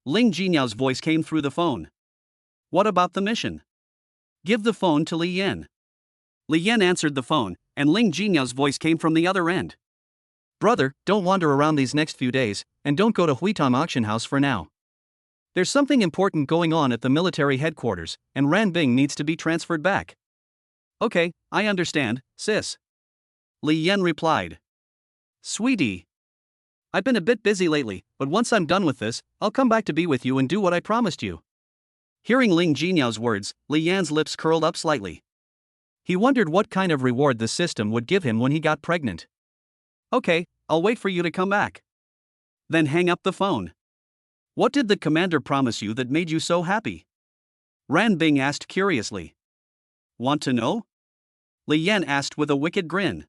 Ling Jinyao's voice came through the phone. What about the mission? Give the phone to Li Yan. Li Yan answered the phone, and Ling Jinyao's voice came from the other end. Brother, don't wander around these next few days, and don't go to Huitam auction house for now. There's something important going on at the military headquarters, and Ran Bing needs to be transferred back. Okay, I understand, sis. Li Yan replied. Sweetie. I've been a bit busy lately, but once I'm done with this, I'll come back to be with you and do what I promised you. Hearing Ling Jinyao's words, Li Yan's lips curled up slightly. He wondered what kind of reward the system would give him when he got pregnant. Okay, I'll wait for you to come back. Then hang up the phone. What did the commander promise you that made you so happy? Ran Bing asked curiously. Want to know? Li Yan asked with a wicked grin.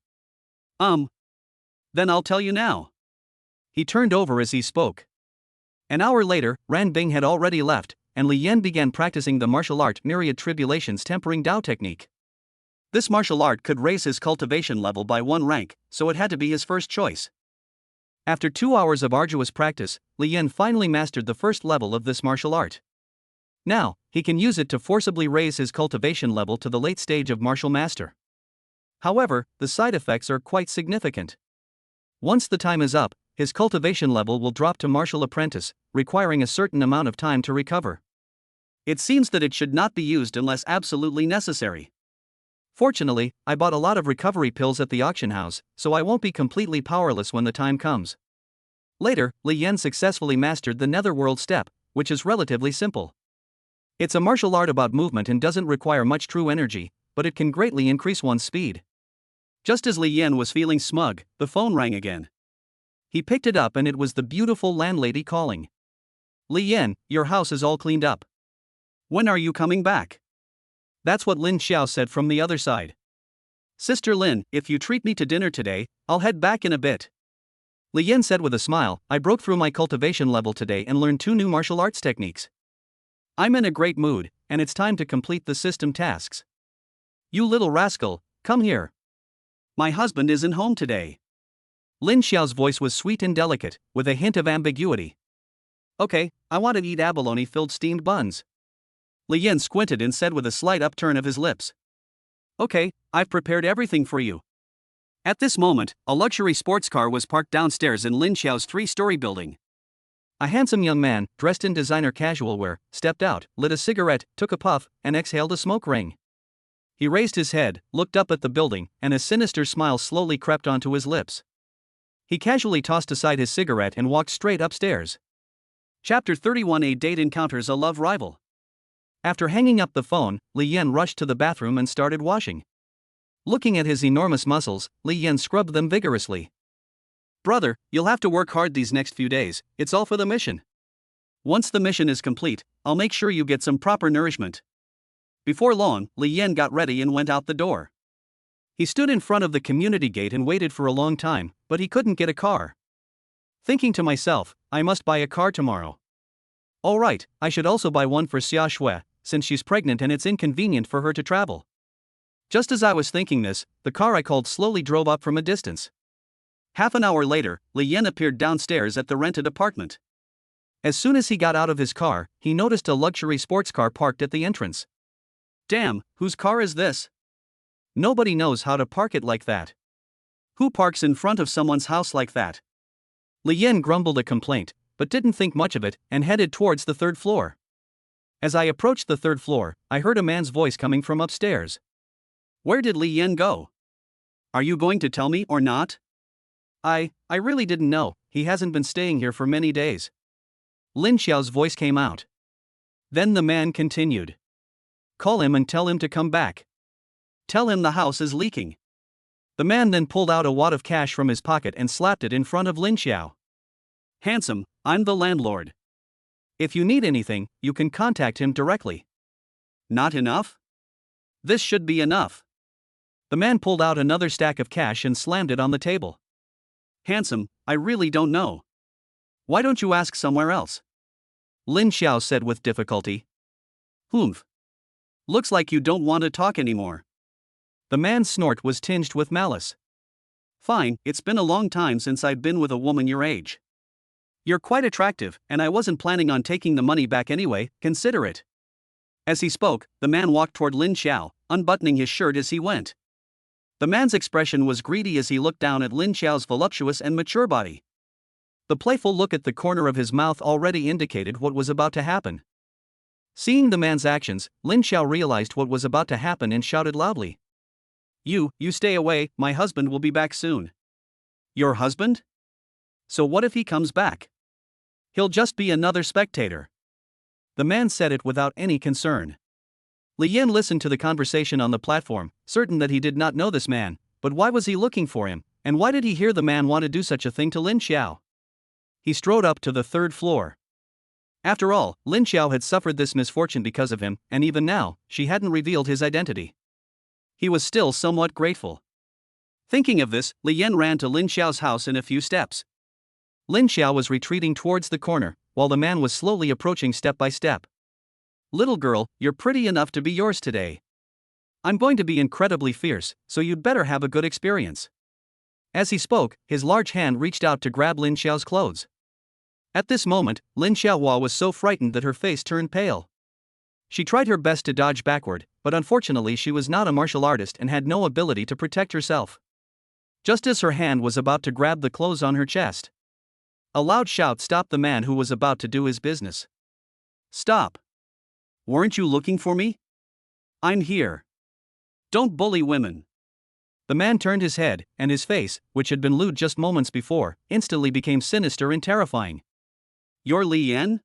Then I'll tell you now. He turned over as he spoke. An hour later, Ran Bing had already left, and Li Yan began practicing the martial art Myriad Tribulations Tempering Dao technique. This martial art could raise his cultivation level by 1 rank, so it had to be his first choice. After 2 hours of arduous practice, Li Yan finally mastered the first level of this martial art. Now, he can use it to forcibly raise his cultivation level to the late stage of martial master. However, the side effects are quite significant. Once the time is up, his cultivation level will drop to martial apprentice, requiring a certain amount of time to recover. It seems that it should not be used unless absolutely necessary. Fortunately, I bought a lot of recovery pills at the auction house, so I won't be completely powerless when the time comes. Later, Li Yan successfully mastered the Netherworld step, which is relatively simple. It's a martial art about movement and doesn't require much true energy, but it can greatly increase one's speed. Just as Li Yan was feeling smug, the phone rang again. He picked it up and it was the beautiful landlady calling. Li Yan, your house is all cleaned up. When are you coming back? That's what Lin Xiao said from the other side. Sister Lin, if you treat me to dinner today, I'll head back in a bit. Li Yan said with a smile, I broke through my cultivation level today and learned 2 new martial arts techniques. I'm in a great mood, and it's time to complete the system tasks. You little rascal, come here. My husband isn't home today. Lin Xiao's voice was sweet and delicate, with a hint of ambiguity. Okay, I want to eat abalone-filled steamed buns. Li Yan squinted and said with a slight upturn of his lips. Okay, I've prepared everything for you. At this moment, a luxury sports car was parked downstairs in Lin Xiao's 3-story building. A handsome young man, dressed in designer casual wear, stepped out, lit a cigarette, took a puff, and exhaled a smoke ring. He raised his head, looked up at the building, and a sinister smile slowly crept onto his lips. He casually tossed aside his cigarette and walked straight upstairs. Chapter 31. A date encounters a love rival. After hanging up the phone, Li Yan rushed to the bathroom and started washing. Looking at his enormous muscles, Li Yan scrubbed them vigorously. Brother, you'll have to work hard these next few days, it's all for the mission. Once the mission is complete, I'll make sure you get some proper nourishment. Before long, Li Yan got ready and went out the door. He stood in front of the community gate and waited for a long time, but he couldn't get a car. Thinking to myself, I must buy a car tomorrow. Alright, I should also buy one for Xia Shui, since she's pregnant and it's inconvenient for her to travel. Just as I was thinking this, the car I called slowly drove up from a distance. Half an hour later, Li Yan appeared downstairs at the rented apartment. As soon as he got out of his car, he noticed a luxury sports car parked at the entrance. Damn, whose car is this? Nobody knows how to park it like that. Who parks in front of someone's house like that? Li Yan grumbled a complaint, but didn't think much of it, and headed towards the 3rd floor. As I approached the 3rd floor, I heard a man's voice coming from upstairs. Where did Li Yan go? Are you going to tell me or not? I really didn't know, he hasn't been staying here for many days. Lin Xiao's voice came out. Then the man continued. Call him and tell him to come back. Tell him the house is leaking. The man then pulled out a wad of cash from his pocket and slapped it in front of Lin Xiao. Handsome, I'm the landlord. If you need anything, you can contact him directly. Not enough? This should be enough. The man pulled out another stack of cash and slammed it on the table. Handsome, I really don't know. Why don't you ask somewhere else? Lin Xiao said with difficulty. Humph. Looks like you don't want to talk anymore. The man's snort was tinged with malice. Fine, it's been a long time since I've been with a woman your age. You're quite attractive, and I wasn't planning on taking the money back anyway, consider it. As he spoke, the man walked toward Lin Xiao, unbuttoning his shirt as he went. The man's expression was greedy as he looked down at Lin Xiao's voluptuous and mature body. The playful look at the corner of his mouth already indicated what was about to happen. Seeing the man's actions, Lin Xiao realized what was about to happen and shouted loudly. You stay away, my husband will be back soon. Your husband? So what if he comes back? He'll just be another spectator. The man said it without any concern. Li Yan listened to the conversation on the platform, certain that he did not know this man, but why was he looking for him, and why did he hear the man want to do such a thing to Lin Xiao? He strode up to the third floor. After all, Lin Xiao had suffered this misfortune because of him, and even now, she hadn't revealed his identity. He was still somewhat grateful. Thinking of this, Li Yan ran to Lin Xiao's house in a few steps. Lin Xiao was retreating towards the corner, while the man was slowly approaching step by step. Little girl, you're pretty enough to be yours today. I'm going to be incredibly fierce, so you'd better have a good experience. As he spoke, his large hand reached out to grab Lin Xiao's clothes. At this moment, Lin Xiaohua was so frightened that her face turned pale. She tried her best to dodge backward, but unfortunately she was not a martial artist and had no ability to protect herself. Just as her hand was about to grab the clothes on her chest, a loud shout stopped the man who was about to do his business. Stop! Weren't you looking for me? I'm here. Don't bully women. The man turned his head, and his face, which had been lewd just moments before, instantly became sinister and terrifying. You're Li Yan?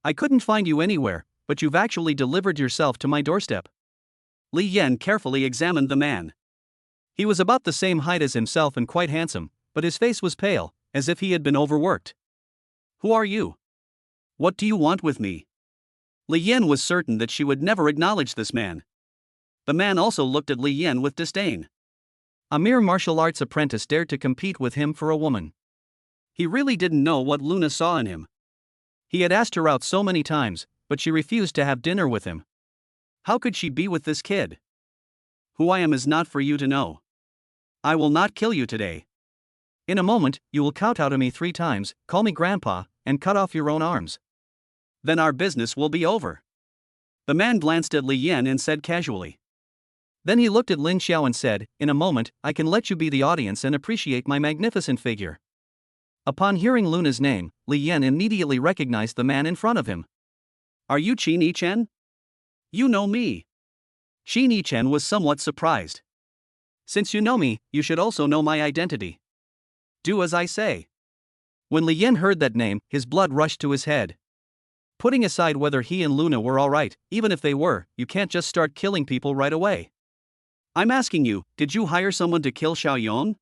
I couldn't find you anywhere, but you've actually delivered yourself to my doorstep. Li Yan carefully examined the man. He was about the same height as himself and quite handsome, but his face was pale, as if he had been overworked. Who are you? What do you want with me? Li Yan was certain that she would never acknowledge this man. The man also looked at Li Yan with disdain. A mere martial arts apprentice dared to compete with him for a woman. He really didn't know what Luna saw in him. He had asked her out so many times, but she refused to have dinner with him. How could she be with this kid? Who I am is not for you to know. I will not kill you today. In a moment, you will kowtow to me 3 times, call me grandpa, and cut off your own arms. Then our business will be over. The man glanced at Li Yan and said casually. Then he looked at Lin Xiao and said, in a moment, I can let you be the audience and appreciate my magnificent figure. Upon hearing Luna's name, Li Yan immediately recognized the man in front of him. Are you Qin Yichen? You know me. Qin Yichen was somewhat surprised. Since you know me, you should also know my identity. Do as I say. When Li Yan heard that name, his blood rushed to his head. Putting aside whether he and Luna were alright, even if they were, you can't just start killing people right away. I'm asking you, did you hire someone to kill Xiao Yong?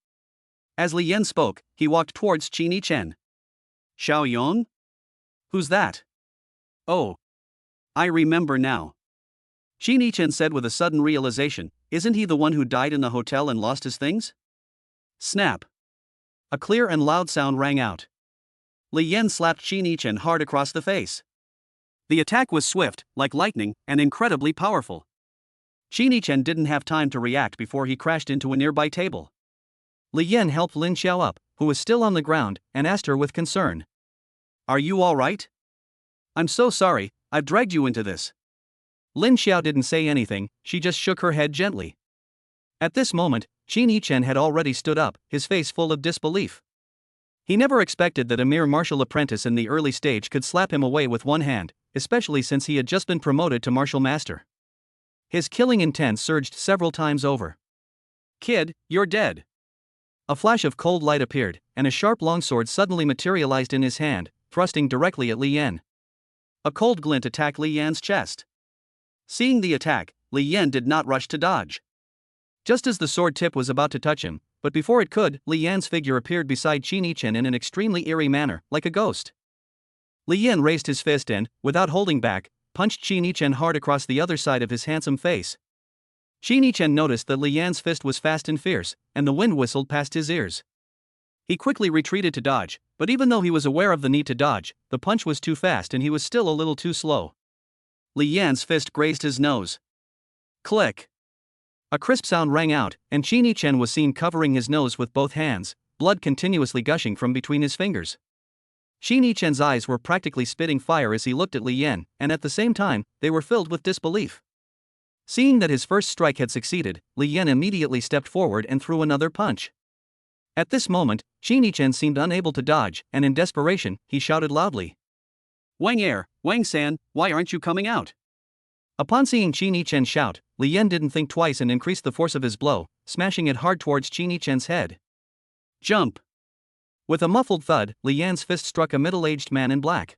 As Li Yan spoke, he walked towards Qin Yichen. Xiao Yong? Who's that? Oh. I remember now. Qin Yichen said with a sudden realization, isn't he the one who died in the hotel and lost his things? Snap. A clear and loud sound rang out. Li Yan slapped Qin Yichen hard across the face. The attack was swift, like lightning, and incredibly powerful. Qin Yichen didn't have time to react before he crashed into a nearby table. Li Yan helped Lin Xiao up, who was still on the ground, and asked her with concern. Are you alright? I'm so sorry, I've dragged you into this. Lin Xiao didn't say anything, she just shook her head gently. At this moment, Qin Yichen had already stood up, his face full of disbelief. He never expected that a mere martial apprentice in the early stage could slap him away with one hand, especially since he had just been promoted to martial master. His killing intent surged several times over. Kid, you're dead. A flash of cold light appeared, and a sharp longsword suddenly materialized in his hand, thrusting directly at Li Yan. A cold glint attacked Li Yan's chest. Seeing the attack, Li Yan did not rush to dodge. Just as the sword tip was about to touch him, but before it could, Li Yan's figure appeared beside Qin Yichen in an extremely eerie manner, like a ghost. Li Yan raised his fist and, without holding back, punched Qin Yichen hard across the other side of his handsome face. Qin Yichen noticed that Li Yan's fist was fast and fierce, and the wind whistled past his ears. He quickly retreated to dodge, but even though he was aware of the need to dodge, the punch was too fast and he was still a little too slow. Li Yan's fist grazed his nose. Click. A crisp sound rang out, and Qini Chen was seen covering his nose with both hands, blood continuously gushing from between his fingers. Qini Chen's eyes were practically spitting fire as he looked at Li Yan, and at the same time, they were filled with disbelief. Seeing that his first strike had succeeded, Li Yan immediately stepped forward and threw another punch. At this moment, Qini Chen seemed unable to dodge, and in desperation, he shouted loudly. Wang Er, Wang San, why aren't you coming out? Upon seeing Qini Chen shout, Li Yan didn't think twice and increased the force of his blow, smashing it hard towards Qini Chen's head. Jump! With a muffled thud, Li Yan's fist struck a middle-aged man in black.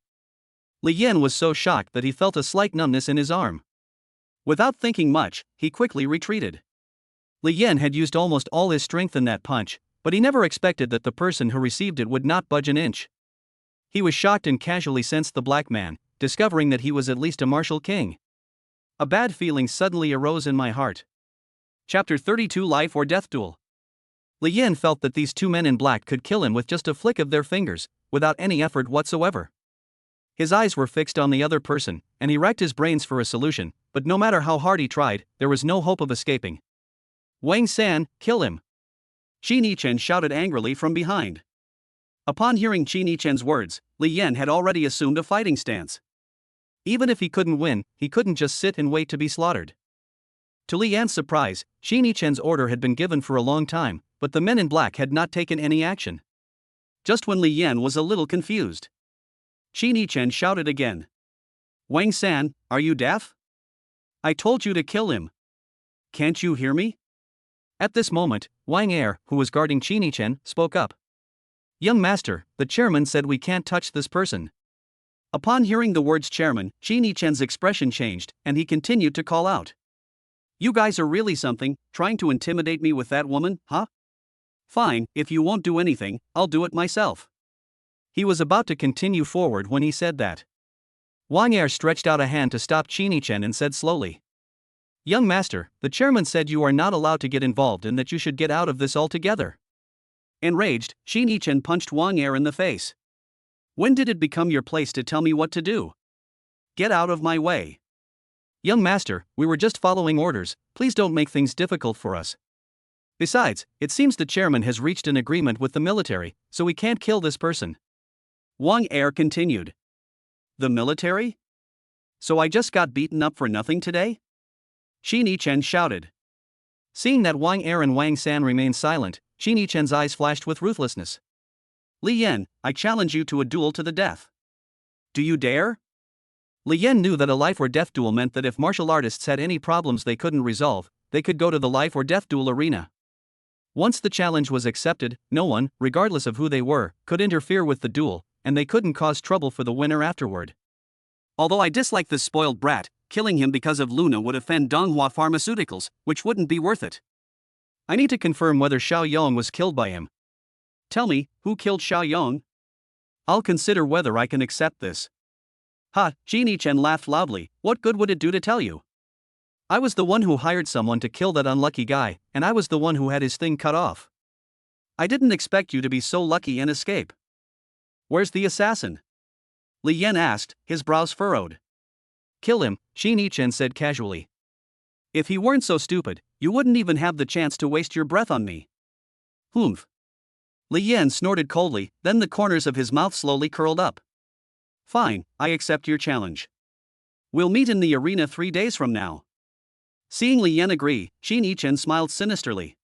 Li Yan was so shocked that he felt a slight numbness in his arm. Without thinking much, he quickly retreated. Li Yan had used almost all his strength in that punch, but he never expected that the person who received it would not budge an inch. He was shocked and casually sensed the black man, discovering that he was at least a martial king. A bad feeling suddenly arose in my heart. Chapter 32 Life or Death Duel. Li Yan felt that these two men in black could kill him with just a flick of their fingers, without any effort whatsoever. His eyes were fixed on the other person, and he racked his brains for a solution, but no matter how hard he tried, there was no hope of escaping. Wang San, kill him! Qini Chen shouted angrily from behind. Upon hearing Qini Chen's words, Li Yan had already assumed a fighting stance. Even if he couldn't win, he couldn't just sit and wait to be slaughtered. To Li Yan's surprise, Qini Chen's order had been given for a long time, but the men in black had not taken any action. Just when Li Yan was a little confused, Qini Chen shouted again. Wang San, are you deaf? I told you to kill him. Can't you hear me? At this moment, Wang Er, who was guarding Qini Chen, spoke up. Young master, the chairman said we can't touch this person. Upon hearing the words chairman, Qini Chen's expression changed, and he continued to call out. You guys are really something, trying to intimidate me with that woman, huh? Fine, if you won't do anything, I'll do it myself. He was about to continue forward when he said that. Wang Er stretched out a hand to stop Qini Chen and said slowly. Young master, the chairman said you are not allowed to get involved and that you should get out of this altogether. Enraged, Qini Chen punched Wang Er in the face. When did it become your place to tell me what to do? Get out of my way. Young master, we were just following orders, please don't make things difficult for us. Besides, it seems the chairman has reached an agreement with the military, so we can't kill this person. Wang Er continued. The military? So I just got beaten up for nothing today? Qini Chen shouted. Seeing that Wang Er and Wang San remained silent, Qini Chen's eyes flashed with ruthlessness. Li Yan, I challenge you to a duel to the death. Do you dare? Li Yan knew that a life or death duel meant that if martial artists had any problems they couldn't resolve, they could go to the life or death duel arena. Once the challenge was accepted, no one, regardless of who they were, could interfere with the duel, and they couldn't cause trouble for the winner afterward. Although I dislike this spoiled brat, killing him because of Luna would offend Donghua Pharmaceuticals, which wouldn't be worth it. I need to confirm whether Xiao Yong was killed by him. Tell me, who killed Xiao Yong? I'll consider whether I can accept this. Ha, Qini Chen laughed loudly, what good would it do to tell you? I was the one who hired someone to kill that unlucky guy, and I was the one who had his thing cut off. I didn't expect you to be so lucky and escape. Where's the assassin? Li Yan asked, his brows furrowed. Kill him, Qini Chen said casually. If he weren't so stupid, you wouldn't even have the chance to waste your breath on me. Humph. Li Yan snorted coldly, then the corners of his mouth slowly curled up. Fine, I accept your challenge. We'll meet in the arena 3 days from now. Seeing Li Yan agree, Qini Chen smiled sinisterly.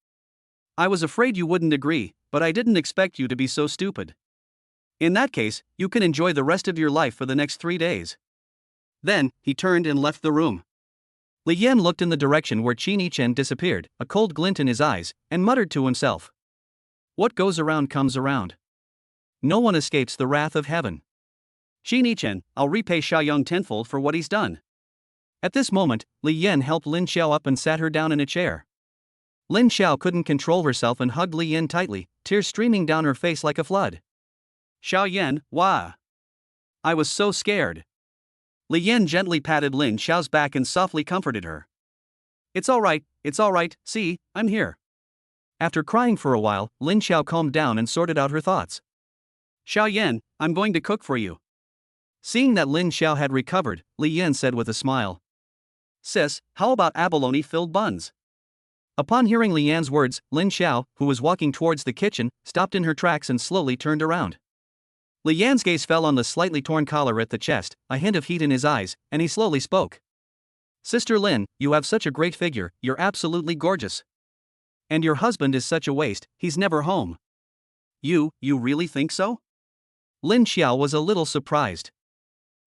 I was afraid you wouldn't agree, but I didn't expect you to be so stupid. In that case, you can enjoy the rest of your life for the next 3 days. Then, he turned and left the room. Li Yan looked in the direction where Qini Chen disappeared, a cold glint in his eyes, and muttered to himself. What goes around comes around. No one escapes the wrath of heaven. Qini Chen, I'll repay Xiaoyong tenfold for what he's done. At this moment, Li Yan helped Lin Xiao up and sat her down in a chair. Lin Xiao couldn't control herself and hugged Li Yan tightly, tears streaming down her face like a flood. Xiao Yan, wah! I was so scared. Li Yan gently patted Lin Xiao's back and softly comforted her. It's all right, see, I'm here. After crying for a while, Lin Xiao calmed down and sorted out her thoughts. Xiao Yan, I'm going to cook for you. Seeing that Lin Xiao had recovered, Li Yan said with a smile. Sis, how about abalone-filled buns? Upon hearing Li Yan's words, Lin Xiao, who was walking towards the kitchen, stopped in her tracks and slowly turned around. Li Yan's gaze fell on the slightly torn collar at the chest, a hint of heat in his eyes, and he slowly spoke. Sister Lin, you have such a great figure, you're absolutely gorgeous. And your husband is such a waste, he's never home. You really think so? Lin Xiao was a little surprised.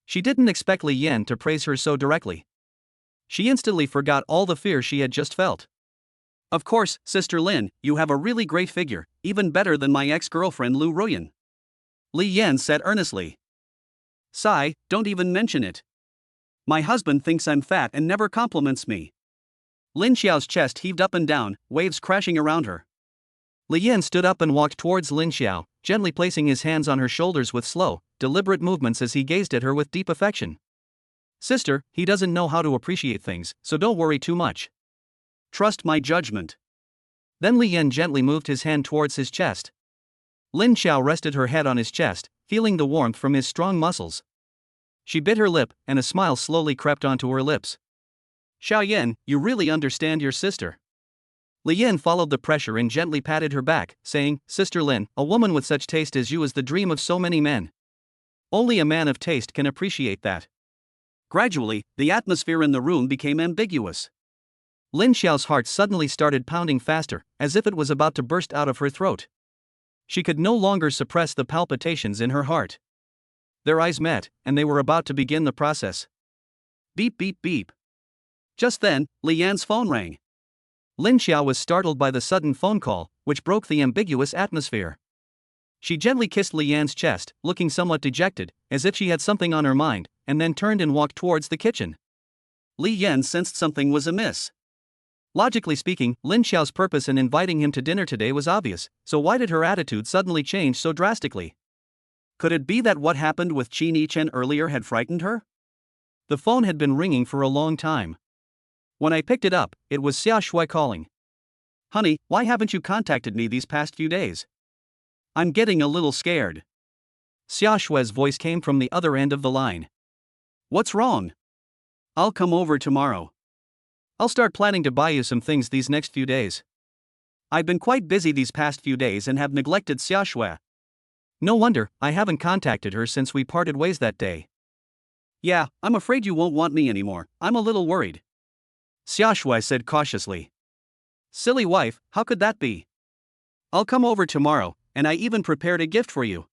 She didn't expect Li Yan to praise her so directly. She instantly forgot all the fear she had just felt. Of course, Sister Lin, you have a really great figure, even better than my ex-girlfriend Lu Ruyan. Li Yan said earnestly. Sigh, don't even mention it. My husband thinks I'm fat and never compliments me. Lin Xiao's chest heaved up and down, waves crashing around her. Li Yan stood up and walked towards Lin Xiao, gently placing his hands on her shoulders with slow, deliberate movements as he gazed at her with deep affection. Sister, he doesn't know how to appreciate things, so don't worry too much. Trust my judgment. Then Li Yan gently moved his hand towards his chest. Lin Xiao rested her head on his chest, feeling the warmth from his strong muscles. She bit her lip, and a smile slowly crept onto her lips. Xiao Yan, you really understand your sister. Li Yan followed the pressure and gently patted her back, saying, Sister Lin, a woman with such taste as you is the dream of so many men. Only a man of taste can appreciate that. Gradually, the atmosphere in the room became ambiguous. Lin Xiao's heart suddenly started pounding faster, as if it was about to burst out of her throat. She could no longer suppress the palpitations in her heart. Their eyes met, and they were about to begin the process. Beep beep beep. Just then, Li Yan's phone rang. Lin Xiao was startled by the sudden phone call, which broke the ambiguous atmosphere. She gently kissed Li Yan's chest, looking somewhat dejected, as if she had something on her mind, and then turned and walked towards the kitchen. Li Yan sensed something was amiss. Logically speaking, Lin Xiao's purpose in inviting him to dinner today was obvious, so why did her attitude suddenly change so drastically? Could it be that what happened with Qin Yichen earlier had frightened her? The phone had been ringing for a long time. When I picked it up, it was Xia Shui calling. Honey, why haven't you contacted me these past few days? I'm getting a little scared. Xia Shui's voice came from the other end of the line. What's wrong? I'll come over tomorrow. I'll start planning to buy you some things these next few days. I've been quite busy these past few days and have neglected Xia Shui. No wonder, I haven't contacted her since we parted ways that day. Yeah, I'm afraid you won't want me anymore, I'm a little worried. Xia Shui said cautiously. Silly wife, how could that be? I'll come over tomorrow, and I even prepared a gift for you.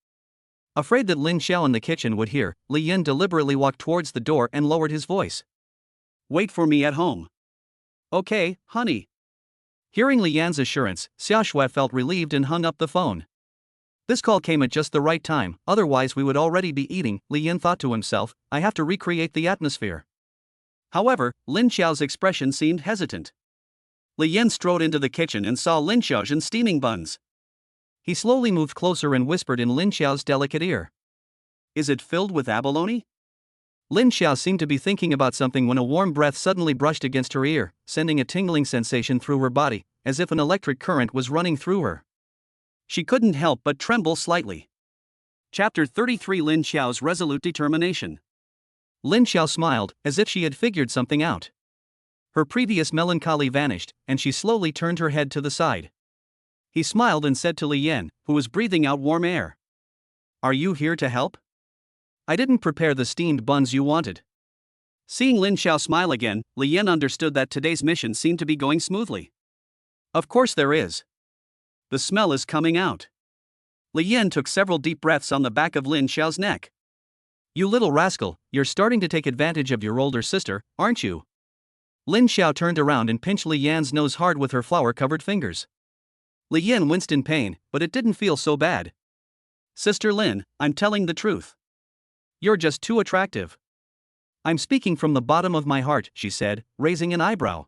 Afraid that Lin Xiao in the kitchen would hear, Li Yan deliberately walked towards the door and lowered his voice. Wait for me at home. Okay, honey. Hearing Li Yan's assurance, Xia Shui felt relieved and hung up the phone. This call came at just the right time, otherwise we would already be eating, Li Yan thought to himself, I have to recreate the atmosphere. However, Lin Xiao's expression seemed hesitant. Li Yan strode into the kitchen and saw Lin Xiao's steaming buns. He slowly moved closer and whispered in Lin Xiao's delicate ear. Is it filled with abalone? Lin Xiao seemed to be thinking about something when a warm breath suddenly brushed against her ear, sending a tingling sensation through her body, as if an electric current was running through her. She couldn't help but tremble slightly. Chapter 33 Lin Xiao's resolute determination. Lin Xiao smiled, as if she had figured something out. Her previous melancholy vanished, and she slowly turned her head to the side. He smiled and said to Li Yan, who was breathing out warm air. Are you here to help? I didn't prepare the steamed buns you wanted. Seeing Lin Xiao smile again, Li Yan understood that today's mission seemed to be going smoothly. Of course there is. The smell is coming out. Li Yan took several deep breaths on the back of Lin Xiao's neck. You little rascal, you're starting to take advantage of your older sister, aren't you? Lin Xiao turned around and pinched Li Yan's nose hard with her flour-covered fingers. Li Yan winced in pain, but it didn't feel so bad. Sister Lin, I'm telling the truth. You're just too attractive. I'm speaking from the bottom of my heart, she said, raising an eyebrow.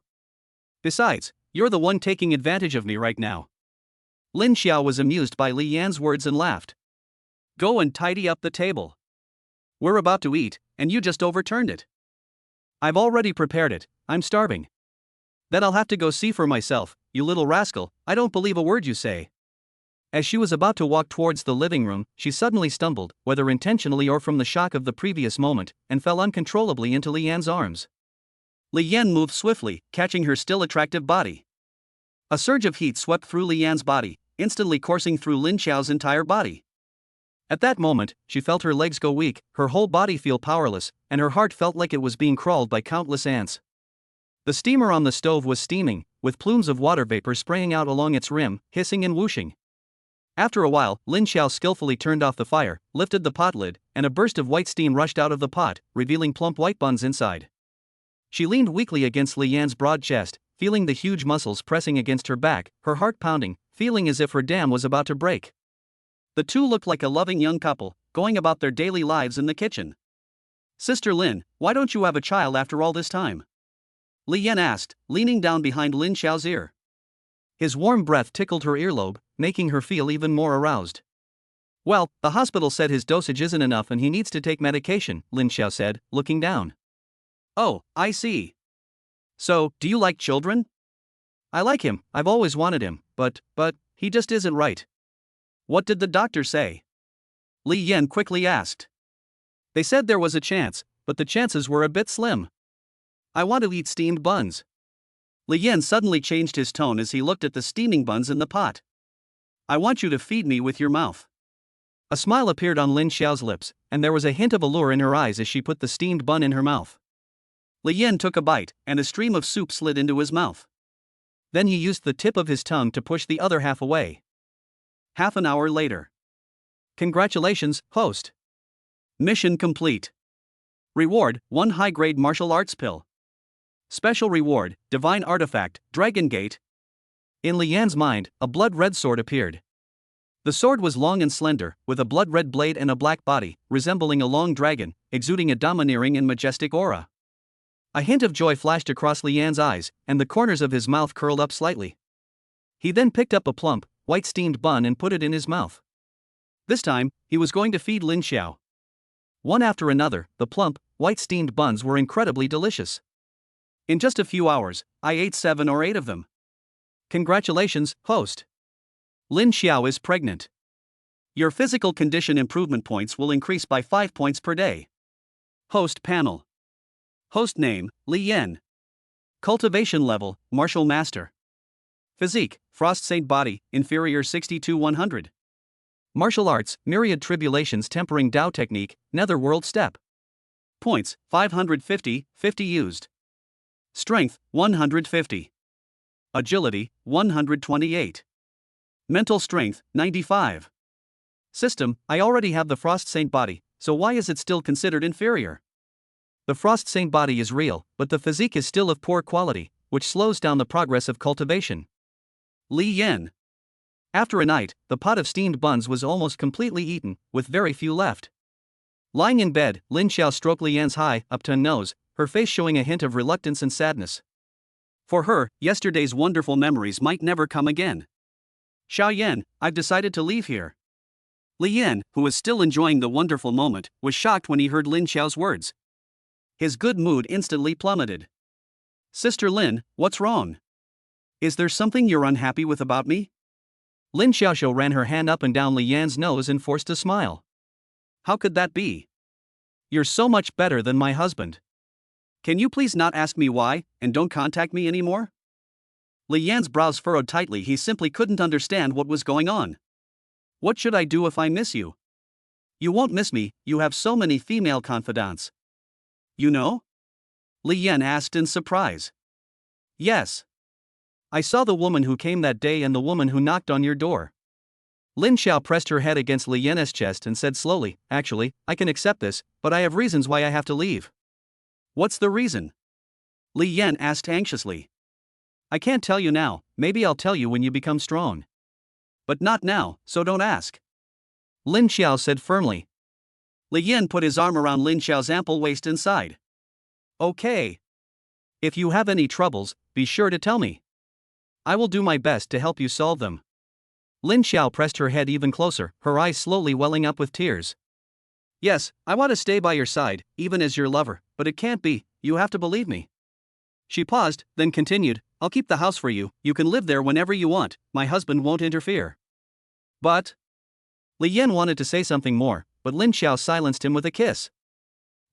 Besides, you're the one taking advantage of me right now. Lin Xiao was amused by Li Yan's words and laughed. Go and tidy up the table. We're about to eat, and you just overturned it. I've already prepared it, I'm starving. Then I'll have to go see for myself, you little rascal, I don't believe a word you say. As she was about to walk towards the living room, she suddenly stumbled, whether intentionally or from the shock of the previous moment, and fell uncontrollably into Lian's arms. Lian moved swiftly, catching her still attractive body. A surge of heat swept through Lian's body, instantly coursing through Lin Xiao's entire body. At that moment, she felt her legs go weak, her whole body feel powerless, and her heart felt like it was being crawled by countless ants. The steamer on the stove was steaming, with plumes of water vapor spraying out along its rim, hissing and whooshing. After a while, Lin Xiao skillfully turned off the fire, lifted the pot lid, and a burst of white steam rushed out of the pot, revealing plump white buns inside. She leaned weakly against Lian's broad chest, feeling the huge muscles pressing against her back, her heart pounding, feeling as if her dam was about to break. The two looked like a loving young couple, going about their daily lives in the kitchen. "Sister Lin, why don't you have a child after all this time?" Lian asked, leaning down behind Lin Xiao's ear. His warm breath tickled her earlobe, making her feel even more aroused. "Well, the hospital said his dosage isn't enough and he needs to take medication," Lin Xiao said, looking down. "Oh, I see. So, do you like children?" "I like him, I've always wanted him, but he just isn't right." "What did the doctor say?" Li Yan quickly asked. "They said there was a chance, but the chances were a bit slim. I want to eat steamed buns." Li Yan suddenly changed his tone as he looked at the steaming buns in the pot. "I want you to feed me with your mouth." A smile appeared on Lin Xiao's lips, and there was a hint of allure in her eyes as she put the steamed bun in her mouth. Li Yan took a bite, and a stream of soup slid into his mouth. Then he used the tip of his tongue to push the other half away. Half an hour later. "Congratulations, host. Mission complete. Reward, 1 high-grade martial arts pill. Special reward, divine artifact, Dragon Gate." In Lian's mind, a blood-red sword appeared. The sword was long and slender, with a blood-red blade and a black body, resembling a long dragon, exuding a domineering and majestic aura. A hint of joy flashed across Lian's eyes, and the corners of his mouth curled up slightly. He then picked up a plump, white steamed bun and put it in his mouth. This time, he was going to feed Lin Xiao. One after another, the plump, white steamed buns were incredibly delicious. "In just a few hours, I ate 7 or 8 of them. Congratulations, host. Lin Xiao is pregnant. Your physical condition improvement points will increase by 5 points per day." Host panel. Host name, Li Yan. Cultivation level, Martial Master. Physique, Frost Saint Body, inferior 60-100. Martial arts, Myriad Tribulations Tempering Tao Technique, Netherworld Step. Points, 550, 50 used. Strength, 150. Agility, 128. Mental strength, 95. System, I already have the Frost Saint Body, so why is it still considered inferior? The Frost Saint Body is real, but the physique is still of poor quality, which slows down the progress of cultivation. Li Yan. After a night, the pot of steamed buns was almost completely eaten, with very few left. Lying in bed, Lin Xiao stroked Li Yan's high, upturned nose, her face showing a hint of reluctance and sadness. For her, yesterday's wonderful memories might never come again. "Xiao Yan, I've decided to leave here." Li Yan, who was still enjoying the wonderful moment, was shocked when he heard Lin Xiao's words. His good mood instantly plummeted. "Sister Lin, what's wrong? Is there something you're unhappy with about me?" Lin Xiaoxiu ran her hand up and down Li Yan's nose and forced a smile. "How could that be? You're so much better than my husband. Can you please not ask me why, and don't contact me anymore?" Li Yan's brows furrowed tightly. He simply couldn't understand what was going on. "What should I do if I miss you?" "You won't miss me, you have so many female confidants." "You know?" Li Yan asked in surprise. "Yes. I saw the woman who came that day and the woman who knocked on your door." Lin Xiao pressed her head against Li Yan's chest and said slowly, "Actually, I can accept this, but I have reasons why I have to leave." "What's the reason?" Li Yan asked anxiously. "I can't tell you now, maybe I'll tell you when you become strong. But not now, so don't ask." Lin Xiao said firmly. Li Yan put his arm around Lin Xiao's ample waist and sighed. "Okay. If you have any troubles, be sure to tell me. I will do my best to help you solve them." Lin Xiao pressed her head even closer, her eyes slowly welling up with tears. "Yes, I want to stay by your side, even as your lover, but it can't be, you have to believe me." She paused, then continued, "I'll keep the house for you, you can live there whenever you want, my husband won't interfere." But Li Yan wanted to say something more, but Lin Xiao silenced him with a kiss.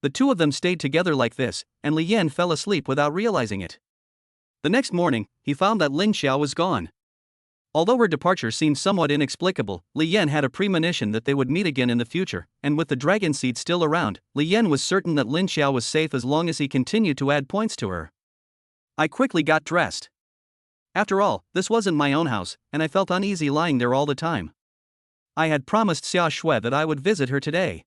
The two of them stayed together like this, and Li Yan fell asleep without realizing it. The next morning, he found that Lin Xiao was gone. Although her departure seemed somewhat inexplicable, Li Yan had a premonition that they would meet again in the future, and with the dragon seed still around, Li Yan was certain that Lin Xiao was safe as long as he continued to add points to her. I quickly got dressed. After all, this wasn't my own house, and I felt uneasy lying there all the time. I had promised Xia Shui that I would visit her today.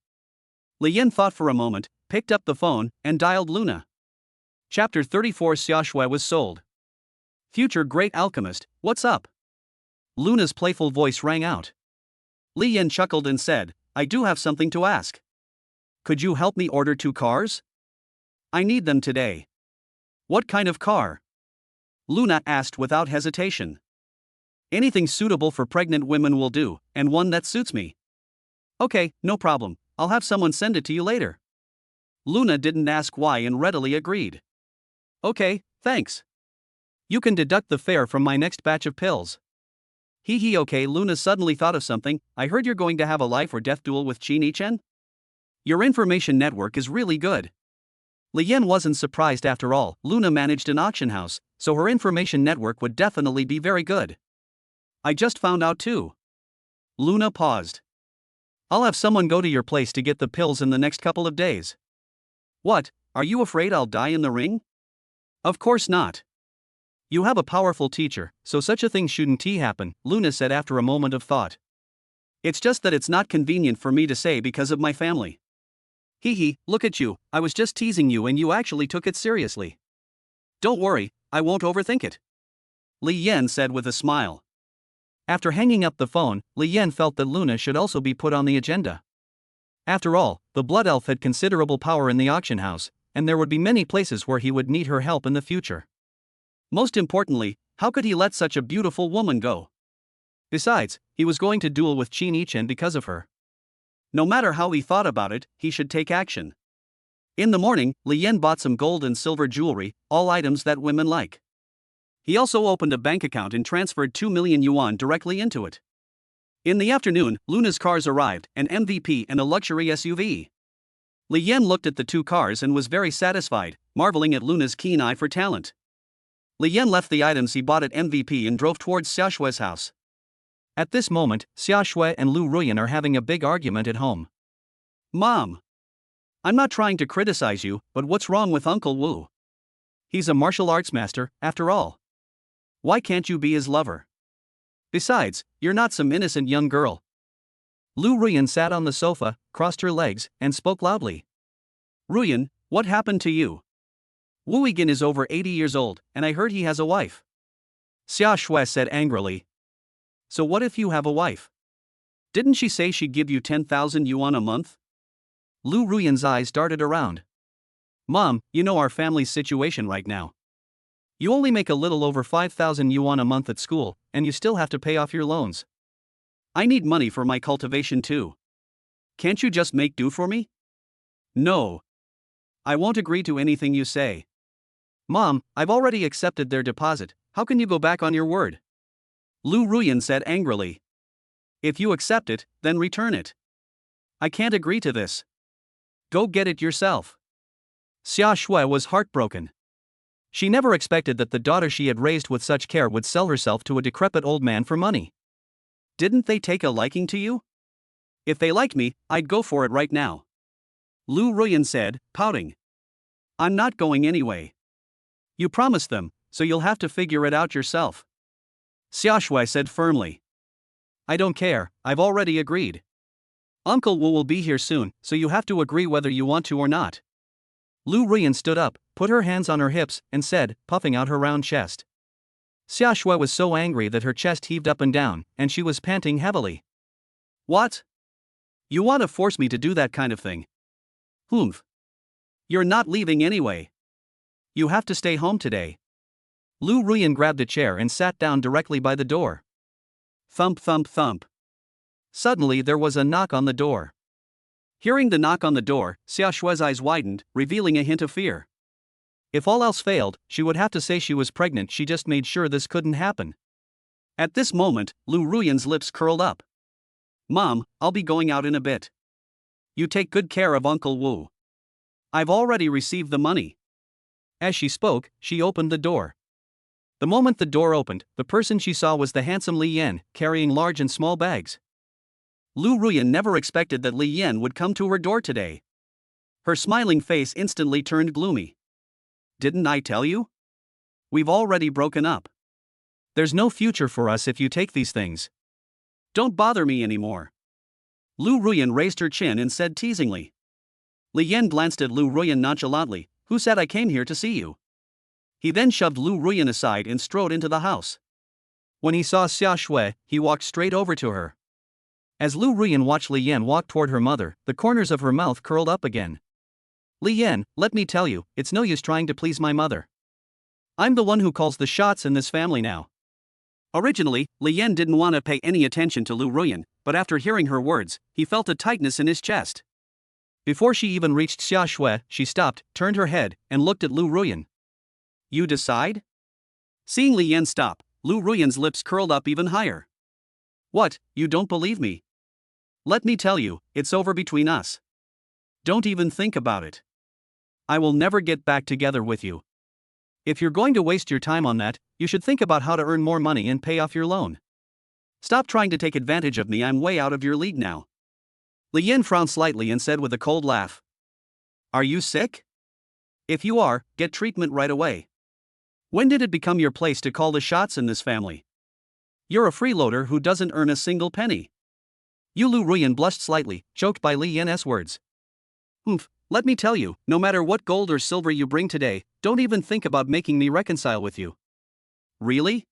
Li Yan thought for a moment, picked up the phone, and dialed Luna. Chapter 34. Xia Shui was sold. Future great alchemist, what's up? Luna's playful voice rang out. Li Yan chuckled and said, I do have something to ask. Could you help me order 2 cars? I need them today. What kind of car? Luna asked without hesitation. Anything suitable for pregnant women will do, and one that suits me. Okay, no problem, I'll have someone send it to you later. Luna didn't ask why and readily agreed. Okay, thanks. You can deduct the fare from my next batch of pills. Okay, Luna suddenly thought of something. I heard you're going to have a life or death duel with Qin Yichen? Your information network is really good. Li Yan wasn't surprised after all. Luna managed an auction house, so her information network would definitely be very good. I just found out too. Luna paused. I'll have someone go to your place to get the pills in the next couple of days. What, are you afraid I'll die in the ring? Of course not. You have a powerful teacher, so such a thing shouldn't happen, Luna said after a moment of thought. It's just that it's not convenient for me to say because of my family. Look at you, I was just teasing you and you actually took it seriously. Don't worry, I won't overthink it. Li Yan said with a smile. After hanging up the phone, Li Yan felt that Luna should also be put on the agenda. After all, the Blood Elf had considerable power in the auction house, and there would be many places where he would need her help in the future. Most importantly, how could he let such a beautiful woman go? Besides, he was going to duel with Qin Yichen because of her. No matter how he thought about it, he should take action. In the morning, Li Yan bought some gold and silver jewelry, all items that women like. He also opened a bank account and transferred 2 million yuan directly into it. In the afternoon, Luna's cars arrived, an MVP and a luxury SUV. Li Yan looked at the 2 cars and was very satisfied, marveling at Luna's keen eye for talent. Li Yan left the items he bought at MVP and drove towards Xia Shui's house. At this moment, Xia Shui and Lu Ruyan are having a big argument at home. Mom! I'm not trying to criticize you, but what's wrong with Uncle Wu? He's a martial arts master, after all. Why can't you be his lover? Besides, you're not some innocent young girl. Lu Ruyan sat on the sofa, crossed her legs, and spoke loudly. Ruyan, what happened to you? Wu Yigan is over 80 years old, and I heard he has a wife. Xia Shui said angrily. So what if you have a wife? Didn't she say she'd give you 10,000 yuan a month? Lu Ruyan's eyes darted around. Mom, you know our family's situation right now. You only make a little over 5,000 yuan a month at school, and you still have to pay off your loans. I need money for my cultivation too. Can't you just make do for me? No. I won't agree to anything you say. Mom, I've already accepted their deposit, how can you go back on your word? Lu Ruyan said angrily. If you accept it, then return it. I can't agree to this. Go get it yourself. Xia Shui was heartbroken. She never expected that the daughter she had raised with such care would sell herself to a decrepit old man for money. Didn't they take a liking to you? If they liked me, I'd go for it right now. Lu Ruyan said, pouting. I'm not going anyway. You promised them, so you'll have to figure it out yourself. Xia Shui said firmly. I don't care, I've already agreed. Uncle Wu will be here soon, so you have to agree whether you want to or not. Lu Ruyan stood up, put her hands on her hips, and said, puffing out her round chest. Xia Shui was so angry that her chest heaved up and down, and she was panting heavily. What? You want to force me to do that kind of thing? Humph. You're not leaving anyway. You have to stay home today. Lu Ruyan grabbed a chair and sat down directly by the door. Thump thump thump. Suddenly there was a knock on the door. Hearing the knock on the door, Xia Shui's eyes widened, revealing a hint of fear. If all else failed, she would have to say she was pregnant. She just made sure this couldn't happen. At this moment, Lu Ruyan's lips curled up. Mom, I'll be going out in a bit. You take good care of Uncle Wu. I've already received the money. As she spoke, she opened the door. The moment the door opened, the person she saw was the handsome Li Yan, carrying large and small bags. Lu Ruyan never expected that Li Yan would come to her door today. Her smiling face instantly turned gloomy. Didn't I tell you? We've already broken up. There's no future for us if you take these things. Don't bother me anymore. Lu Ruyan raised her chin and said teasingly. Li Yan glanced at Lu Ruyan nonchalantly. Who said I came here to see you? He then shoved Lu Ruyan aside and strode into the house. When he saw Xia Shui, he walked straight over to her. As Lu Ruyan watched Li Yan walk toward her mother, the corners of her mouth curled up again. Li Yan, let me tell you, it's no use trying to please my mother. I'm the one who calls the shots in this family now. Originally, Li Yan didn't want to pay any attention to Lu Ruyan, but after hearing her words, he felt a tightness in his chest. Before she even reached Xia Shui, she stopped, turned her head, and looked at Lu Ruyan. You decide? Seeing Li Yan stop, Lu Ruyan's lips curled up even higher. What, you don't believe me? Let me tell you, it's over between us. Don't even think about it. I will never get back together with you. If you're going to waste your time on that, you should think about how to earn more money and pay off your loan. Stop trying to take advantage of me, I'm way out of your league now. Li Yan frowned slightly and said with a cold laugh. Are you sick? If you are, get treatment right away. When did it become your place to call the shots in this family? You're a freeloader who doesn't earn a single penny. Lu Ruyan blushed slightly, choked by Li Yan's words. Let me tell you, no matter what gold or silver you bring today, don't even think about making me reconcile with you. Really?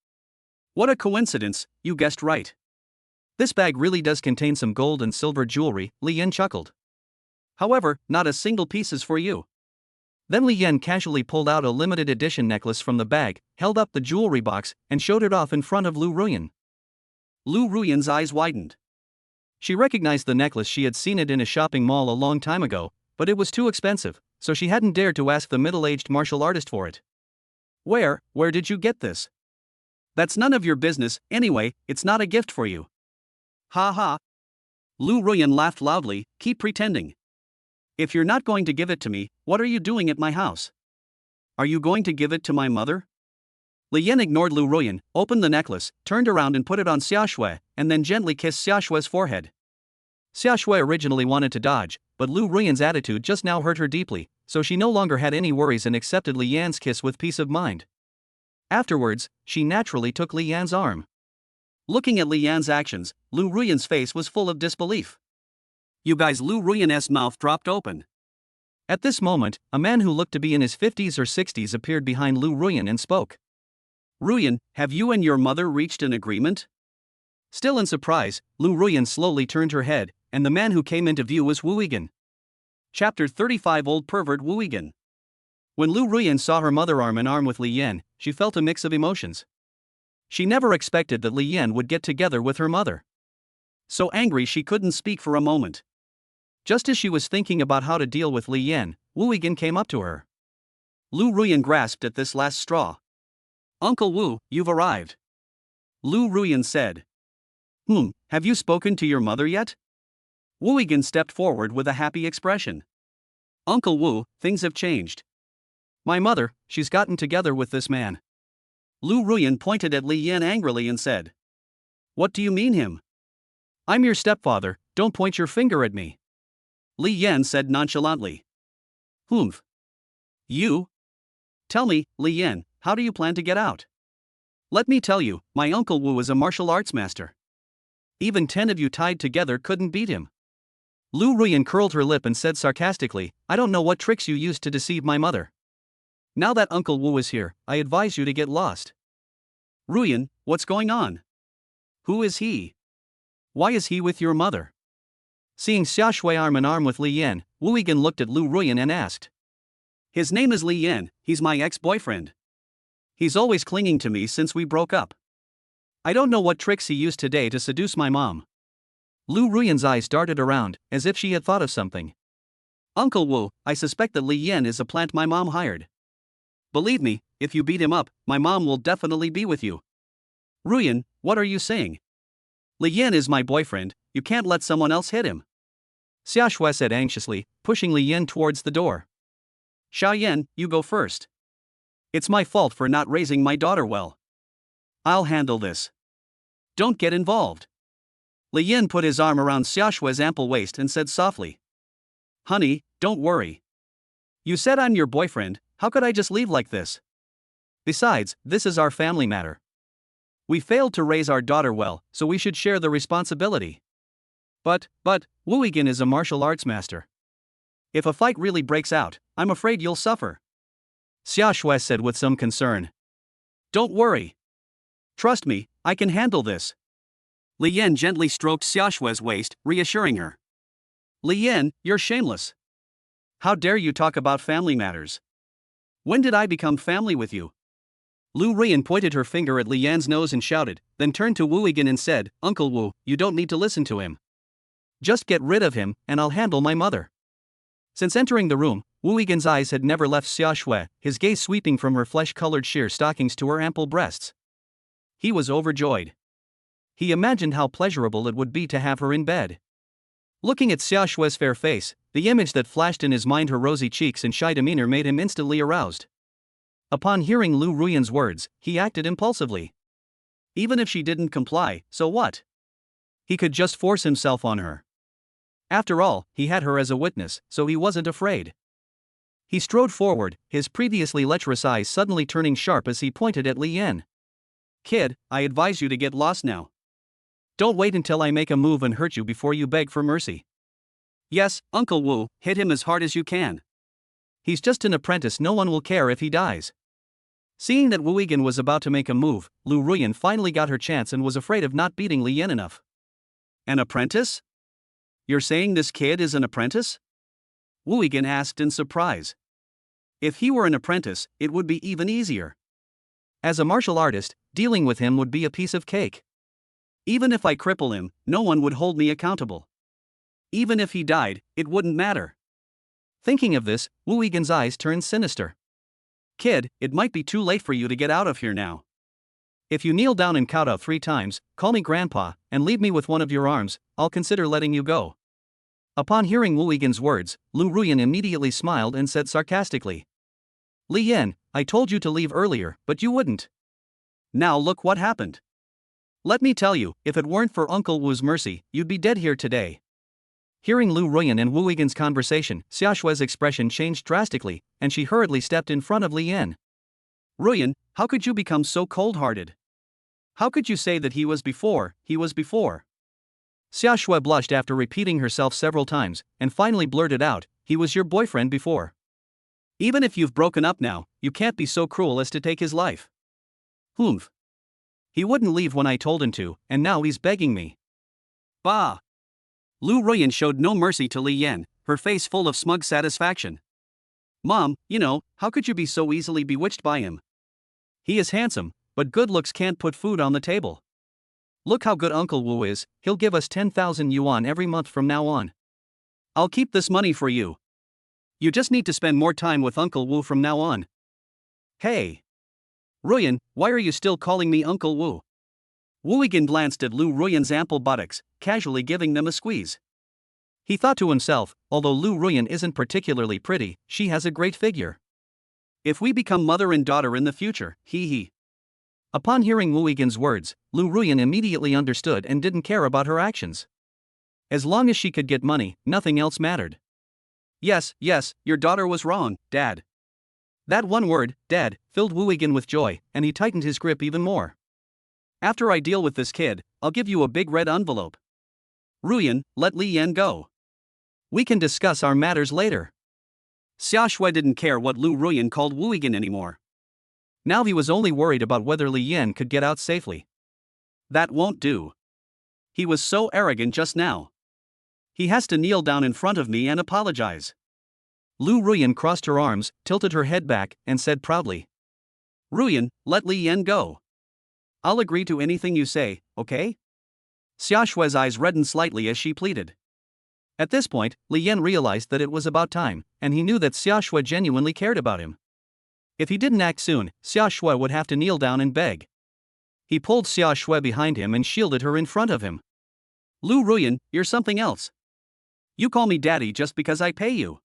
What a coincidence, you guessed right. This bag really does contain some gold and silver jewelry, Li Yan chuckled. However, not a single piece is for you. Then Li Yan casually pulled out a limited edition necklace from the bag, held up the jewelry box, and showed it off in front of Lu Ruyan. Lu Ruyan's eyes widened. She recognized the necklace. She had seen it in a shopping mall a long time ago, but it was too expensive, so she hadn't dared to ask the middle-aged martial artist for it. Where did you get this? That's none of your business, anyway, it's not a gift for you. Ha ha. Lu Ruyan laughed loudly, keep pretending. If you're not going to give it to me, what are you doing at my house? Are you going to give it to my mother? Li Yan ignored Lu Ruyan, opened the necklace, turned around and put it on Xia Shui, and then gently kissed Xia Shui's forehead. Xia Shui originally wanted to dodge, but Lu Ruyan's attitude just now hurt her deeply, so she no longer had any worries and accepted Li Yan's kiss with peace of mind. Afterwards, she naturally took Li Yan's arm. Looking at Li Yan's actions, Lu Ruyan's face was full of disbelief. You guys, Lu Ruyan's mouth dropped open. At this moment, a man who looked to be in his 50s or 60s appeared behind Lu Ruyan and spoke. Ruyan, have you and your mother reached an agreement? Still in surprise, Lu Ruyan slowly turned her head, and the man who came into view was Wu Yigan. Chapter 35 Old Pervert Wu Yigan. When Lu Ruyan saw her mother arm in arm with Li Yan, she felt a mix of emotions. She never expected that Li Yan would get together with her mother. So angry she couldn't speak for a moment. Just as she was thinking about how to deal with Li Yan, Wu Yigan came up to her. Lu Ruyan grasped at this last straw. Uncle Wu, you've arrived. Lu Ruyan said. Have you spoken to your mother yet? Wu Yigan stepped forward with a happy expression. Uncle Wu, things have changed. My mother, she's gotten together with this man. Lu Ruyan pointed at Li Yan angrily and said. What do you mean him? I'm your stepfather, don't point your finger at me. Li Yan said nonchalantly. You? Tell me, Li Yan, how do you plan to get out? Let me tell you, my Uncle Wu is a martial arts master. Even 10 of you tied together couldn't beat him. Lu Ruyan curled her lip and said sarcastically, I don't know what tricks you used to deceive my mother. Now that Uncle Wu is here, I advise you to get lost. Ruyan, what's going on? Who is he? Why is he with your mother? Seeing Xia Shui arm in arm with Li Yan, Wu Yigan looked at Lu Ruyan and asked. His name is Li Yan, he's my ex-boyfriend. He's always clinging to me since we broke up. I don't know what tricks he used today to seduce my mom. Lu Ruyan's eyes darted around, as if she had thought of something. Uncle Wu, I suspect that Li Yan is a plant my mom hired. Believe me, if you beat him up, my mom will definitely be with you. Ruyan, what are you saying? Li Yan is my boyfriend, you can't let someone else hit him. Xia Shui said anxiously, pushing Li Yan towards the door. Xia Yan, you go first. It's my fault for not raising my daughter well. I'll handle this. Don't get involved. Li Yan put his arm around Xia Shui's ample waist and said softly. Honey, don't worry. You said I'm your boyfriend, how could I just leave like this? Besides, this is our family matter. We failed to raise our daughter well, so we should share the responsibility. But, Wu Yigan is a martial arts master. If a fight really breaks out, I'm afraid you'll suffer. Xia Shui said with some concern. Don't worry. Trust me, I can handle this. Li Yan gently stroked Xia Shui's waist, reassuring her. Li Yan, you're shameless. How dare you talk about family matters? When did I become family with you? Lu Ruiyan pointed her finger at Li Yan's nose and shouted, then turned to Wu Yigan and said, Uncle Wu, you don't need to listen to him. Just get rid of him, and I'll handle my mother. Since entering the room, Wu Yigan's eyes had never left Xia Shui, his gaze sweeping from her flesh-colored sheer stockings to her ample breasts. He was overjoyed. He imagined how pleasurable it would be to have her in bed. Looking at Xia Shui's fair face, the image that flashed in his mind, her rosy cheeks and shy demeanor, made him instantly aroused. Upon hearing Lu Ruiyan's words, he acted impulsively. Even if she didn't comply, so what? He could just force himself on her. After all, he had her as a witness, so he wasn't afraid. He strode forward, his previously lecherous eyes suddenly turning sharp as he pointed at Li Yan. Kid, I advise you to get lost now. Don't wait until I make a move and hurt you before you beg for mercy. Yes, Uncle Wu, hit him as hard as you can. He's just an apprentice, no one will care if he dies. Seeing that Wu Yigan was about to make a move, Lu Ruiyan finally got her chance and was afraid of not beating Li Yan enough. An apprentice? You're saying this kid is an apprentice? Wu Yigan asked in surprise. If he were an apprentice, it would be even easier. As a martial artist, dealing with him would be a piece of cake. Even if I cripple him, no one would hold me accountable. Even if he died, it wouldn't matter. Thinking of this, Wu Yigan's eyes turned sinister. Kid, it might be too late for you to get out of here now. If you kneel down and kowtow 3 times, call me grandpa, and leave me with one of your arms, I'll consider letting you go. Upon hearing Wu Yigan's words, Lu Ruiyan immediately smiled and said sarcastically. Li Yan, I told you to leave earlier, but you wouldn't. Now look what happened. Let me tell you, if it weren't for Uncle Wu's mercy, you'd be dead here today. Hearing Lu Ruiyan and Wu Yigan's conversation, Xia Shui's expression changed drastically, and she hurriedly stepped in front of Li Yan. Ruiyan, how could you become so cold-hearted? How could you say that he was before? Xia Shui blushed after repeating herself several times, and finally blurted out, he was your boyfriend before. Even if you've broken up now, you can't be so cruel as to take his life. Humph. He wouldn't leave when I told him to, and now he's begging me. Bah! Lu Ruiyan showed no mercy to Li Yan, her face full of smug satisfaction. Mom, how could you be so easily bewitched by him? He is handsome, but good looks can't put food on the table. Look how good Uncle Wu is, he'll give us 10,000 yuan every month from now on. I'll keep this money for you. You just need to spend more time with Uncle Wu from now on. Hey! Ruiyan, why are you still calling me Uncle Wu? Wu Yigan glanced at Lu Ruiyan's ample buttocks, casually giving them a squeeze. He thought to himself, although Lu Ruiyan isn't particularly pretty, she has a great figure. If we become mother and daughter in the future, hee. Upon hearing Wu Yigan's words, Lu Ruiyan immediately understood and didn't care about her actions. As long as she could get money, nothing else mattered. Yes, your daughter was wrong, Dad. That one word, Dad, filled Wu Yigan with joy, and he tightened his grip even more. After I deal with this kid, I'll give you a big red envelope. Ruiyan, let Li Yan go. We can discuss our matters later. Xia Shui didn't care what Lu Ruiyan called Wu Yigan anymore. Now he was only worried about whether Li Yan could get out safely. That won't do. He was so arrogant just now. He has to kneel down in front of me and apologize. Lu Ruiyan crossed her arms, tilted her head back, and said proudly. Ruiyan, let Li Yan go. I'll agree to anything you say, okay? Xia Shui's eyes reddened slightly as she pleaded. At this point, Li Yan realized that it was about time, and he knew that Xia Shui genuinely cared about him. If he didn't act soon, Xia Shui would have to kneel down and beg. He pulled Xia Shui behind him and shielded her in front of him. Lu Ruyan, you're something else. You call me daddy just because I pay you.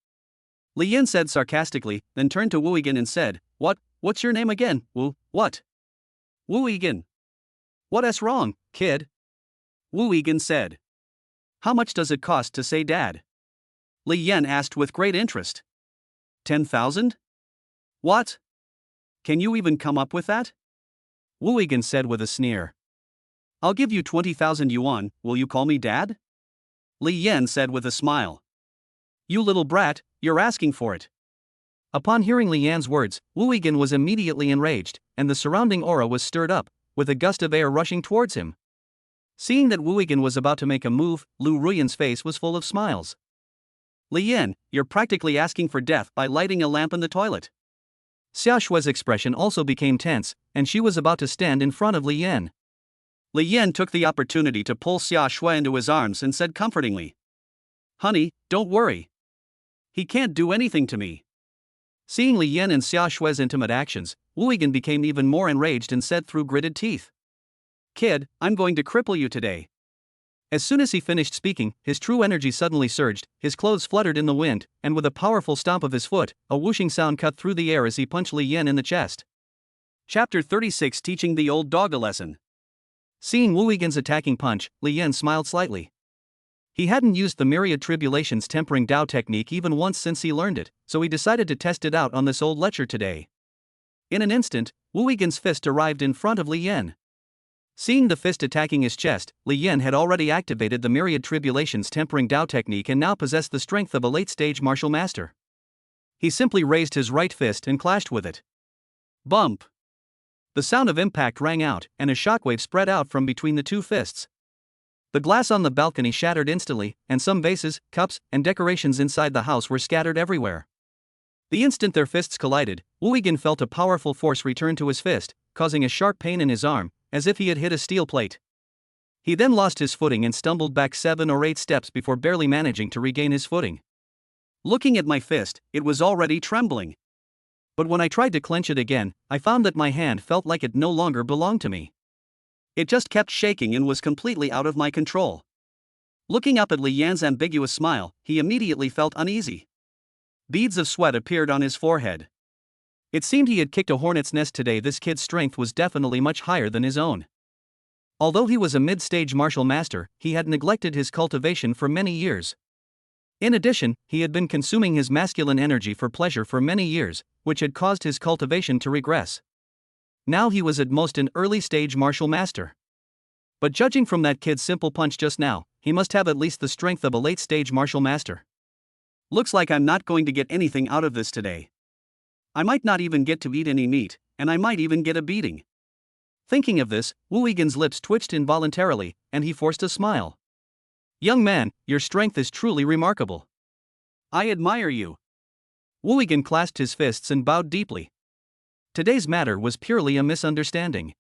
Li Yan said sarcastically, then turned to Wu Yigan and said, What's your name again, Wu, what? Wu Yigan. What's wrong, kid? Wu Yigan said. How much does it cost to say dad? Li Yan asked with great interest. 10,000? What? Can you even come up with that? Wu Yigan said with a sneer. I'll give you 20,000 yuan, will you call me dad? Li Yan said with a smile. You little brat, you're asking for it. Upon hearing Li Yan's words, Wu Yigan was immediately enraged, and the surrounding aura was stirred up, with a gust of air rushing towards him. Seeing that Wu Yigan was about to make a move, Lu Ruyan's face was full of smiles. Li Yan, you're practically asking for death by lighting a lamp in the toilet. Xia Shui's expression also became tense, and she was about to stand in front of Li Yan. Li Yan took the opportunity to pull Xia Shui into his arms and said comfortingly, Honey, don't worry. He can't do anything to me. Seeing Li Yan and Xia Shui's intimate actions, Wu Yigan became even more enraged and said through gritted teeth, Kid, I'm going to cripple you today. As soon as he finished speaking, his true energy suddenly surged, his clothes fluttered in the wind, and with a powerful stomp of his foot, a whooshing sound cut through the air as he punched Li Yan in the chest. Chapter 36 Teaching the Old Dog a Lesson. Seeing Wu Yigan's attacking punch, Li Yan smiled slightly. He hadn't used the myriad tribulations tempering Dao technique even once since he learned it, so he decided to test it out on this old lecher today. In an instant, Wu Yigan's fist arrived in front of Li Yan. Seeing the fist attacking his chest, Li Yan had already activated the myriad tribulations tempering Dao technique and now possessed the strength of a late-stage martial master. He simply raised his right fist and clashed with it. Bump! The sound of impact rang out, and a shockwave spread out from between the two fists. The glass on the balcony shattered instantly, and some vases, cups, and decorations inside the house were scattered everywhere. The instant their fists collided, Wu Yigan felt a powerful force return to his fist, causing a sharp pain in his arm, as if he had hit a steel plate. He then lost his footing and stumbled back 7 or 8 steps before barely managing to regain his footing. Looking at my fist, it was already trembling. But when I tried to clench it again, I found that my hand felt like it no longer belonged to me. It just kept shaking and was completely out of my control. Looking up at Li Yan's ambiguous smile, he immediately felt uneasy. Beads of sweat appeared on his forehead. It seemed he had kicked a hornet's nest today. This kid's strength was definitely much higher than his own. Although he was a mid-stage martial master, he had neglected his cultivation for many years. In addition, he had been consuming his masculine energy for pleasure for many years, which had caused his cultivation to regress. Now he was at most an early-stage martial master. But judging from that kid's simple punch just now, he must have at least the strength of a late-stage martial master. Looks like I'm not going to get anything out of this today. I might not even get to eat any meat, and I might even get a beating. Thinking of this, Wu Yigan's lips twitched involuntarily, and he forced a smile. Young man, your strength is truly remarkable. I admire you. Wu Yigan clasped his fists and bowed deeply. Today's matter was purely a misunderstanding.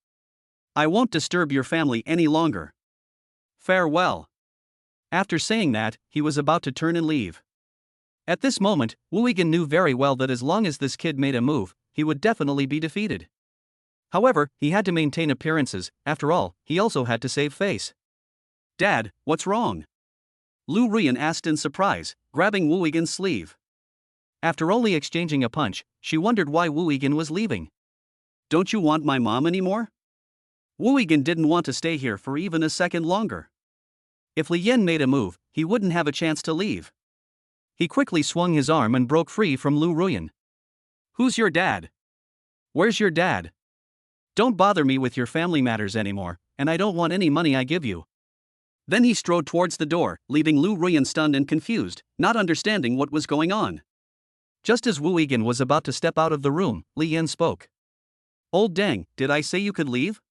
I won't disturb your family any longer. Farewell. After saying that, he was about to turn and leave. At this moment, Wu Yigan knew very well that as long as this kid made a move, he would definitely be defeated. However, he had to maintain appearances. After all, he also had to save face. Dad, what's wrong? Lu Ruyan asked in surprise, grabbing Wu Yigan's sleeve. After only exchanging a punch, she wondered why Wu Yigan was leaving. Don't you want my mom anymore? Wu Yigan didn't want to stay here for even a second longer. If Li Yan made a move, he wouldn't have a chance to leave. He quickly swung his arm and broke free from Lu Ruyan. Who's your dad? Where's your dad? Don't bother me with your family matters anymore, and I don't want any money I give you. Then he strode towards the door, leaving Lu Ruyan stunned and confused, not understanding what was going on. Just as Wu Yigan was about to step out of the room, Li Yan spoke. Old dang, did I say you could leave?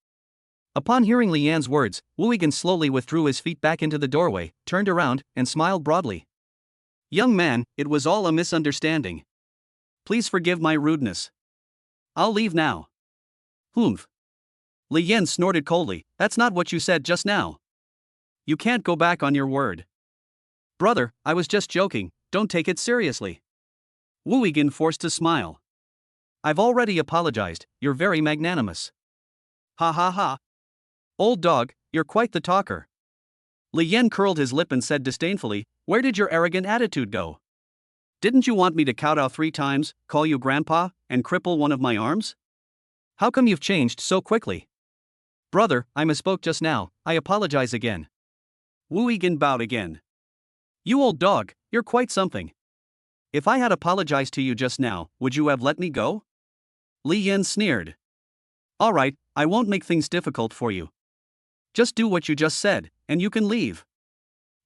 Upon hearing Li Yan's words, Wu Yigan slowly withdrew his feet back into the doorway, turned around, and smiled broadly. Young man, it was all a misunderstanding. Please forgive my rudeness. I'll leave now. Humph. Li Yan snorted coldly, that's not what you said just now. You can't go back on your word. Brother, I was just joking, don't take it seriously. Wu Yigan forced a smile. I've already apologized, you're very magnanimous. Ha ha ha. Old dog, you're quite the talker. Li Yan curled his lip and said disdainfully, "Where did your arrogant attitude go? Didn't you want me to kowtow 3 times, call you grandpa, and cripple one of my arms? How come you've changed so quickly?" "Brother, I misspoke just now, I apologize again." Wu Yigan bowed again. "You old dog, you're quite something. If I had apologized to you just now, would you have let me go?" Li Yan sneered. "Alright, I won't make things difficult for you. Just do what you just said, and you can leave."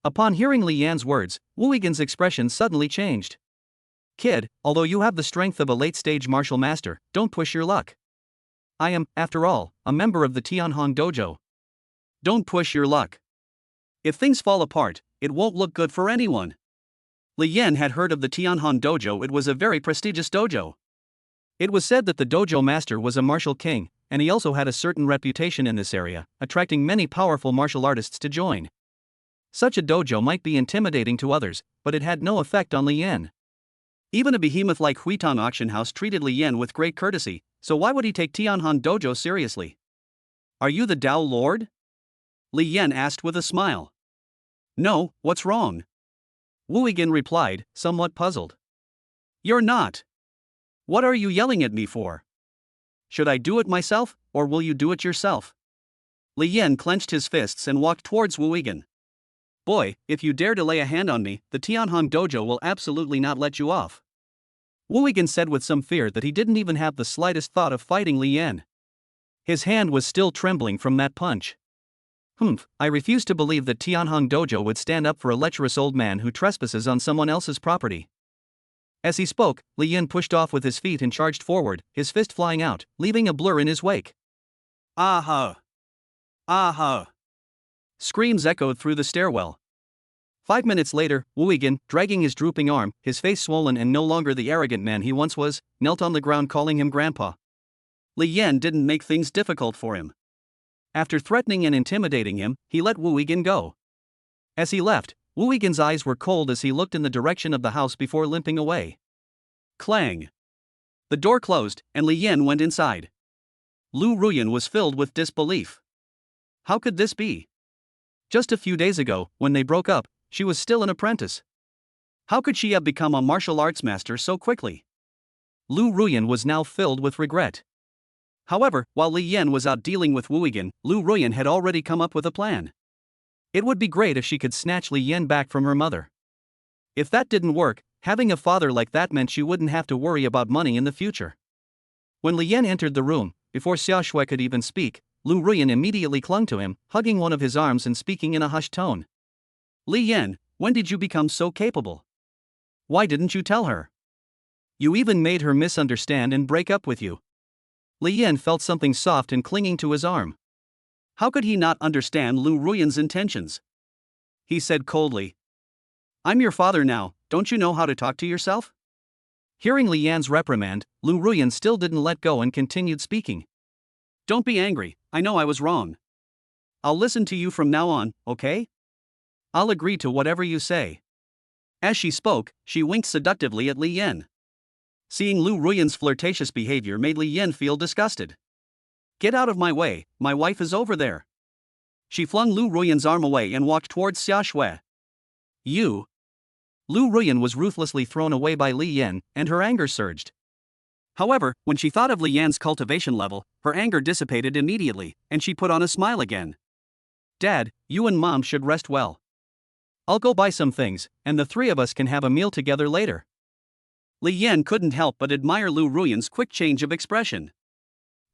Upon hearing Li Yan's words, Wu Yigan's expression suddenly changed. "Kid, although you have the strength of a late-stage martial master, don't push your luck. I am, after all, a member of the Tianhong Dojo. Don't push your luck. If things fall apart, it won't look good for anyone." Li Yan had heard of the Tianhong Dojo. It was a very prestigious dojo. It was said that the dojo master was a martial king, and he also had a certain reputation in this area, attracting many powerful martial artists to join. Such a dojo might be intimidating to others, but it had no effect on Li Yan. Even a behemoth like Huitong Auction House treated Li Yan with great courtesy, so why would he take Tianhong Dojo seriously? "Are you the Tao Lord?" Li Yan asked with a smile. "No, what's wrong?" Wu Yigan replied, somewhat puzzled. "You're not. What are you yelling at me for? Should I do it myself, or will you do it yourself?" Li Yan clenched his fists and walked towards Wu Yigan. "Boy, if you dare to lay a hand on me, the Tianhong Dojo will absolutely not let you off." Wu Yigan said with some fear that he didn't even have the slightest thought of fighting Li Yan. His hand was still trembling from that punch. I refuse to believe that Tianhong Dojo would stand up for a lecherous old man who trespasses on someone else's property." As he spoke, Li Yan pushed off with his feet and charged forward, his fist flying out, leaving a blur in his wake. "Aha! Aha!" Screams echoed through the stairwell. 5 minutes later, Wu Yigan, dragging his drooping arm, his face swollen and no longer the arrogant man he once was, knelt on the ground calling him grandpa. Li Yan didn't make things difficult for him. After threatening and intimidating him, he let Wu Yigan go. As he left, Wu Yigan's eyes were cold as he looked in the direction of the house before limping away. Clang! The door closed, and Li Yan went inside. Lu Ruyan was filled with disbelief. How could this be? Just a few days ago, when they broke up, she was still an apprentice. How could she have become a martial arts master so quickly? Lu Ruyan was now filled with regret. However, while Li Yan was out dealing with Wu Yigan, Lu Ruyan had already come up with a plan. It would be great if she could snatch Li Yan back from her mother. If that didn't work, having a father like that meant she wouldn't have to worry about money in the future. When Li Yan entered the room, before Xia Shui could even speak, Lu Ruyan immediately clung to him, hugging one of his arms and speaking in a hushed tone. "Li Yan, when did you become so capable? Why didn't you tell her? You even made her misunderstand and break up with you." Li Yan felt something soft and clinging to his arm. How could he not understand Lu Ruyan's intentions? He said coldly, "I'm your father now, don't you know how to talk to yourself?" Hearing Li Yan's reprimand, Lu Ruyan still didn't let go and continued speaking. "Don't be angry, I know I was wrong. I'll listen to you from now on, okay? I'll agree to whatever you say." As she spoke, she winked seductively at Li Yan. Seeing Lu Ruyan's flirtatious behavior made Li Yan feel disgusted. "Get out of my way, my wife is over there." She flung Lu Ruyan's arm away and walked towards Xia Shui. "You!" Lu Ruyan was ruthlessly thrown away by Li Yan, and her anger surged. However, when she thought of Li Yan's cultivation level, her anger dissipated immediately, and she put on a smile again. "Dad, you and Mom should rest well. I'll go buy some things, and the 3 of us can have a meal together later." Li Yan couldn't help but admire Lu Ruyan's quick change of expression.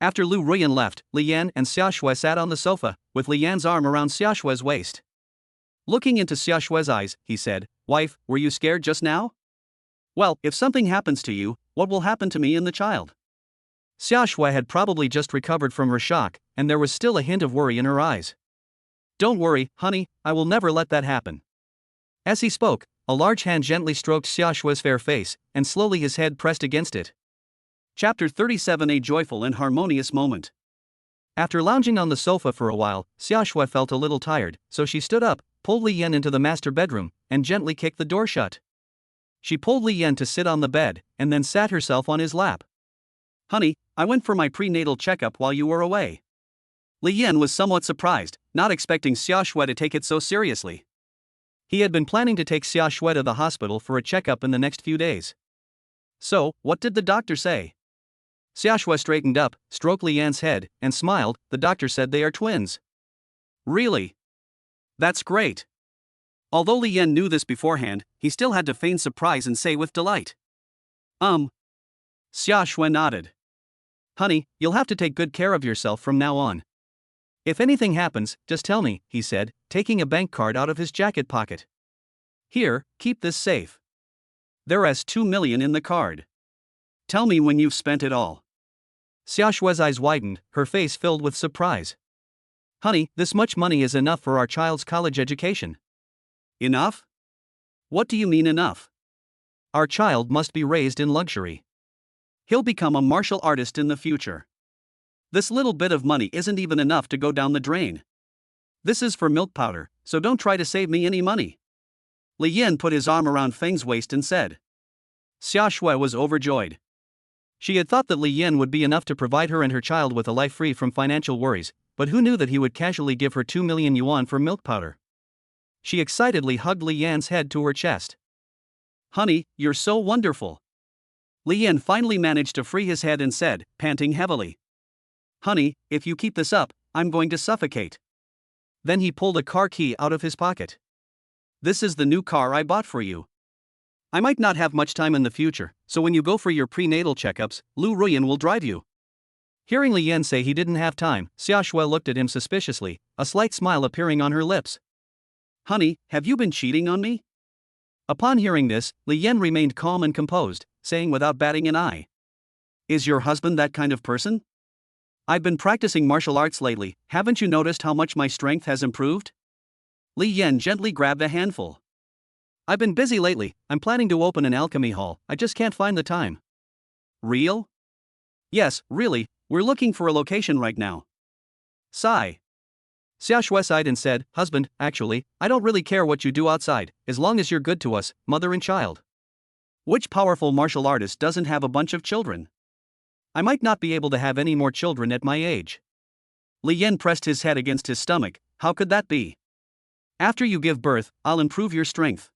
After Lu Ruyan left, Li Yan and Xia Shui sat on the sofa, with Li Yan's arm around Xia Shui's waist. Looking into Xia Shui's eyes, he said, "Wife, were you scared just now? Well, if something happens to you, what will happen to me and the child?" Xia Shui had probably just recovered from her shock, and there was still a hint of worry in her eyes. "Don't worry, honey, I will never let that happen." As he spoke, a large hand gently stroked Xia Shui's fair face, and slowly his head pressed against it. Chapter 37: A joyful and harmonious moment. After lounging on the sofa for a while, Xia Shui felt a little tired, so she stood up, pulled Li Yan into the master bedroom, and gently kicked the door shut. She pulled Li Yan to sit on the bed, and then sat herself on his lap. "Honey, I went for my prenatal checkup while you were away. Li Yan was somewhat surprised, not expecting Xia Shui to take it so seriously. He had been planning to take Xia Shui to the hospital for a checkup in the next few days. So, what did the doctor say? Xia Shui straightened up, stroked Li Yan's head, and smiled. The doctor said they are twins. Really? That's great. Although Li Yan knew this beforehand, he still had to feign surprise and say with delight. Xia Shui nodded. Honey, you'll have to take good care of yourself from now on. If anything happens, just tell me, he said, taking a bank card out of his jacket pocket. Here, keep this safe. There's 2 million in the card. Tell me when you've spent it all. Xia Shui's eyes widened, her face filled with surprise. Honey, this much money is enough for our child's college education. Enough? What do you mean enough? Our child must be raised in luxury. He'll become a martial artist in the future. This little bit of money isn't even enough to go down the drain. This is for milk powder, so don't try to save me any money. Li Yan put his arm around Feng's waist and said. Xia Shui was overjoyed. She had thought that Li Yan would be enough to provide her and her child with a life free from financial worries, but who knew that he would casually give her 2 million yuan for milk powder? She excitedly hugged Li Yan's head to her chest. Honey, you're so wonderful. Li Yan finally managed to free his head and said, panting heavily. Honey, if you keep this up, I'm going to suffocate. Then he pulled a car key out of his pocket. This is the new car I bought for you. I might not have much time in the future, so when you go for your prenatal checkups, Lu Ruyan will drive you. Hearing Li Yan say he didn't have time, Xia Shui looked at him suspiciously, a slight smile appearing on her lips. Honey, have you been cheating on me? Upon hearing this, Li Yan remained calm and composed, saying without batting an eye. Is your husband that kind of person? I've been practicing martial arts lately, haven't you noticed how much my strength has improved? Li Yan gently grabbed a handful. I've been busy lately, I'm planning to open an alchemy hall, I just can't find the time. Real? Yes, really, we're looking for a location right now. Sigh. Xia Shui sighed and said, Husband, actually, I don't really care what you do outside, as long as you're good to us, mother and child. Which powerful martial artist doesn't have a bunch of children? I might not be able to have any more children at my age. Li Yan pressed his head against his stomach. How could that be? After you give birth, I'll improve your strength.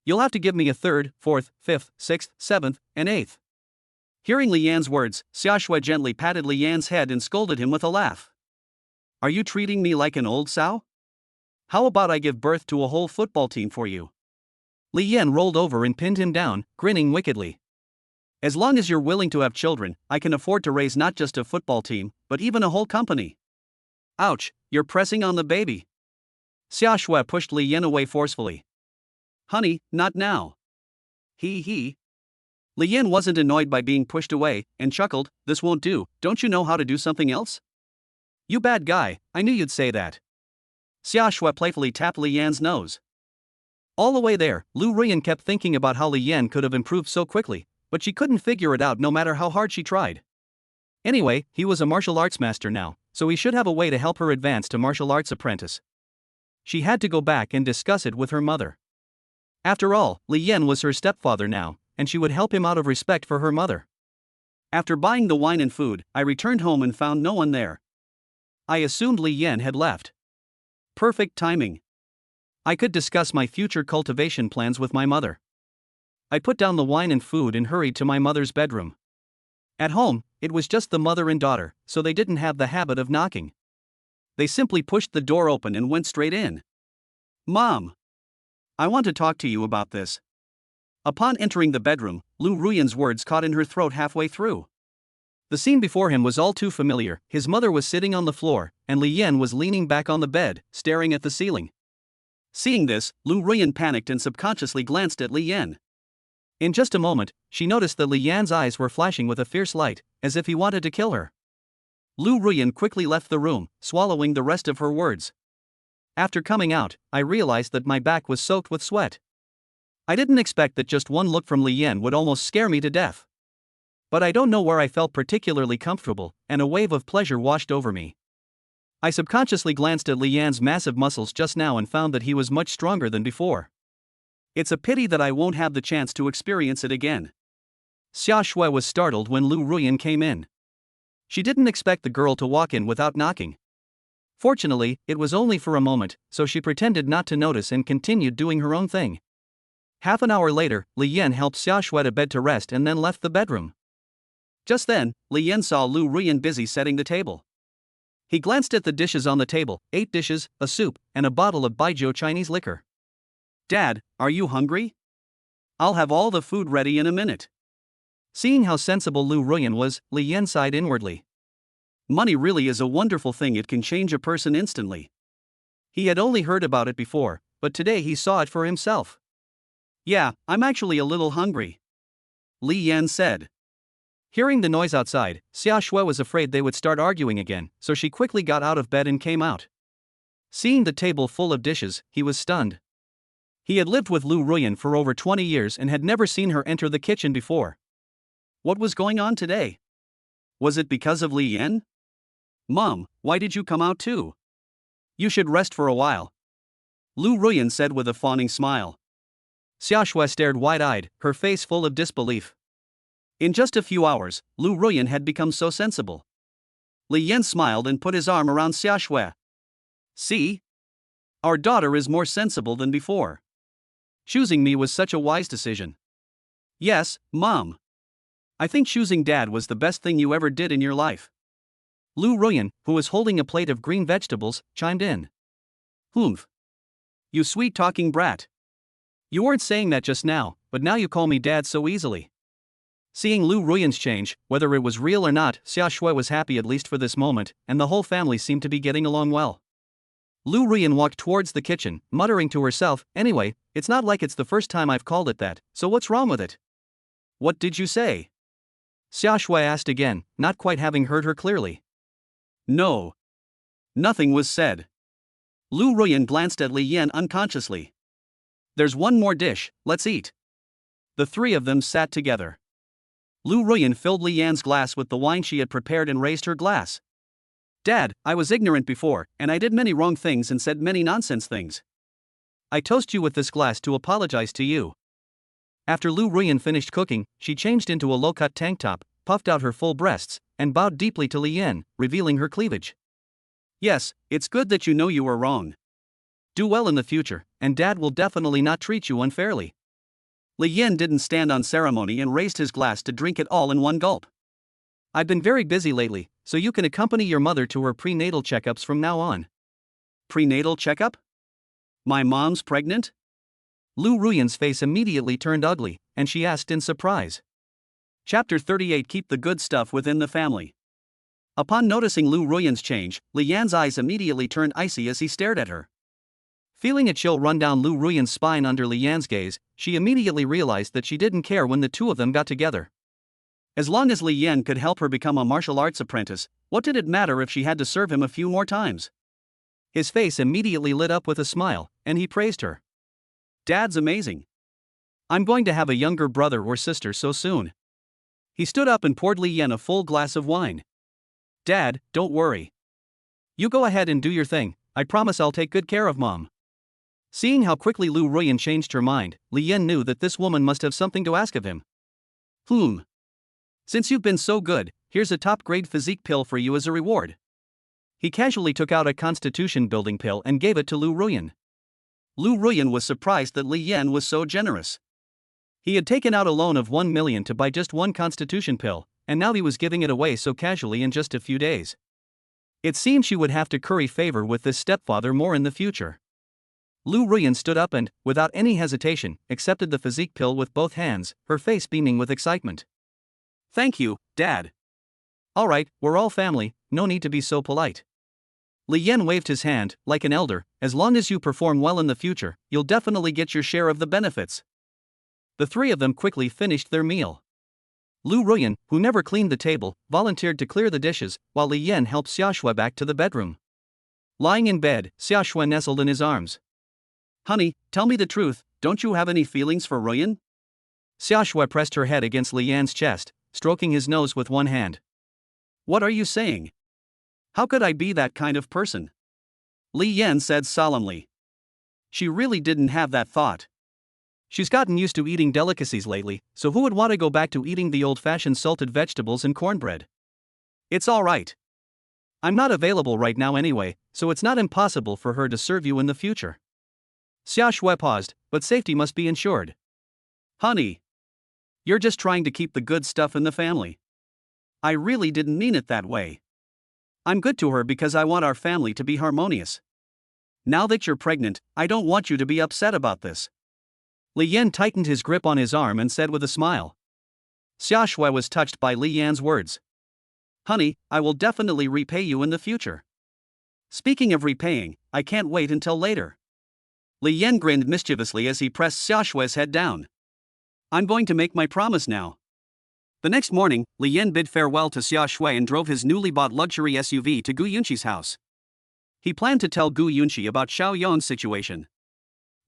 You'll have to give me a 3rd, 4th, 5th, 6th, 7th, and 8th. Hearing Li Yan's words, Xia Shui gently patted Li Yan's head and scolded him with a laugh. Are you treating me like an old sow? How about I give birth to a whole football team for you? Li Yan rolled over and pinned him down, grinning wickedly. As long as you're willing to have children, I can afford to raise not just a football team, but even a whole company. Ouch, you're pressing on the baby. Xia Shui pushed Li Yan away forcefully. Honey, not now. He. Li Yan wasn't annoyed by being pushed away, and chuckled, This won't do, don't you know how to do something else? You bad guy, I knew you'd say that. Xia Shui playfully tapped Li Yan's nose. All the way there, Lu Ruyan kept thinking about how Li Yan could have improved so quickly, but she couldn't figure it out no matter how hard she tried. Anyway, he was a martial arts master now, so he should have a way to help her advance to martial arts apprentice. She had to go back and discuss it with her mother. After all, Li Yan was her stepfather now, and she would help him out of respect for her mother. After buying the wine and food, I returned home and found no one there. I assumed Li Yan had left. Perfect timing. I could discuss my future cultivation plans with my mother. I put down the wine and food and hurried to my mother's bedroom. At home, it was just the mother and daughter, so they didn't have the habit of knocking. They simply pushed the door open and went straight in. Mom! I want to talk to you about this. Upon entering the bedroom, Lu Ruyan's words caught in her throat halfway through. The scene before him was all too familiar. His mother was sitting on the floor, and Li Yan was leaning back on the bed, staring at the ceiling. Seeing this, Lu Ruyan panicked and subconsciously glanced at Li Yan. In just a moment, she noticed that Li Yan's eyes were flashing with a fierce light, as if he wanted to kill her. Lu Ruyan quickly left the room, swallowing the rest of her words. After coming out, I realized that my back was soaked with sweat. I didn't expect that just one look from Li Yan would almost scare me to death. But I don't know where I felt particularly comfortable, and a wave of pleasure washed over me. I subconsciously glanced at Li Yan's massive muscles just now and found that he was much stronger than before. It's a pity that I won't have the chance to experience it again. Xia Shui was startled when Lu Ruyan came in. She didn't expect the girl to walk in without knocking. Fortunately, it was only for a moment, so she pretended not to notice and continued doing her own thing. Half an hour later, Li Yan helped Xiaoshui to bed to rest and then left the bedroom. Just then, Li Yan saw Lu Ruyan busy setting the table. He glanced at the dishes on the table, 8 dishes, a soup, and a bottle of Baijiu Chinese liquor. Dad, are you hungry? I'll have all the food ready in a minute. Seeing how sensible Lu Ruyan was, Li Yan sighed inwardly. Money really is a wonderful thing, it can change a person instantly. He had only heard about it before, but today he saw it for himself. Yeah, I'm actually a little hungry, Li Yan said. Hearing the noise outside, Xiaoshui was afraid they would start arguing again, so she quickly got out of bed and came out. Seeing the table full of dishes, he was stunned. He had lived with Lu Ruyan for over 20 years and had never seen her enter the kitchen before. What was going on today? Was it because of Li Yan? Mom, why did you come out too? You should rest for a while, Lu Ruyan said with a fawning smile. Xiaoshui stared wide-eyed, her face full of disbelief. In just a few hours, Lu Ruyan had become so sensible. Li Yan smiled and put his arm around Xiaoshui. See? Our daughter is more sensible than before. Choosing me was such a wise decision. Yes, Mom. I think choosing Dad was the best thing you ever did in your life. Lu Ruyan, who was holding a plate of green vegetables, chimed in. Humph. You sweet-talking brat. You weren't saying that just now, but now you call me Dad so easily. Seeing Lu Ruyan's change, whether it was real or not, Xiaoshui was happy at least for this moment, and the whole family seemed to be getting along well. Lu Ruyan walked towards the kitchen, muttering to herself, anyway, it's not like it's the first time I've called it that, so what's wrong with it? What did you say? Xiaoshui asked again, not quite having heard her clearly. No. Nothing was said. Lu Ruyan glanced at Li Yan unconsciously. There's one more dish, let's eat. The three of them sat together. Lu Ruyan filled Li Yan's glass with the wine she had prepared and raised her glass. Dad, I was ignorant before, and I did many wrong things and said many nonsense things. I toast you with this glass to apologize to you. After Lu Ruyan finished cooking, she changed into a low-cut tank top, puffed out her full breasts, and bowed deeply to Li Yan, revealing her cleavage. Yes, it's good that you know you were wrong. Do well in the future, and Dad will definitely not treat you unfairly. Li Yan didn't stand on ceremony and raised his glass to drink it all in one gulp. I've been very busy lately, so you can accompany your mother to her prenatal checkups from now on. Prenatal checkup? My mom's pregnant? Lu Ruyan's face immediately turned ugly, and she asked in surprise. Chapter 38. Keep the good stuff within the family. Upon noticing Lu Ruyan's change, Li Yan's eyes immediately turned icy as he stared at her. Feeling a chill run down Lu Ruyan's spine under Li Yan's gaze, she immediately realized that she didn't care when the two of them got together. As long as Li Yan could help her become a martial arts apprentice, what did it matter if she had to serve him a few more times? His face immediately lit up with a smile, and he praised her. Dad's amazing. I'm going to have a younger brother or sister so soon. He stood up and poured Li Yan a full glass of wine. Dad, don't worry. You go ahead and do your thing, I promise I'll take good care of Mom. Seeing how quickly Lu Ruyan changed her mind, Li Yan knew that this woman must have something to ask of him. Since you've been so good, here's a top-grade physique pill for you as a reward. He casually took out a constitution-building pill and gave it to Lu Ruyan. Lu Ruyan was surprised that Li Yan was so generous. He had taken out a loan of 1 million to buy just one constitution pill, and now he was giving it away so casually in just a few days. It seemed she would have to curry favor with this stepfather more in the future. Lu Ruyan stood up and, without any hesitation, accepted the physique pill with both hands, her face beaming with excitement. Thank you, Dad. All right, we're all family, no need to be so polite. Li Yan waved his hand, like an elder, as long as you perform well in the future, you'll definitely get your share of the benefits. The three of them quickly finished their meal. Lu Ruyan, who never cleaned the table, volunteered to clear the dishes, while Li Yan helped Xiaoshui back to the bedroom. Lying in bed, Xiaoshui nestled in his arms. Honey, tell me the truth, don't you have any feelings for Ruyan? Xiaoshui pressed her head against Li Yan's chest, stroking his nose with one hand. What are you saying? How could I be that kind of person? Li Yan said solemnly. She really didn't have that thought. She's gotten used to eating delicacies lately, so who would want to go back to eating the old-fashioned salted vegetables and cornbread? It's all right. I'm not available right now anyway, so it's not impossible for her to serve you in the future. Xia Shui paused, but safety must be ensured. Honey, you're just trying to keep the good stuff in the family. I really didn't mean it that way. I'm good to her because I want our family to be harmonious. Now that you're pregnant, I don't want you to be upset about this. Li Yan tightened his grip on his arm and said with a smile. Xia Shui was touched by Li Yan's words. Honey, I will definitely repay you in the future. Speaking of repaying, I can't wait until later. Li Yan grinned mischievously as he pressed Xia Shui's head down. I'm going to make my promise now. The next morning, Li Yan bid farewell to Xia Shui and drove his newly bought luxury SUV to Gu Yunqi's house. He planned to tell Gu Yunqi about Xiao Yong's situation.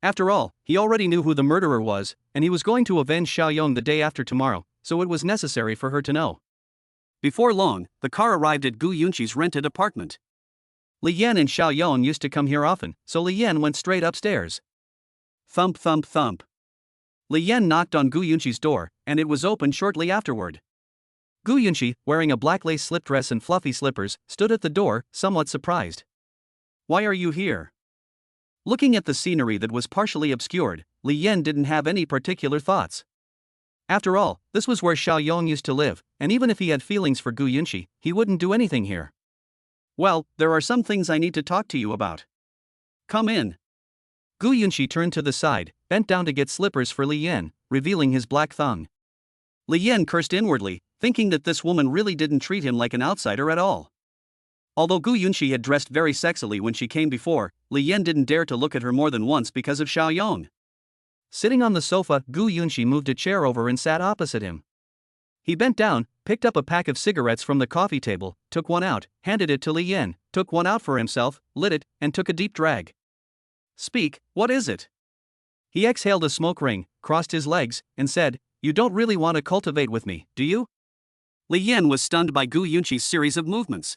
After all, he already knew who the murderer was, and he was going to avenge Xiao Yong the day after tomorrow, so it was necessary for her to know. Before long, the car arrived at Gu Yunqi's rented apartment. Li Yan and Xiao Yong used to come here often, so Li Yan went straight upstairs. Thump thump thump. Li Yan knocked on Gu Yunqi's door, and it was opened shortly afterward. Gu Yunqi, wearing a black lace slip dress and fluffy slippers, stood at the door, somewhat surprised. Why are you here? Looking at the scenery that was partially obscured, Li Yan didn't have any particular thoughts. After all, this was where Xiao Yong used to live, and even if he had feelings for Gu Yunqi, he wouldn't do anything here. Well, there are some things I need to talk to you about. Come in. Gu Yunqi turned to the side, bent down to get slippers for Li Yan, revealing his black thong. Li Yan cursed inwardly, thinking that this woman really didn't treat him like an outsider at all. Although Gu Yunqi had dressed very sexily when she came before, Li Yan didn't dare to look at her more than once because of Xiao Yong. Sitting on the sofa, Gu Yunqi moved a chair over and sat opposite him. He bent down, picked up a pack of cigarettes from the coffee table, took one out, handed it to Li Yan, took one out for himself, lit it, and took a deep drag. Speak, what is it? He exhaled a smoke ring, crossed his legs, and said, You don't really want to cultivate with me, do you? Li Yan was stunned by Gu Yunqi's series of movements.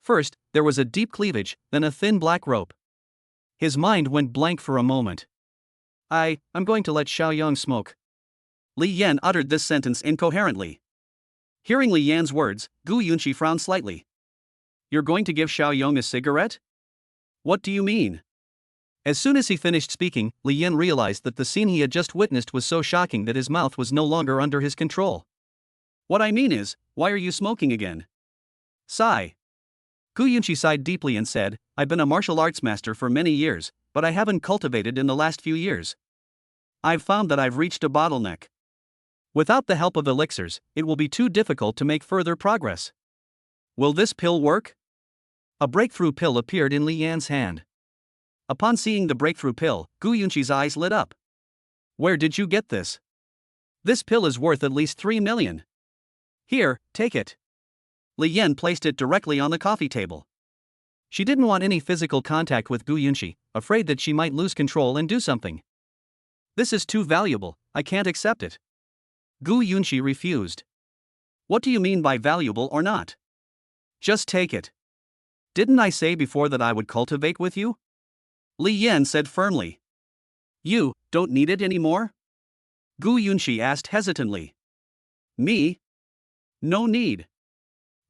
First, there was a deep cleavage, then a thin black rope. His mind went blank for a moment. I'm going to let Xiao Yong smoke. Li Yan uttered this sentence incoherently. Hearing Li Yan's words, Gu Yunqi frowned slightly. You're going to give Xiao Yong a cigarette? What do you mean? As soon as he finished speaking, Li Yan realized that the scene he had just witnessed was so shocking that his mouth was no longer under his control. What I mean is, why are you smoking again? Sigh. Gu Yunqi sighed deeply and said, I've been a martial arts master for many years, but I haven't cultivated in the last few years. I've found that I've reached a bottleneck. Without the help of elixirs, it will be too difficult to make further progress. Will this pill work? A breakthrough pill appeared in Li Yan's hand. Upon seeing the breakthrough pill, Gu Yunqi's eyes lit up. Where did you get this? This pill is worth at least 3 million. Here, take it. Li Yan placed it directly on the coffee table. She didn't want any physical contact with Gu Yunqi, afraid that she might lose control and do something. This is too valuable, I can't accept it. Gu Yunqi refused. What do you mean by valuable or not? Just take it. Didn't I say before that I would cultivate with you? Li Yan said firmly. You don't need it anymore? Gu Yunqi asked hesitantly. Me? No need.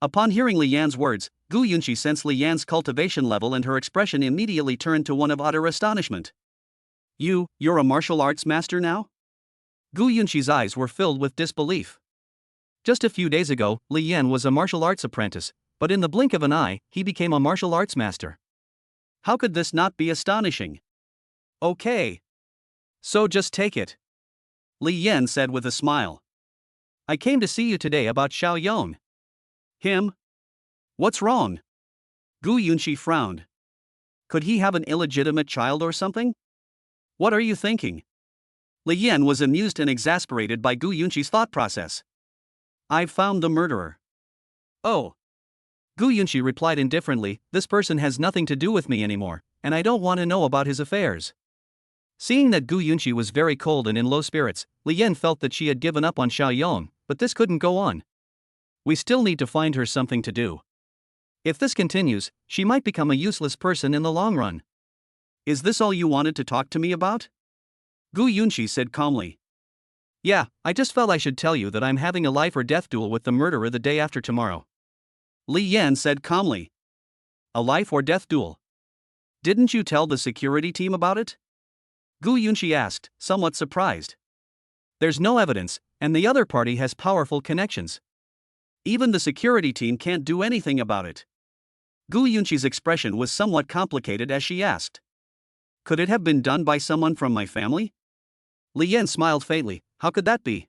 Upon hearing Li Yan's words, Gu Yunqi sensed Li Yan's cultivation level and her expression immediately turned to one of utter astonishment. You're a martial arts master now? Gu Yunqi's eyes were filled with disbelief. Just a few days ago, Li Yan was a martial arts apprentice, but in the blink of an eye, he became a martial arts master. How could this not be astonishing? Okay. So just take it. Li Yan said with a smile. I came to see you today about Xiao Yong. Him? What's wrong? Gu Yunqi frowned. Could he have an illegitimate child or something? What are you thinking? Li Yan was amused and exasperated by Gu Yunqi's thought process. I've found the murderer. Oh. Gu Yunqi replied indifferently, This person has nothing to do with me anymore, and I don't want to know about his affairs. Seeing that Gu Yunqi was very cold and in low spirits, Li Yan felt that she had given up on Xiao Yong, but this couldn't go on. We still need to find her something to do. If this continues, she might become a useless person in the long run. Is this all you wanted to talk to me about? Gu Yunqi said calmly. Yeah, I just felt I should tell you that I'm having a life or death duel with the murderer the day after tomorrow. Li Yan said calmly. A life or death duel. Didn't you tell the security team about it? Gu Yunqi asked, somewhat surprised. There's no evidence, and the other party has powerful connections. Even the security team can't do anything about it. Gu Yunqi's expression was somewhat complicated as she asked. Could it have been done by someone from my family? Li Yan smiled faintly. How could that be?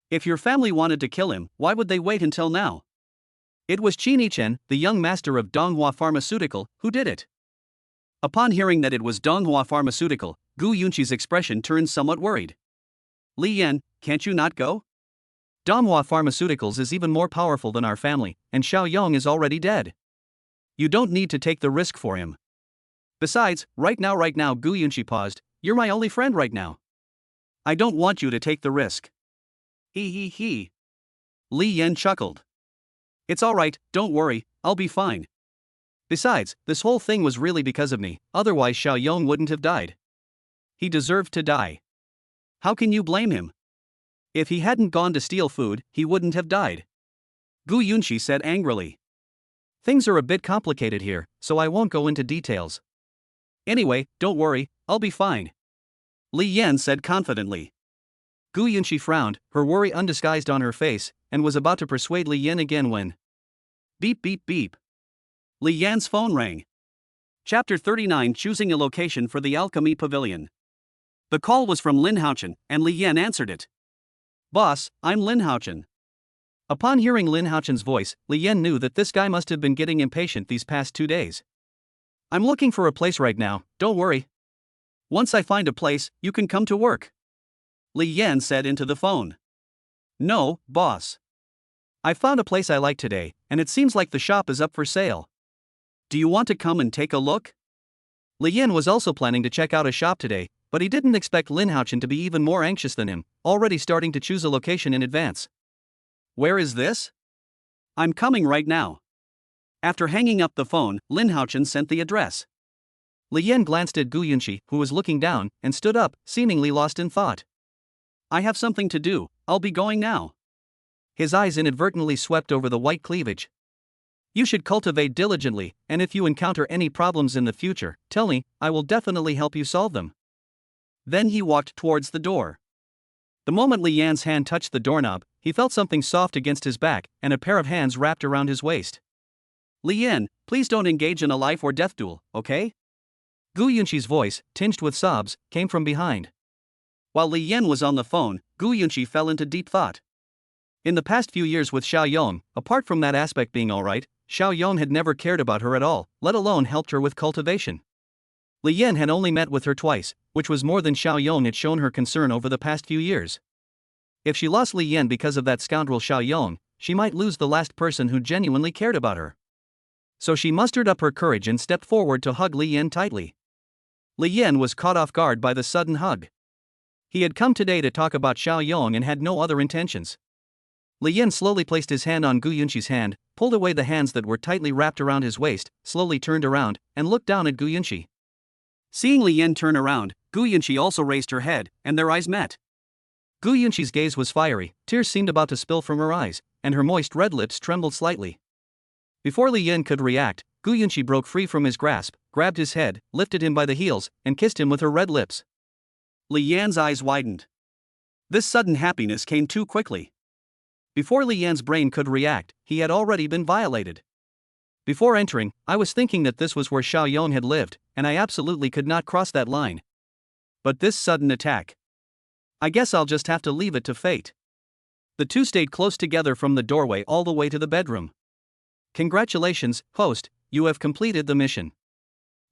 If your family wanted to kill him, why would they wait until now? It was Qin Yichen, the young master of Donghua Pharmaceutical, who did it. Upon hearing that it was Donghua Pharmaceutical, Gu Yunqi's expression turned somewhat worried. Li Yan, can't you not go? Donghua Pharmaceuticals is even more powerful than our family, and Xiao Yong is already dead. You don't need to take the risk for him. Besides, right now, Gu Yunqi paused, you're my only friend right now. I don't want you to take the risk. He. Li Yan chuckled. It's alright, don't worry, I'll be fine. Besides, this whole thing was really because of me, otherwise Xiao Yong wouldn't have died. He deserved to die. How can you blame him? If he hadn't gone to steal food, he wouldn't have died. Gu Yunqi said angrily. Things are a bit complicated here, so I won't go into details. Anyway, don't worry, I'll be fine. Li Yan said confidently. Gu Yunqi frowned, her worry undisguised on her face, and was about to persuade Li Yan again when... Beep beep beep. Li Yan's phone rang. Chapter 39, Choosing a Location for the Alchemy Pavilion. The call was from Lin Haochen, and Li Yan answered it. Boss, I'm Lin Haochen. Upon hearing Lin Haochen's voice, Li Yan knew that this guy must have been getting impatient these past 2 days. I'm looking for a place right now, don't worry. Once I find a place, you can come to work. Li Yan said into the phone. No, boss. I found a place I like today, and it seems like the shop is up for sale. Do you want to come and take a look? Li Yan was also planning to check out a shop today, but he didn't expect Lin Haochen to be even more anxious than him, already starting to choose a location in advance. Where is this? I'm coming right now. After hanging up the phone, Lin Haochen sent the address. Li Yan glanced at Gu Yunqi, who was looking down, and stood up, seemingly lost in thought. I have something to do, I'll be going now. His eyes inadvertently swept over the white cleavage. You should cultivate diligently, and if you encounter any problems in the future, tell me, I will definitely help you solve them. Then he walked towards the door. The moment Li Yan's hand touched the doorknob, he felt something soft against his back, and a pair of hands wrapped around his waist. Li Yan, please don't engage in a life or death duel, okay? Gu Yunqi's voice, tinged with sobs, came from behind. While Li Yan was on the phone, Gu Yunqi fell into deep thought. In the past few years with Xiao Yong, apart from that aspect being alright, Xiao Yong had never cared about her at all, let alone helped her with cultivation. Li Yan had only met with her twice, which was more than Xiao Yong had shown her concern over the past few years. If she lost Li Yan because of that scoundrel Xiao Yong, she might lose the last person who genuinely cared about her. So she mustered up her courage and stepped forward to hug Li Yan tightly. Li Yan was caught off guard by the sudden hug. He had come today to talk about Xiao Yong and had no other intentions. Li Yan slowly placed his hand on Gu Yunqi's hand, pulled away the hands that were tightly wrapped around his waist, slowly turned around, and looked down at Gu Yunqi. Seeing Li Yan turn around, Gu Yunqi also raised her head, and their eyes met. Gu Yunqi's gaze was fiery, tears seemed about to spill from her eyes, and her moist red lips trembled slightly. Before Li Yan could react, Gu Yunqi broke free from his grasp, grabbed his head, lifted him by the heels, and kissed him with her red lips. Li Yan's eyes widened. This sudden happiness came too quickly. Before Li Yan's brain could react, he had already been violated. Before entering, I was thinking that this was where Xiao Yong had lived, and I absolutely could not cross that line. But this sudden attack. I guess I'll just have to leave it to fate. The two stayed close together from the doorway all the way to the bedroom. Congratulations, host, you have completed the mission.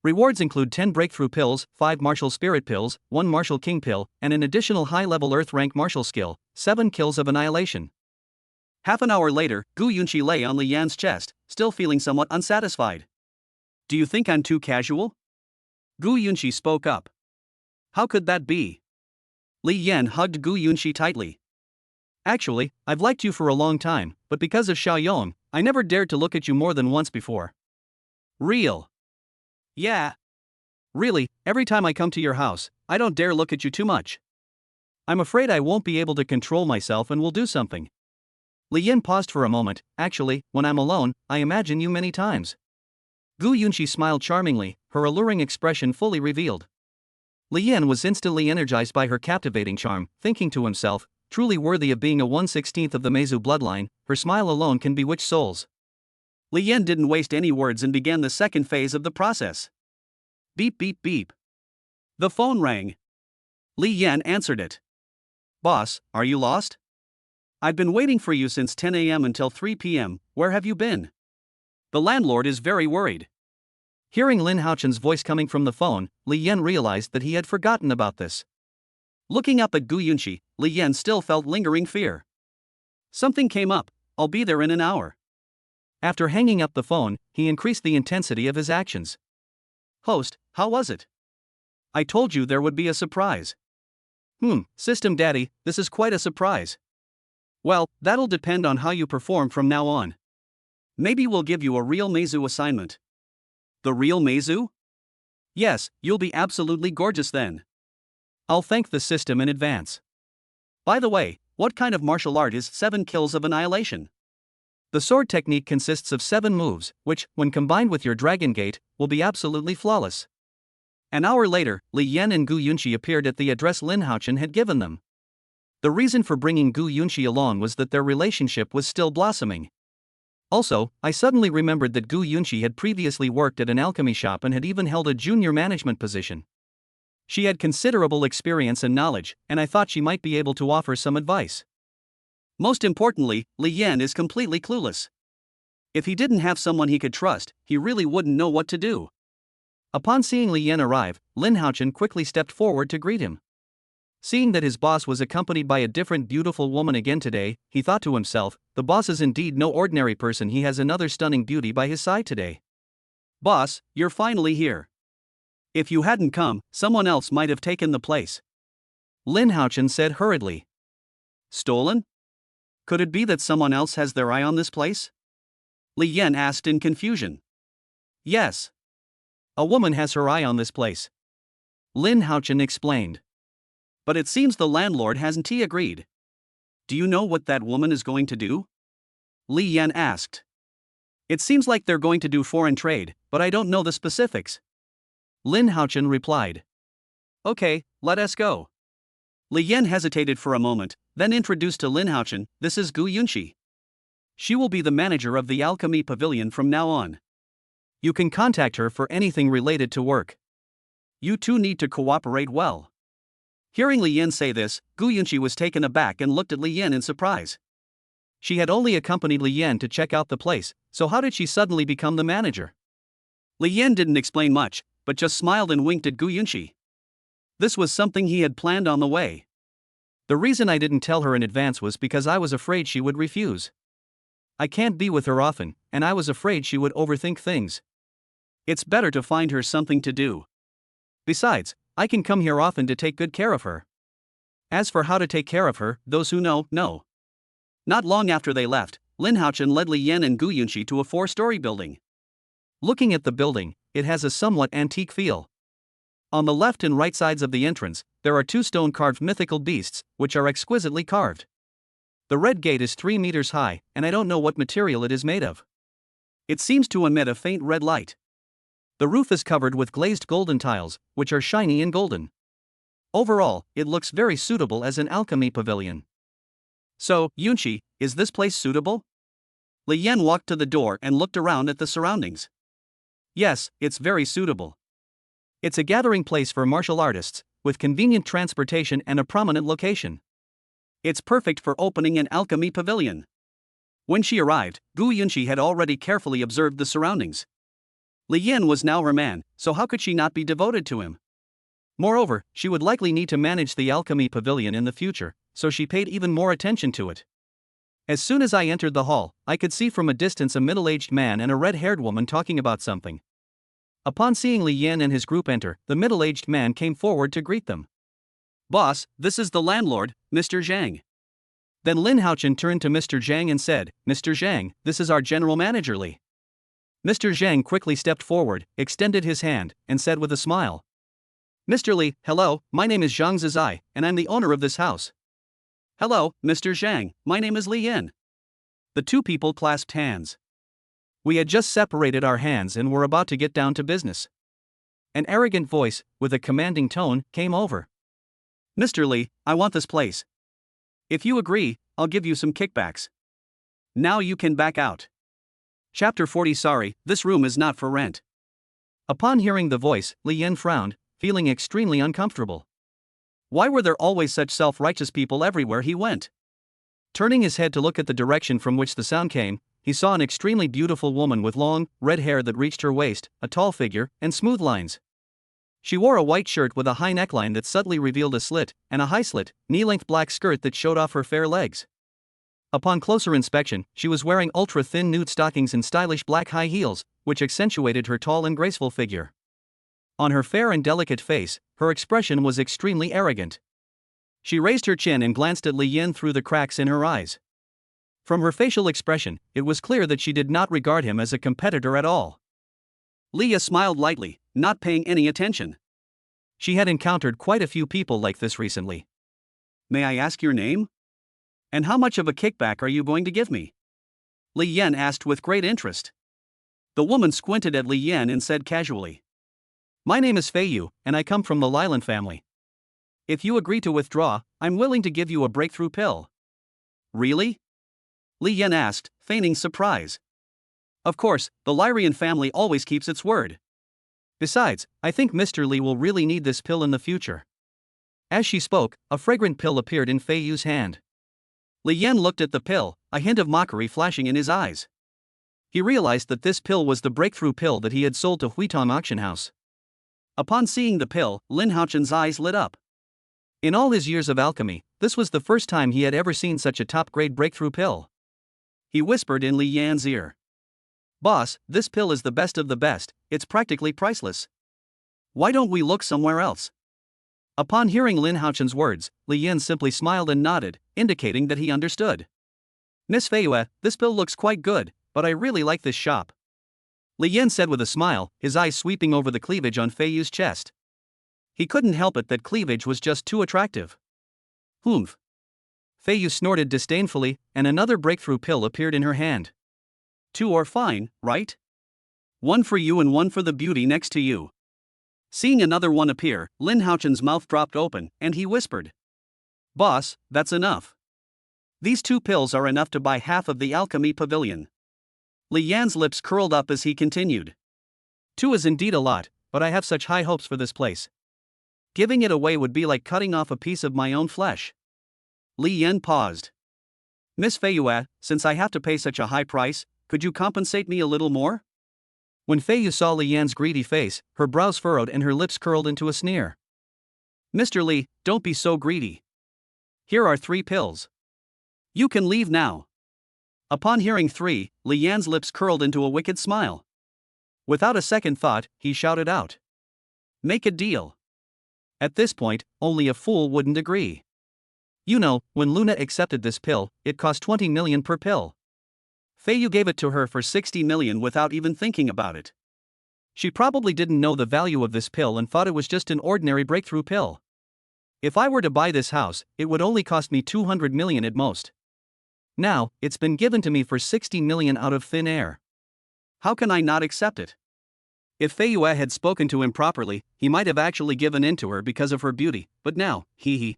Rewards include 10 breakthrough pills, 5 martial spirit pills, 1 martial king pill, and an additional high-level earth rank martial skill, 7 kills of annihilation. Half an hour later, Gu Yunqi lay on Li Yan's chest, still feeling somewhat unsatisfied. Do you think I'm too casual? Gu Yunqi spoke up. How could that be? Li Yan hugged Gu Yunqi tightly. Actually, I've liked you for a long time, but because of Xiao Yong, I never dared to look at you more than once before. Real. Yeah. Really, every time I come to your house, I don't dare look at you too much. I'm afraid I won't be able to control myself and will do something. Li Yin paused for a moment. Actually, when I'm alone, I imagine you many times. Gu Yunqi smiled charmingly, her alluring expression fully revealed. Li Yin was instantly energized by her captivating charm, thinking to himself, truly worthy of being a 1/16th of the Meizu bloodline, her smile alone can bewitch souls. Li Yin didn't waste any words and began the second phase of the process. Beep beep beep. The phone rang. Li Yin answered it. Boss, are you lost? I've been waiting for you since 10 a.m. until 3 p.m., where have you been? The landlord is very worried. Hearing Lin Haochen's voice coming from the phone, Li Yin realized that he had forgotten about this. Looking up at Gu Yunqi, Li Yin still felt lingering fear. Something came up, I'll be there in an hour. After hanging up the phone, he increased the intensity of his actions. Host, how was it? I told you there would be a surprise. System daddy, this is quite a surprise. Well, that'll depend on how you perform from now on. Maybe we'll give you a real Meizu assignment. The real Meizu? Yes, you'll be absolutely gorgeous then. I'll thank the system in advance. By the way, what kind of martial art is 7 kills of annihilation? The sword technique consists of 7 moves, which, when combined with your Dragon Gate, will be absolutely flawless. An hour later, Li Yin and Gu Yunqi appeared at the address Lin Haochen had given them. The reason for bringing Gu Yunqi along was that their relationship was still blossoming. Also, I suddenly remembered that Gu Yunqi had previously worked at an alchemy shop and had even held a junior management position. She had considerable experience and knowledge, and I thought she might be able to offer some advice. Most importantly, Li Yin is completely clueless. If he didn't have someone he could trust, he really wouldn't know what to do. Upon seeing Li Yin arrive, Lin Haochen quickly stepped forward to greet him. Seeing that his boss was accompanied by a different beautiful woman again today, he thought to himself, the boss is indeed no ordinary person, he has another stunning beauty by his side today. Boss, you're finally here. If you hadn't come, someone else might have taken the place. Lin Haochen said hurriedly. Stolen? Could it be that someone else has their eye on this place? Li Yin asked in confusion. Yes. A woman has her eye on this place. Lin Haochen explained. But it seems the landlord hasn't agreed. Do you know what that woman is going to do? Li Yin asked. It seems like they're going to do foreign trade, but I don't know the specifics. Lin Haochen replied. Okay, let us go. Li Yin hesitated for a moment, then introduced to Lin Haochen, this is Gu Yunqi. She will be the manager of the Alchemy Pavilion from now on. You can contact her for anything related to work. You two need to cooperate well. Hearing Li Yin say this, Gu Yunqi was taken aback and looked at Li Yin in surprise. She had only accompanied Li Yin to check out the place, so how did she suddenly become the manager? Li Yin didn't explain much, but just smiled and winked at Gu Yunqi. This was something he had planned on the way. The reason I didn't tell her in advance was because I was afraid she would refuse. I can't be with her often, and I was afraid she would overthink things. It's better to find her something to do. Besides, I can come here often to take good care of her. As for how to take care of her, those who know. Not long after they left, Lin Haochen led Li Yin and Gu Yunqi to a 4-story building. Looking at the building, it has a somewhat antique feel. On the left and right sides of the entrance, there are 2 stone-carved mythical beasts, which are exquisitely carved. The red gate is 3 meters high, and I don't know what material it is made of. It seems to emit a faint red light. The roof is covered with glazed golden tiles, which are shiny and golden. Overall, it looks very suitable as an alchemy pavilion. So, Yunqi, is this place suitable? Li Yin walked to the door and looked around at the surroundings. Yes, it's very suitable. It's a gathering place for martial artists, with convenient transportation and a prominent location. It's perfect for opening an alchemy pavilion. When she arrived, Gu Yunqi had already carefully observed the surroundings. Li Yin was now her man, so how could she not be devoted to him? Moreover, she would likely need to manage the alchemy pavilion in the future, so she paid even more attention to it. As soon as I entered the hall, I could see from a distance a middle-aged man and a red-haired woman talking about something. Upon seeing Li Yin and his group enter, the middle-aged man came forward to greet them. Boss, this is the landlord, Mr. Zhang. Then Lin Haochen turned to Mr. Zhang and said, Mr. Zhang, this is our general manager Li. Mr. Zhang quickly stepped forward, extended his hand, and said with a smile. Mr. Li, hello, my name is Zhang Zizai, and I'm the owner of this house. Hello, Mr. Zhang, my name is Li Yin. The two people clasped hands. We had just separated our hands and were about to get down to business. An arrogant voice, with a commanding tone, came over. Mr. Lee, I want this place. If you agree, I'll give you some kickbacks. Now you can back out. Chapter 40. Sorry, this room is not for rent. Upon hearing the voice, Li Yan frowned, feeling extremely uncomfortable. Why were there always such self-righteous people everywhere he went? Turning his head to look at the direction from which the sound came, he saw an extremely beautiful woman with long, red hair that reached her waist, a tall figure, and smooth lines. She wore a white shirt with a high neckline that subtly revealed a slit, and a high-slit, knee-length black skirt that showed off her fair legs. Upon closer inspection, she was wearing ultra-thin nude stockings and stylish black high heels, which accentuated her tall and graceful figure. On her fair and delicate face, her expression was extremely arrogant. She raised her chin and glanced at Li Yan through the cracks in her eyes. From her facial expression, it was clear that she did not regard him as a competitor at all. Leah smiled lightly, not paying any attention. She had encountered quite a few people like this recently. May I ask your name? And how much of a kickback are you going to give me? Li Yan asked with great interest. The woman squinted at Li Yan and said casually. My name is Fei Yu, and I come from the Lilan family. If you agree to withdraw, I'm willing to give you a breakthrough pill. Really? Li Yan asked, feigning surprise. Of course, the Lyrian family always keeps its word. Besides, I think Mr. Li will really need this pill in the future. As she spoke, a fragrant pill appeared in Fei Yu's hand. Li Yan looked at the pill, a hint of mockery flashing in his eyes. He realized that this pill was the breakthrough pill that he had sold to Huitong auction house. Upon seeing the pill, Lin Haochun's eyes lit up. In all his years of alchemy, this was the first time he had ever seen such a top-grade breakthrough pill. He whispered in Li Yan's ear. Boss, this pill is the best of the best, it's practically priceless. Why don't we look somewhere else? Upon hearing Lin Haochun's words, Li Yan simply smiled and nodded, indicating that he understood. Miss Fei Yue, this pill looks quite good, but I really like this shop. Li Yan said with a smile, his eyes sweeping over the cleavage on Fei Yu's chest. He couldn't help it that cleavage was just too attractive. Humph. Fei Yu snorted disdainfully, and another breakthrough pill appeared in her hand. Two are fine, right? One for you and one for the beauty next to you. Seeing another one appear, Lin Haochun's mouth dropped open, and he whispered. Boss, that's enough. These two pills are enough to buy half of the alchemy pavilion. Li Yan's lips curled up as he continued. Two is indeed a lot, but I have such high hopes for this place. Giving it away would be like cutting off a piece of my own flesh. Li Yan paused. Miss Fei Yue, since I have to pay such a high price, could you compensate me a little more? When Fei Yu saw Li Yan's greedy face, her brows furrowed and her lips curled into a sneer. Mr. Li, don't be so greedy. Here are 3 pills. You can leave now. Upon hearing 3, Li Yan's lips curled into a wicked smile. Without a second thought, he shouted out. Make a deal. At this point, only a fool wouldn't agree. You know, when Luna accepted this pill, it cost 20 million per pill. Fei Yu gave it to her for 60 million without even thinking about it. She probably didn't know the value of this pill and thought it was just an ordinary breakthrough pill. If I were to buy this house, it would only cost me 200 million at most. Now, it's been given to me for 60 million out of thin air. How can I not accept it? If Fei Yue had spoken to him properly, he might have actually given in to her because of her beauty, but now, he.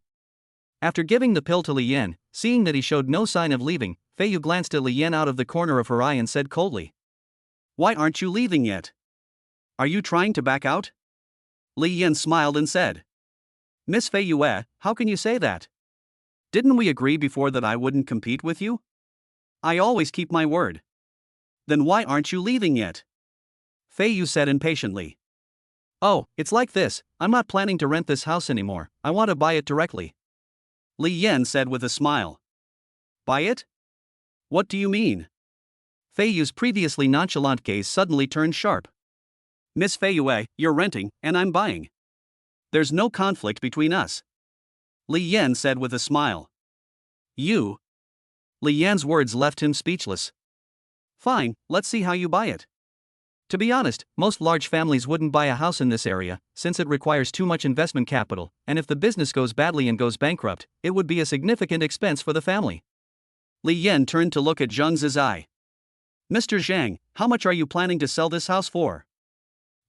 After giving the pill to Li Yan, seeing that he showed no sign of leaving, Fei Yu glanced at Li Yan out of the corner of her eye and said coldly. Why aren't you leaving yet? Are you trying to back out? Li Yan smiled and said. Miss Fei Yue, how can you say that? Didn't we agree before that I wouldn't compete with you? I always keep my word. Then why aren't you leaving yet? Fei Yu said impatiently. Oh, it's like this, I'm not planning to rent this house anymore, I want to buy it directly. Li Yan said with a smile. Buy it? What do you mean? Fei Yu's previously nonchalant gaze suddenly turned sharp. Miss Fei Yue, you're renting, and I'm buying. There's no conflict between us. Li Yan said with a smile. You? Li Yan's words left him speechless. Fine, let's see how you buy it. To be honest, most large families wouldn't buy a house in this area, since it requires too much investment capital, and if the business goes badly and goes bankrupt, it would be a significant expense for the family. Li Yan turned to look at Zhang Zizai. Mr. Zhang, how much are you planning to sell this house for?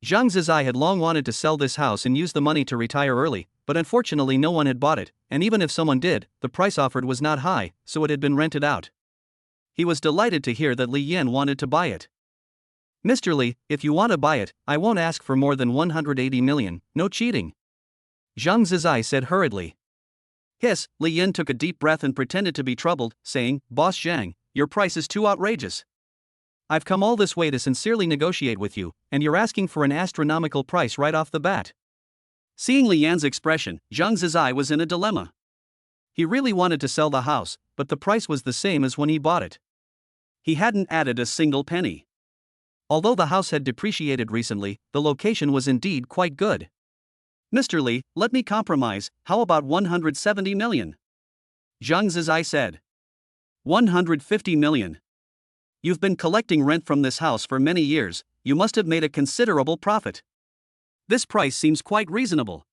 Zhang Zizai had long wanted to sell this house and use the money to retire early, but unfortunately no one had bought it, and even if someone did, the price offered was not high, so it had been rented out. He was delighted to hear that Li Yan wanted to buy it. Mr. Li, if you want to buy it, I won't ask for more than 180 million, no cheating. Zhang Zizai said hurriedly. Hiss, Li Yan took a deep breath and pretended to be troubled, saying, Boss Zhang, your price is too outrageous. I've come all this way to sincerely negotiate with you, and you're asking for an astronomical price right off the bat. Seeing Li Yan's expression, Zhang Zizai was in a dilemma. He really wanted to sell the house, but the price was the same as when he bought it. He hadn't added a single penny. Although the house had depreciated recently, the location was indeed quite good. Mr. Li, let me compromise, how about 170 million? Zhang Zizai said. 150 million. You've been collecting rent from this house for many years, you must have made a considerable profit. This price seems quite reasonable.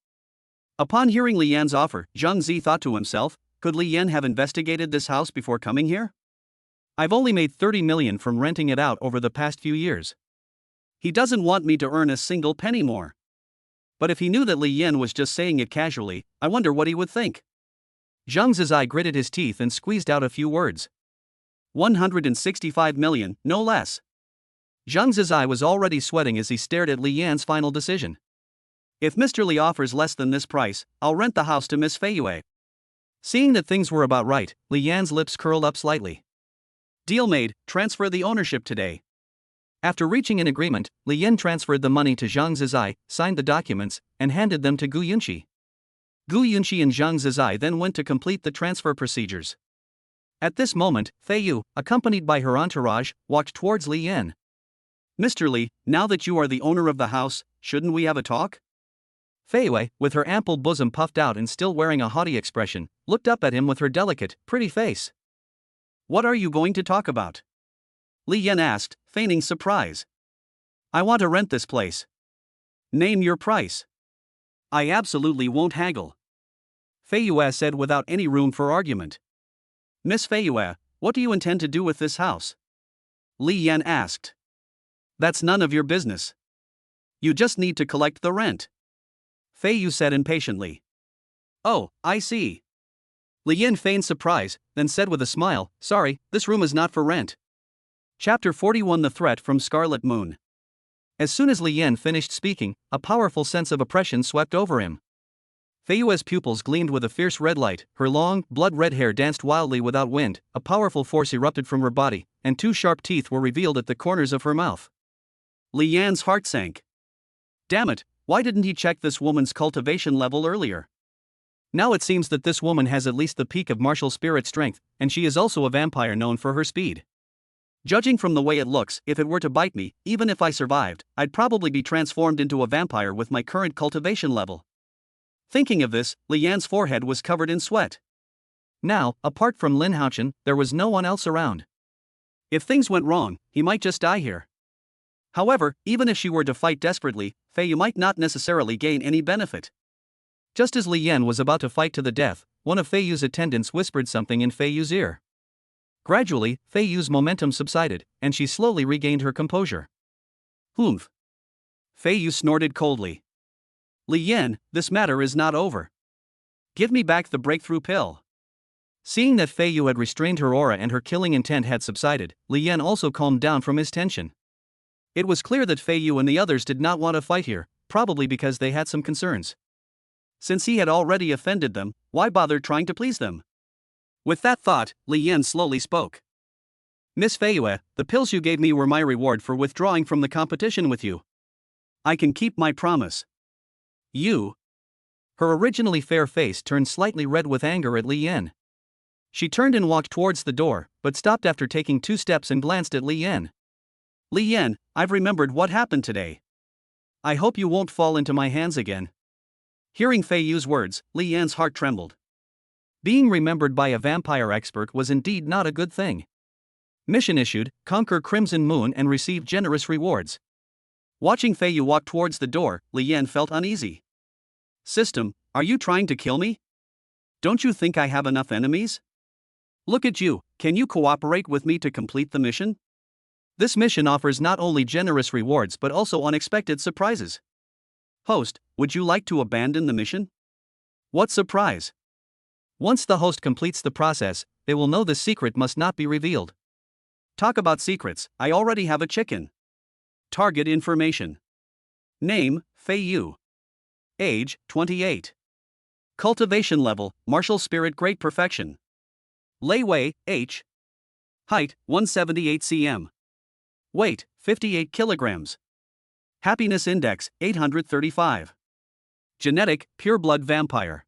Upon hearing Li Yan's offer, Zhang Zi thought to himself, could Li Yan have investigated this house before coming here? I've only made 30 million from renting it out over the past few years. He doesn't want me to earn a single penny more. But if he knew that Li Yan was just saying it casually, I wonder what he would think. Zhang Zizai gritted his teeth and squeezed out a few words. 165 million, no less. Zhang Zizai was already sweating as he stared at Li Yan's final decision. If Mr. Li offers less than this price, I'll rent the house to Miss Fei Yue. Seeing that things were about right, Li Yan's lips curled up slightly. Deal made, transfer the ownership today. After reaching an agreement, Li Yan transferred the money to Zhang Zizai, signed the documents, and handed them to Gu Yunqi. Gu Yunqi and Zhang Zizai then went to complete the transfer procedures. At this moment, Fei Yu, accompanied by her entourage, walked towards Li Yan. Mr. Li, now that you are the owner of the house, shouldn't we have a talk? Fei Yue, with her ample bosom puffed out and still wearing a haughty expression, looked up at him with her delicate, pretty face. What are you going to talk about? Li Yan asked, feigning surprise. I want to rent this place. Name your price. I absolutely won't haggle. Fei Yue said without any room for argument. Miss Fei Yue, what do you intend to do with this house? Li Yan asked. That's none of your business. You just need to collect the rent. Fei Yu said impatiently. Oh, I see. Li Yan feigned surprise, then said with a smile, sorry, this room is not for rent. Chapter 41 The Threat from Scarlet Moon. As soon as Li Yan finished speaking, a powerful sense of oppression swept over him. Fei Yue's pupils gleamed with a fierce red light, her long, blood-red hair danced wildly without wind, a powerful force erupted from her body, and two sharp teeth were revealed at the corners of her mouth. Li Yan's heart sank. Damn it, why didn't he check this woman's cultivation level earlier? Now it seems that this woman has at least the peak of martial spirit strength, and she is also a vampire known for her speed. Judging from the way it looks, if it were to bite me, even if I survived, I'd probably be transformed into a vampire with my current cultivation level. Thinking of this, Li Yan's forehead was covered in sweat. Now, apart from Lin Haochen, there was no one else around. If things went wrong, he might just die here. However, even if she were to fight desperately, Fei Yu might not necessarily gain any benefit. Just as Li Yan was about to fight to the death, one of Fei Yu's attendants whispered something in Fei Yu's ear. Gradually, Fei Yu's momentum subsided, and she slowly regained her composure. Humph. Fei Yu snorted coldly. Li Yan, this matter is not over. Give me back the breakthrough pill. Seeing that Fei Yu had restrained her aura and her killing intent had subsided, Li Yan also calmed down from his tension. It was clear that Fei Yu and the others did not want to fight here, probably because they had some concerns. Since he had already offended them, why bother trying to please them? With that thought, Li Yan slowly spoke. Miss Fei Yue, the pills you gave me were my reward for withdrawing from the competition with you. I can keep my promise. You? Her originally fair face turned slightly red with anger at Li Yan. She turned and walked towards the door, but stopped after taking 2 steps and glanced at Li Yan. Li Yan, I've remembered what happened today. I hope you won't fall into my hands again. Hearing Fei Yu's words, Li Yan's heart trembled. Being remembered by a vampire expert was indeed not a good thing. Mission issued, conquer Crimson Moon and receive generous rewards. Watching Fei Yu walk towards the door, Li Yan felt uneasy. System, are you trying to kill me? Don't you think I have enough enemies? Look at you, can you cooperate with me to complete the mission? This mission offers not only generous rewards but also unexpected surprises. Host, would you like to abandon the mission? What surprise! Once the host completes the process, they will know the secret must not be revealed. Talk about secrets, I already have a chicken. Target information. Name, Fei Yu. Age, 28. Cultivation level, martial spirit great perfection. Lei Wei, H. Height, 178 cm. Weight, 58 kilograms. Happiness index, 835. Genetic, pure blood vampire.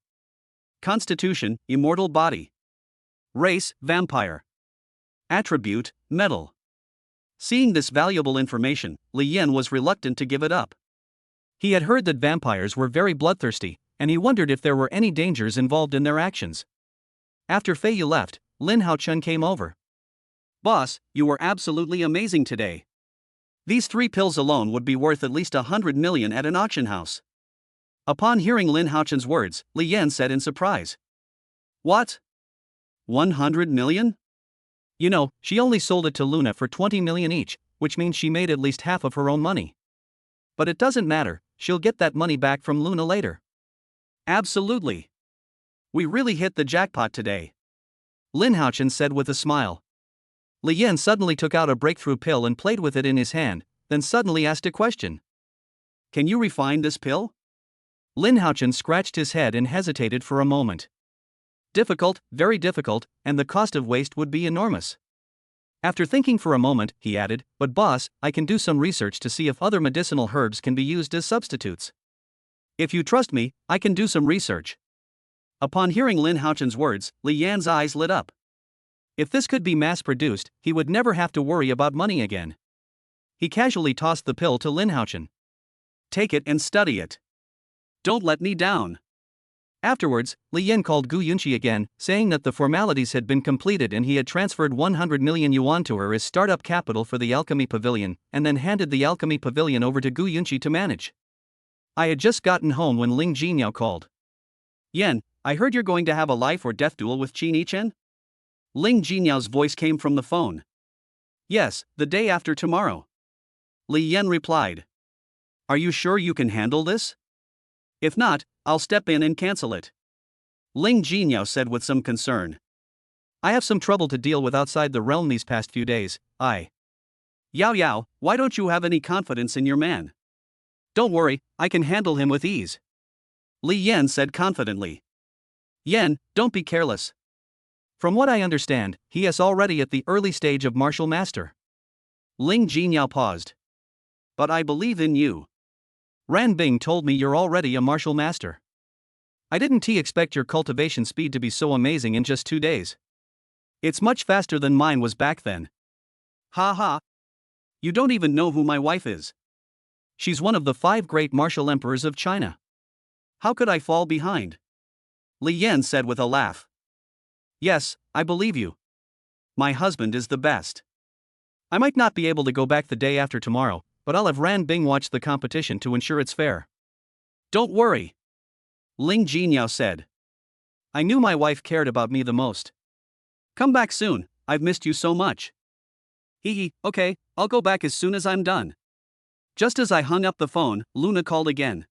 Constitution, immortal body. Race, vampire. Attribute, metal. Seeing this valuable information, Li Yan was reluctant to give it up. He had heard that vampires were very bloodthirsty, and he wondered if there were any dangers involved in their actions. After Fei Yu left, Lin Haochun came over. Boss, you were absolutely amazing today. These 3 pills alone would be worth at least 100 million at an auction house. Upon hearing Lin Haochun's words, Li Yan said in surprise. What? 100 million? You know, she only sold it to Luna for 20 million each, which means she made at least half of her own money. But it doesn't matter, she'll get that money back from Luna later. Absolutely. We really hit the jackpot today. Lin Haochun said with a smile. Li Yan suddenly took out a breakthrough pill and played with it in his hand, then suddenly asked a question. Can you refine this pill? Lin Haochun scratched his head and hesitated for a moment. Difficult, very difficult, and the cost of waste would be enormous. After thinking for a moment, he added, but boss, I can do some research to see if other medicinal herbs can be used as substitutes. If you trust me, I can do some research. Upon hearing Lin Haochun's words, Li Yan's eyes lit up. If this could be mass-produced, he would never have to worry about money again. He casually tossed the pill to Lin Haochun. Take it and study it. Don't let me down. Afterwards, Li Yan called Gu Yunqi again, saying that the formalities had been completed and he had transferred 100 million yuan to her as startup capital for the Alchemy Pavilion, and then handed the Alchemy Pavilion over to Gu Yunqi to manage. I had just gotten home when Ling Jinyao called. Yan, I heard you're going to have a life or death duel with Qin Yichen? Ling Jinyao's voice came from the phone. Yes, the day after tomorrow. Li Yan replied. Are you sure you can handle this? If not, I'll step in and cancel it. Ling Jinyao said with some concern. I have some trouble to deal with outside the realm these past few days. Yao Yao, why don't you have any confidence in your man? Don't worry, I can handle him with ease. Li Yan said confidently. Yan, don't be careless. From what I understand, he is already at the early stage of martial master. Ling Jinyao paused. But I believe in you. Ran Bing told me you're already a martial master. I didn't expect your cultivation speed to be so amazing in just 2 days. It's much faster than mine was back then. Ha ha. You don't even know who my wife is. She's one of the 5 great martial emperors of China. How could I fall behind? Li Yan said with a laugh. Yes, I believe you. My husband is the best. I might not be able to go back the day after tomorrow, but I'll have Ran Bing watch the competition to ensure it's fair. Don't worry. Ling Jinyao said. I knew my wife cared about me the most. Come back soon, I've missed you so much. Okay, I'll go back as soon as I'm done. Just as I hung up the phone, Luna called again.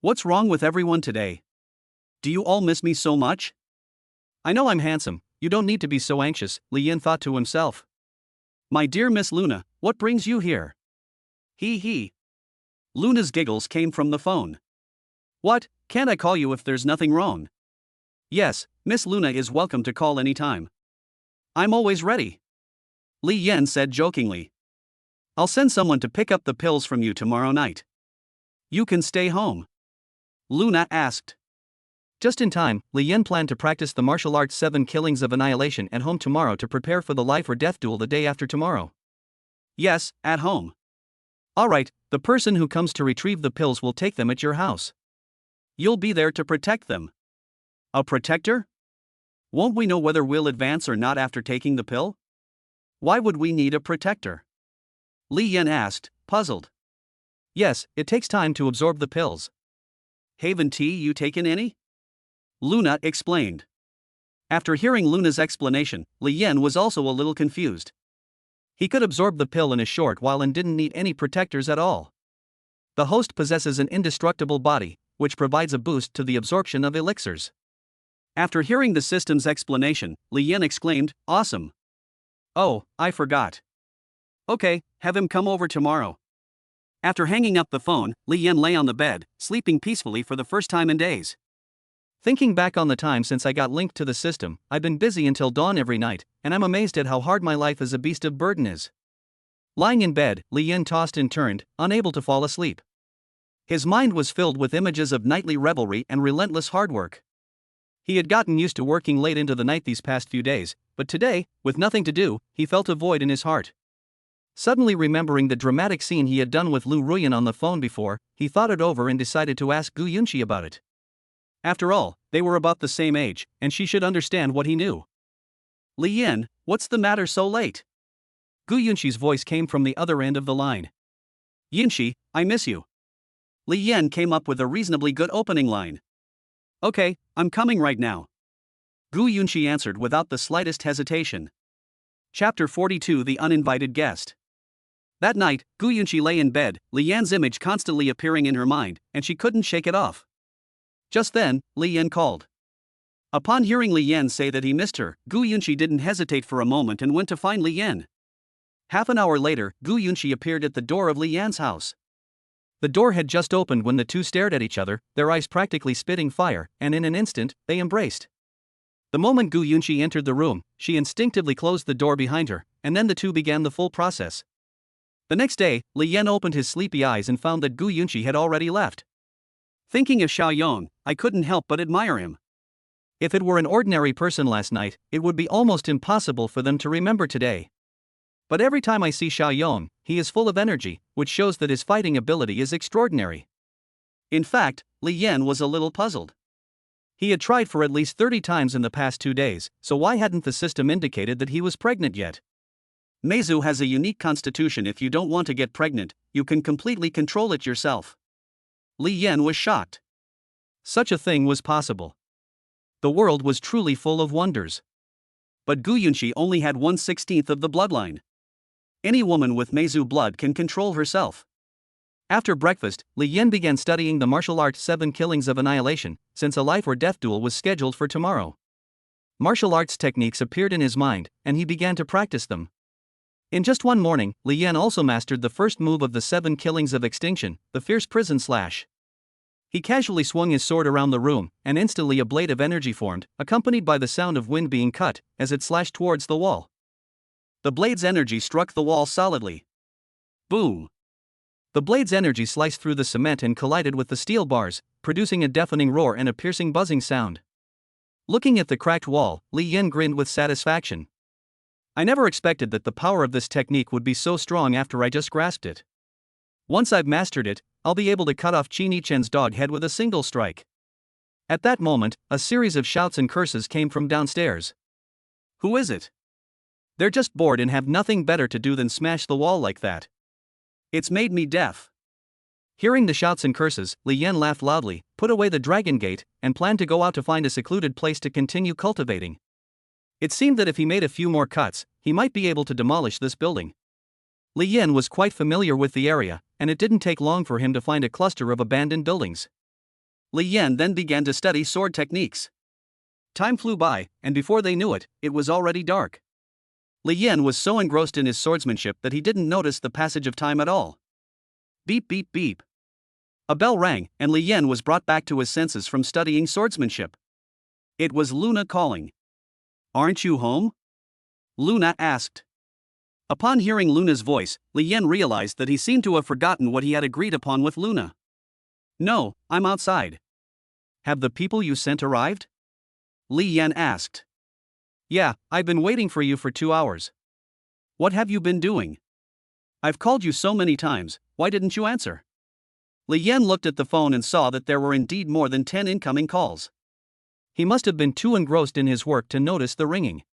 What's wrong with everyone today? Do you all miss me so much? I know I'm handsome, you don't need to be so anxious, Li Yan thought to himself. My dear Miss Luna, what brings you here? Luna's giggles came from the phone. What, can't I call you if there's nothing wrong? Yes, Miss Luna is welcome to call anytime. I'm always ready. Li Yan said jokingly. I'll send someone to pick up the pills from you tomorrow night. You can stay home. Luna asked. Just in time, Li Yan planned to practice the martial arts 7 killings of annihilation at home tomorrow to prepare for the life or death duel the day after tomorrow. Yes, at home. Alright, the person who comes to retrieve the pills will take them at your house. You'll be there to protect them. A protector? Won't we know whether we'll advance or not after taking the pill? Why would we need a protector? Li Yan asked, puzzled. Yes, it takes time to absorb the pills. Haven't you taken any? Luna explained. After hearing Luna's explanation, Li Yan was also a little confused. He could absorb the pill in a short while and didn't need any protectors at all. The host possesses an indestructible body, which provides a boost to the absorption of elixirs. After hearing the system's explanation, Li Yan exclaimed, "Awesome! Oh, I forgot. Okay, have him come over tomorrow." After hanging up the phone, Li Yan lay on the bed, sleeping peacefully for the first time in days. Thinking back on the time since I got linked to the system, I've been busy until dawn every night, and I'm amazed at how hard my life as a beast of burden is. Lying in bed, Li Yan tossed and turned, unable to fall asleep. His mind was filled with images of nightly revelry and relentless hard work. He had gotten used to working late into the night these past few days, but today, with nothing to do, he felt a void in his heart. Suddenly remembering the dramatic scene he had done with Lu Ruyan on the phone before, he thought it over and decided to ask Gu Yunqi about it. After all, they were about the same age, and she should understand what he knew. "Li Yan, what's the matter so late?" Gu Yunqi's voice came from the other end of the line. "Yunqi, I miss you." Li Yan came up with a reasonably good opening line. "Okay, I'm coming right now." Gu Yunqi answered without the slightest hesitation. Chapter 42: The Uninvited Guest. That night, Gu Yunqi lay in bed, Li Yan's image constantly appearing in her mind, and she couldn't shake it off. Just then, Li Yan called. Upon hearing Li Yan say that he missed her, Gu Yunqi didn't hesitate for a moment and went to find Li Yan. Half an hour later, Gu Yunqi appeared at the door of Li Yan's house. The door had just opened when the two stared at each other, their eyes practically spitting fire, and in an instant, they embraced. The moment Gu Yunqi entered the room, she instinctively closed the door behind her, and then the two began the full process. The next day, Li Yan opened his sleepy eyes and found that Gu Yunqi had already left. Thinking of Xiaoyong, I couldn't help but admire him. If it were an ordinary person last night, it would be almost impossible for them to remember today. But every time I see Xiaoyong, he is full of energy, which shows that his fighting ability is extraordinary. In fact, Li Yan was a little puzzled. He had tried for at least 30 times in the past 2 days, so why hadn't the system indicated that he was pregnant yet? Meizu has a unique constitution. If you don't want to get pregnant, you can completely control it yourself. Li Yan was shocked. Such a thing was possible. The world was truly full of wonders. But Gu Yunqi only had 1/16 of the bloodline. Any woman with Meizu blood can control herself. After breakfast, Li Yan began studying the martial art 7 Killings of Annihilation, since a life or death duel was scheduled for tomorrow. Martial arts techniques appeared in his mind, and he began to practice them. In just one morning, Li Yan also mastered the first move of the 7 Killings of Extinction, the Fierce Prison Slash. He casually swung his sword around the room, and instantly a blade of energy formed, accompanied by the sound of wind being cut, as it slashed towards the wall. The blade's energy struck the wall solidly. Boom! The blade's energy sliced through the cement and collided with the steel bars, producing a deafening roar and a piercing buzzing sound. Looking at the cracked wall, Li Yan grinned with satisfaction. I never expected that the power of this technique would be so strong after I just grasped it. Once I've mastered it, I'll be able to cut off Qin Yichen's dog head with a single strike. At that moment, a series of shouts and curses came from downstairs. Who is it? They're just bored and have nothing better to do than smash the wall like that. It's made me deaf. Hearing the shouts and curses, Li Yan laughed loudly, put away the dragon gate, and planned to go out to find a secluded place to continue cultivating. It seemed that if he made a few more cuts, he might be able to demolish this building. Li Yan was quite familiar with the area, and it didn't take long for him to find a cluster of abandoned buildings. Li Yan then began to study sword techniques. Time flew by, and before they knew it, it was already dark. Li Yan was so engrossed in his swordsmanship that he didn't notice the passage of time at all. Beep beep beep. A bell rang, and Li Yan was brought back to his senses from studying swordsmanship. It was Luna calling. Aren't you home? Luna asked. Upon hearing Luna's voice, Li Yan realized that he seemed to have forgotten what he had agreed upon with Luna. No, I'm outside. Have the people you sent arrived? Li Yan asked. Yeah, I've been waiting for you for 2 hours. What have you been doing? I've called you so many times, why didn't you answer? Li Yan looked at the phone and saw that there were indeed more than 10 incoming calls. He must have been too engrossed in his work to notice the ringing.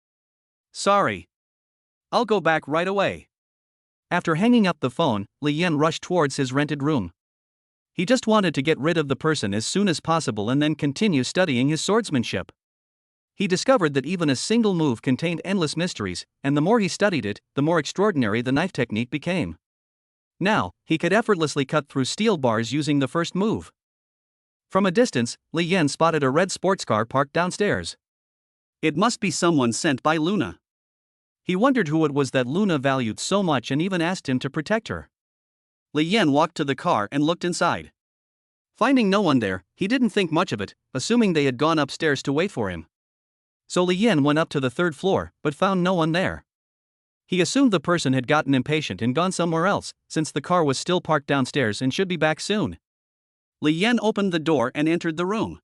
Sorry. I'll go back right away. After hanging up the phone, Li Yan rushed towards his rented room. He just wanted to get rid of the person as soon as possible and then continue studying his swordsmanship. He discovered that even a single move contained endless mysteries, and the more he studied it, the more extraordinary the knife technique became. Now, he could effortlessly cut through steel bars using the first move. From a distance, Li Yan spotted a red sports car parked downstairs. It must be someone sent by Luna. He wondered who it was that Luna valued so much and even asked him to protect her. Li Yan walked to the car and looked inside. Finding no one there, he didn't think much of it, assuming they had gone upstairs to wait for him. So Li Yan went up to the third floor, but found no one there. He assumed the person had gotten impatient and gone somewhere else, since the car was still parked downstairs and should be back soon. Li Yan opened the door and entered the room.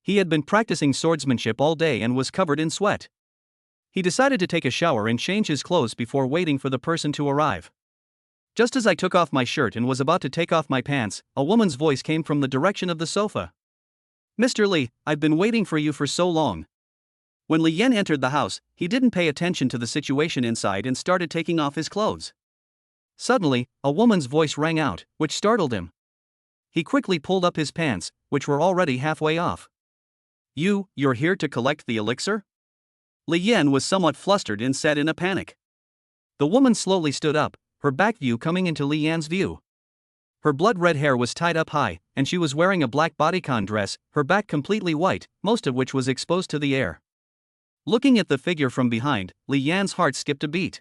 He had been practicing swordsmanship all day and was covered in sweat. He decided to take a shower and change his clothes before waiting for the person to arrive. Just as I took off my shirt and was about to take off my pants, a woman's voice came from the direction of the sofa. "Mr. Li, I've been waiting for you for so long." When Li Yan entered the house, he didn't pay attention to the situation inside and started taking off his clothes. Suddenly, a woman's voice rang out, which startled him. He quickly pulled up his pants, which were already halfway off. You're here to collect the elixir?" Li Yan was somewhat flustered and said in a panic. The woman slowly stood up, her back view coming into Li Yan's view. Her blood-red hair was tied up high, and she was wearing a black bodycon dress, her back completely white, most of which was exposed to the air. Looking at the figure from behind, Li Yan's heart skipped a beat.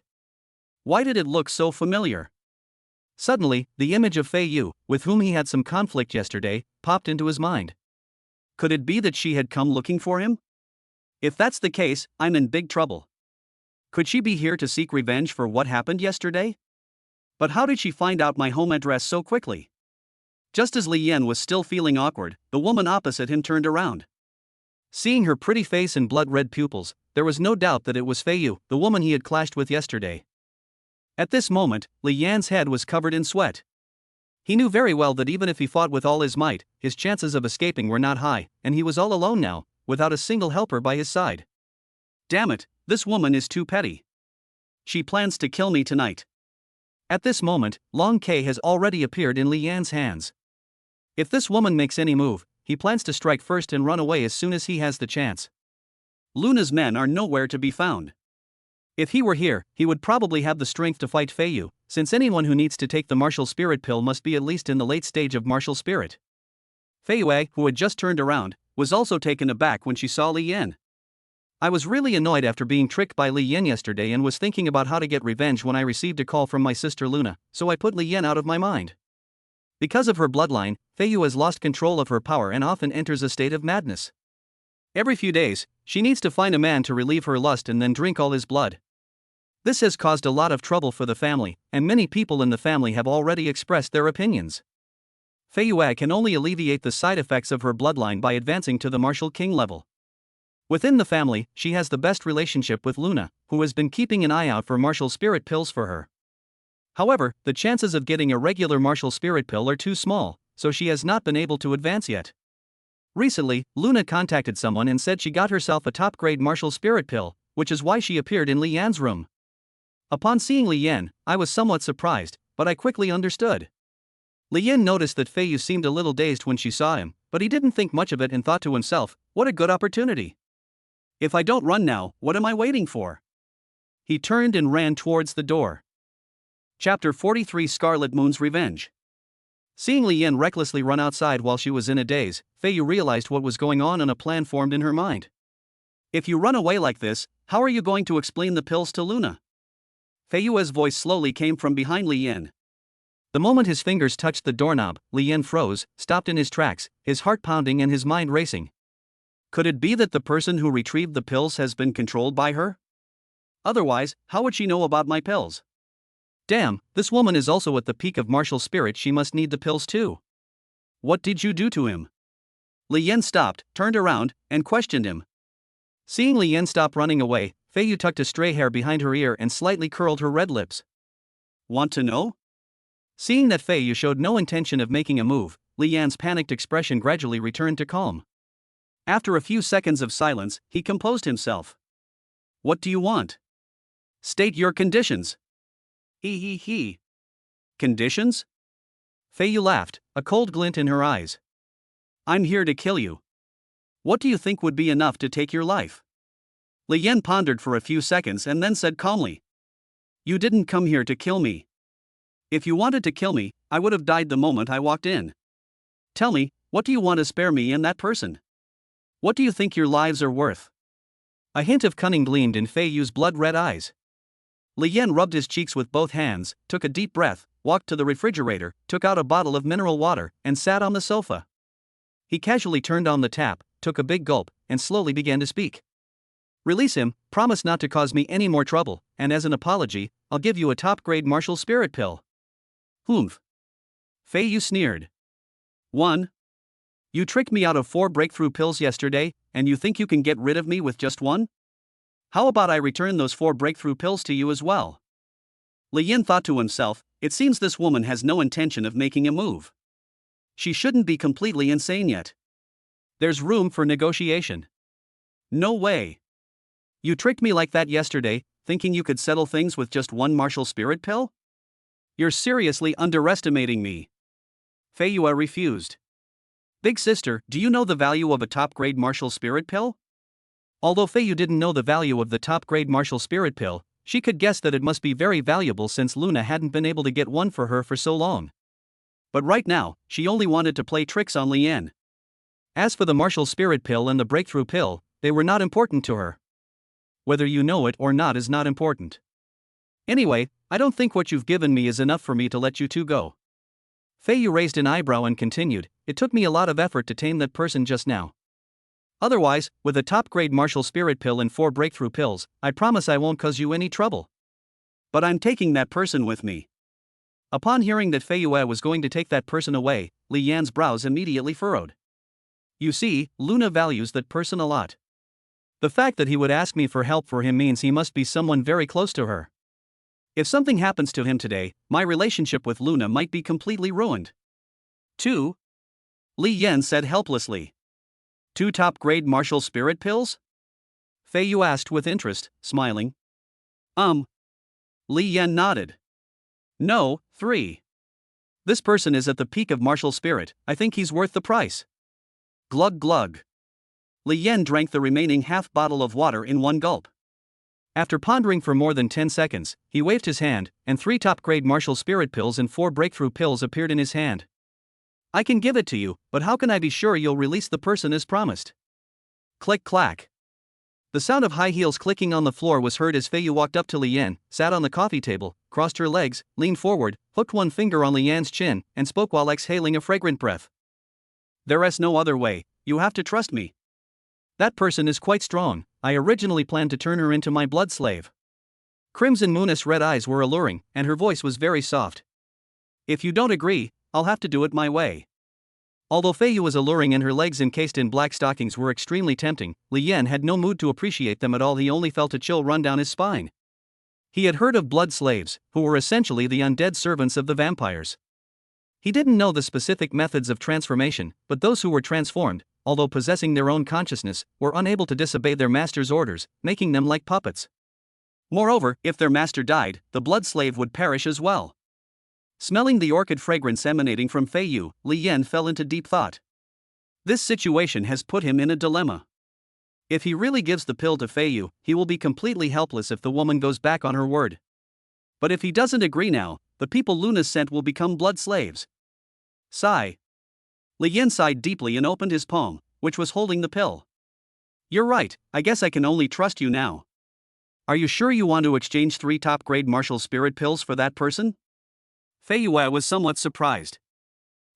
Why did it look so familiar? Suddenly, the image of Fei Yu, with whom he had some conflict yesterday, popped into his mind. Could it be that she had come looking for him? If that's the case, I'm in big trouble. Could she be here to seek revenge for what happened yesterday? But how did she find out my home address so quickly? Just as Li Yan was still feeling awkward, the woman opposite him turned around. Seeing her pretty face and blood-red pupils, there was no doubt that it was Fei Yu, the woman he had clashed with yesterday. At this moment, Li Yan's head was covered in sweat. He knew very well that even if he fought with all his might, his chances of escaping were not high, and he was all alone now, without a single helper by his side. Damn it, this woman is too petty. She plans to kill me tonight. At this moment, Long K has already appeared in Li Yan's hands. If this woman makes any move, he plans to strike first and run away as soon as he has the chance. Luna's men are nowhere to be found. If he were here, he would probably have the strength to fight Fei Yu, since anyone who needs to take the martial spirit pill must be at least in the late stage of martial spirit. Fei Yu, who had just turned around, was also taken aback when she saw Li Yan. I was really annoyed after being tricked by Li Yan yesterday and was thinking about how to get revenge when I received a call from my sister Luna, so I put Li Yan out of my mind. Because of her bloodline, Fei Yu has lost control of her power and often enters a state of madness. Every few days, she needs to find a man to relieve her lust and then drink all his blood. This has caused a lot of trouble for the family, and many people in the family have already expressed their opinions. Fei Yu can only alleviate the side effects of her bloodline by advancing to the martial king level. Within the family, she has the best relationship with Luna, who has been keeping an eye out for martial spirit pills for her. However, the chances of getting a regular martial spirit pill are too small, so she has not been able to advance yet. Recently, Luna contacted someone and said she got herself a top-grade martial spirit pill, which is why she appeared in Li Yan's room. Upon seeing Li Yan, I was somewhat surprised, but I quickly understood. Li Yan noticed that Fei Yu seemed a little dazed when she saw him, but he didn't think much of it and thought to himself, what a good opportunity. If I don't run now, what am I waiting for? He turned and ran towards the door. Chapter 43 Scarlet Moon's Revenge. Seeing Li Yan recklessly run outside while she was in a daze, Fei Yu realized what was going on and a plan formed in her mind. If you run away like this, how are you going to explain the pills to Luna? Fei Yu's voice slowly came from behind Li Yan. The moment his fingers touched the doorknob, Li Yan froze, stopped in his tracks, his heart pounding and his mind racing. Could it be that the person who retrieved the pills has been controlled by her? Otherwise, how would she know about my pills? Damn, this woman is also at the peak of martial spirit, she must need the pills too. What did you do to him? Li Yan stopped, turned around, and questioned him. Seeing Li Yan stop running away, Fei Yu tucked a stray hair behind her ear and slightly curled her red lips. Want to know? Seeing that Fei Yu showed no intention of making a move, Li Yan's panicked expression gradually returned to calm. After a few seconds of silence, he composed himself. What do you want? State your conditions. He. Conditions? Fei Yu laughed, a cold glint in her eyes. I'm here to kill you. What do you think would be enough to take your life? Li Yan pondered for a few seconds and then said calmly. You didn't come here to kill me. If you wanted to kill me, I would have died the moment I walked in. Tell me, what do you want to spare me and that person? What do you think your lives are worth? A hint of cunning gleamed in Fei Yu's blood-red eyes. Li Yan rubbed his cheeks with both hands, took a deep breath, walked to the refrigerator, took out a bottle of mineral water, and sat on the sofa. He casually turned on the tap, took a big gulp, and slowly began to speak. Release him, promise not to cause me any more trouble, and as an apology, I'll give you a top-grade martial spirit pill. Humph. Fei Yu sneered. 1. You tricked me out of 4 breakthrough pills yesterday, and you think you can get rid of me with just 1? How about I return those 4 breakthrough pills to you as well? Li Yan thought to himself, it seems this woman has no intention of making a move. She shouldn't be completely insane yet. There's room for negotiation. No way. You tricked me like that yesterday, thinking you could settle things with just 1 martial spirit pill? You're seriously underestimating me. Fei Yu refused. Big sister, do you know the value of a top-grade martial spirit pill? Although Fei Yu didn't know the value of the top-grade martial spirit pill, she could guess that it must be very valuable since Luna hadn't been able to get one for her for so long. But right now, she only wanted to play tricks on Li Yan. As for the martial spirit pill and the breakthrough pill, they were not important to her. Whether you know it or not is not important. Anyway, I don't think what you've given me is enough for me to let you two go. Fei Yu raised an eyebrow and continued, it took me a lot of effort to tame that person just now. Otherwise, with a top-grade martial spirit pill and 4 breakthrough pills, I promise I won't cause you any trouble. But I'm taking that person with me. Upon hearing that Fei Yu was going to take that person away, Li Yan's brows immediately furrowed. You see, Luna values that person a lot. The fact that he would ask me for help for him means he must be someone very close to her. If something happens to him today, my relationship with Luna might be completely ruined. 2. Li Yan said helplessly. 2 top-grade martial spirit pills? Fei Yu asked with interest, smiling. Li Yan nodded. No, 3. This person is at the peak of martial spirit, I think he's worth the price. Glug glug. Li Yan drank the remaining half bottle of water in one gulp. After pondering for more than 10 seconds, he waved his hand, and 3 top-grade martial spirit pills and 4 breakthrough pills appeared in his hand. I can give it to you, but how can I be sure you'll release the person as promised? Click clack. The sound of high heels clicking on the floor was heard as Fei Yu walked up to Li Yan, sat on the coffee table, crossed her legs, leaned forward, hooked one finger on Li Yan's chin, and spoke while exhaling a fragrant breath. There's no other way, you have to trust me. That person is quite strong, I originally planned to turn her into my blood slave. Crimson Moon's red eyes were alluring, and her voice was very soft. If you don't agree, I'll have to do it my way. Although Fei Yu was alluring and her legs encased in black stockings were extremely tempting, Li Yan had no mood to appreciate them at all. He only felt a chill run down his spine. He had heard of blood slaves, who were essentially the undead servants of the vampires. He didn't know the specific methods of transformation, but those who were transformed, although possessing their own consciousness, were unable to disobey their master's orders, making them like puppets. Moreover, if their master died, the blood slave would perish as well. Smelling the orchid fragrance emanating from Fei Yu, Li Yan fell into deep thought. This situation has put him in a dilemma. If he really gives the pill to Fei Yu, he will be completely helpless if the woman goes back on her word. But if he doesn't agree now, the people Luna sent will become blood slaves. Sigh. Li Yan sighed deeply and opened his palm, which was holding the pill. You're right, I guess I can only trust you now. Are you sure you want to exchange 3 top-grade martial spirit pills for that person? Fei Yu was somewhat surprised.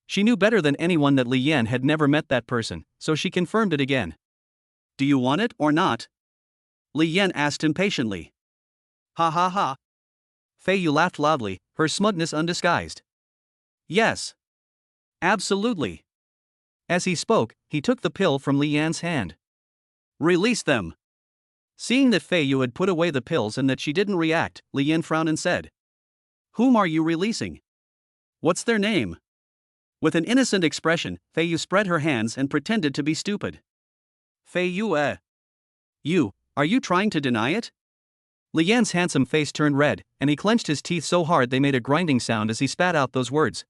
She knew better than anyone that Li Yan had never met that person, so she confirmed it again. Do you want it or not? Li Yan asked impatiently. Ha ha ha. Fei Yu laughed loudly, her smugness undisguised. Yes. Absolutely. As he spoke, he took the pill from Li Yan's hand. Release them. Seeing that Fei Yu had put away the pills and that she didn't react, Li Yan frowned and said, Whom are you releasing? What's their name? With an innocent expression, Fei Yu spread her hands and pretended to be stupid. Fei Yu, You, are you trying to deny it? Li Yan's handsome face turned red, and he clenched his teeth so hard they made a grinding sound as he spat out those words.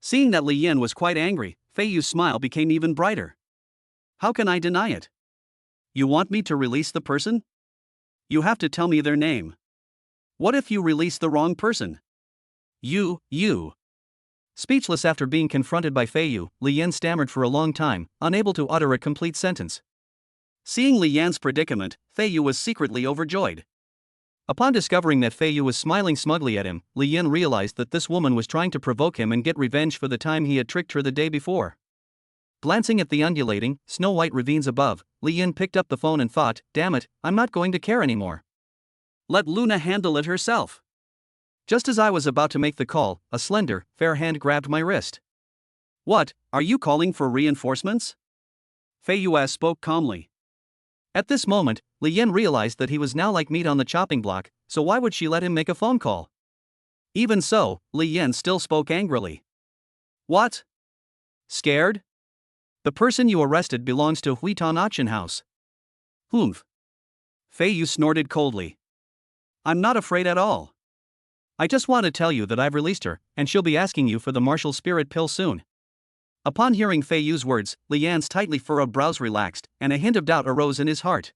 Seeing that Li Yan was quite angry, Fei Yu's smile became even brighter. How can I deny it? You want me to release the person? You have to tell me their name. What if you release the wrong person? You. Speechless after being confronted by Fei Yu, Li Yan stammered for a long time, unable to utter a complete sentence. Seeing Li Yan's predicament, Fei Yu was secretly overjoyed. Upon discovering that Fei Yu was smiling smugly at him, Li Yan realized that this woman was trying to provoke him and get revenge for the time he had tricked her the day before. Glancing at the undulating, snow-white ravines above, Li Yan picked up the phone and thought, damn it, I'm not going to care anymore. Let Luna handle it herself. Just as I was about to make the call, a slender, fair hand grabbed my wrist. What, are you calling for reinforcements? Fei Yu spoke calmly. At this moment, Li Yan realized that he was now like meat on the chopping block, so why would she let him make a phone call? Even so, Li Yan still spoke angrily. What? Scared? The person you arrested belongs to Huitan Auction House. Humph. Fei Yu snorted coldly. I'm not afraid at all. I just want to tell you that I've released her, and she'll be asking you for the martial spirit pill soon. Upon hearing Fei Yu's words, Li Yan's tightly furrowed brows relaxed, and a hint of doubt arose in his heart.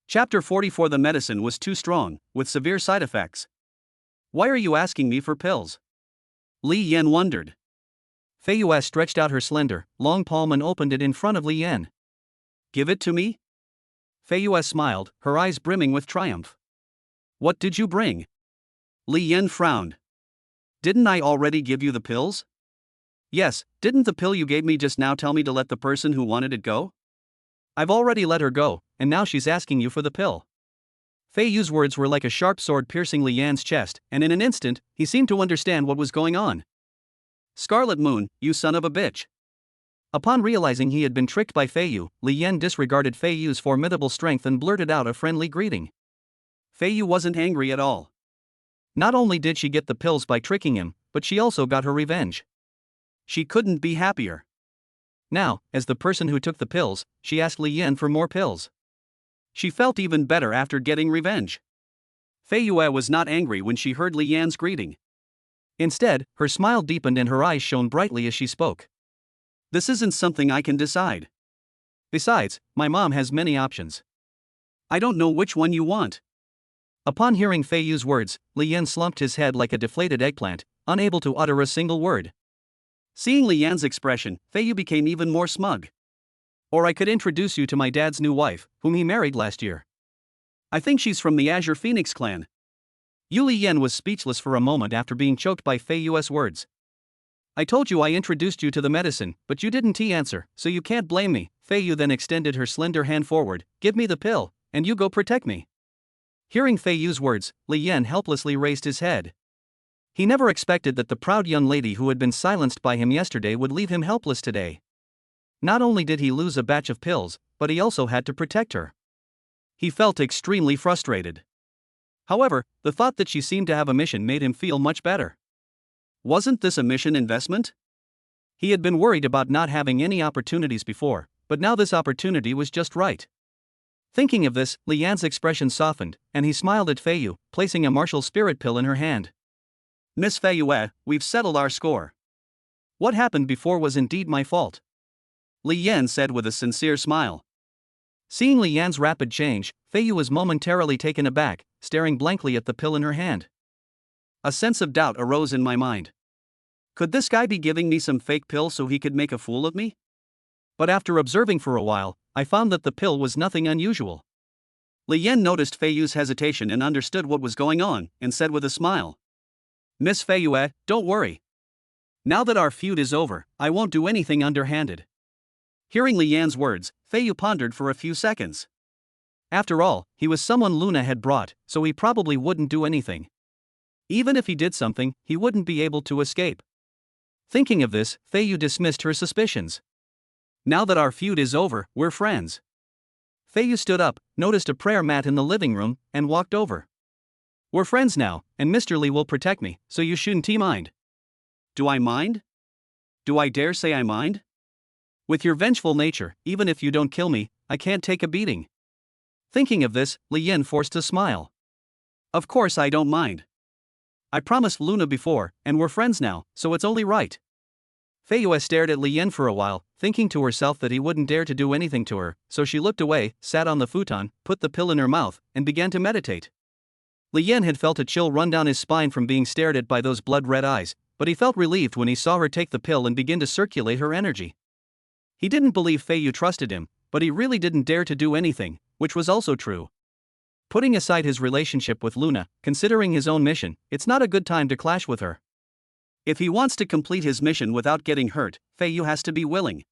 Chapter 44. The medicine was too strong, with severe side effects. Why are you asking me for pills? Li Yan wondered. Fei Yu stretched out her slender, long palm and opened it in front of Li Yan. Give it to me? Fei Yu smiled, her eyes brimming with triumph. What did you bring? Li Yan frowned. Didn't I already give you the pills? Yes, didn't the pill you gave me just now tell me to let the person who wanted it go? I've already let her go, and now she's asking you for the pill. Fei Yu's words were like a sharp sword piercing Li Yan's chest, and in an instant, he seemed to understand what was going on. Scarlet Moon, you son of a bitch. Upon realizing he had been tricked by Fei Yu, Li Yan disregarded Fei Yu's formidable strength and blurted out a friendly greeting. Fei Yu wasn't angry at all. Not only did she get the pills by tricking him, but she also got her revenge. She couldn't be happier. Now, as the person who took the pills, she asked Li Yan for more pills. She felt even better after getting revenge. Fei Yu was not angry when she heard Li Yan's greeting. Instead, her smile deepened and her eyes shone brightly as she spoke. This isn't something I can decide. Besides, my mom has many options. I don't know which one you want. Upon hearing Fei Yu's words, Li Yan slumped his head like a deflated eggplant, unable to utter a single word. Seeing Li Yan's expression, Fei Yu became even more smug. Or I could introduce you to my dad's new wife, whom he married last year. I think she's from the Azure Phoenix clan. Li Yan was speechless for a moment after being choked by Fei Yu's words. I told you I introduced you to the medicine, but you didn't answer, so you can't blame me. Fei Yu then extended her slender hand forward. Give me the pill, and you go protect me. Hearing Fei Yu's words, Li Yan helplessly raised his head. He never expected that the proud young lady who had been silenced by him yesterday would leave him helpless today. Not only did he lose a batch of pills, but he also had to protect her. He felt extremely frustrated. However, the thought that she seemed to have a mission made him feel much better. Wasn't this a mission investment? He had been worried about not having any opportunities before, but now this opportunity was just right. Thinking of this, Li Yan's expression softened, and he smiled at Fei Yu, placing a martial spirit pill in her hand. Miss Fei Yu, we've settled our score. What happened before was indeed my fault. Li Yan said with a sincere smile. Seeing Li Yan's rapid change, Fei Yu was momentarily taken aback, staring blankly at the pill in her hand. A sense of doubt arose in my mind. Could this guy be giving me some fake pill so he could make a fool of me? But after observing for a while, I found that the pill was nothing unusual. Li Yan noticed Fei Yu's hesitation and understood what was going on, and said with a smile. Miss Fei Yu, don't worry. Now that our feud is over, I won't do anything underhanded. Hearing Li Yan's words, Fei Yu pondered for a few seconds. After all, he was someone Luna had brought, so he probably wouldn't do anything. Even if he did something, he wouldn't be able to escape. Thinking of this, Fei Yu dismissed her suspicions. Now that our feud is over, we're friends. Fei Yu stood up, noticed a prayer mat in the living room, and walked over. We're friends now, and Mr. Li will protect me, so you shouldn't mind. Do I mind? Do I dare say I mind? With your vengeful nature, even if you don't kill me, I can't take a beating. Thinking of this, Li Yan forced a smile. Of course I don't mind. I promised Luna before, and we're friends now, so it's only right. Fei Yue stared at Li Yan for a while, thinking to herself that he wouldn't dare to do anything to her, so she looked away, sat on the futon, put the pill in her mouth, and began to meditate. Li Yan had felt a chill run down his spine from being stared at by those blood-red eyes, but he felt relieved when he saw her take the pill and begin to circulate her energy. He didn't believe Fei Yue trusted him, but he really didn't dare to do anything, which was also true. Putting aside his relationship with Luna, considering his own mission, it's not a good time to clash with her. If he wants to complete his mission without getting hurt, Fei Yue has to be willing.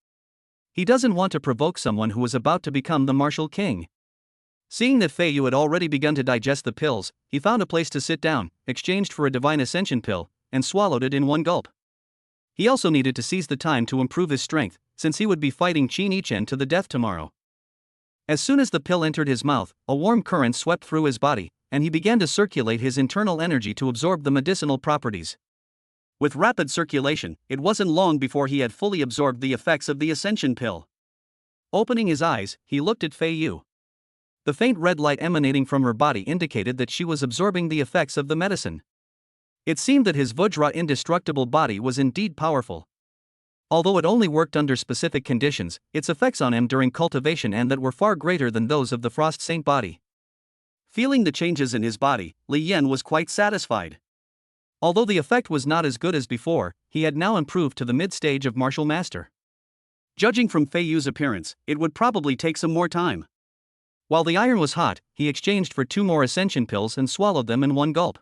He doesn't want to provoke someone who is about to become the martial king. Seeing that Fei Yue had already begun to digest the pills, he found a place to sit down, exchanged for a divine ascension pill, and swallowed it in one gulp. He also needed to seize the time to improve his strength, since he would be fighting Qin Yichen to the death tomorrow. As soon as the pill entered his mouth, a warm current swept through his body, and he began to circulate his internal energy to absorb the medicinal properties. With rapid circulation, it wasn't long before he had fully absorbed the effects of the ascension pill. Opening his eyes, he looked at Fei Yue. The faint red light emanating from her body indicated that she was absorbing the effects of the medicine. It seemed that his Vajra indestructible body was indeed powerful. Although it only worked under specific conditions, its effects on him during cultivation and that were far greater than those of the Frost Saint body. Feeling the changes in his body, Li Yan was quite satisfied. Although the effect was not as good as before, he had now improved to the mid-stage of martial master. Judging from Fei Yue's appearance, it would probably take some more time. While the iron was hot, he exchanged for 2 more ascension pills and swallowed them in one gulp.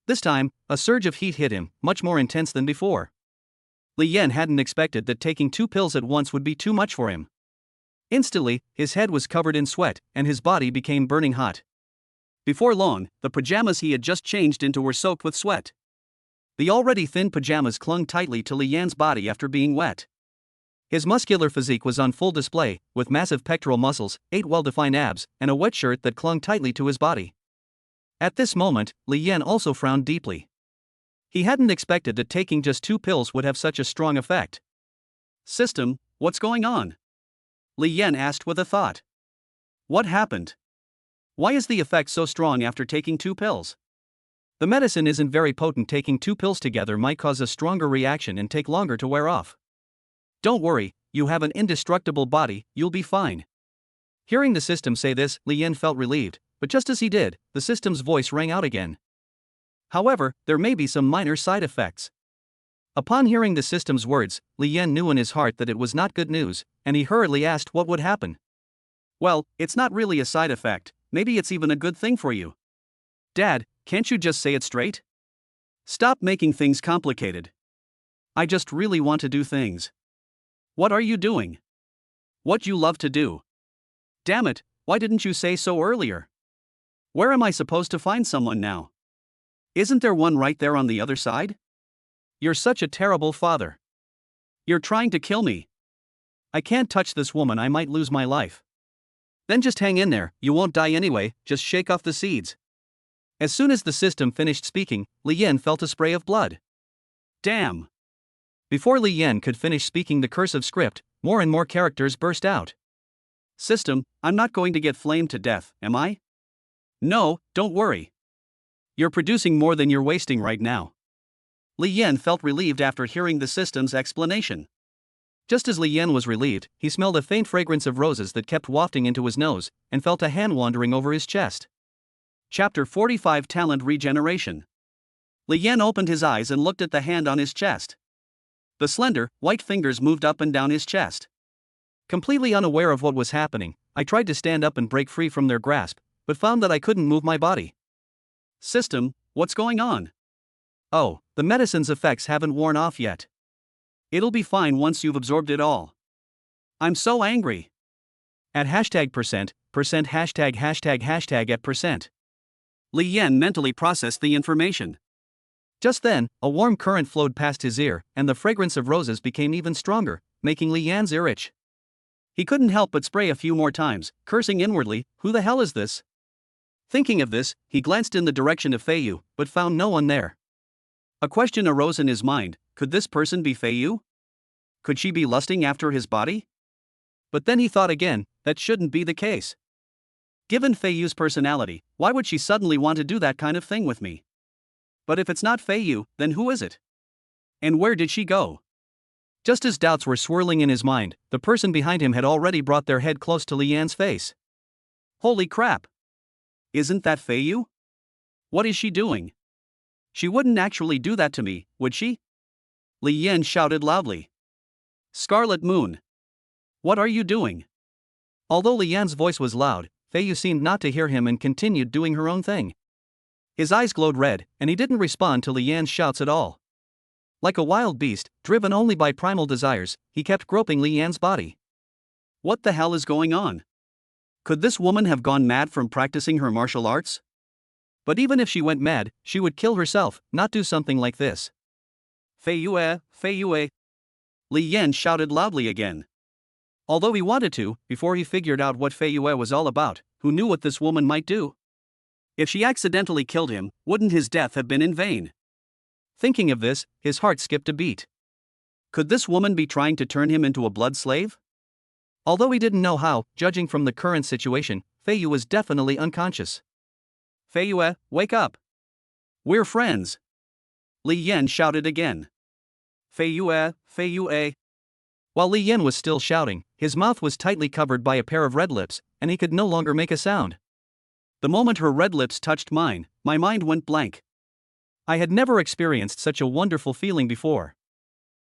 This time, a surge of heat hit him, much more intense than before. Li Yan hadn't expected that taking 2 pills at once would be too much for him. Instantly, his head was covered in sweat, and his body became burning hot. Before long, the pajamas he had just changed into were soaked with sweat. The already thin pajamas clung tightly to Li Yan's body after being wet. His muscular physique was on full display, with massive pectoral muscles, 8 well-defined abs, and a wet shirt that clung tightly to his body. At this moment, Li Yan also frowned deeply. He hadn't expected that taking just 2 pills would have such a strong effect. "System, what's going on?" Li Yan asked with a thought. "What happened? Why is the effect so strong after taking 2 pills? The medicine isn't very potent. Taking 2 pills together might cause a stronger reaction and take longer to wear off. Don't worry, you have an indestructible body, you'll be fine." Hearing the system say this, Li Yan felt relieved, but just as he did, the system's voice rang out again. "However, there may be some minor side effects." Upon hearing the system's words, Li Yan knew in his heart that it was not good news, and he hurriedly asked what would happen. "Well, it's not really a side effect, maybe it's even a good thing for you." "Dad, can't you just say it straight? Stop making things complicated. I just really want to do things." "What are you doing? What you love to do. Damn it, why didn't you say so earlier? Where am I supposed to find someone now? Isn't there one right there on the other side? You're such a terrible father. You're trying to kill me. I can't touch this woman, I might lose my life." "Then just hang in there, you won't die anyway, just shake off the seeds." As soon as the system finished speaking, Li Yan felt a spray of blood. "Damn." Before Li Yan could finish speaking the cursive script, more and more characters burst out. "System, I'm not going to get flamed to death, am I?" "No, don't worry. You're producing more than you're wasting right now." Li Yan felt relieved after hearing the system's explanation. Just as Li Yan was relieved, he smelled a faint fragrance of roses that kept wafting into his nose, and felt a hand wandering over his chest. Chapter 45 Talent Regeneration. Li Yan opened his eyes and looked at the hand on his chest. The slender, white fingers moved up and down his chest. Completely unaware of what was happening, I tried to stand up and break free from their grasp, but found that I couldn't move my body. "System, what's going on?" "Oh, the medicine's effects haven't worn off yet. It'll be fine once you've absorbed it all. I'm so angry." At #% at %. Li Yan mentally processed the information. Just then, a warm current flowed past his ear, and the fragrance of roses became even stronger, making Li Yan's ear itch. He couldn't help but spray a few more times, cursing inwardly, "Who the hell is this?" Thinking of this, he glanced in the direction of Fei Yue, but found no one there. A question arose in his mind: could this person be Fei Yue? Could she be lusting after his body? But then he thought again, that shouldn't be the case. Given Fei Yue's personality, why would she suddenly want to do that kind of thing with me? But if it's not Fei Yue, then who is it? And where did she go? Just as doubts were swirling in his mind, the person behind him had already brought their head close to Lian's face. Holy crap! Isn't that Fei Yu? What is she doing? She wouldn't actually do that to me, would she? Li Yan shouted loudly. Scarlet Moon! What are you doing? Although Li Yan's voice was loud, Fei Yu seemed not to hear him and continued doing her own thing. His eyes glowed red, and he didn't respond to Li Yan's shouts at all. Like a wild beast, driven only by primal desires, he kept groping Li Yan's body. What the hell is going on? Could this woman have gone mad from practicing her martial arts? But even if she went mad, she would kill herself, not do something like this. Fei Yue, Fei Yue! Li Yan shouted loudly again. Although he wanted to, before he figured out what Fei Yue was all about, who knew what this woman might do? If she accidentally killed him, wouldn't his death have been in vain? Thinking of this, his heart skipped a beat. Could this woman be trying to turn him into a blood slave? Although he didn't know how, judging from the current situation, Fei Yu was definitely unconscious. Fei Yue, wake up! We're friends! Li Yan shouted again. Fei Yue, Fei Yue! While Li Yan was still shouting, his mouth was tightly covered by a pair of red lips, and he could no longer make a sound. The moment her red lips touched mine, my mind went blank. I had never experienced such a wonderful feeling before.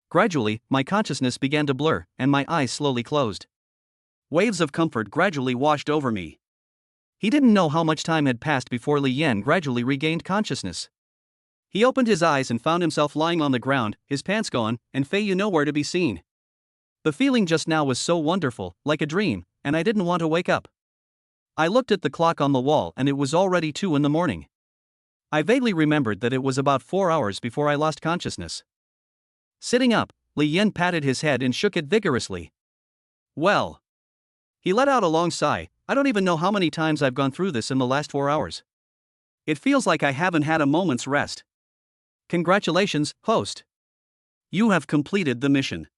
Gradually, my consciousness began to blur, and my eyes slowly closed. Waves of comfort gradually washed over me. He didn't know how much time had passed before Li Yan gradually regained consciousness. He opened his eyes and found himself lying on the ground, his pants gone, and Fei Yu nowhere to be seen. The feeling just now was so wonderful, like a dream, and I didn't want to wake up. I looked at the clock on the wall and it was already 2 in the morning. I vaguely remembered that it was about 4 hours before I lost consciousness. Sitting up, Li Yan patted his head and shook it vigorously. Well. He let out a long sigh. I don't even know how many times I've gone through this in the last 4 hours. It feels like I haven't had a moment's rest. Congratulations, host. You have completed the mission.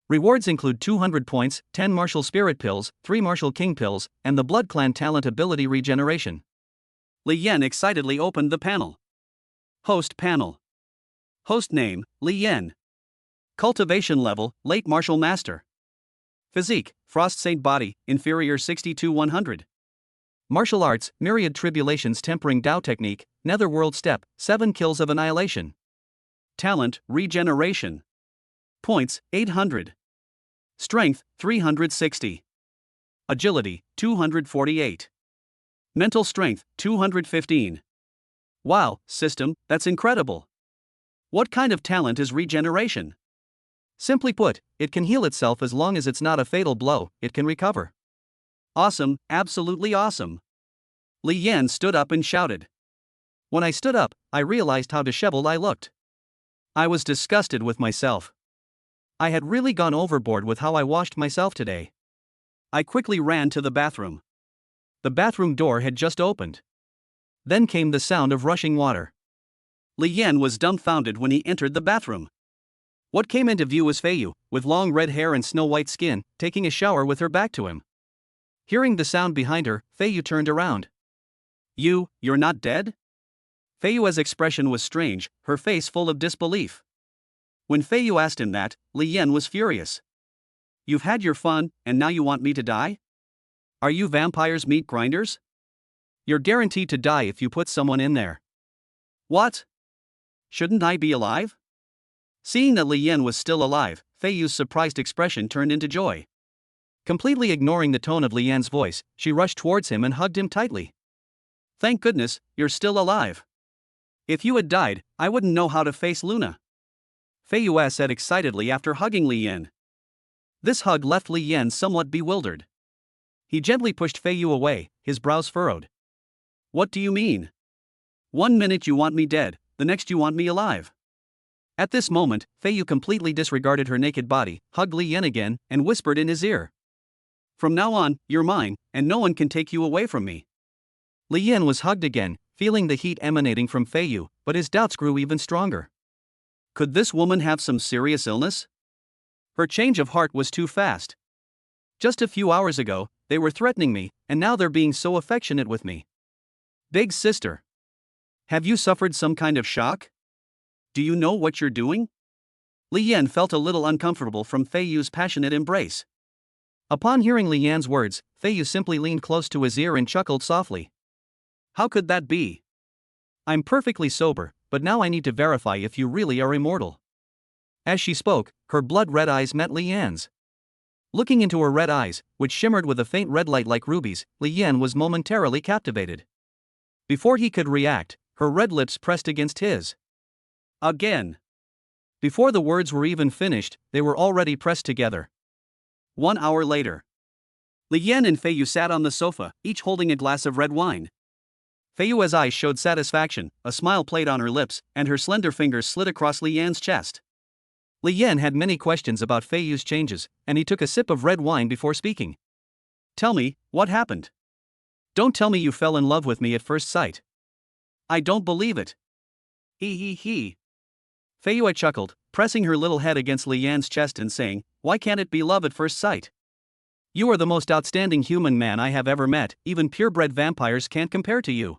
Rewards include 200 points, 10 Martial Spirit Pills, 3 Martial King Pills, and the Blood Clan Talent Ability Regeneration. Li Yan excitedly opened the panel. Host panel. Host name, Li Yan. Cultivation level, Late Martial Master. Physique, Frost Saint Body, Inferior 60-100. Martial Arts, Myriad Tribulations Tempering Tao Technique, Netherworld Step, 7 Kills of Annihilation. Talent, Regeneration. Points, 800. Strength, 360. Agility, 248. Mental Strength, 215. Wow, system, that's incredible. What kind of talent is regeneration? Simply put, it can heal itself as long as it's not a fatal blow, it can recover. Awesome, absolutely awesome. Li Yan stood up and shouted. When I stood up, I realized how disheveled I looked. I was disgusted with myself. I had really gone overboard with how I washed myself today. I quickly ran to the bathroom. The bathroom door had just opened. Then came the sound of rushing water. Li Yan was dumbfounded when he entered the bathroom. What came into view was Fei Yu, with long red hair and snow-white skin, taking a shower with her back to him. Hearing the sound behind her, Fei Yu turned around. You're not dead? Fei Yu's expression was strange, her face full of disbelief. When Fei Yu asked him that, Li Yan was furious. You've had your fun, and now you want me to die? Are you vampires' meat grinders? You're guaranteed to die if you put someone in there. What? Shouldn't I be alive? Seeing that Li Yan was still alive, Fei Yu's surprised expression turned into joy. Completely ignoring the tone of Li Yan's voice, she rushed towards him and hugged him tightly. Thank goodness, you're still alive. If you had died, I wouldn't know how to face Luna. Fei Yu said excitedly after hugging Li Yan. This hug left Li Yan somewhat bewildered. He gently pushed Fei Yu away, his brows furrowed. What do you mean? 1 minute you want me dead, the next you want me alive. At this moment, Fei Yu completely disregarded her naked body, hugged Li Yan again, and whispered in his ear. From now on, you're mine, and no one can take you away from me. Li Yan was hugged again, feeling the heat emanating from Fei Yu, but his doubts grew even stronger. Could this woman have some serious illness? Her change of heart was too fast. Just a few hours ago, they were threatening me, and now they're being so affectionate with me. Big sister. Have you suffered some kind of shock? Do you know what you're doing? Li Yan felt a little uncomfortable from Fei Yu's passionate embrace. Upon hearing Li Yan's words, Fei Yu simply leaned close to his ear and chuckled softly. How could that be? I'm perfectly sober, but now I need to verify if you really are immortal. As she spoke, her blood-red eyes met Li Yan's. Looking into her red eyes, which shimmered with a faint red light like rubies, Li Yan was momentarily captivated. Before he could react, her red lips pressed against his. Again. Before the words were even finished, they were already pressed together. 1 hour later. Li Yan and Fei Yu sat on the sofa, each holding a glass of red wine. Fei Yu's eyes showed satisfaction, a smile played on her lips, and her slender fingers slid across Li Yan's chest. Li Yan had many questions about Fei Yu's changes, and he took a sip of red wine before speaking. Tell me, what happened? Don't tell me you fell in love with me at first sight. I don't believe it. He. Fei Yu chuckled, pressing her little head against Li Yan's chest and saying, why can't it be love at first sight? You are the most outstanding human man I have ever met, even purebred vampires can't compare to you.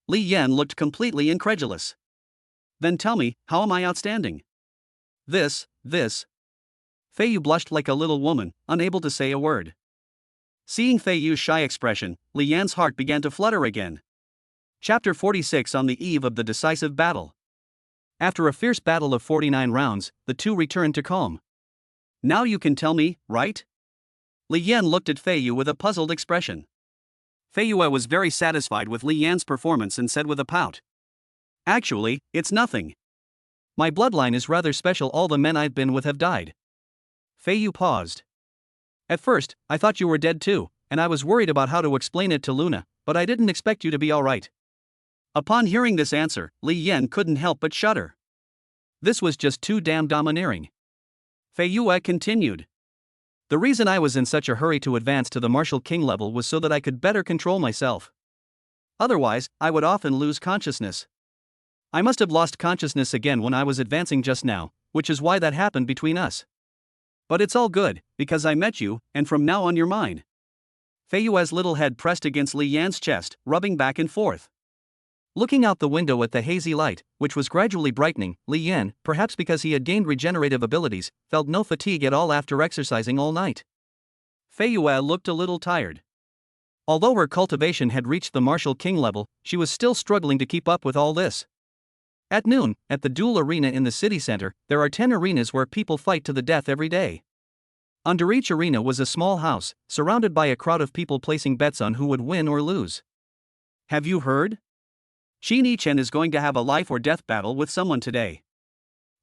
Li Yan looked completely incredulous. Then tell me, how am I outstanding? This. Fei Yu blushed like a little woman, unable to say a word. Seeing Fei Yu's shy expression, Li Yan's heart began to flutter again. Chapter 46. On the eve of the decisive battle. After a fierce battle of 49 rounds, the two returned to calm. Now you can tell me, right? Li Yan looked at Fei Yu with a puzzled expression. Fei Yu was very satisfied with Li Yan's performance and said with a pout. Actually, it's nothing. My bloodline is rather special. All the men I've been with have died. Fei Yu paused. At first, I thought you were dead too, and I was worried about how to explain it to Luna, but I didn't expect you to be alright. Upon hearing this answer, Li Yan couldn't help but shudder. This was just too damn domineering. Fei Yu continued. The reason I was in such a hurry to advance to the Martial King level was so that I could better control myself. Otherwise, I would often lose consciousness. I must have lost consciousness again when I was advancing just now, which is why that happened between us. But it's all good, because I met you, and from now on you're mine. Fei Yu's little head pressed against Li Yan's chest, rubbing back and forth. Looking out the window at the hazy light, which was gradually brightening, Li Yan, perhaps because he had gained regenerative abilities, felt no fatigue at all after exercising all night. Fei Yu looked a little tired. Although her cultivation had reached the Martial King level, she was still struggling to keep up with all this. At noon, at the duel arena in the city center, there are 10 arenas where people fight to the death every day. Under each arena was a small house, surrounded by a crowd of people placing bets on who would win or lose. Have you heard? Qin Yichen is going to have a life or death battle with someone today.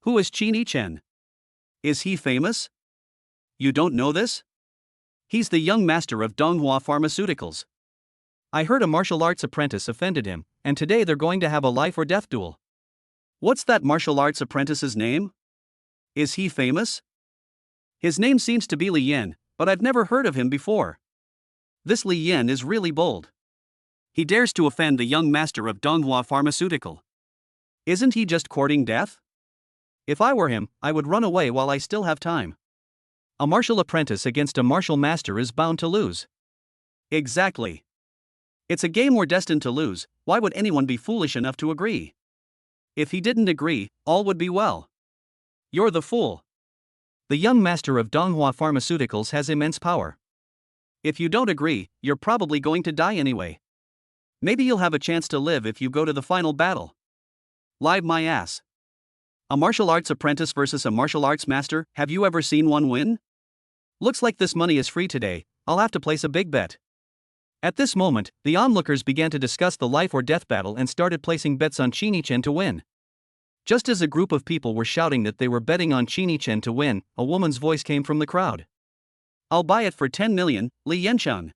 Who is Qin Yichen? Is he famous? You don't know this? He's the young master of Donghua Pharmaceuticals. I heard a martial arts apprentice offended him, and today they're going to have a life or death duel. What's that martial arts apprentice's name? Is he famous? His name seems to be Li Yan, but I've never heard of him before. This Li Yan is really bold. He dares to offend the young master of Donghua Pharmaceutical. Isn't he just courting death? If I were him, I would run away while I still have time. A martial apprentice against a martial master is bound to lose. Exactly. It's a game we're destined to lose. Why would anyone be foolish enough to agree? If he didn't agree, all would be well. You're the fool. The young master of Donghua Pharmaceuticals has immense power. If you don't agree, you're probably going to die anyway. Maybe you'll have a chance to live if you go to the final battle. Live my ass. A martial arts apprentice versus a martial arts master, have you ever seen one win? Looks like this money is free today, I'll have to place a big bet. At this moment, the onlookers began to discuss the life or death battle and started placing bets on Qin Yichen to win. Just as a group of people were shouting that they were betting on Qin Yichen to win, a woman's voice came from the crowd. I'll buy it for 10 million, Li Yanshan.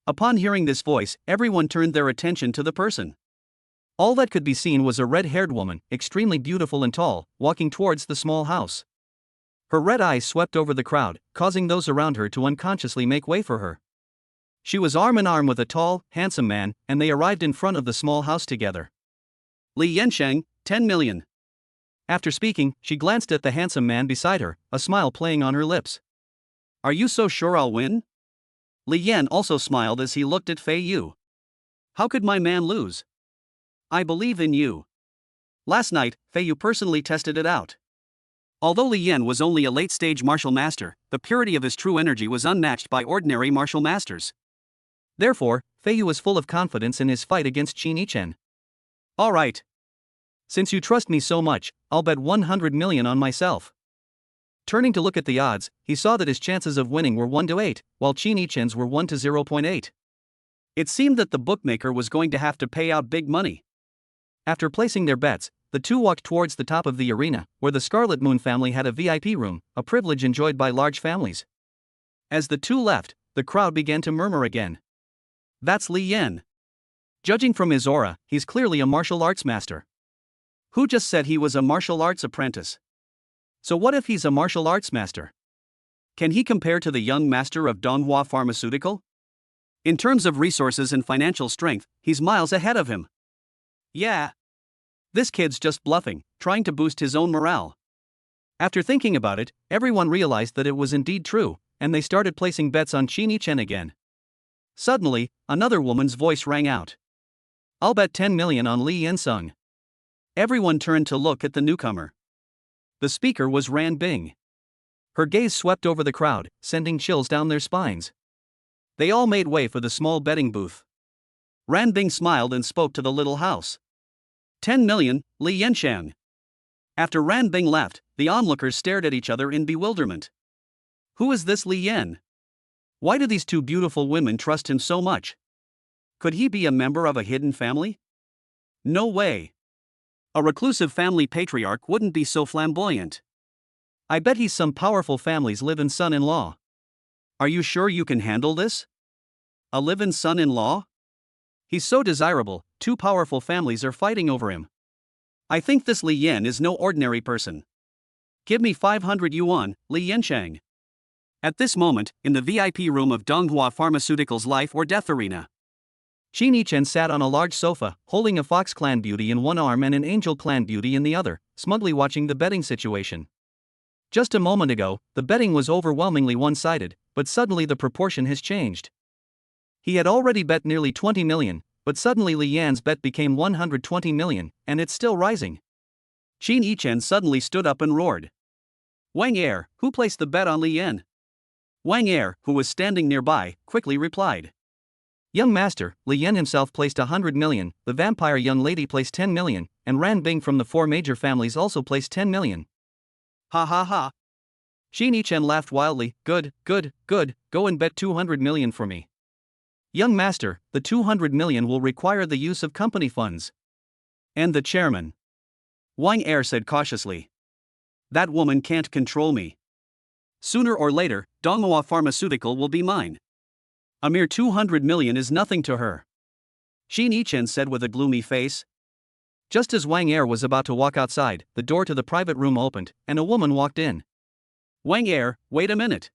Upon hearing this voice, everyone turned their attention to the person. All that could be seen was a red-haired woman, extremely beautiful and tall, walking towards the small house. Her red eyes swept over the crowd, causing those around her to unconsciously make way for her. She was arm in arm with a tall, handsome man, and they arrived in front of the small house together. Li Yansheng, 10 million. After speaking, she glanced at the handsome man beside her, a smile playing on her lips. Are you so sure I'll win? Li Yan also smiled as he looked at Fei Yu. How could my man lose? I believe in you. Last night, Fei Yu personally tested it out. Although Li Yan was only a late-stage martial master, the purity of his true energy was unmatched by ordinary martial masters. Therefore, Fei Yu was full of confidence in his fight against Qin Yichen. Alright. Since you trust me so much, I'll bet 100 million on myself. Turning to look at the odds, he saw that his chances of winning were 1 to 8, while Qin Yichen's were 1 to 0.8. It seemed that the bookmaker was going to have to pay out big money. After placing their bets, the two walked towards the top of the arena, where the Scarlet Moon family had a VIP room, a privilege enjoyed by large families. As the two left, the crowd began to murmur again. That's Li Yan. Judging from his aura, he's clearly a martial arts master. Who just said he was a martial arts apprentice? So what if he's a martial arts master? Can he compare to the young master of Donghua Pharmaceutical? In terms of resources and financial strength, he's miles ahead of him. Yeah. This kid's just bluffing, trying to boost his own morale. After thinking about it, everyone realized that it was indeed true, and they started placing bets on Qin Yichen again. Suddenly, another woman's voice rang out. I'll bet 10 million on Li Yansung. Everyone turned to look at the newcomer. The speaker was Ran Bing. Her gaze swept over the crowd, sending chills down their spines. They all made way for the small betting booth. Ran Bing smiled and spoke to the little house. 10 million, Li Yanshang. After Ran Bing left, the onlookers stared at each other in bewilderment. Who is this Li Yan? Why do these two beautiful women trust him so much? Could he be a member of a hidden family? No way. A reclusive family patriarch wouldn't be so flamboyant. I bet he's some powerful family's live-in son-in-law. Are you sure you can handle this? A live-in son-in-law? He's so desirable, two powerful families are fighting over him. I think this Li Yan is no ordinary person. Give me 500 yuan, Li Yanshang. At this moment, in the VIP room of Donghua Pharmaceutical's life or death arena, Qin Yichen sat on a large sofa, holding a Fox Clan beauty in one arm and an Angel Clan beauty in the other, smugly watching the betting situation. Just a moment ago, the betting was overwhelmingly one-sided, but suddenly the proportion has changed. He had already bet nearly 20 million, but suddenly Li Yan's bet became 120 million, and it's still rising. Qin Yichen suddenly stood up and roared. Wang Er, who placed the bet on Li Yan? Wang Er, who was standing nearby, quickly replied. Young master, Li Yan himself placed 100 million, the vampire young lady placed 10 million, and Ran Bing from the four major families also placed 10 million. Ha ha ha. Qin Yichen laughed wildly. Good, go and bet 200 million for me. Young master, the 200 million will require the use of company funds. And the chairman. Wang Er said cautiously. That woman can't control me. Sooner or later, Donghua Pharmaceutical will be mine. A mere 200 million is nothing to her. Qin Yichen said with a gloomy face. Just as Wang Er was about to walk outside, the door to the private room opened, and a woman walked in. Wang Er, wait a minute.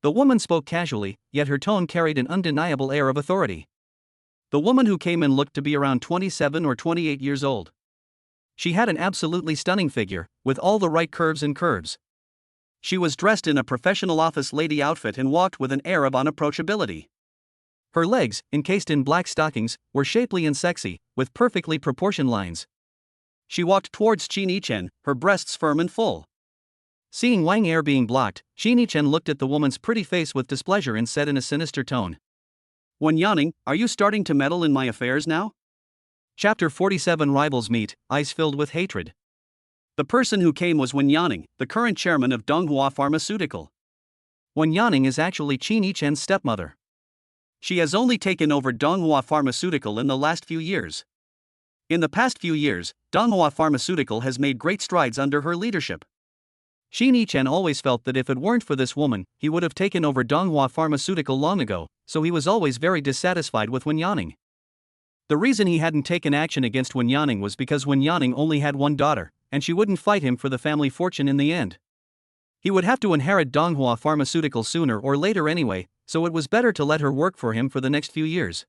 The woman spoke casually, yet her tone carried an undeniable air of authority. The woman who came in looked to be around 27 or 28 years old. She had an absolutely stunning figure, with all the right curves and curves. She was dressed in a professional office lady outfit and walked with an air of unapproachability. Her legs, encased in black stockings, were shapely and sexy, with perfectly proportioned lines. She walked towards Qin Yichen, her breasts firm and full. Seeing Wang Er being blocked, Qin Yichen looked at the woman's pretty face with displeasure and said in a sinister tone. Wen Yanning, are you starting to meddle in my affairs now? Chapter 47 Rivals Meet, Eyes Filled with Hatred. The person who came was Wen Yanning, the current chairman of Donghua Pharmaceutical. Wen Yanning is actually Qin Yichen's stepmother. She has only taken over Donghua Pharmaceutical in the last few years. In the past few years, Donghua Pharmaceutical has made great strides under her leadership. Qin Yichen always felt that if it weren't for this woman, he would have taken over Donghua Pharmaceutical long ago, so he was always very dissatisfied with Wen Yanning. The reason he hadn't taken action against Wen Yanning was because Wen Yanning only had one daughter, and she wouldn't fight him for the family fortune in the end. He would have to inherit Donghua Pharmaceutical sooner or later anyway, so it was better to let her work for him for the next few years.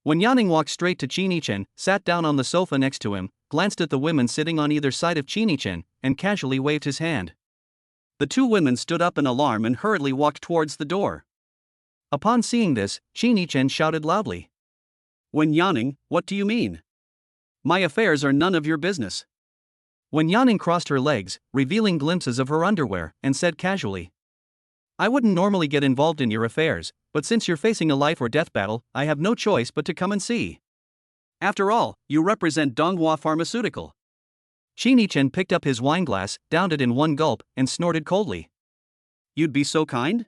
Wen Yanning walked straight to Qin Yichen, sat down on the sofa next to him, glanced at the women sitting on either side of Qin Yichen, and casually waved his hand. The two women stood up in alarm and hurriedly walked towards the door. Upon seeing this, Qin Yichen shouted loudly. Wen Yanning, what do you mean? My affairs are none of your business. Wen Yaning crossed her legs, revealing glimpses of her underwear, and said casually, I wouldn't normally get involved in your affairs, but since you're facing a life or death battle, I have no choice but to come and see. After all, you represent Donghua Pharmaceutical. Qin Yichen picked up his wineglass, downed it in one gulp, and snorted coldly. You'd be so kind?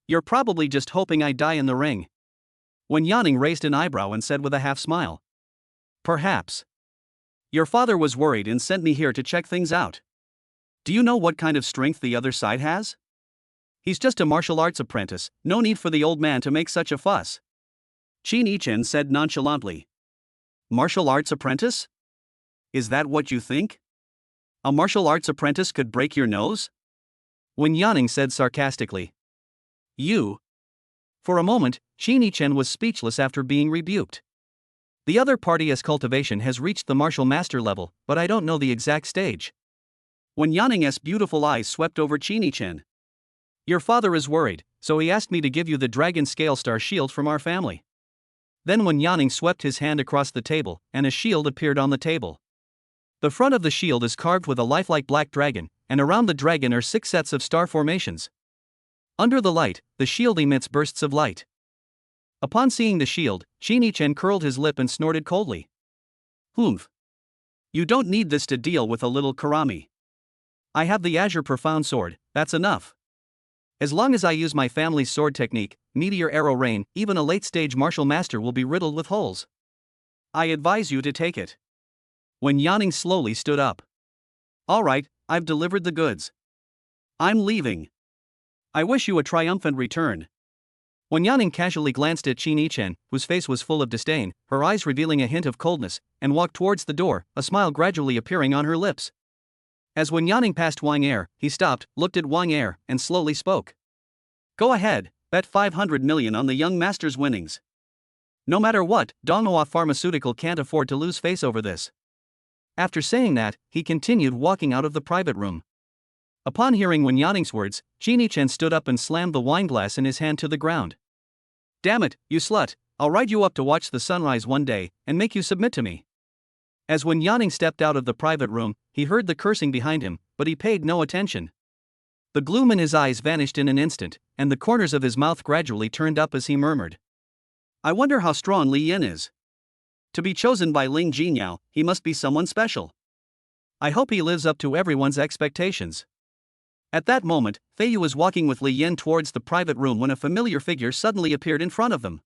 You're probably just hoping I die in the ring. Wen Yaning raised an eyebrow and said with a half smile. Perhaps. Your father was worried and sent me here to check things out. Do you know what kind of strength the other side has? He's just a martial arts apprentice, no need for the old man to make such a fuss. Qin Yichen said nonchalantly. Martial arts apprentice? Is that what you think? A martial arts apprentice could break your nose? Wen Yaning said sarcastically. You? For a moment, Qin Yichen was speechless after being rebuked. The other party's cultivation has reached the martial master level, but I don't know the exact stage. Wen Yaning's beautiful eyes swept over Qin Yichen. Your father is worried, so he asked me to give you the Dragon Scale Star shield from our family. Then Wen Yaning swept his hand across the table, and a shield appeared on the table. The front of the shield is carved with a lifelike black dragon, and around the dragon are 6 sets of star formations. Under the light, the shield emits bursts of light. Upon seeing the shield, Qin Yichen curled his lip and snorted coldly. Humph. You don't need this to deal with a little karami. I have the Azure Profound Sword, that's enough. As long as I use my family's sword technique, Meteor Arrow Rain, even a late-stage martial master will be riddled with holes. I advise you to take it. Wen Yaning slowly stood up. All right, I've delivered the goods. I'm leaving. I wish you a triumphant return. Wen Yaning casually glanced at Qin Yichen, whose face was full of disdain, her eyes revealing a hint of coldness, and walked towards the door, a smile gradually appearing on her lips. As Wen Yaning passed Wang Er, he stopped, looked at Wang Er, and slowly spoke. Go ahead, bet 500 million on the young master's winnings. No matter what, Donghua Pharmaceutical can't afford to lose face over this. After saying that, he continued walking out of the private room. Upon hearing Wen Yaning's words, Qin Yichen stood up and slammed the wineglass in his hand to the ground. Damn it, you slut, I'll ride you up to watch the sunrise one day, and make you submit to me. As Wen Yaning stepped out of the private room, he heard the cursing behind him, but he paid no attention. The gloom in his eyes vanished in an instant, and the corners of his mouth gradually turned up as he murmured. I wonder how strong Li Yin is. To be chosen by Ling Jinyao, he must be someone special. I hope he lives up to everyone's expectations. At that moment, Fei Yu was walking with Li Yin towards the private room when a familiar figure suddenly appeared in front of them.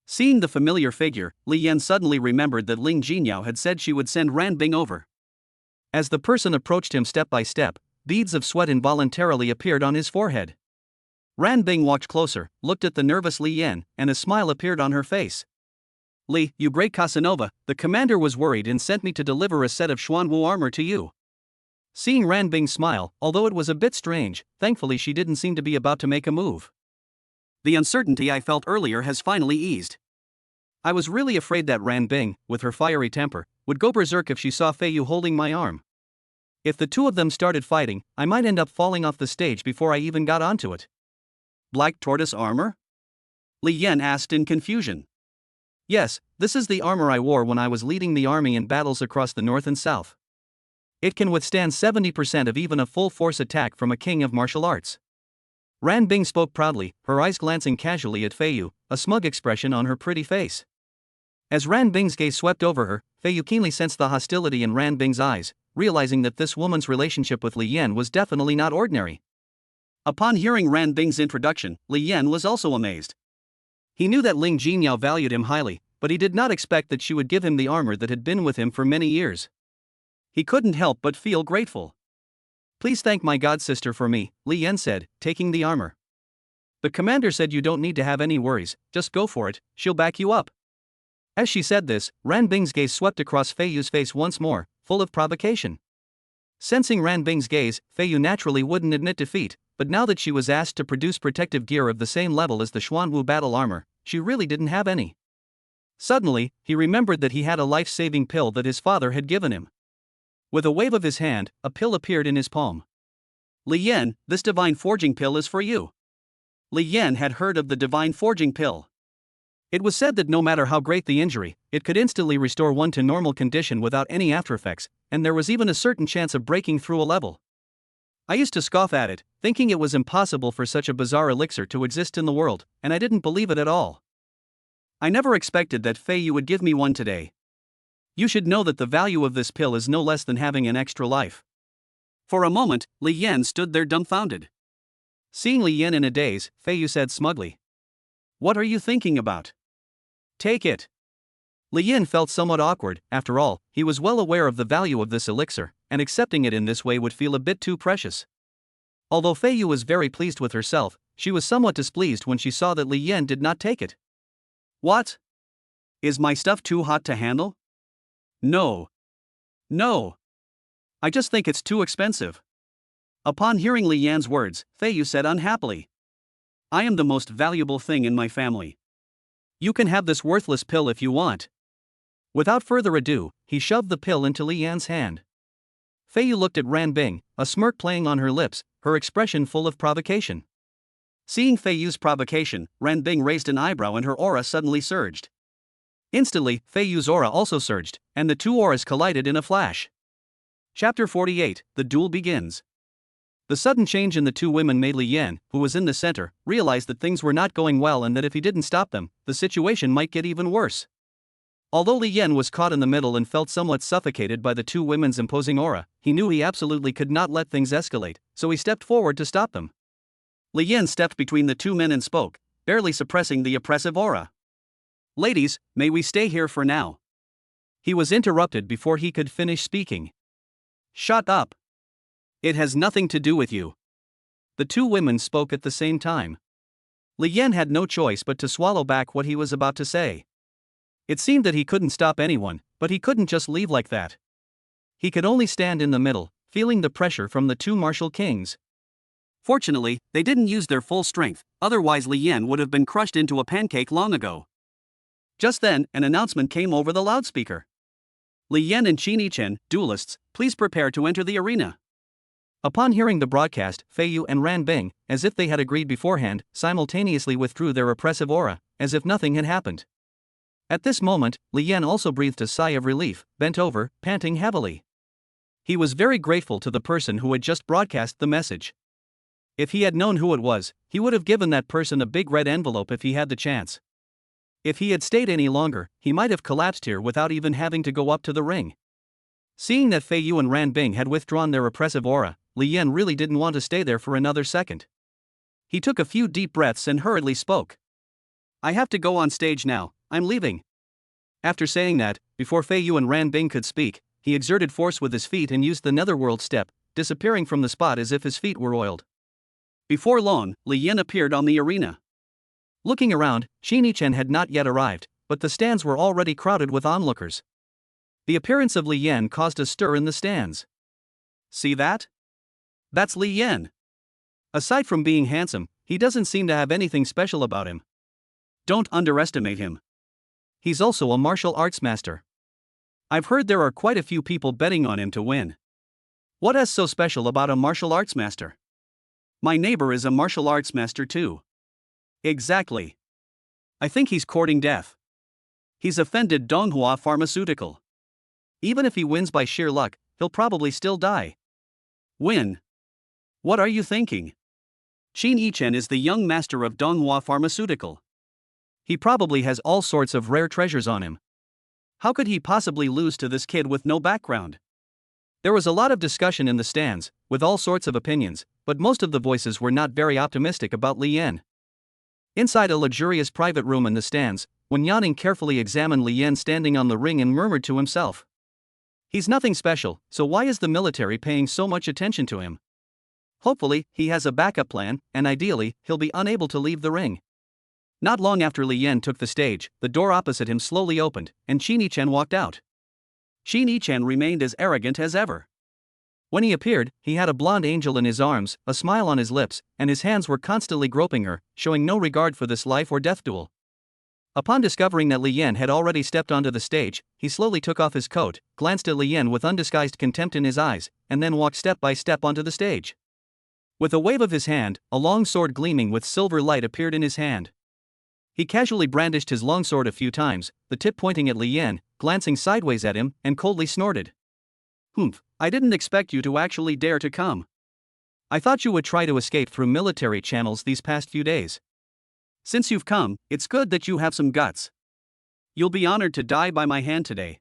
Seeing the familiar figure, Li Yin suddenly remembered that Ling Jinyao had said she would send Ran Bing over. As the person approached him step by step, beads of sweat involuntarily appeared on his forehead. Ran Bing walked closer, looked at the nervous Li Yin, and a smile appeared on her face. Li, you great Casanova, the commander was worried and sent me to deliver a set of Xuanwu armor to you. Seeing Ran Bing smile, although it was a bit strange, thankfully she didn't seem to be about to make a move. The uncertainty I felt earlier has finally eased. I was really afraid that Ran Bing, with her fiery temper, would go berserk if she saw Fei Yu holding my arm. If the two of them started fighting, I might end up falling off the stage before I even got onto it. Black tortoise armor? Li Yin asked in confusion. Yes, this is the armor I wore when I was leading the army in battles across the north and south. It can withstand 70% of even a full-force attack from a king of martial arts. Ran Bing spoke proudly, her eyes glancing casually at Fei Yu, a smug expression on her pretty face. As Ran Bing's gaze swept over her, Fei Yu keenly sensed the hostility in Ran Bing's eyes, realizing that this woman's relationship with Li Yin was definitely not ordinary. Upon hearing Ran Bing's introduction, Li Yin was also amazed. He knew that Ling Jinyao valued him highly, but he did not expect that she would give him the armor that had been with him for many years. He couldn't help but feel grateful. Please thank my god-sister for me, Li Yin said, taking the armor. The commander said you don't need to have any worries, just go for it, she'll back you up. As she said this, Ran Bing's gaze swept across Fei Yu's face once more, full of provocation. Sensing Ran Bing's gaze, Fei Yu naturally wouldn't admit defeat, but now that she was asked to produce protective gear of the same level as the Xuanwu battle armor, she really didn't have any. Suddenly, he remembered that he had a life-saving pill that his father had given him. With a wave of his hand, a pill appeared in his palm. Li Yin, this divine forging pill is for you. Li Yin had heard of the divine forging pill. It was said that no matter how great the injury, it could instantly restore one to normal condition without any aftereffects, and there was even a certain chance of breaking through a level. I used to scoff at it, thinking it was impossible for such a bizarre elixir to exist in the world, and I didn't believe it at all. I never expected that Fei Yu would give me one today. You should know that the value of this pill is no less than having an extra life. For a moment, Li Yan stood there dumbfounded. Seeing Li Yan in a daze, Fei Yu said smugly, "What are you thinking about? Take it." Li Yan felt somewhat awkward. After all, he was well aware of the value of this elixir, and accepting it in this way would feel a bit too precious. Although Fei Yu was very pleased with herself, she was somewhat displeased when she saw that Li Yan did not take it. "What? Is my stuff too hot to handle?" "No. No. I just think it's too expensive." Upon hearing Li Yan's words, Fei Yu said unhappily, "I am the most valuable thing in my family. You can have this worthless pill if you want." Without further ado, he shoved the pill into Li Yan's hand. Fei Yu looked at Ran Bing, a smirk playing on her lips, her expression full of provocation. Seeing Fei Yu's provocation, Ran Bing raised an eyebrow and her aura suddenly surged. Instantly, Fei Yu's aura also surged, and the two auras collided in a flash. Chapter 48, The Duel Begins. The sudden change in the two women made Li Yan, who was in the center, realize that things were not going well and that if he didn't stop them, the situation might get even worse. Although Li Yan was caught in the middle and felt somewhat suffocated by the two women's imposing aura, he knew he absolutely could not let things escalate, so he stepped forward to stop them. Li Yan stepped between the two men and spoke, barely suppressing the oppressive aura. "Ladies, may we stay here for now?" He was interrupted before he could finish speaking. "Shut up. It has nothing to do with you." The two women spoke at the same time. Li Yan had no choice but to swallow back what he was about to say. It seemed that he couldn't stop anyone, but he couldn't just leave like that. He could only stand in the middle, feeling the pressure from the two martial kings. Fortunately, they didn't use their full strength, otherwise Li Yan would have been crushed into a pancake long ago. Just then, an announcement came over the loudspeaker. "Li Yan and Qin Yichen, duelists, please prepare to enter the arena." Upon hearing the broadcast, Fei Yu and Ran Bing, as if they had agreed beforehand, simultaneously withdrew their oppressive aura, as if nothing had happened. At this moment, Li Yan also breathed a sigh of relief, bent over, panting heavily. He was very grateful to the person who had just broadcast the message. If he had known who it was, he would have given that person a big red envelope if he had the chance. If he had stayed any longer, he might have collapsed here without even having to go up to the ring. Seeing that Fei Yu and Ran Bing had withdrawn their oppressive aura, Li Yan really didn't want to stay there for another second. He took a few deep breaths and hurriedly spoke. "I have to go on stage now, I'm leaving." After saying that, before Fei Yu and Ran Bing could speak, he exerted force with his feet and used the netherworld step, disappearing from the spot as if his feet were oiled. Before long, Li Yan appeared on the arena. Looking around, Qin Yichen had not yet arrived, but the stands were already crowded with onlookers. The appearance of Li Yan caused a stir in the stands. "See that? That's Li Yan. Aside from being handsome, he doesn't seem to have anything special about him. Don't underestimate him. He's also a martial arts master. I've heard there are quite a few people betting on him to win. What is so special about a martial arts master? My neighbor is a martial arts master too." "Exactly. I think he's courting death. He's offended Donghua Pharmaceutical. Even if he wins by sheer luck, he'll probably still die." "Win? What are you thinking? Qin Yichen is the young master of Donghua Pharmaceutical. He probably has all sorts of rare treasures on him. How could he possibly lose to this kid with no background?" There was a lot of discussion in the stands, with all sorts of opinions, but most of the voices were not very optimistic about Li Yan. Inside a luxurious private room in the stands, Wen Yaning carefully examined Li Yan standing on the ring and murmured to himself, "He's nothing special, so why is the military paying so much attention to him? Hopefully, he has a backup plan, and ideally, he'll be unable to leave the ring." Not long after Li Yan took the stage, the door opposite him slowly opened, and Qin Yichen walked out. Qin Yichen remained as arrogant as ever. When he appeared, he had a blonde angel in his arms, a smile on his lips, and his hands were constantly groping her, showing no regard for this life or death duel. Upon discovering that Li Yan had already stepped onto the stage, he slowly took off his coat, glanced at Li Yan with undisguised contempt in his eyes, and then walked step by step onto the stage. With a wave of his hand, a long sword gleaming with silver light appeared in his hand. He casually brandished his long sword a few times, the tip pointing at Li Yan, glancing sideways at him, and coldly snorted. Humph, I didn't expect you to actually dare to come. I thought you would try to escape through military channels these past few days. Since you've come, it's good that you have some guts. You'll be honored to die by my hand today.